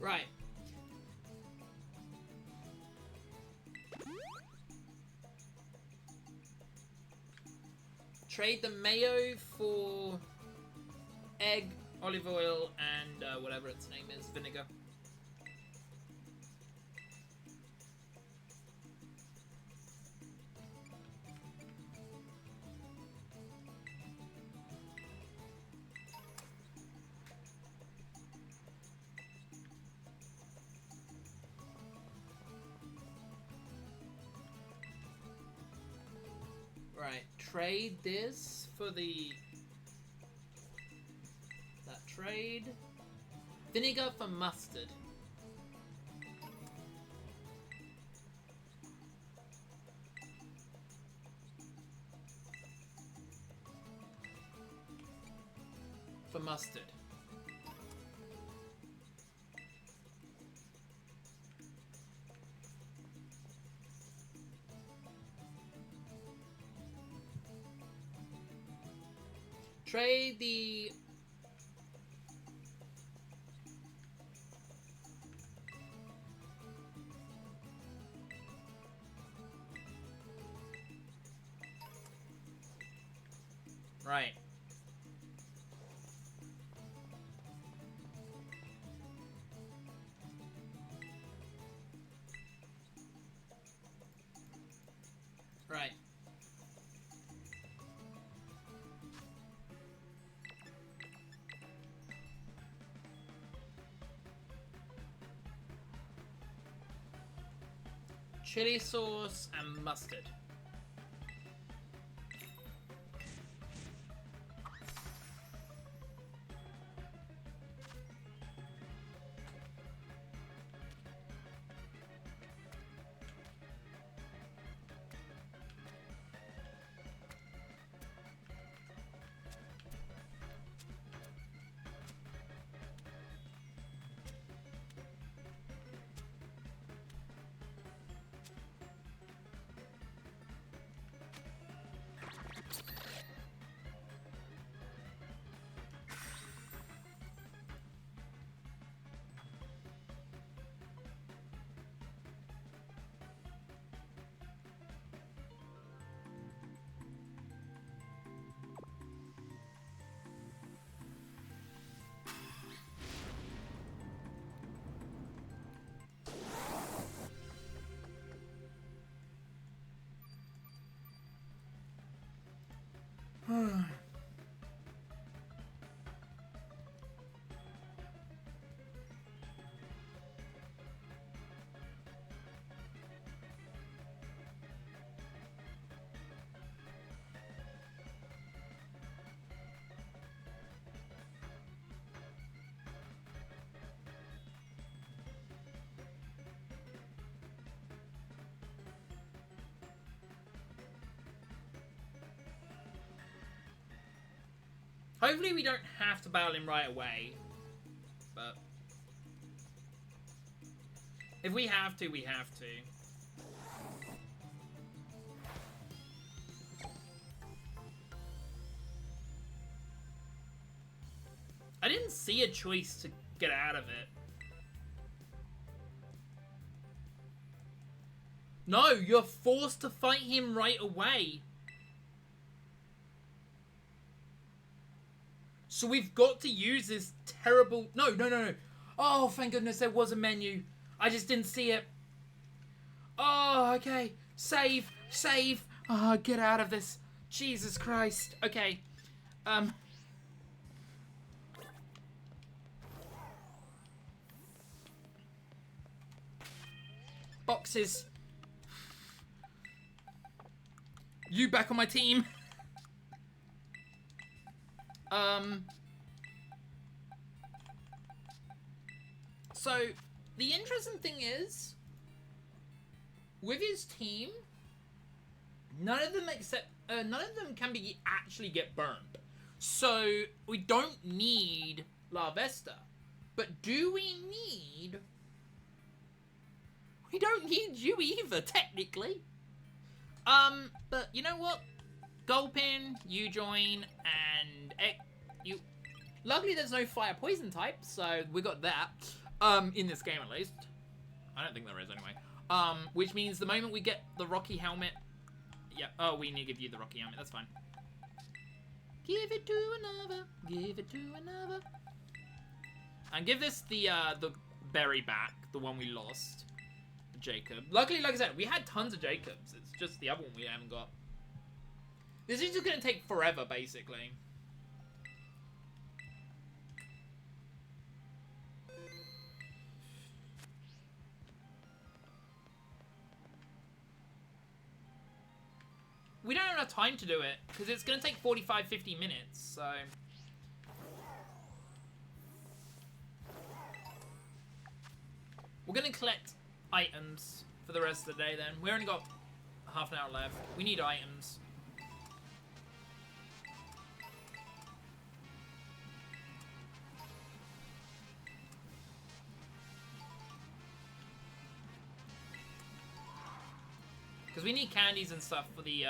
Right. Trade the mayo for egg, olive oil, and whatever its name is, vinegar. Right, trade this for the... That trade. Vinegar for mustard. For mustard. Trade the... Right. Right. Chili sauce and mustard. Hopefully we don't have to battle him right away, but if we have to, we have to. I didn't see a choice to get out of it. No, you're forced to fight him right away. So we've got to use this terrible... No. Oh, thank goodness there was a menu. I just didn't see it. Oh, okay. Save. Oh, get out of this. Jesus Christ. Okay. Boxes. You back on my team. So, the interesting thing is, with his team, none of them can actually get burned. So, we don't need La Vesta. But do we need... We don't need you either, technically. But you know what? Gulpin, you join, and you... Luckily there's no fire poison type, so we got that. In this game at least. I don't think there is anyway. Which means the moment we get the Rocky helmet... Yeah, oh, we need to give you the Rocky helmet, that's fine. Give it to another, give it to another. And give this the berry back, the one we lost. Jacob. Luckily, like I said, we had tons of Jacobs. It's just the other one we haven't got. This is just gonna take forever, basically. We don't have enough time to do it, because it's going to take 45-50 minutes, so... We're going to collect items for the rest of the day, then. We only got half an hour left. We need items. Because we need candies and stuff for the,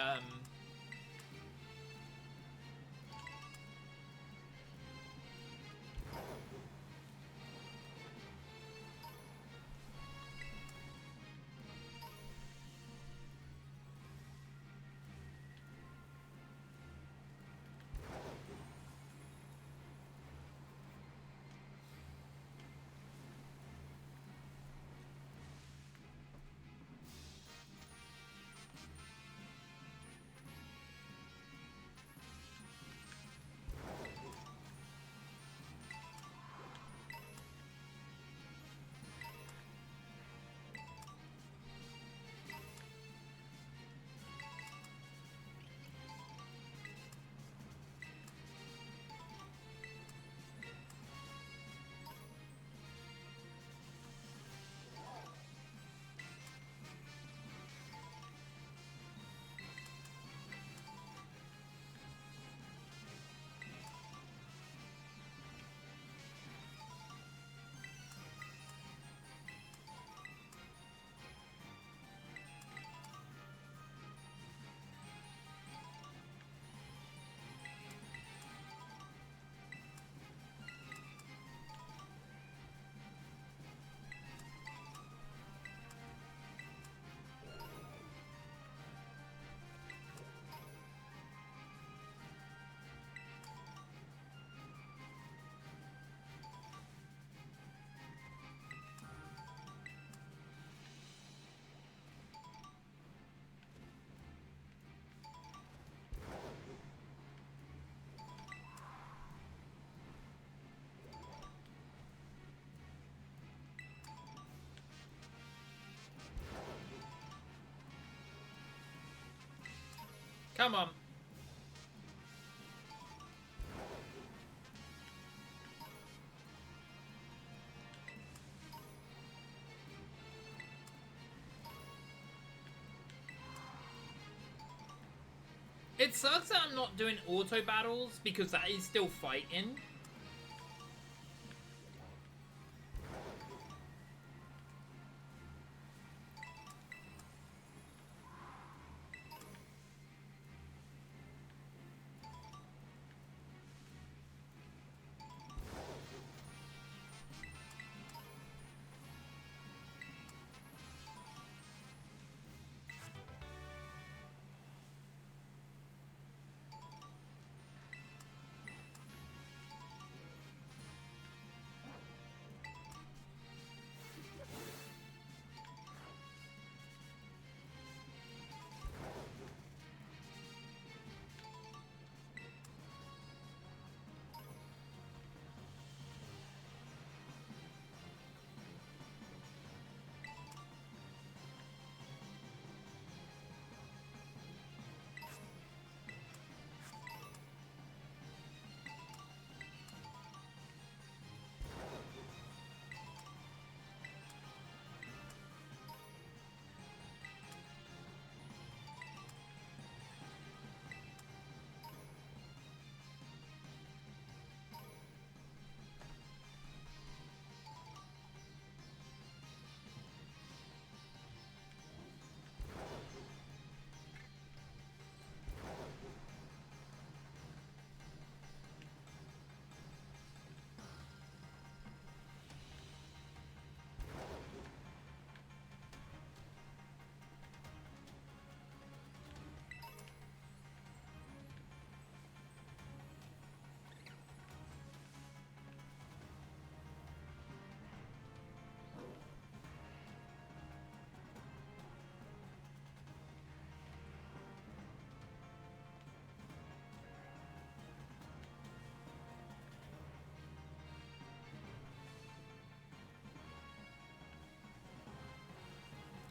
Come on. It sucks that I'm not doing auto battles because that is still fighting.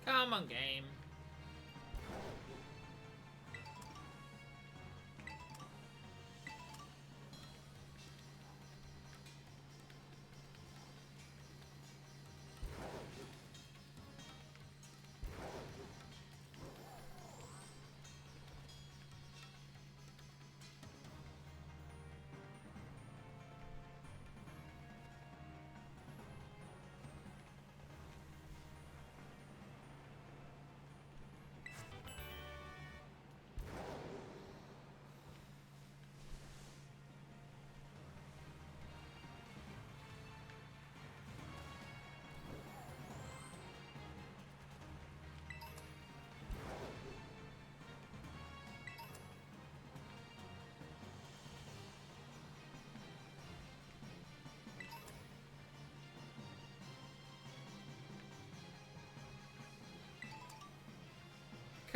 Come on, game.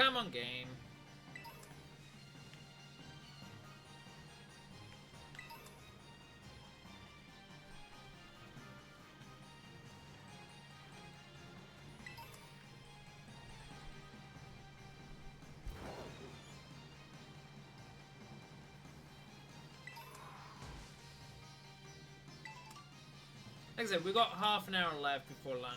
Come on, game. Like I said, we've got half an hour left before lunch.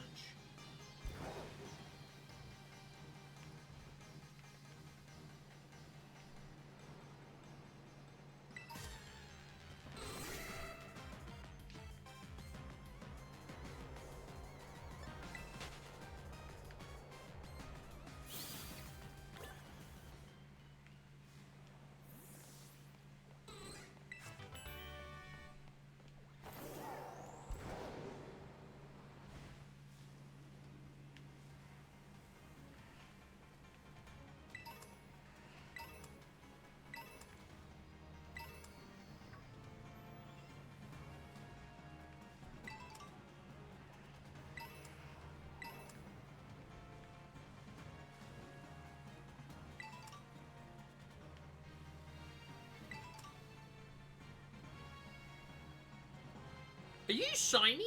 Are you shiny?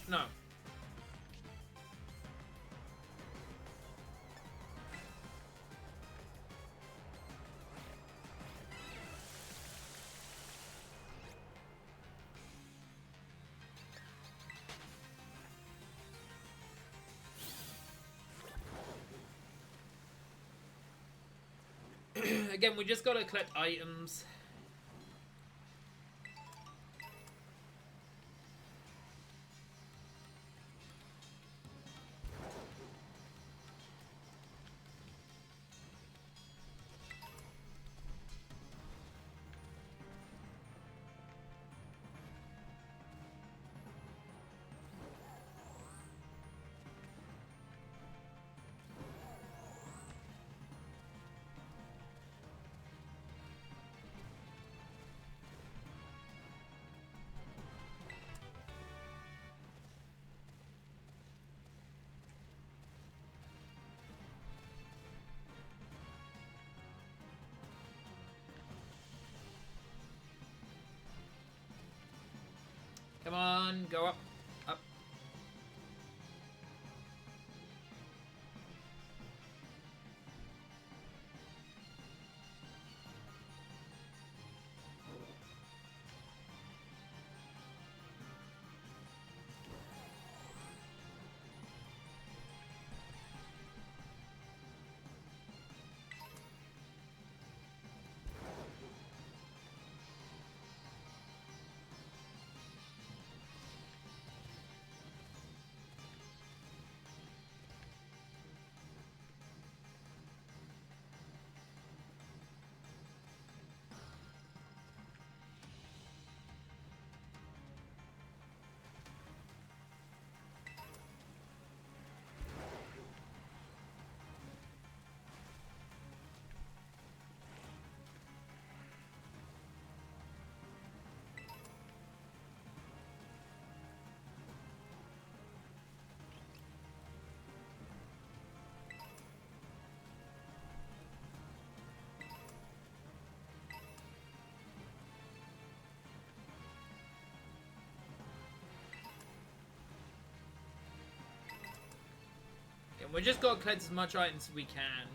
No. Again, we just gotta collect items. Come on, go up. Up. We just got to collect as much items as we can.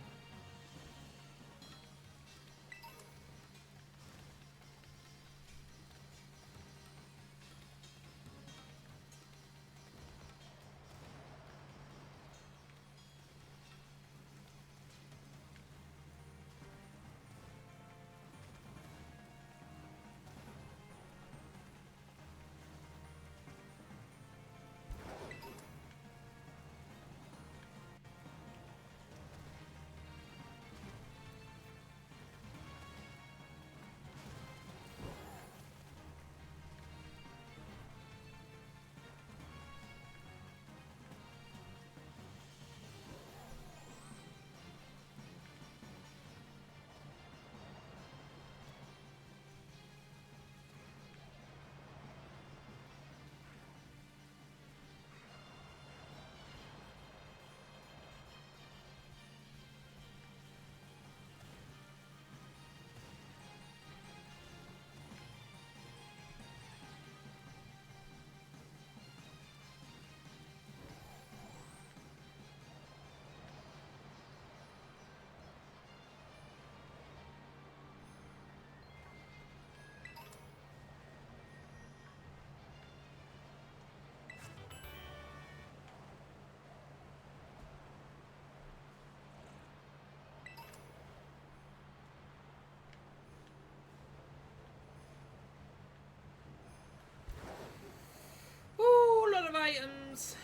Ooh, a lot of items.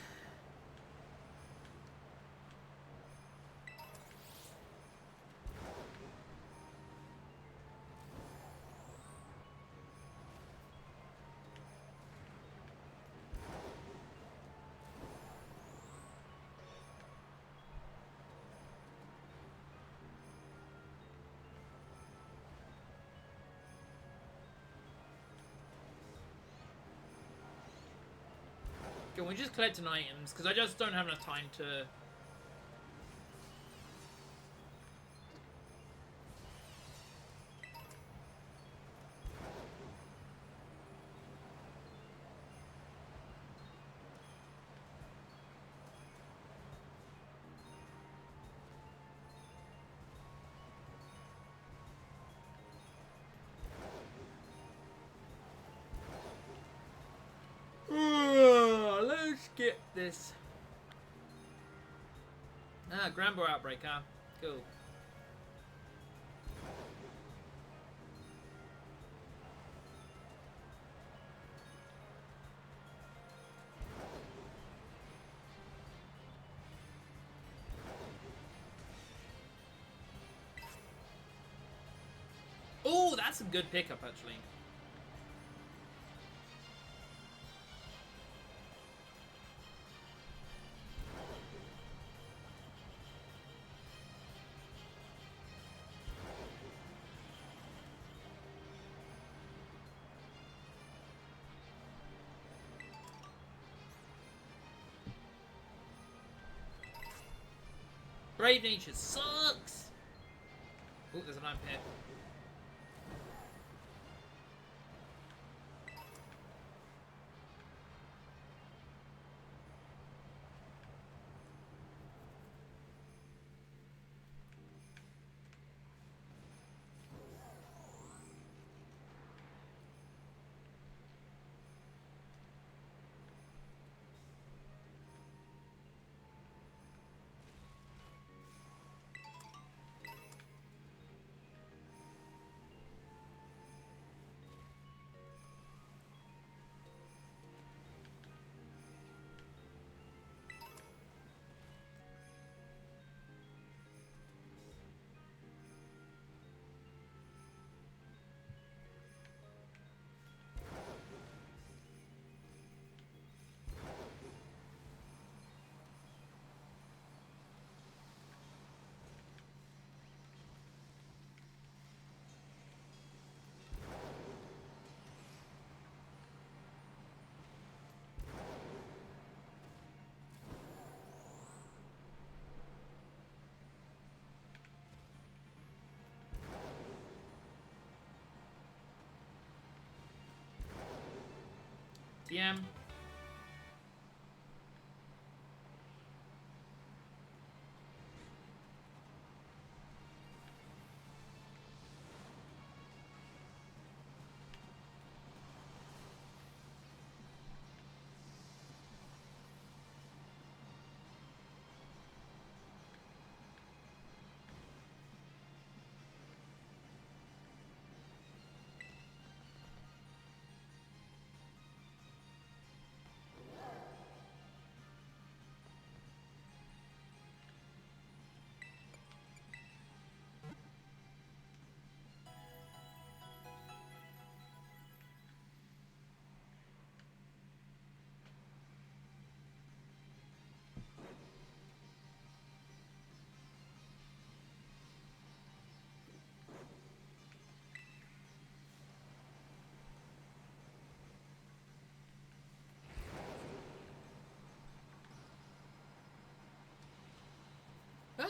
Can we just collect an items? Because I just don't have enough time to... Let's get this. Ah, Grambo outbreak, huh? Cool. Oh, that's a good pickup, actually. Brave nature sucks. Oh, there's an iron pit. TM.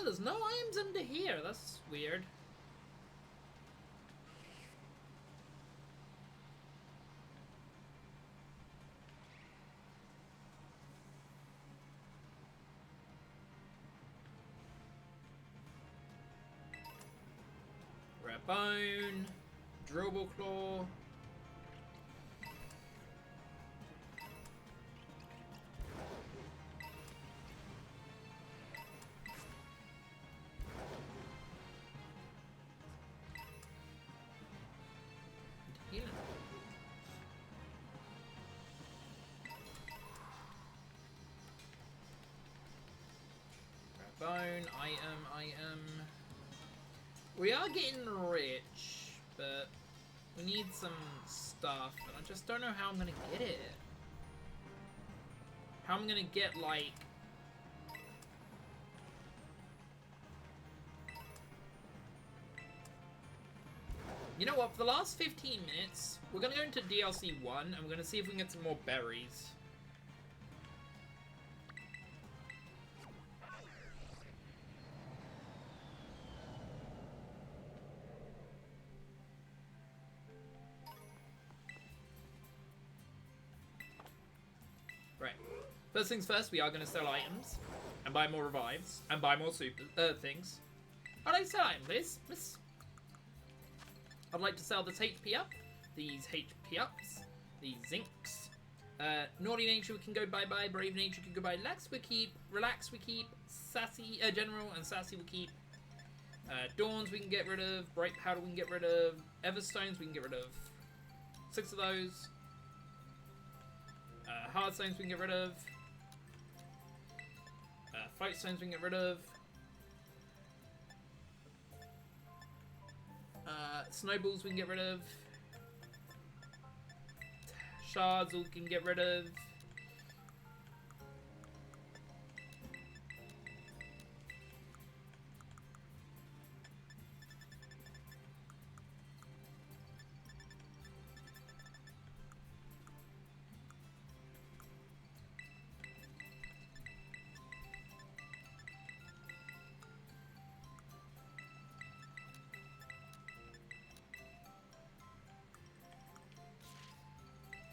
Oh, there's no items under here. That's weird. Rare bone. Drillable claw. Healing. Rare bone. Item. We are getting rich, but we need some stuff, and I just don't know how I'm gonna get it. How I'm gonna get, like... You know what, for the last 15 minutes, we're gonna go into DLC 1, and we're gonna see if we can get some more berries. Right. First things first, we are going to sell items. And buy more revives. And buy more super things. I'd like to sell items, please. Miss. I'd like to sell this HP up. These HP ups. These zincs. Naughty nature we can go bye-bye. Brave nature can go bye. Relax we keep. Relax we keep. Sassy, general and sassy we keep. Dawns we can get rid of. Bright powder we can get rid of. Everstones we can get rid of. 6 of those. Hard stones we can get rid of. Float stones we can get rid of. Snowballs we can get rid of. Shards we can get rid of.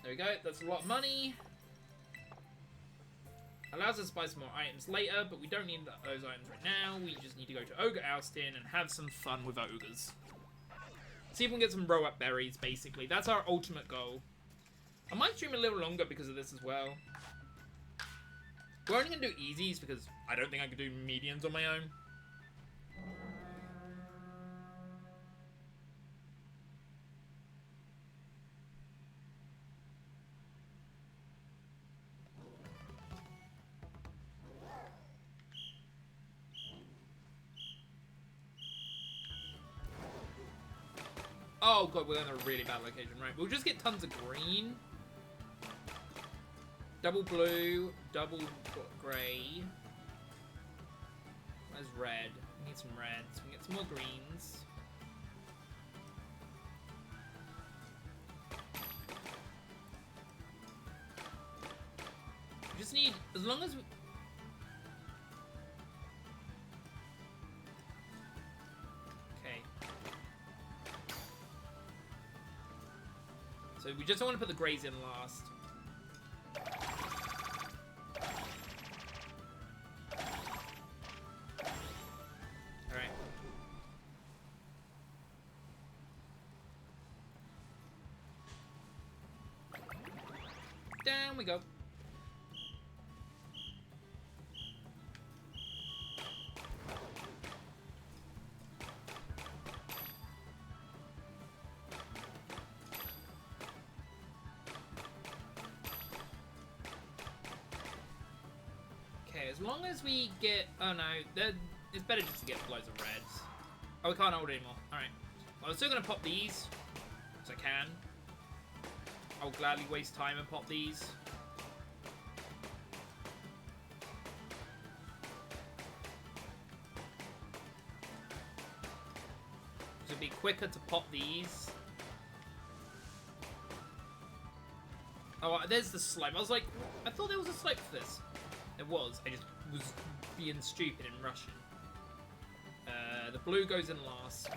There we go, that's a lot of money. Allows us to buy some more items later, but we don't need those items right now. We just need to go to Ogre Oustin and have some fun with ogres. See if we can get some row-up berries, basically. That's our ultimate goal. I might stream a little longer because of this as well. We're only going to do easies because I don't think I could do mediums on my own. Oh god, we're in a really bad location, right? We'll just get tons of green. Double blue, double grey. Where's red? We need some reds. We can get some more greens. We just need, as long as we... So we just don't want to put the greys in last. Alright. Down we go. As long as we get... Oh no, it's better just to get loads of reds. Oh, we can't hold it anymore. Alright. Well, I'm still going to pop these. Because I can. I'll gladly waste time and pop these. It'll be quicker to pop these. Oh, there's the slime. I was like, I thought there was a slope for this. There was. I just was being stupid and rushing. The blue goes in last.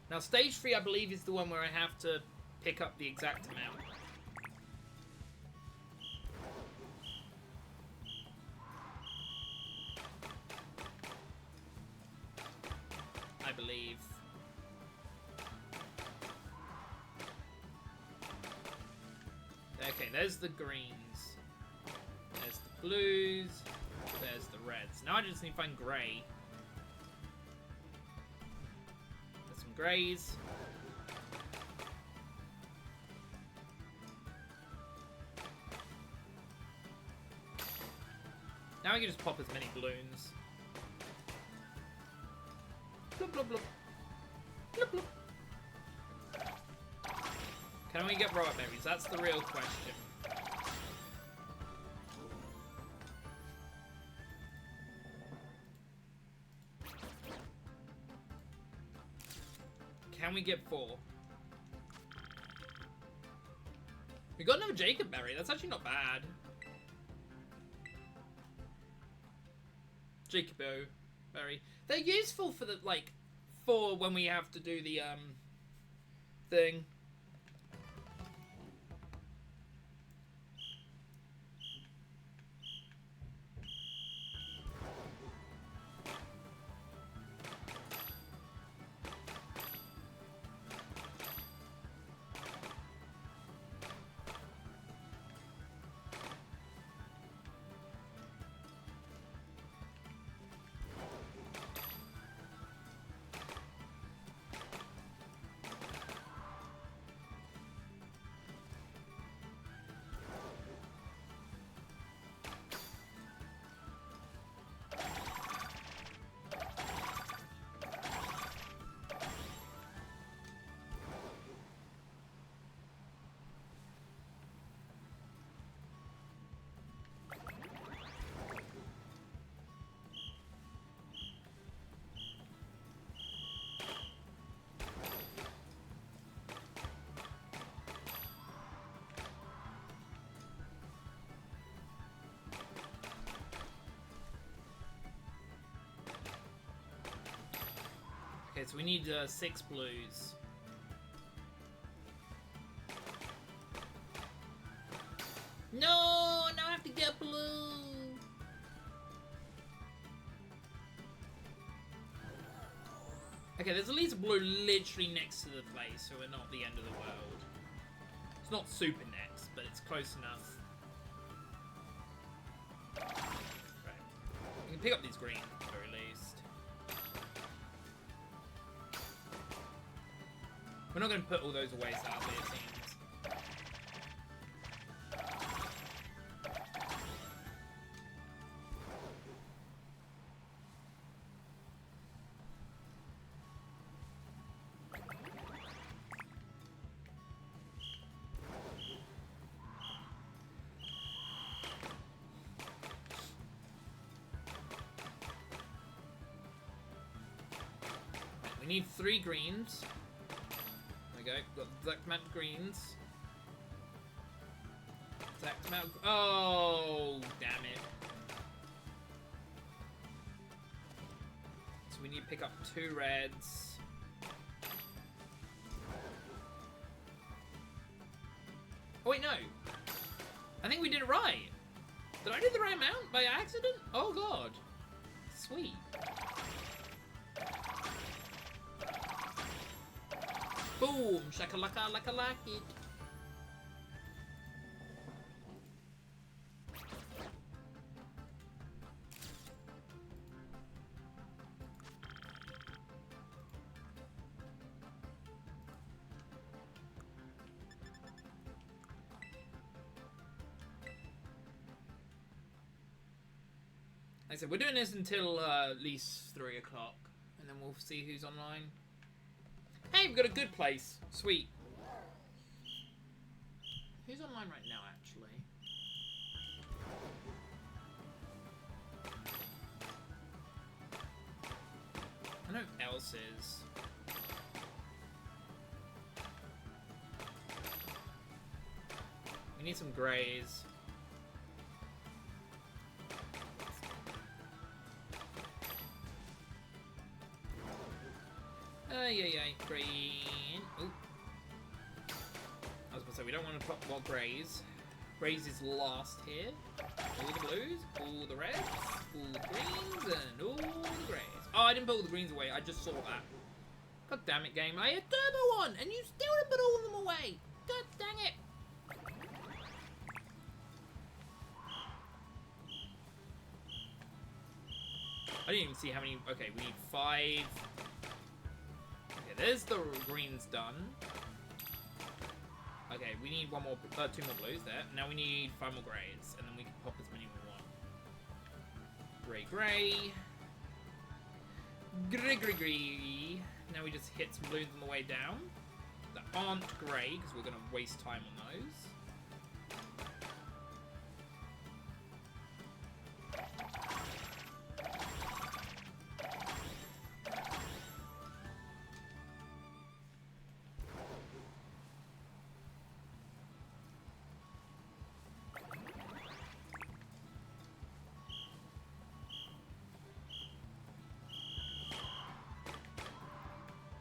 Now, stage 3, I believe, is the one where I have to pick up the exact amount. I believe. Okay, there's the greens. There's the blues. There's the reds. Now I just need to find grey. There's some greys. Now I can just pop as many balloons. Blub, blub, blub. Blub, blub. Can we get rock berries? That's the real question. Can we get 4? We got another Jacob berry. That's actually not bad. Jacobo berry. They're useful for the, like, for when we have to do the, thing. Okay, so we need 6 blues. No, now I have to get blue. Okay, there's at least a blue literally next to the place, so we're not at the end of the world. It's not super next, but it's close enough. Right. We can pick up these green, at the very least. We're not going to put all those away, sadly, it seems. We need 3 greens. There we go. Got the exact amount of greens. Exact amount of... Oh, damn it. So we need to pick up 2 reds. Oh, wait, no. I think we did it right. Did I do the right amount by accident? Oh, God. Sweet. Boom! Shakalaka laka like it. Like I said, we're doing this until at least 3 o'clock, and then we'll see who's online. Hey, we've got a good place. Sweet. Who's online right now, actually? I know who else is. We need some greys. Yeah, green. Ooh. I was gonna say, we don't want to put more greys. Greys is last here. All the blues, all the reds, all the greens, and all the greys. Oh, I didn't put all the greens away. I just saw that. God damn it, game. I had turbo on, and you still didn't put all of them away. God dang it. I didn't even see how many. Okay, we need 5. Okay, there's the greens done. Okay, we need 2 more blues there. Now we need 5 more greys, and then we can pop as many as we want. Grey. Grey. Now we just hit some blues on the way down that aren't grey, because we're going to waste time on those.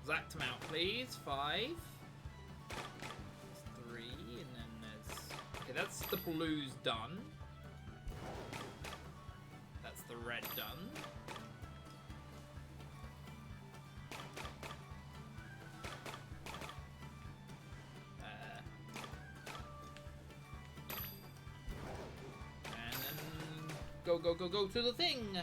Zack them out, please. 5. That's 3, and then there's... Okay, that's the blues done. That's the red done. And then... Go to the thing!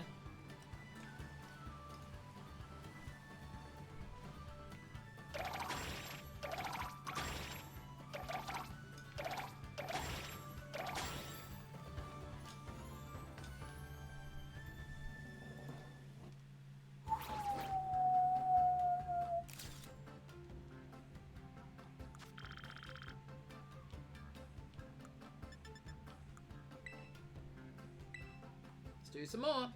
Do some more.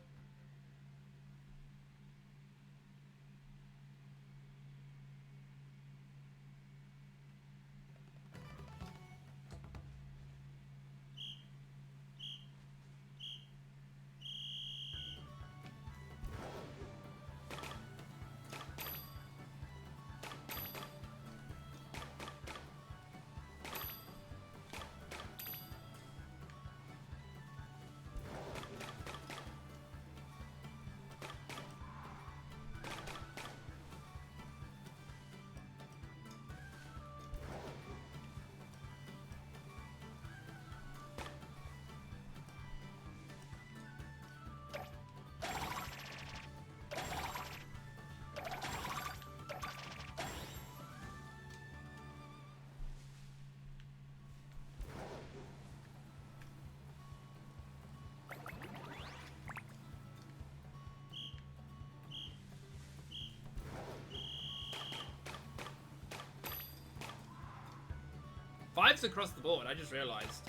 Fives across the board, I just realized.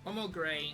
One more grey.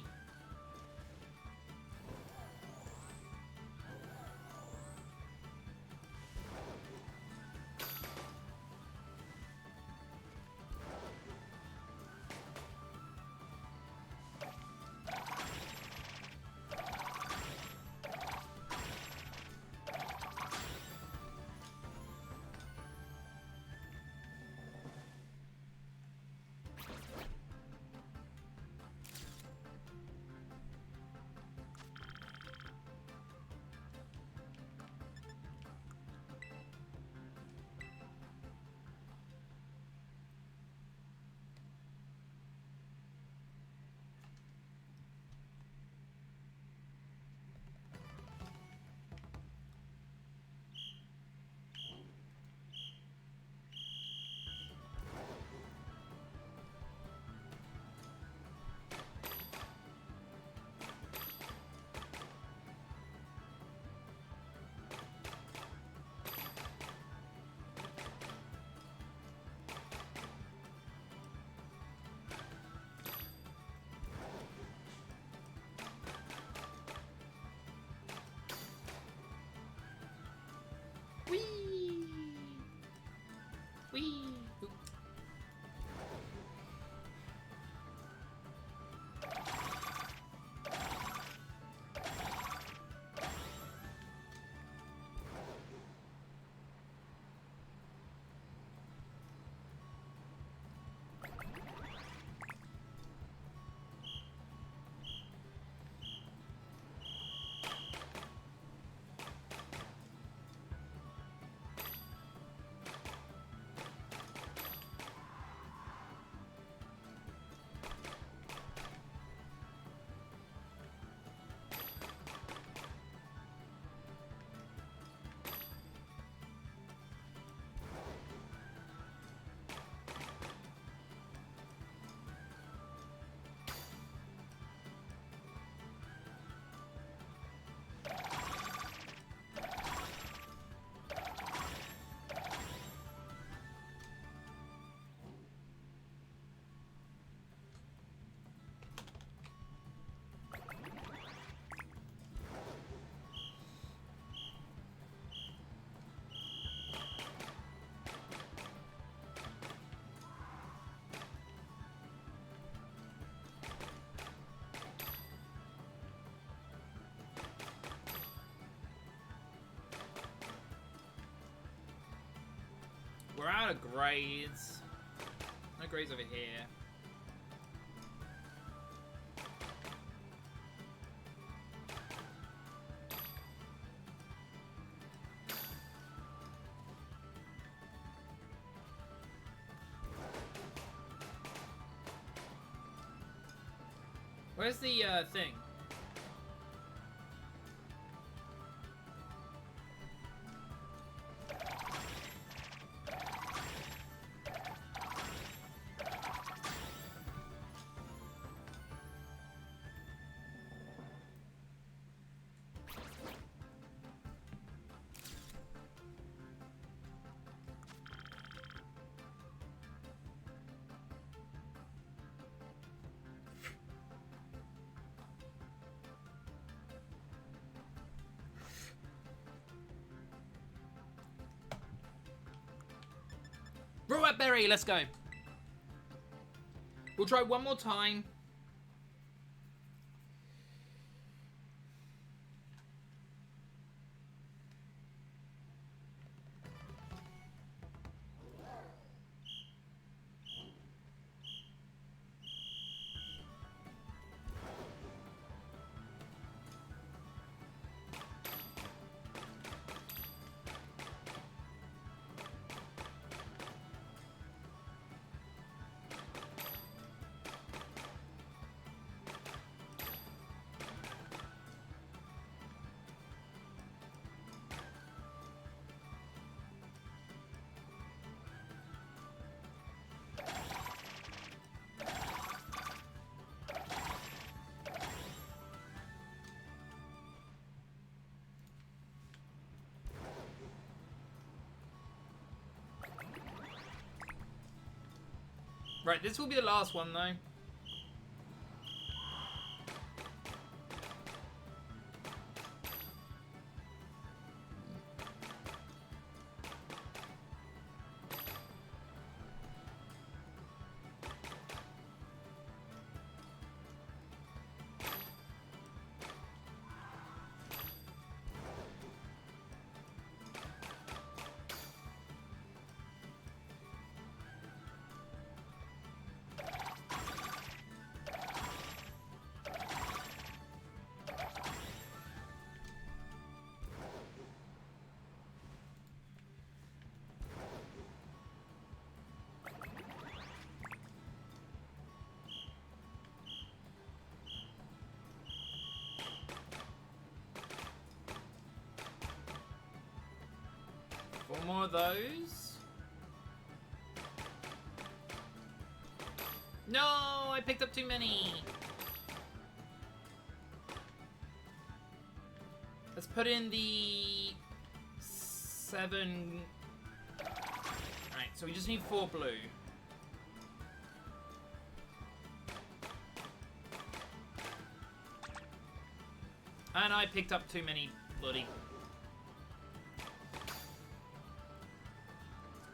we're out of grades. No grades over here. Where's the thing? Robot Berry, let's go. We'll try one more time. Right, this will be the last one though. Four more of those. No, I picked up too many. Let's put in the 7. Alright, so we just need 4 blue. And I picked up too many bloody.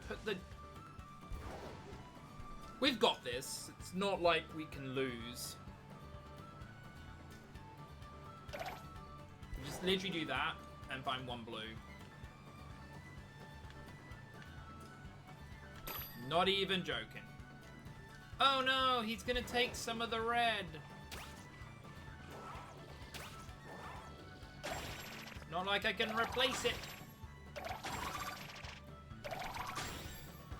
Put the... We've got this. It's not like we can lose. We just literally do that and find 1 blue. Not even joking. Oh no, he's gonna take some of the red. Not like I can replace it.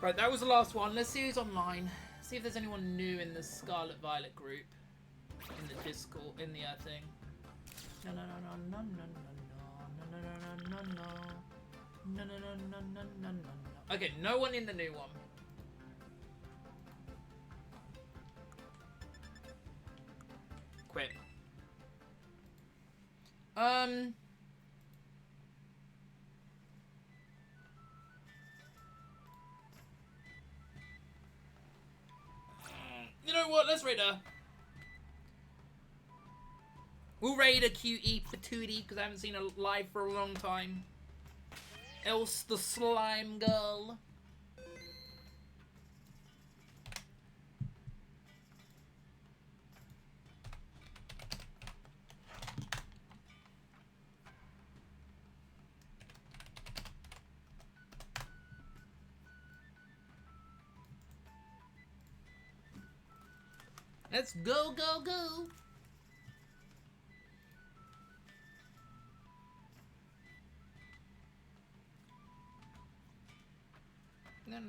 Right, that was the last one. Let's see who's online. See if there's anyone new in the Scarlet Violet group. In the Discord, in the thing. No, no, no, no, no, no, no, no, no, no, no, no. No, no, no, no, no, no, no, no. Okay, no one in the new one. Quit. You know what? Let's raid her. We'll raid a cutie patootie because I haven't seen her live for a long time. Else the slime girl. Let's go, go, go. No.